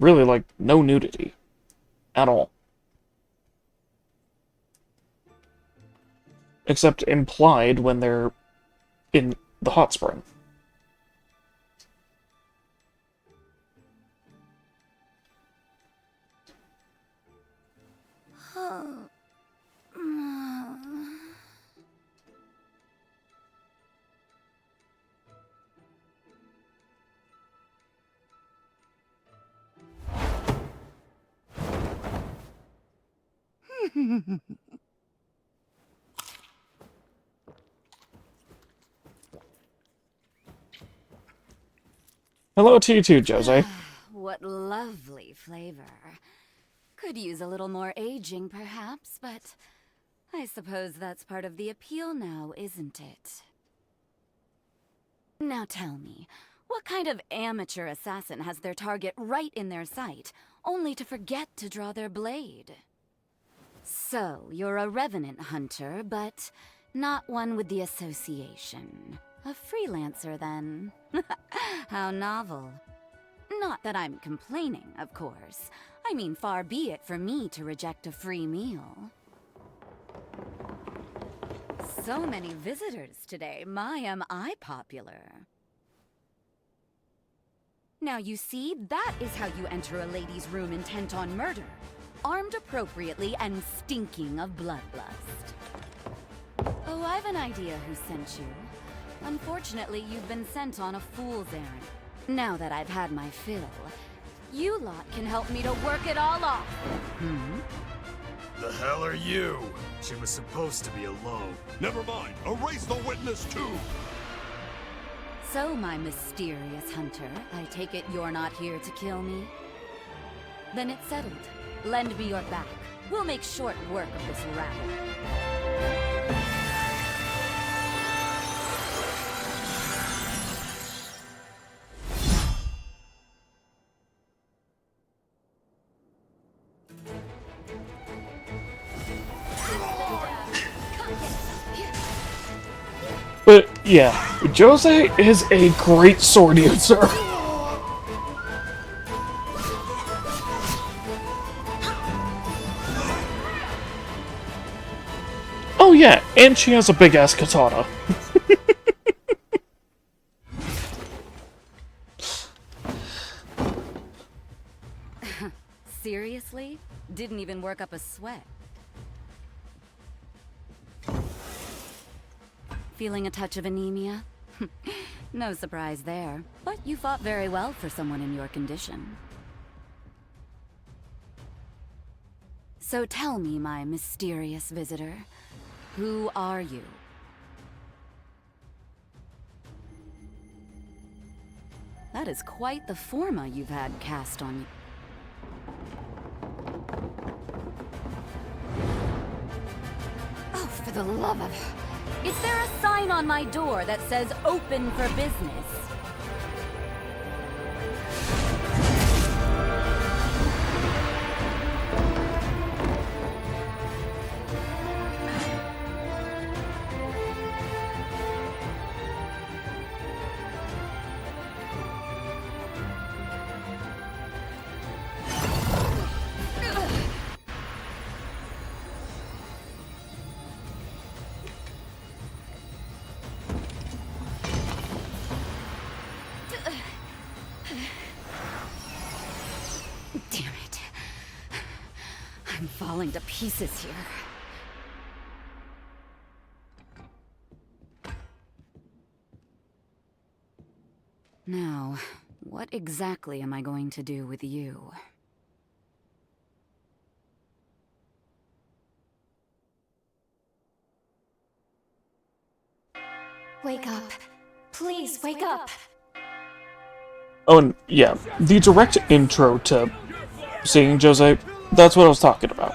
really, like, no nudity at all. Except implied when they're in the hot spring. Hello to you too, Jose. What lovely flavor. Could use a little more aging, perhaps, but I suppose that's part of the appeal now, isn't it? Now tell me, what kind of amateur assassin has their target right in their sight, only to forget to draw their blade? So, you're a revenant hunter, but not one with the association. A freelancer, then. How novel. Not that I'm complaining, of course. I mean, far be it for me to reject a free meal. So many visitors today. My, am I popular. Now you see, that is how you enter a lady's room intent on murder. Armed appropriately and stinking of bloodlust. Oh, I've an idea who sent you. Unfortunately, you've been sent on a fool's errand. Now that I've had my fill, you lot can help me to work it all off. The hell are you? She was supposed to be alone. Never mind. Erase the witness too. So, my mysterious hunter, I take it you're not here to kill me? Then it's settled. Lend me your back. We'll make short work of this rabble. But, yeah, Jose is a great sword user. Oh yeah, and she has a big-ass katana. Seriously? Didn't even work up a sweat. Feeling a touch of anemia? No surprise there, but you fought very well for someone in your condition. So tell me, my mysterious visitor, who are you? That is quite the forma you've had cast on you. Oh, for the love of... Is there a sign on my door that says open for business? Damn it. I'm falling to pieces here. Now, what exactly am I going to do with you? Wake up. Please, wake up. Oh, and yeah, the direct intro to seeing Jose, that's what I was talking about.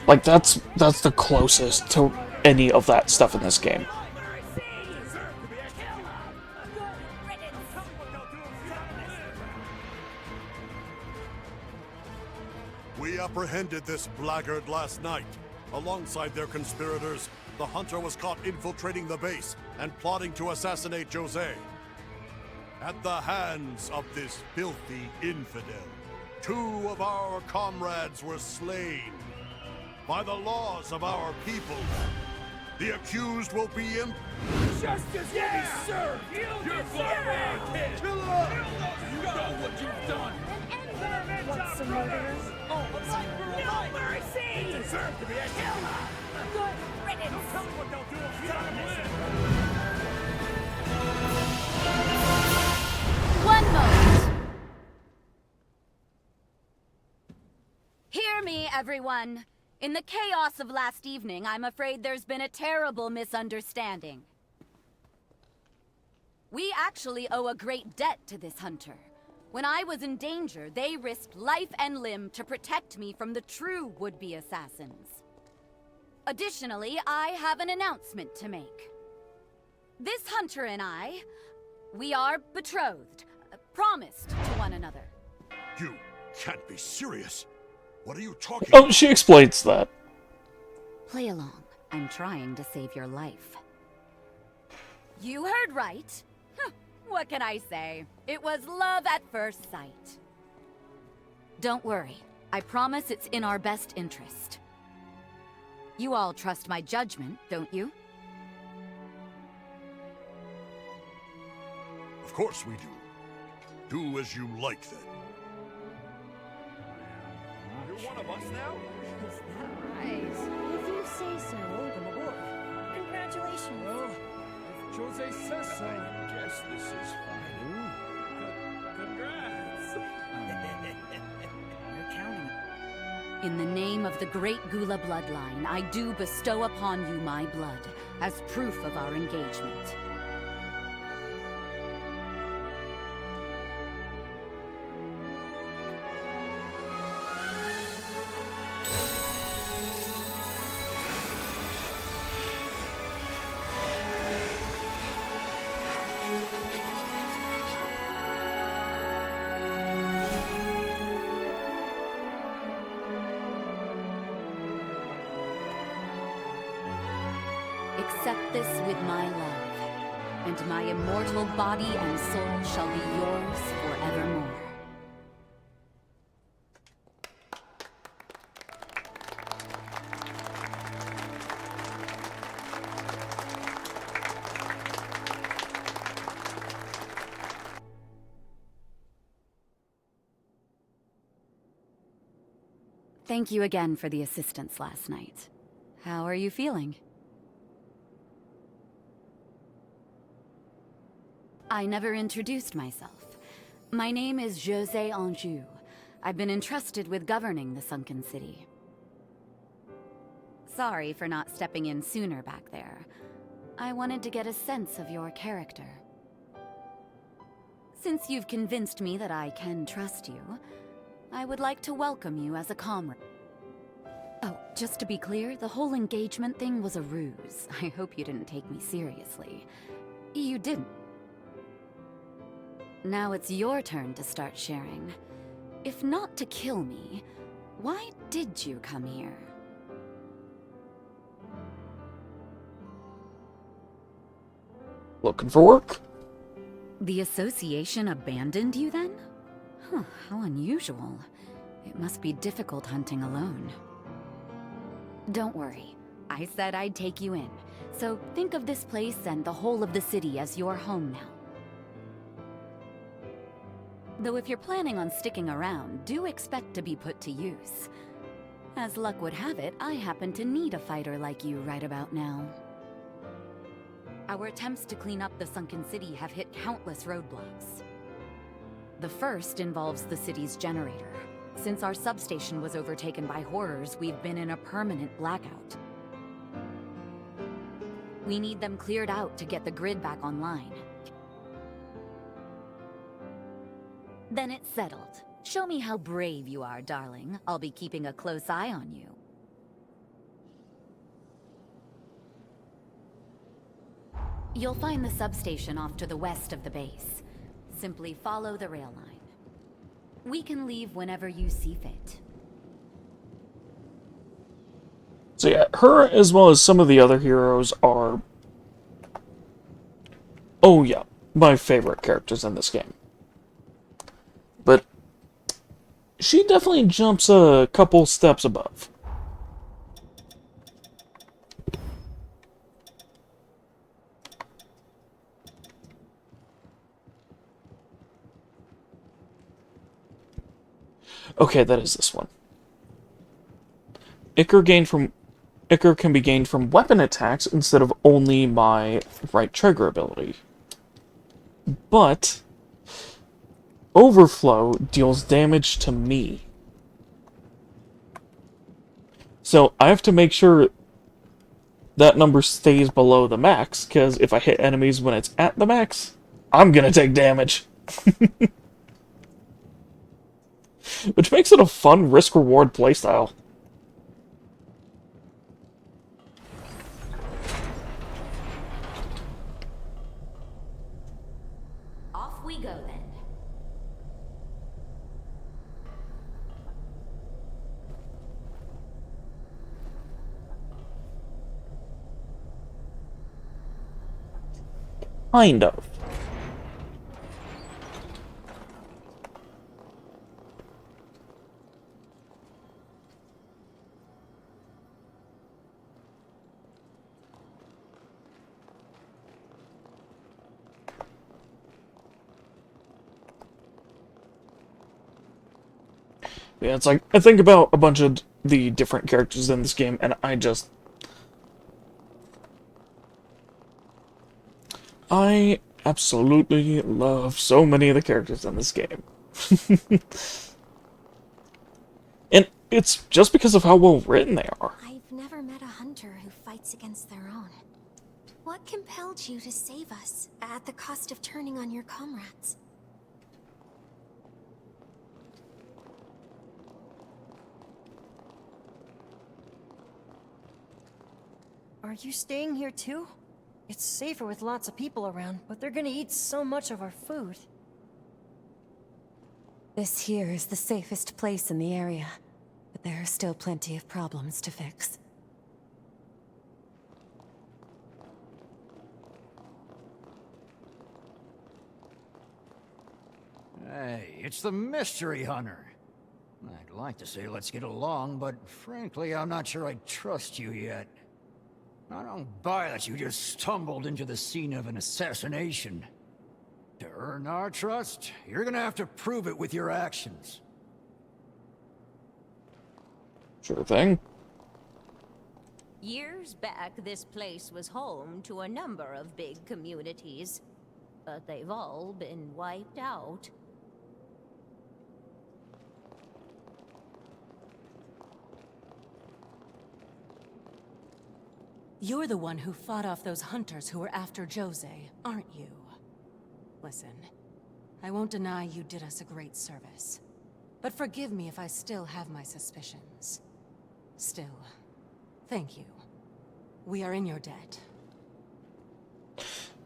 Like, that's the closest to any of that stuff in this game. We apprehended this blackguard last night. Alongside their conspirators, the Hunter was caught infiltrating the base and plotting to assassinate Jose. At the hands of this filthy infidel, 2 of our comrades were slain. By the laws of our people, the accused will be Justice will be served! You're far kid! Kill her! You know what you've done! What's the murderers? Oh, no mercy! You deserve to be a killer! Good riddance! Don't tell me what they'll do if you don't live! One moment! Hear me, everyone. In the chaos of last evening, I'm afraid there's been a terrible misunderstanding. We actually owe a great debt to this hunter. When I was in danger, they risked life and limb to protect me from the true would-be assassins. Additionally, I have an announcement to make. This hunter and I, we are betrothed, promised to one another. You can't be serious. What are you talking Oh, she explains that. Play along. I'm trying to save your life. You heard right. What can I say? It was love at first sight. Don't worry. I promise it's in our best interest. You all trust my judgment, don't you? Of course we do. Do as you like, then. You're one of us now? Is that right? If you say so. Welcome aboard. Congratulations. Well, if Jose says so, I guess this is fine. Congrats! You're counting. In the name of the great Gula bloodline, I do bestow upon you my blood, as proof of our engagement. Accept this with my love, and my immortal body and soul shall be yours forevermore. Thank you again for the assistance last night. How are you feeling? I never introduced myself. My name is José Anjou. I've been entrusted with governing the Sunken City. Sorry for not stepping in sooner back there. I wanted to get a sense of your character. Since you've convinced me that I can trust you, I would like to welcome you as a comrade. Oh, just to be clear, the whole engagement thing was a ruse. I hope you didn't take me seriously. You didn't. Now it's your turn to start sharing. If not to kill me, why did you come here? Looking for work? The association abandoned you then? Huh, how unusual. It must be difficult hunting alone. Don't worry. I said I'd take you in. So think of this place and the whole of the city as your home now. Though if you're planning on sticking around, do expect to be put to use. As luck would have it, I happen to need a fighter like you right about now. Our attempts to clean up the Sunken City have hit countless roadblocks. The first involves the city's generator. Since our substation was overtaken by horrors, we've been in a permanent blackout. We need them cleared out to get the grid back online. Then it's settled. Show me how brave you are, darling. I'll be keeping a close eye on you. You'll find the substation off to the west of the base. Simply follow the rail line. We can leave whenever you see fit. So yeah, her as well as some of the other heroes are... oh yeah, my favorite characters in this game. But she definitely jumps a couple steps above. Okay, that is this one. Ichor can be gained from weapon attacks instead of only my right trigger ability. But Overflow deals damage to me. So I have to make sure that number stays below the max, because if I hit enemies when it's at the max, I'm gonna take damage. Which makes it a fun risk-reward playstyle. Off we go then. Kind of. Yeah, it's like, I think about a bunch of the different characters in this game, and I absolutely love so many of the characters in this game. And it's just because of how well written they are. I've never met a hunter who fights against their own. What compelled you to save us, at the cost of turning on your comrades? Are you staying here too? It's safer with lots of people around, but they're gonna eat so much of our food. This here is the safest place in the area, but there are still plenty of problems to fix. Hey, it's the Mystery Hunter. I'd like to say let's get along, but frankly, I'm not sure I trust you yet. I don't buy that you just stumbled into the scene of an assassination. To earn our trust, you're gonna have to prove it with your actions. Sure thing. Years back, this place was home to a number of big communities. but they've all been wiped out. You're the one who fought off those hunters who were after Jose, aren't you? Listen, I won't deny you did us a great service. But forgive me if I still have my suspicions. Still, thank you. We are in your debt.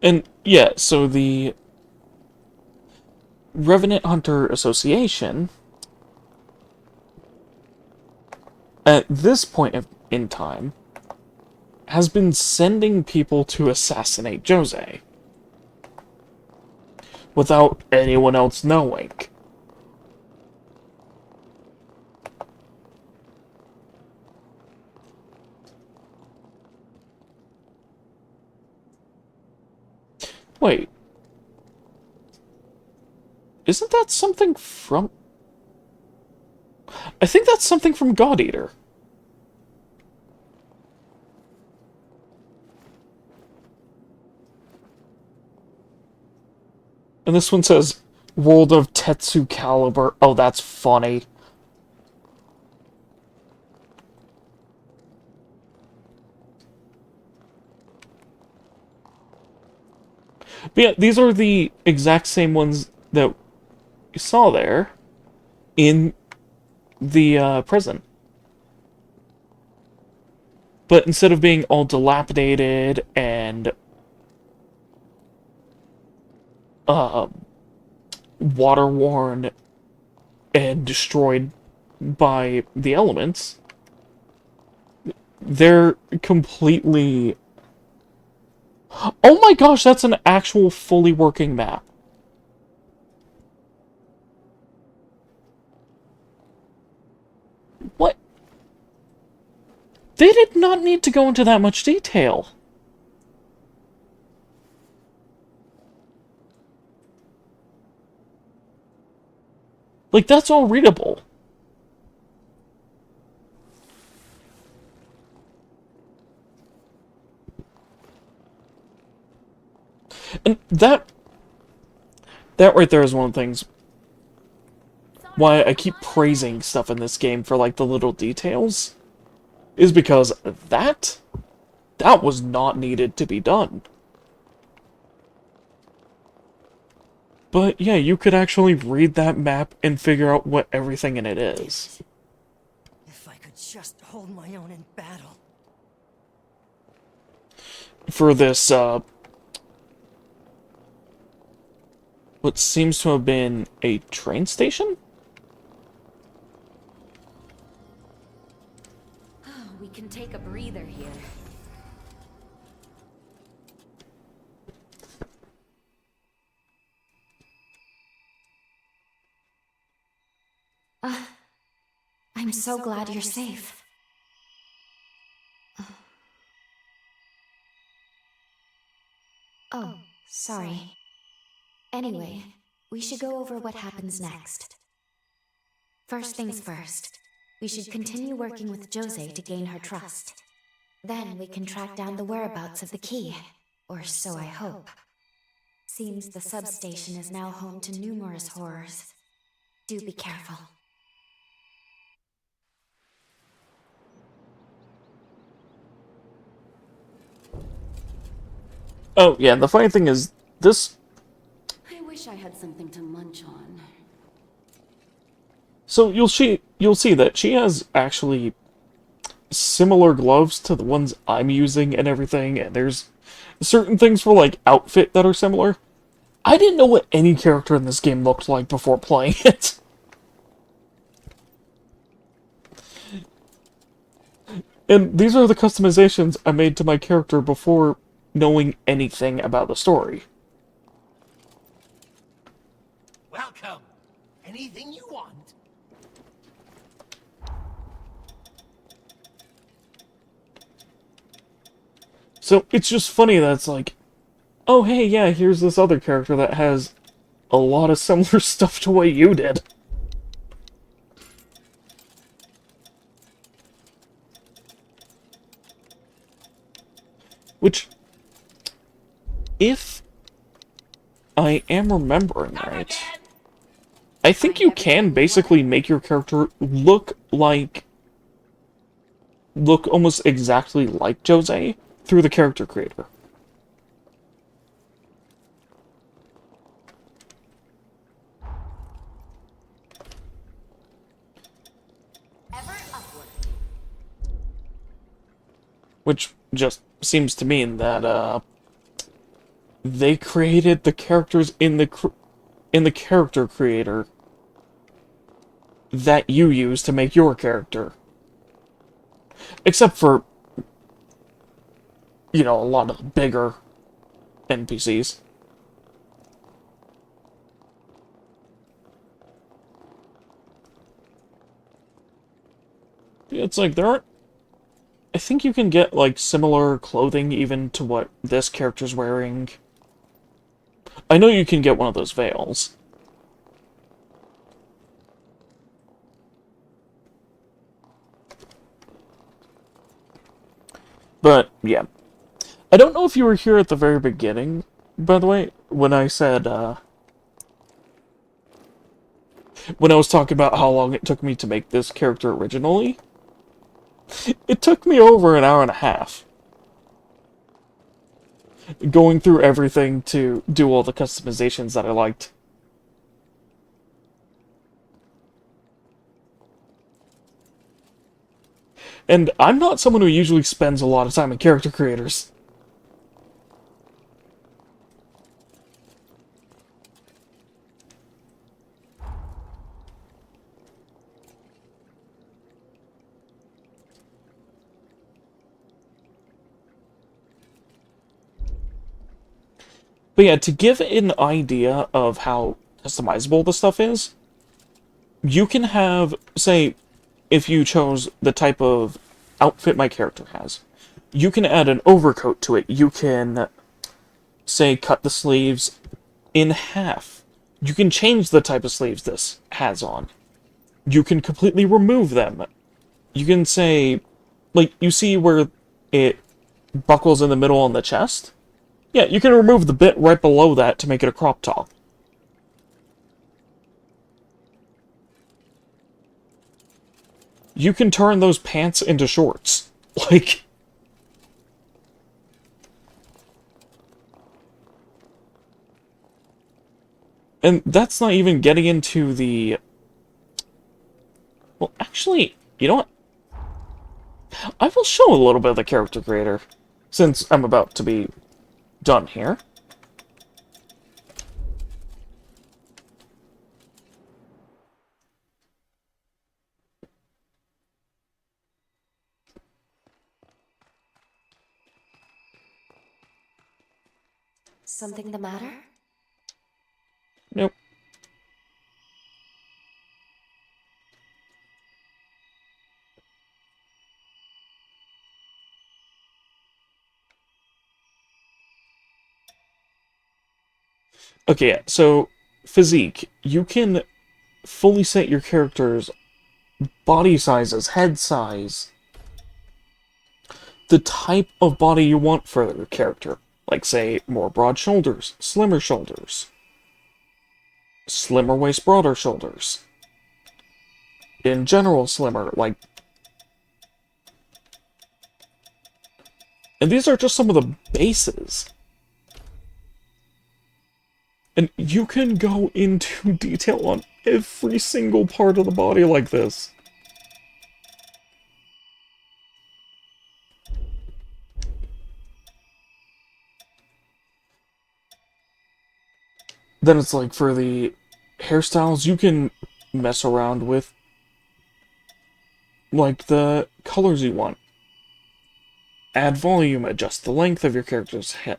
And yeah, so the Revenant Hunter Association, at this point in time, has been sending people to assassinate Jose without anyone else knowing. Wait. Isn't that something from... I think that's something from God Eater. And this one says, World of Tetsu Calibur. Oh, that's funny. But yeah, these are the exact same ones that you saw there in the prison. But instead of being all dilapidated and water-worn and destroyed by the elements, they're completely... Oh my gosh, that's an actual fully working map. What? They did not need to go into that much detail. Like, that's all readable. And that right there is one of the things why I keep praising stuff in this game for, like, the little details, is because that was not needed to be done. But yeah, you could actually read that map and figure out what everything in it is. If I could just hold my own in battle. For this, what seems to have been a train station? We can take a breather here. I'm so glad you're safe. Oh, sorry. Anyway, we should go over what happens next. First things first, we should continue working with Jose to gain her trust. Then we can track down the whereabouts of the key, or so I hope. Seems the substation is now home to numerous horrors. Do be careful. Oh, yeah, and the funny thing is, this... I wish I had something to munch on. So you'll see that she has actually similar gloves to the ones I'm using and everything, and there's certain things for, like, outfit that are similar. I didn't know what any character in this game looked like before playing it. And these are the customizations I made to my character before knowing anything about the story. Welcome. Anything you want? So it's just funny that it's like, oh hey, yeah, here's this other character that has a lot of similar stuff to what you did. Which, if I am remembering right, I think you can basically make your character look almost exactly like Jose through the character creator. Which just seems to mean that, they created the characters in the character creator that you use to make your character. Except for, you know, a lot of the bigger NPCs. It's like, there aren't... I think you can get, like, similar clothing even to what this character's wearing. I know you can get one of those veils. But, yeah. I don't know if you were here at the very beginning, by the way, when I said, when I was talking about how long it took me to make this character originally. It took me over an hour and a half. Going through everything to do all the customizations that I liked. And I'm not someone who usually spends a lot of time in character creators. But yeah, to give an idea of how customizable this stuff is, you can have, say, if you chose the type of outfit my character has, you can add an overcoat to it. You can, say, cut the sleeves in half. You can change the type of sleeves this has on. You can completely remove them. You can say, like, you see where it buckles in the middle on the chest? Yeah, you can remove the bit right below that to make it a crop top. You can turn those pants into shorts. Like... And that's not even getting into the... Well, actually, you know what? I will show a little bit of the character creator, since I'm about to be done here. Something the matter? Nope. Okay, yeah, so physique. You can fully set your character's body sizes, head size, the type of body you want for your character. Like, say, more broad shoulders, slimmer waist, broader shoulders. In general, slimmer, like... And these are just some of the bases. And you can go into detail on every single part of the body like this. Then it's like, for the hairstyles, you can mess around with, like, the colors you want. Add volume, adjust the length of your character's hair.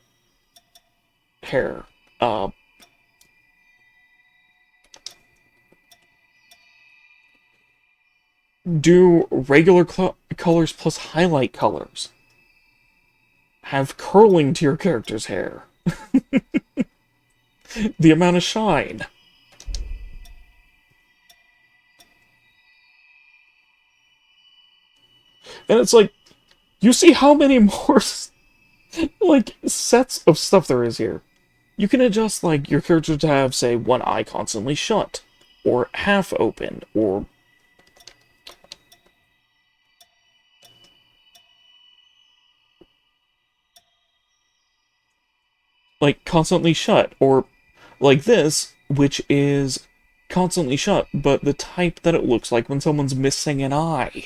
Do regular colors plus highlight colors. Have curling to your character's hair. The amount of shine. And it's like, you see how many more, like, sets of stuff there is here. You can adjust, like, your character to have, say, one eye constantly shut, or half open, or... like, constantly shut, or like this, which is constantly shut, but the type that it looks like when someone's missing an eye.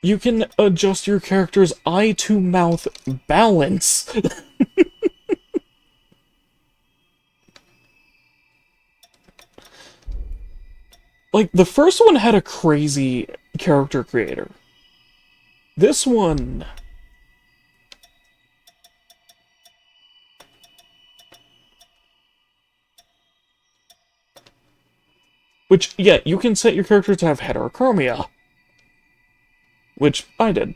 You can adjust your character's eye-to-mouth balance. Like, the first one had a crazy character creator. This one... which, yeah, you can set your character to have heterochromia. Which I did.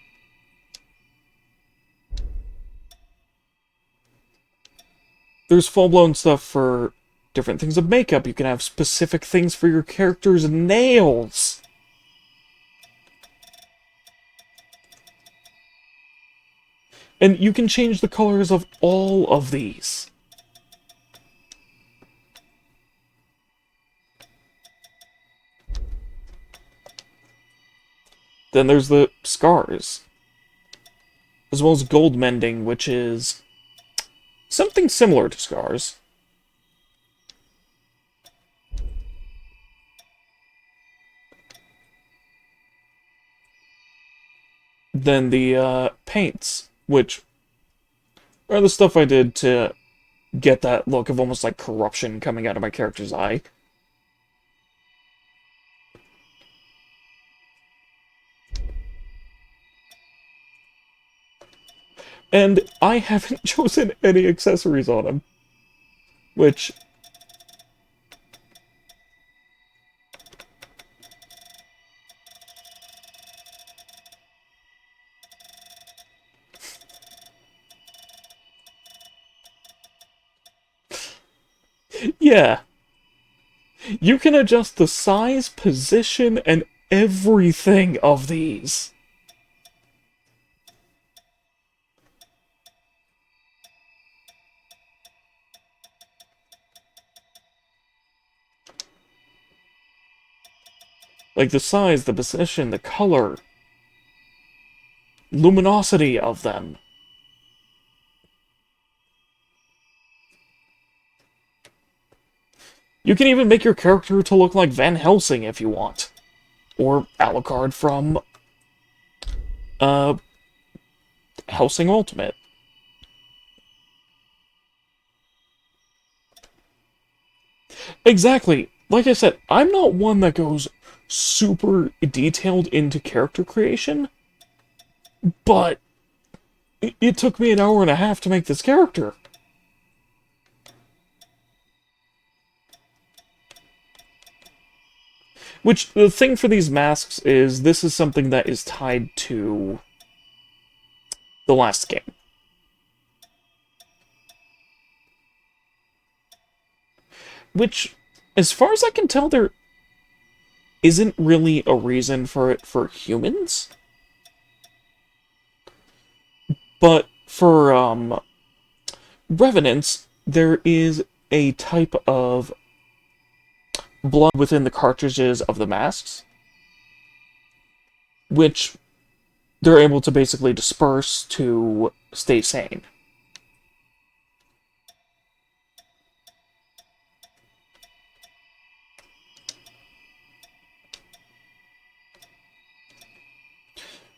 There's full-blown stuff for different things of makeup. You can have specific things for your character's nails. And you can change the colors of all of these. Then there's the scars. As well as gold mending, which is something similar to scars. Then the paints, which are the stuff I did to get that look of almost like corruption coming out of my character's eye. And I haven't chosen any accessories on him. Which... yeah. You can adjust the size, position, and everything of these. Like the size, the position, the color, luminosity of them. You can even make your character to look like Van Helsing if you want. Or Alucard from Helsing Ultimate. Exactly. Like I said, I'm not one that goes super detailed into character creation, but it took me an hour and a half to make this character. Which, the thing for these masks is, this is something that is tied to the last game. Which, as far as I can tell, there isn't really a reason for it for humans. But for, Revenants, there is a type of blood within the cartridges of the masks, which they're able to basically disperse to stay sane.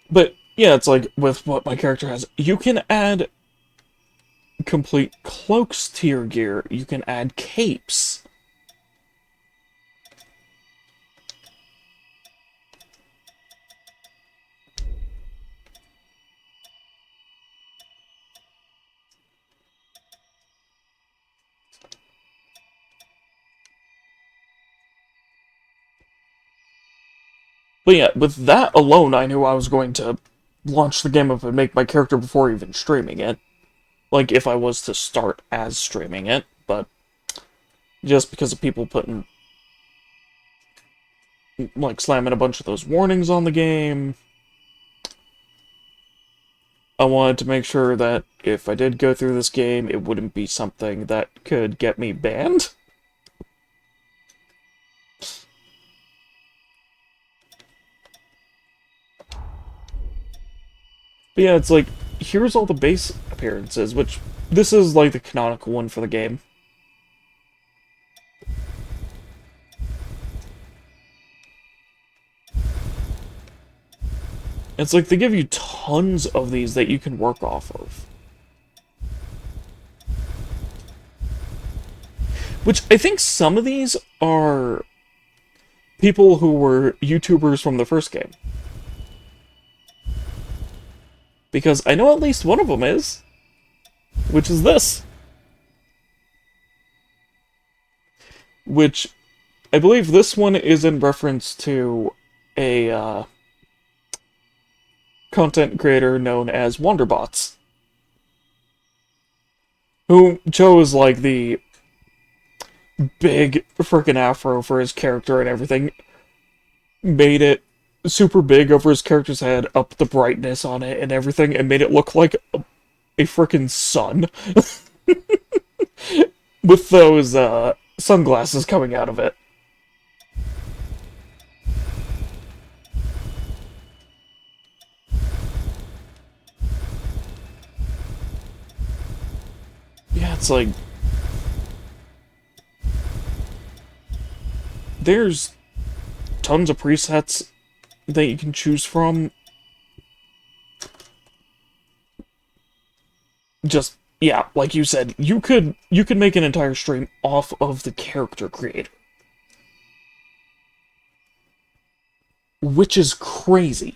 But, yeah, it's like, with what my character has, you can add complete cloaks to your gear, you can add capes. But yeah, with that alone, I knew I was going to launch the game up and make my character before even streaming it. Like, if I was to start as streaming it, but just because of people putting like, slamming a bunch of those warnings on the game. I wanted to make sure that if I did go through this game, it wouldn't be something that could get me banned. But yeah, it's like, here's all the base appearances, which this is like the canonical one for the game. It's like they give you tons of these that you can work off of. Which, I think some of these are people who were YouTubers from the first game. Because I know at least one of them is. Which is this. Which, I believe this one is in reference to a, content creator known as Wonderbots. Who chose, like, the big frickin' afro for his character and everything. Made it super big over his character's head, upped the brightness on it and everything, and made it look like a frickin' sun. With those, sunglasses coming out of it. Yeah, it's like... There's tons of presets that you can choose from. Just, yeah, like you said, you could make an entire stream off of the character creator. Which is crazy.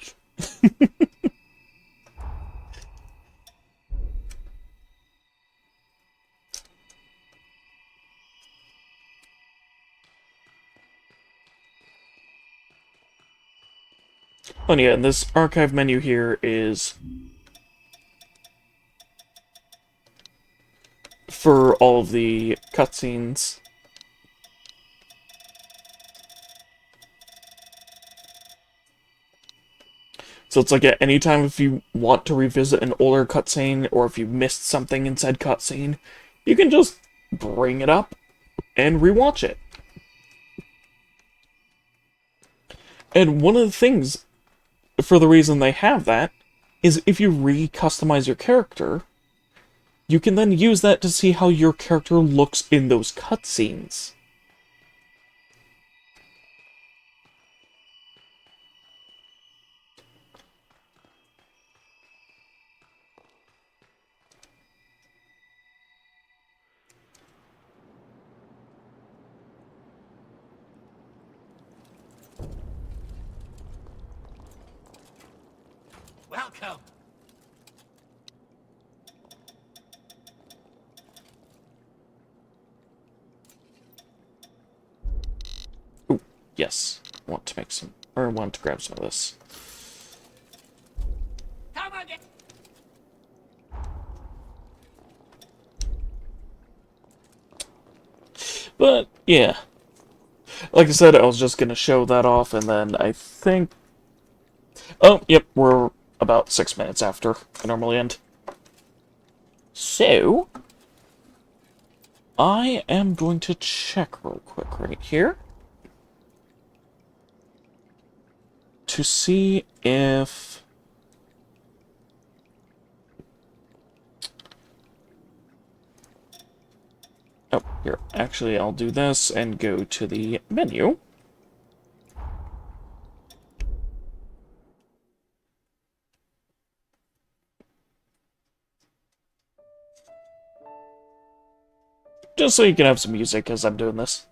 Oh yeah, and this archive menu here is for all of the cutscenes. So it's like at any time if you want to revisit an older cutscene, or if you missed something in said cutscene, you can just bring it up and rewatch it. And one of the things, for the reason they have that, is if you re-customize your character, you can then use that to see how your character looks in those cutscenes. Welcome. Ooh, yes. I want to make some, or I want to grab some of this. Come on, get. But, yeah. Like I said, I was just gonna show that off, and then I think... Oh, yep, we're about 6 minutes after I normally end. So... I am going to check real quick right here. To see if... Oh, here. Actually, I'll do this and go to the menu. Just so you can have some music as I'm doing this.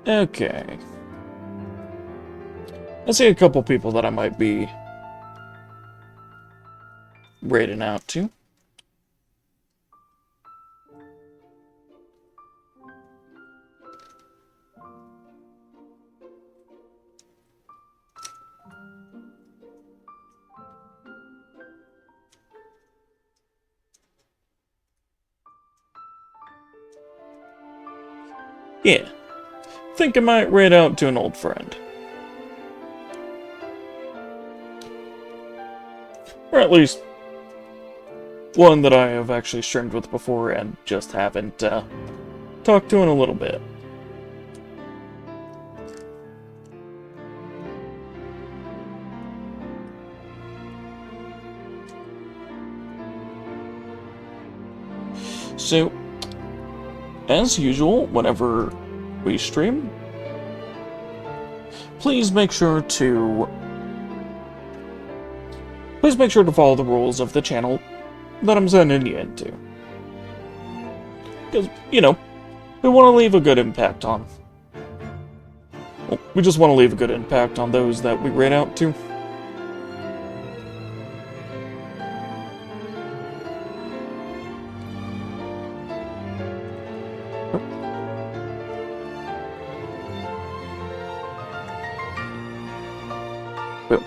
Okay. I see a couple people that I might be raiding out to. Yeah. Think I might raid out to an old friend. Or at least one that I have actually streamed with before and just haven't talked to in a little bit. So, as usual, whenever we stream, please make sure to follow the rules of the channel that I'm sending you into. Because, you know, we want to leave a good impact on... Well, we just want to leave a good impact on those that we raid out to. Boom.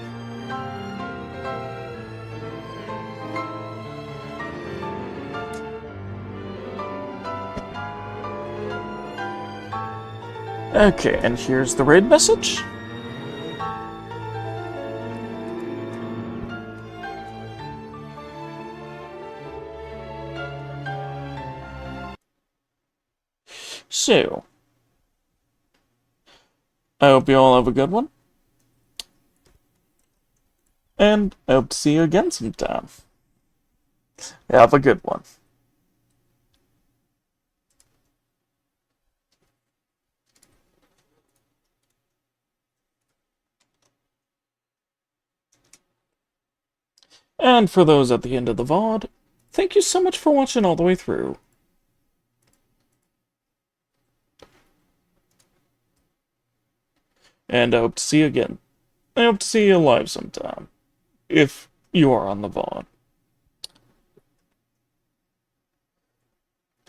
Okay, and here's the raid message. So, I hope you all have a good one. And I hope to see you again sometime. Have a good one. And for those at the end of the VOD, thank you so much for watching all the way through. And I hope to see you again. I hope to see you live sometime, if you are on the VOD.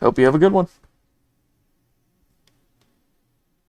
Hope you have a good one.